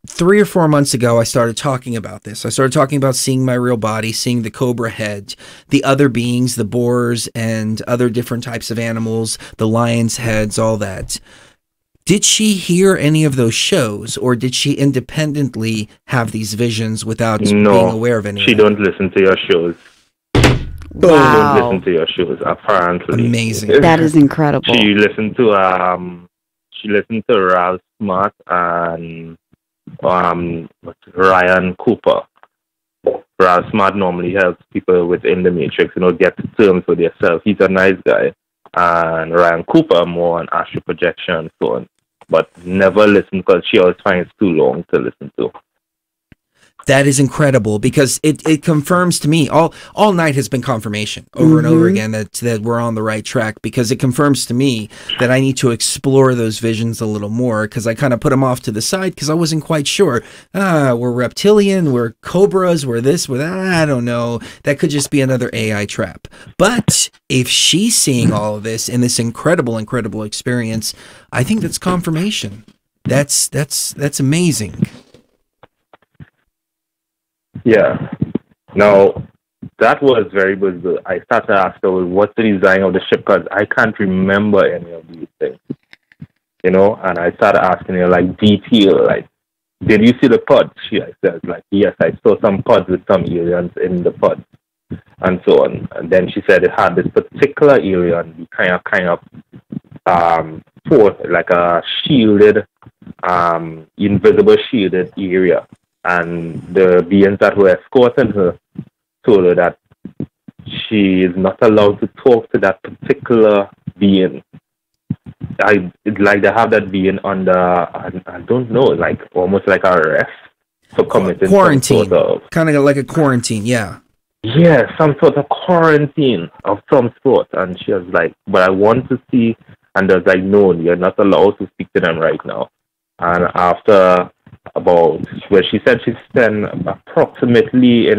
3 or 4 months ago, I started talking about this. I started talking about seeing my real body, seeing the cobra head, the other beings, the boars, and other different types of animals, the lion's heads, all that. Did she hear any of those shows, or did she independently have these visions without being aware of any? She don't listen to your shows. Wow. Don't listen to your shows, apparently. Amazing. That is incredible. She listened to Ralph Smart and Ryan Cooper. Ralph Smart normally helps people within the Matrix, get terms for themselves. He's a nice guy. And Ryan Cooper more on astral projection and so on. But never listen, because she always finds too long to listen to. That is incredible, because it confirms to me, all night has been confirmation over and over again that we're on the right track, because it confirms to me that I need to explore those visions a little more, because I kind of put them off to the side because I wasn't quite sure. We're reptilian, we're cobras, we're this, we're that, I don't know. That could just be another AI trap. But if she's seeing all of this in this incredible, incredible experience, I think that's confirmation. That's amazing. Yeah. Now, that was very bizarre. I started to ask her, well, what's the design of the ship? Because I can't remember any of these things, you know. And I started asking her like detail, like, did you see the pods? She says like, yes, I saw some pods with some aliens in the pods, and so on. And then she said it had this particular alien, the kind of fort, like a shielded, invisible shielded area, and the beings that were escorting her told her that she is not allowed to talk to that particular being. It's like they have that being under, I don't know, like almost like arrest for committing quarantine, some sort of, kind of like a quarantine, yeah. Yeah, some sort of quarantine of some sort. And she was like, but I want to see, and there's like, no, you're not allowed to speak to them right now. And after about, well, she said she spent approximately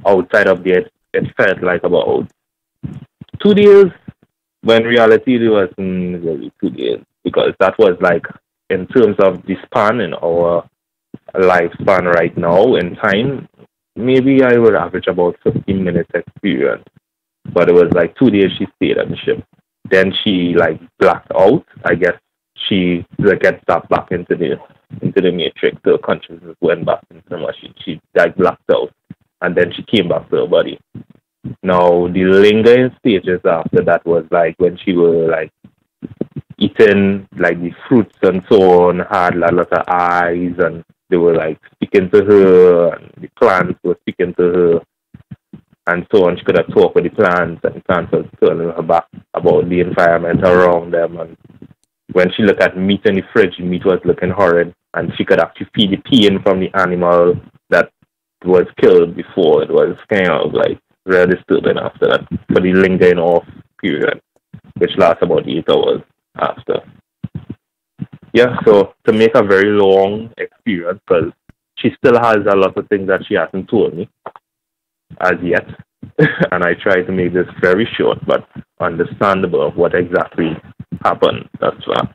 outside of there, it felt like about 2 days, when in reality it wasn't really 2 days, because that was like, in terms of the span in our lifespan right now in time, maybe I would average about 15 minutes experience. But it was like 2 days she stayed on the ship. Then she like blacked out. I guess she like get zapped back into the matrix. Her consciousness went back into the machine. She like blacked out, and then she came back to her body. Now the lingering stages after that was like when she was like eating like the fruits and so on, had a lot of eyes, and they were like speaking to her, and the plants were speaking to her, and so on. She could have talked with the plants, and the plants were telling her back about the environment around them. And when she looked at meat in the fridge, the meat was looking horrid, and she could actually feel the pain from the animal that was killed before. It was kind of like really disturbing after that, for the lingering off period, which lasts about 8 hours after. Yeah, so to make a very long experience, because she still has a lot of things that she hasn't told me as yet, and I try to make this very short but understandable of what exactly happened. That's why.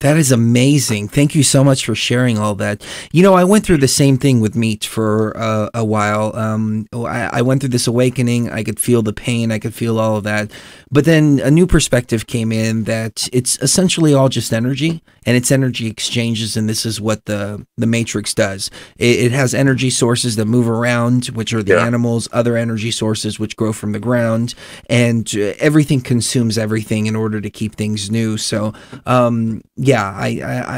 That is amazing. Thank you so much for sharing all that. You know, I went through the same thing with meat for a while. I went through this awakening. I could feel the pain. I could feel all of that. But then a new perspective came in that it's essentially all just energy, and it's energy exchanges, and this is what the Matrix does. It has energy sources that move around, which are the animals, other energy sources which grow from the ground, and everything consumes everything in order to keep things new. So, yeah,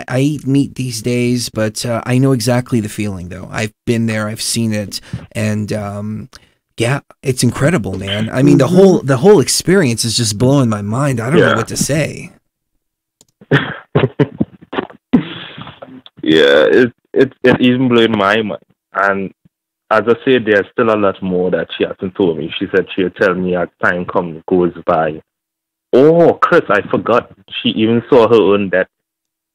I eat meat these days, but I know exactly the feeling, though. I've been there, I've seen it, and yeah, it's incredible, man. I mean, the whole experience is just blowing my mind. I don't know what to say. Yeah, it's even blowing my mind. And as I said, there's still a lot more that she hasn't told me. She said she'll tell me as time goes by. Oh, Chris, I forgot. She even saw her own death.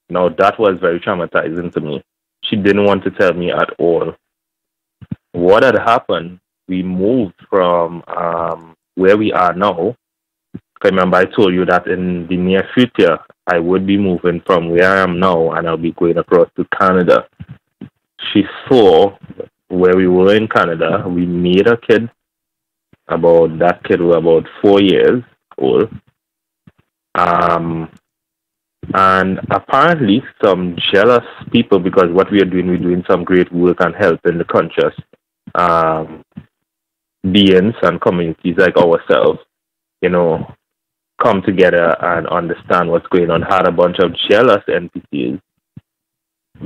Now, that was very traumatizing to me. She didn't want to tell me at all. What had happened, we moved from where we are now. Remember, I told you that in the near future, I would be moving from where I am now, and I'll be going across to Canada. She saw where we were in Canada. We made a kid. That kid was about 4 years old. And apparently some jealous people, because what we're doing some great work and helping the conscious beings and communities like ourselves, you know, come together and understand what's going on. Had a bunch of jealous entities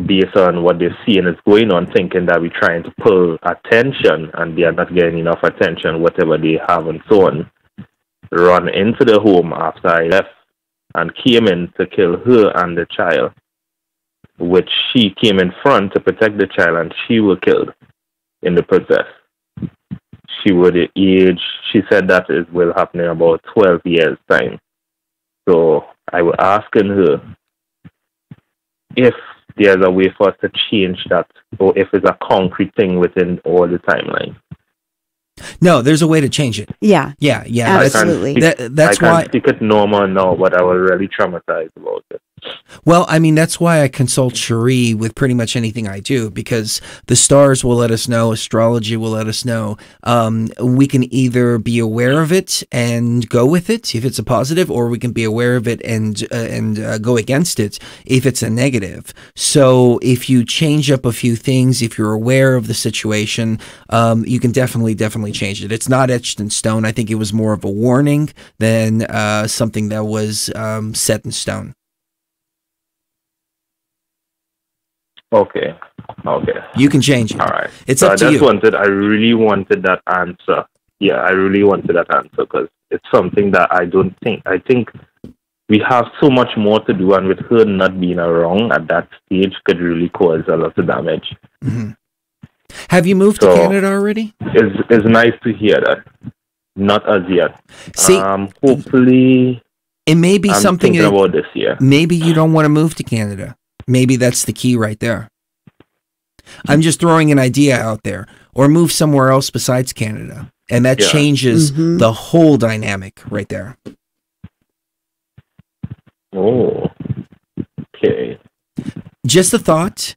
based on what they're seeing is going on, thinking that we're trying to pull attention and they are not getting enough attention, whatever they have and so on. Run into the home after I left and came in to kill her and the child, which she came in front to protect the child, and she was killed in the process. She would age, she said that it will happen in about 12 years' time. So I was asking her if there's a way for us to change that, or if it's a concrete thing within all the timeline. No, there's a way to change it. Yeah. Absolutely. That's I why. can't speak it normal now, but I was really traumatized about it. Well, I mean, that's why I consult Cherie with pretty much anything I do, because the stars will let us know, astrology will let us know. We can either be aware of it and go with it if it's a positive, or we can be aware of it and go against it if it's a negative. So if you change up a few things, if you're aware of the situation, you can definitely change it. It's not etched in stone. I think it was more of a warning than something that was set in stone. Okay. You can change it. All right. It's so up to you. I really wanted that answer. Yeah, I really wanted that answer because it's something that I think we have so much more to do, and with her not being around at that stage could really cause a lot of damage. Mm-hmm. Have you moved to Canada already? It's nice to hear that. Not as yet. See, hopefully, it may be something thinking about this year. Maybe you don't want to move to Canada. Maybe that's the key right there. I'm just throwing an idea out there. Or move somewhere else besides Canada. And that changes the whole dynamic right there. Oh, okay. Just a thought,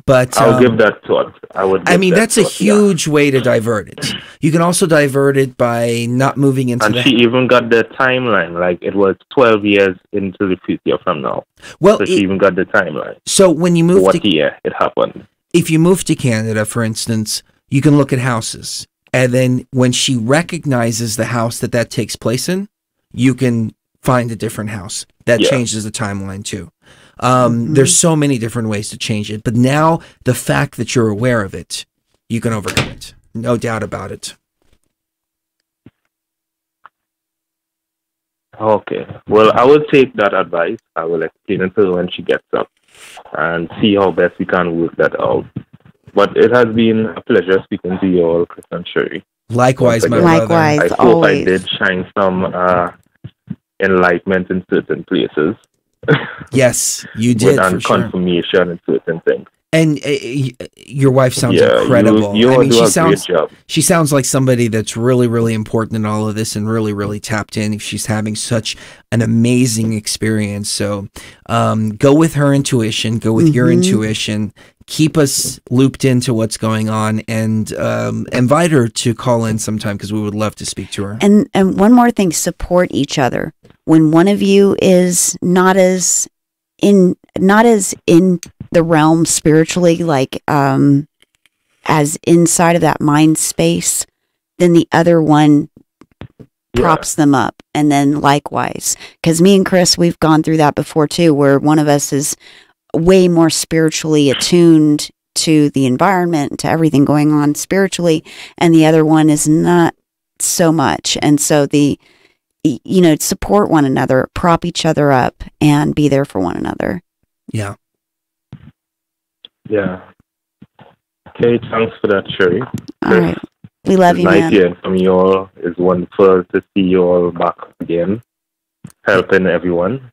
but I'll give that thought. I mean, that's a huge way to divert it. You can also divert it by not moving into. And she even got the timeline. Like it was 12 years into the future from now. Well, so she even got the timeline. So when you move what year it happened? If you move to Canada, for instance, you can look at houses, and then when she recognizes the house that takes place in, you can find a different house. That changes the timeline too. There's so many different ways to change it, but now the fact that you're aware of it, you can overcome it. No doubt about it. Okay. Well, I will take that advice. I will explain it to her when she gets up and see how best we can work that out. But it has been a pleasure speaking to you all, Chris and Sherry. Likewise, my brother. I hope I did shine some enlightenment in certain places. Yes, you did, and for confirmation in certain things. And your wife sounds incredible. You I mean, do a great job. She sounds like somebody that's really, really important in all of this and really, really tapped in. She's having such an amazing experience. So go with her intuition, go with your intuition, keep us looped into what's going on, and invite her to call in sometime because we would love to speak to her. And one more thing, support each other. When one of you is not as in the realm spiritually, like as inside of that mind space, then the other one props them up, and then likewise. Because me and Chris, we've gone through that before too, where one of us is way more spiritually attuned to the environment and to everything going on spiritually, and the other one is not so much. And so support one another, prop each other up, and be there for one another. Yeah. Yeah. Okay, thanks for that, Sherry. All right. We love you, nice man. hearing from you all. It's wonderful to see you all back again, helping everyone.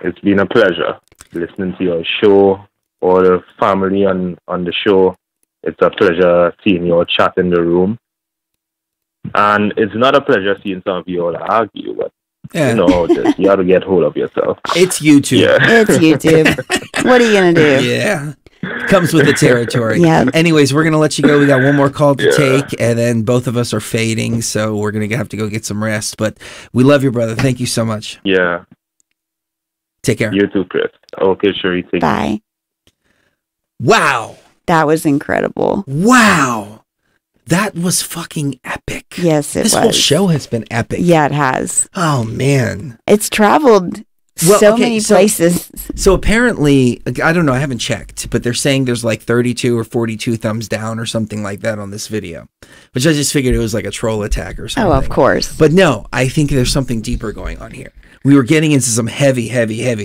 It's been a pleasure listening to your show, all the family on the show. It's a pleasure seeing you all chat in the room. And it's not a pleasure seeing some of you all argue, but you know, you have to get hold of yourself. It's YouTube. Yeah. It's YouTube. What are you going to do? Yeah. Comes with the territory. Yeah. Anyways, we're going to let you go. We got one more call to take, and then both of us are fading, so we're going to have to go get some rest. But we love you, brother. Thank you so much. Yeah. Take care. You too, Chris. Okay, Sherry. Take care. Bye. Wow. That was incredible. Wow. That was fucking epic. Yes, it was. This whole show has been epic. Yeah, it has. Oh, man. It's traveled many places. So apparently, I don't know, I haven't checked, but they're saying there's like 32 or 42 thumbs down or something like that on this video, which I just figured it was like a troll attack or something. Oh, of course. But no, I think there's something deeper going on here. We were getting into some heavy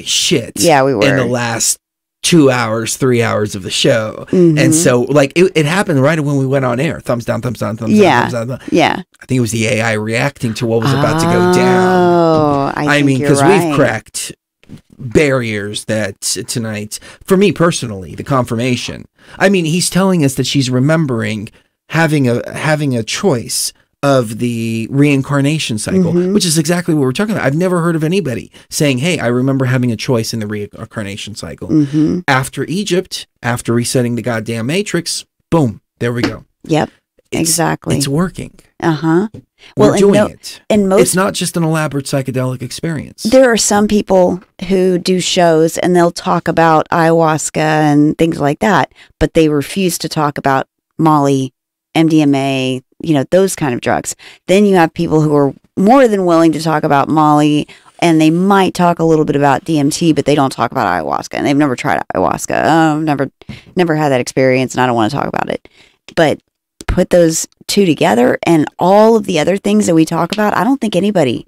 shit. Yeah, we were. In the last 2 hours, 3 hours of the show. And so like it happened right when we went on air. Thumbs down, thumbs down, thumbs down, thumbs down. Yeah. I think it was the AI reacting to what was about to go down. Oh, I mean, because we've cracked barriers that tonight, for me personally, the confirmation. I mean, he's telling us that she's remembering having a choice of the reincarnation cycle, which is exactly what we're talking about. I've never heard of anybody saying, hey, I remember having a choice in the reincarnation cycle. After Egypt, after resetting the goddamn matrix, boom, there we go. Yep, exactly. It's working. Well, We're doing it. And most, it's not just an elaborate psychedelic experience. There are some people who do shows and they'll talk about ayahuasca and things like that, but they refuse to talk about Molly, MDMA, you know, those kind of drugs. Then you have people who are more than willing to talk about Molly, and they might talk a little bit about DMT, but they don't talk about ayahuasca, and they've never tried ayahuasca. Never had that experience, and I don't want to talk about it. But put those two together and all of the other things that we talk about, I don't think anybody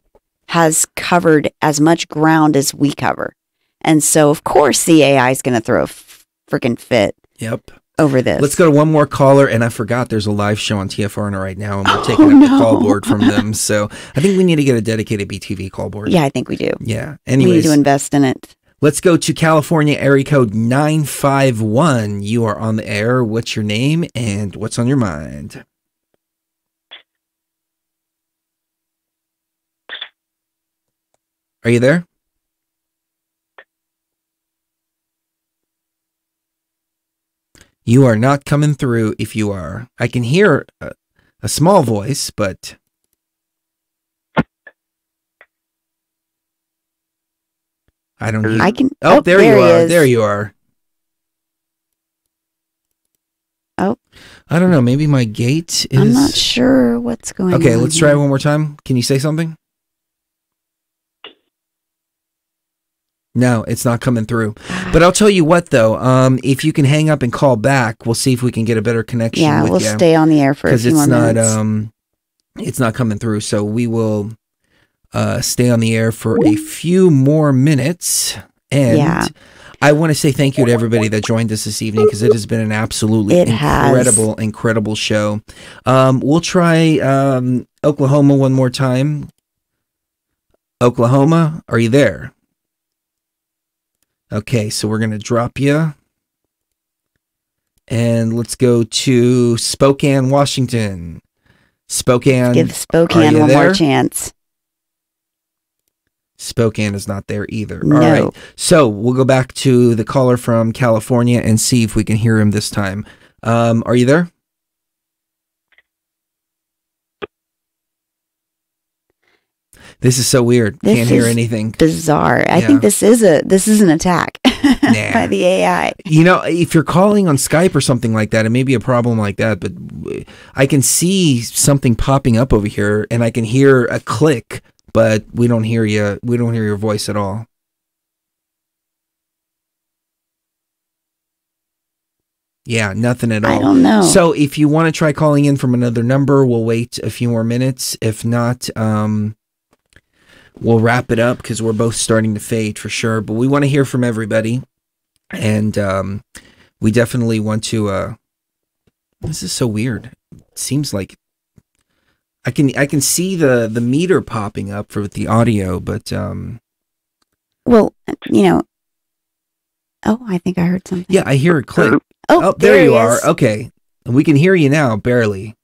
has covered as much ground as we cover. And so, of course, the AI is going to throw a freaking fit. Yep. Over this. Let's go to one more caller, and I forgot there's a live show on TFR right now, and we're taking up the call board from them. So I think we need to get a dedicated BTV call board. Yeah, I think we do. Yeah. Anyways, we need to invest in it. Let's go to California area code 951. You are on the air. What's your name and what's on your mind? Are you there? You are not coming through if you are. I can hear a small voice, but... I don't hear... I can... Oh, there you are. There you are. Oh. I don't know. Maybe my gate is... I'm not sure what's going on. Okay, let's try one more time. Can you say something? No, it's not coming through. But I'll tell you what, though. If you can hang up and call back, we'll see if we can get a better connection. Yeah, with we'll you, stay on the air for a few more minutes. It's not coming through, so we will stay on the air for a few more minutes. And yeah. I want to say thank you to everybody that joined us this evening, because it has been an absolutely incredible show. We'll try Oklahoma one more time. Oklahoma, are you there? Okay, so we're going to drop you. And let's go to Spokane, Washington. Spokane. Give Spokane one more chance. Spokane is not there either. No. All right. So we'll go back to the caller from California and see if we can hear him this time. Are you there? This is so weird. Can't hear anything. Bizarre. I think this is an attack by the AI. You know, if you're calling on Skype or something like that, it may be a problem like that, but I can see something popping up over here and I can hear a click, but we don't hear you. We don't hear your voice at all. Yeah, nothing at all. I don't know. So if you want to try calling in from another number, we'll wait a few more minutes. If not, we'll wrap it up because we're both starting to fade for sure. But we want to hear from everybody. And we definitely want to... this is so weird. It seems like... I can see the meter popping up for the audio, but... Well, you know... Oh, I think I heard something. Yeah, I hear a click. Oh, there you are. Okay. We can hear you now, barely.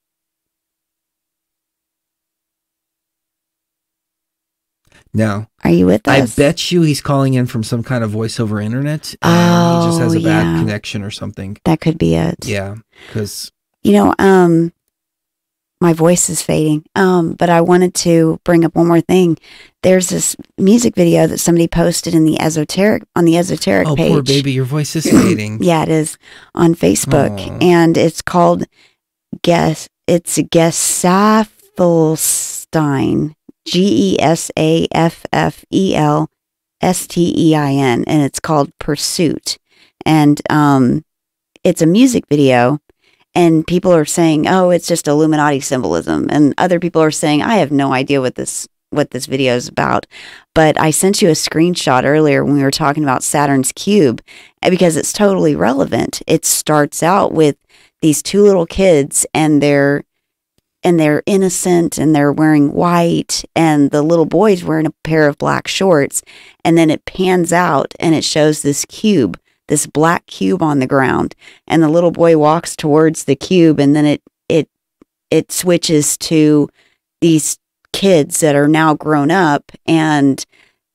No. Are you with us? I bet you he's calling in from some kind of voice over internet. And he just has a bad connection or something. That could be it. Yeah, because... You know, my voice is fading. But I wanted to bring up one more thing. There's this music video that somebody posted in the esoteric page. Oh, poor baby, your voice is fading. Yeah, it is on Facebook. Aww. And it's called Gesafffelstein. Gesafffelstein, and it's called Pursuit. And it's a music video. And people are saying, oh, it's just Illuminati symbolism. And other people are saying, I have no idea what this video is about. But I sent you a screenshot earlier when we were talking about Saturn's cube, because it's totally relevant. It starts out with these two little kids, and they're innocent, and they're wearing white, and the little boy's wearing a pair of black shorts. And then it pans out, and it shows this cube, this black cube on the ground, and the little boy walks towards the cube, and then it it switches to these kids that are now grown up, and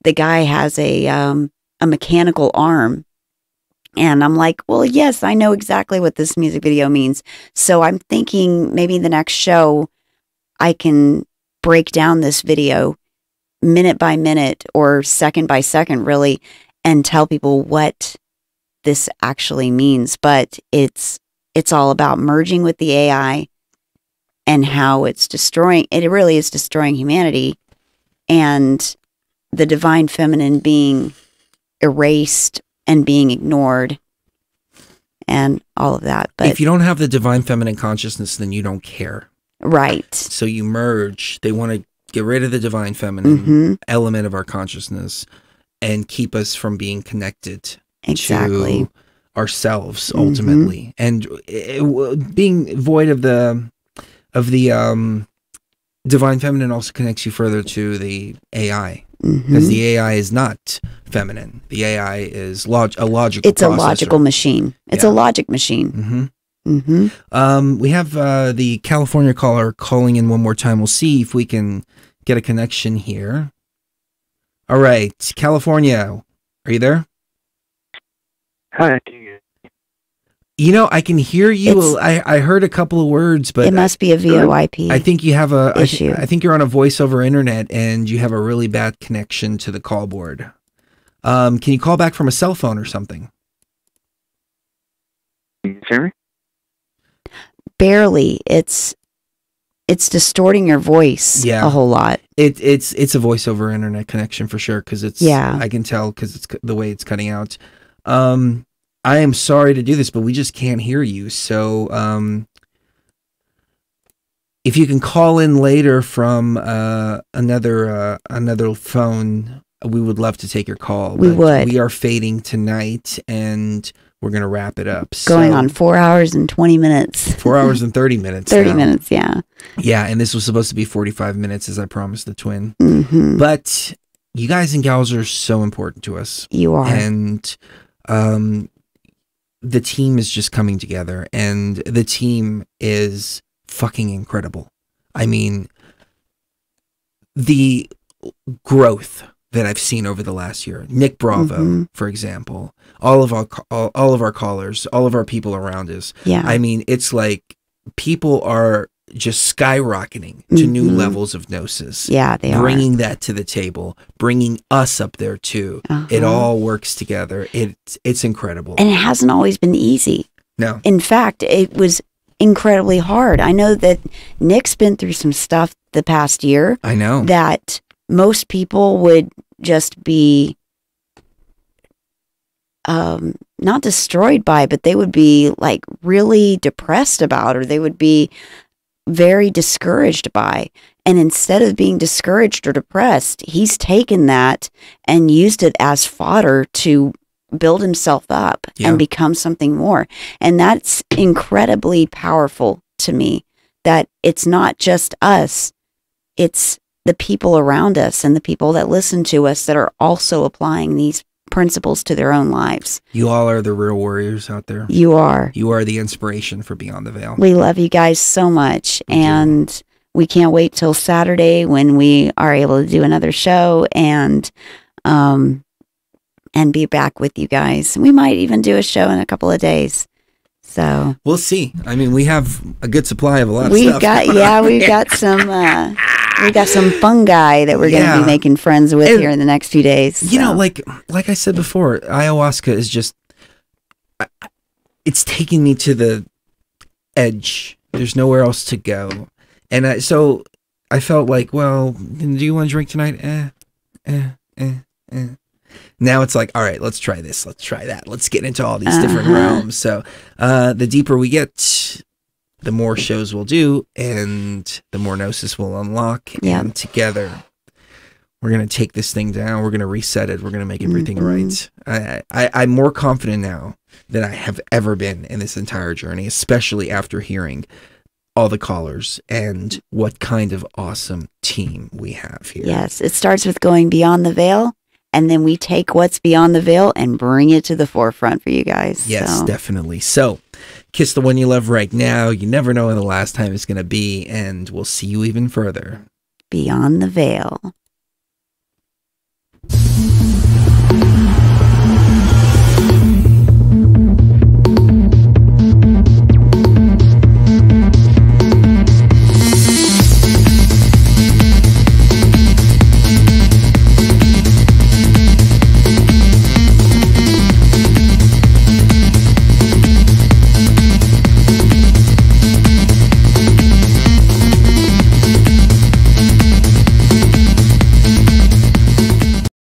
the guy has a mechanical arm. And I'm like, well, yes, I know exactly what this music video means. So I'm thinking maybe the next show I can break down this video minute by minute or second by second, really, and tell people what this actually means. But it's all about merging with the AI and how it really is destroying humanity, and the divine feminine being erased and being ignored and all of that. But if you don't have the divine feminine consciousness, then you don't care. Right. So you merge. They want to get rid of the divine feminine element of our consciousness and keep us from being connected to ourselves ultimately. And being void of the divine feminine also connects you further to the AI, because the AI is not feminine. The AI is a logical. It's processor. A logical machine. It's a logic machine. We have the California caller calling in one more time. We'll see if we can get a connection here. All right, California, are you there? Hi. You know, I can hear you. I heard a couple of words, but it must be a VoIP. I think you have a issue. I think you're on a voice over internet and you have a really bad connection to the call board. Can you call back from a cell phone or something? Can you hear me? Barely. It's distorting your voice a whole lot. It's a voice over internet connection for sure, because it's I can tell because it's the way it's cutting out. I am sorry to do this, but we just can't hear you. So if you can call in later from another phone, we would love to take your call. We would. We are fading tonight, and we're going to wrap it up. Going on 4 hours and 20 minutes. 4 hours and 30 minutes. 30 minutes, yeah. Yeah, and this was supposed to be 45 minutes, as I promised the twin. But you guys and gals are so important to us. You are. And the team is just coming together, and the team is fucking incredible. I mean, the growth that I've seen over the last year. Nick Bravo, for example, all of our callers, all of our people around us. Yeah. I mean, it's like people are just skyrocketing to new levels of gnosis. Yeah, they bringing that to the table, bringing us up there too. It all works together. It's incredible. And it hasn't always been easy. No. In fact, it was incredibly hard. I know that Nick's been through some stuff the past year. I know. That most people would just be not destroyed by, but they would be like really depressed about, or they would be very discouraged by. And instead of being discouraged or depressed, he's taken that and used it as fodder to build himself up and become something more. And that's incredibly powerful to me, that it's not just us, it's the people around us and the people that listen to us that are also applying these principles to their own lives. You all are the real warriors out there. You are. You are the inspiration for Beyond the Veil. We love you guys so much. And we can't wait till Saturday when we are able to do another show and be back with you guys. We might even do a show in a couple of days. So we'll see. I mean, we have a good supply of a lot of we've stuff. We've got some fungi that we're going to be making friends with here in the next few days. You know, like I said before, ayahuasca is just, it's taking me to the edge. There's nowhere else to go. And so I felt like, well, do you want to drink tonight? Now it's like, all right, let's try this. Let's try that. Let's get into all these different realms. So the deeper we get, the more shows we'll do, and the more gnosis we'll unlock. And together, we're going to take this thing down. We're going to reset it. We're going to make everything right. I'm more confident now than I have ever been in this entire journey, especially after hearing all the callers and what kind of awesome team we have here. Yes, it starts with going beyond the veil, and then we take what's beyond the veil and bring it to the forefront for you guys. Yes, So, definitely. So, kiss the one you love right now. You never know when the last time it's going to be, and we'll see you even further. beyond the veil.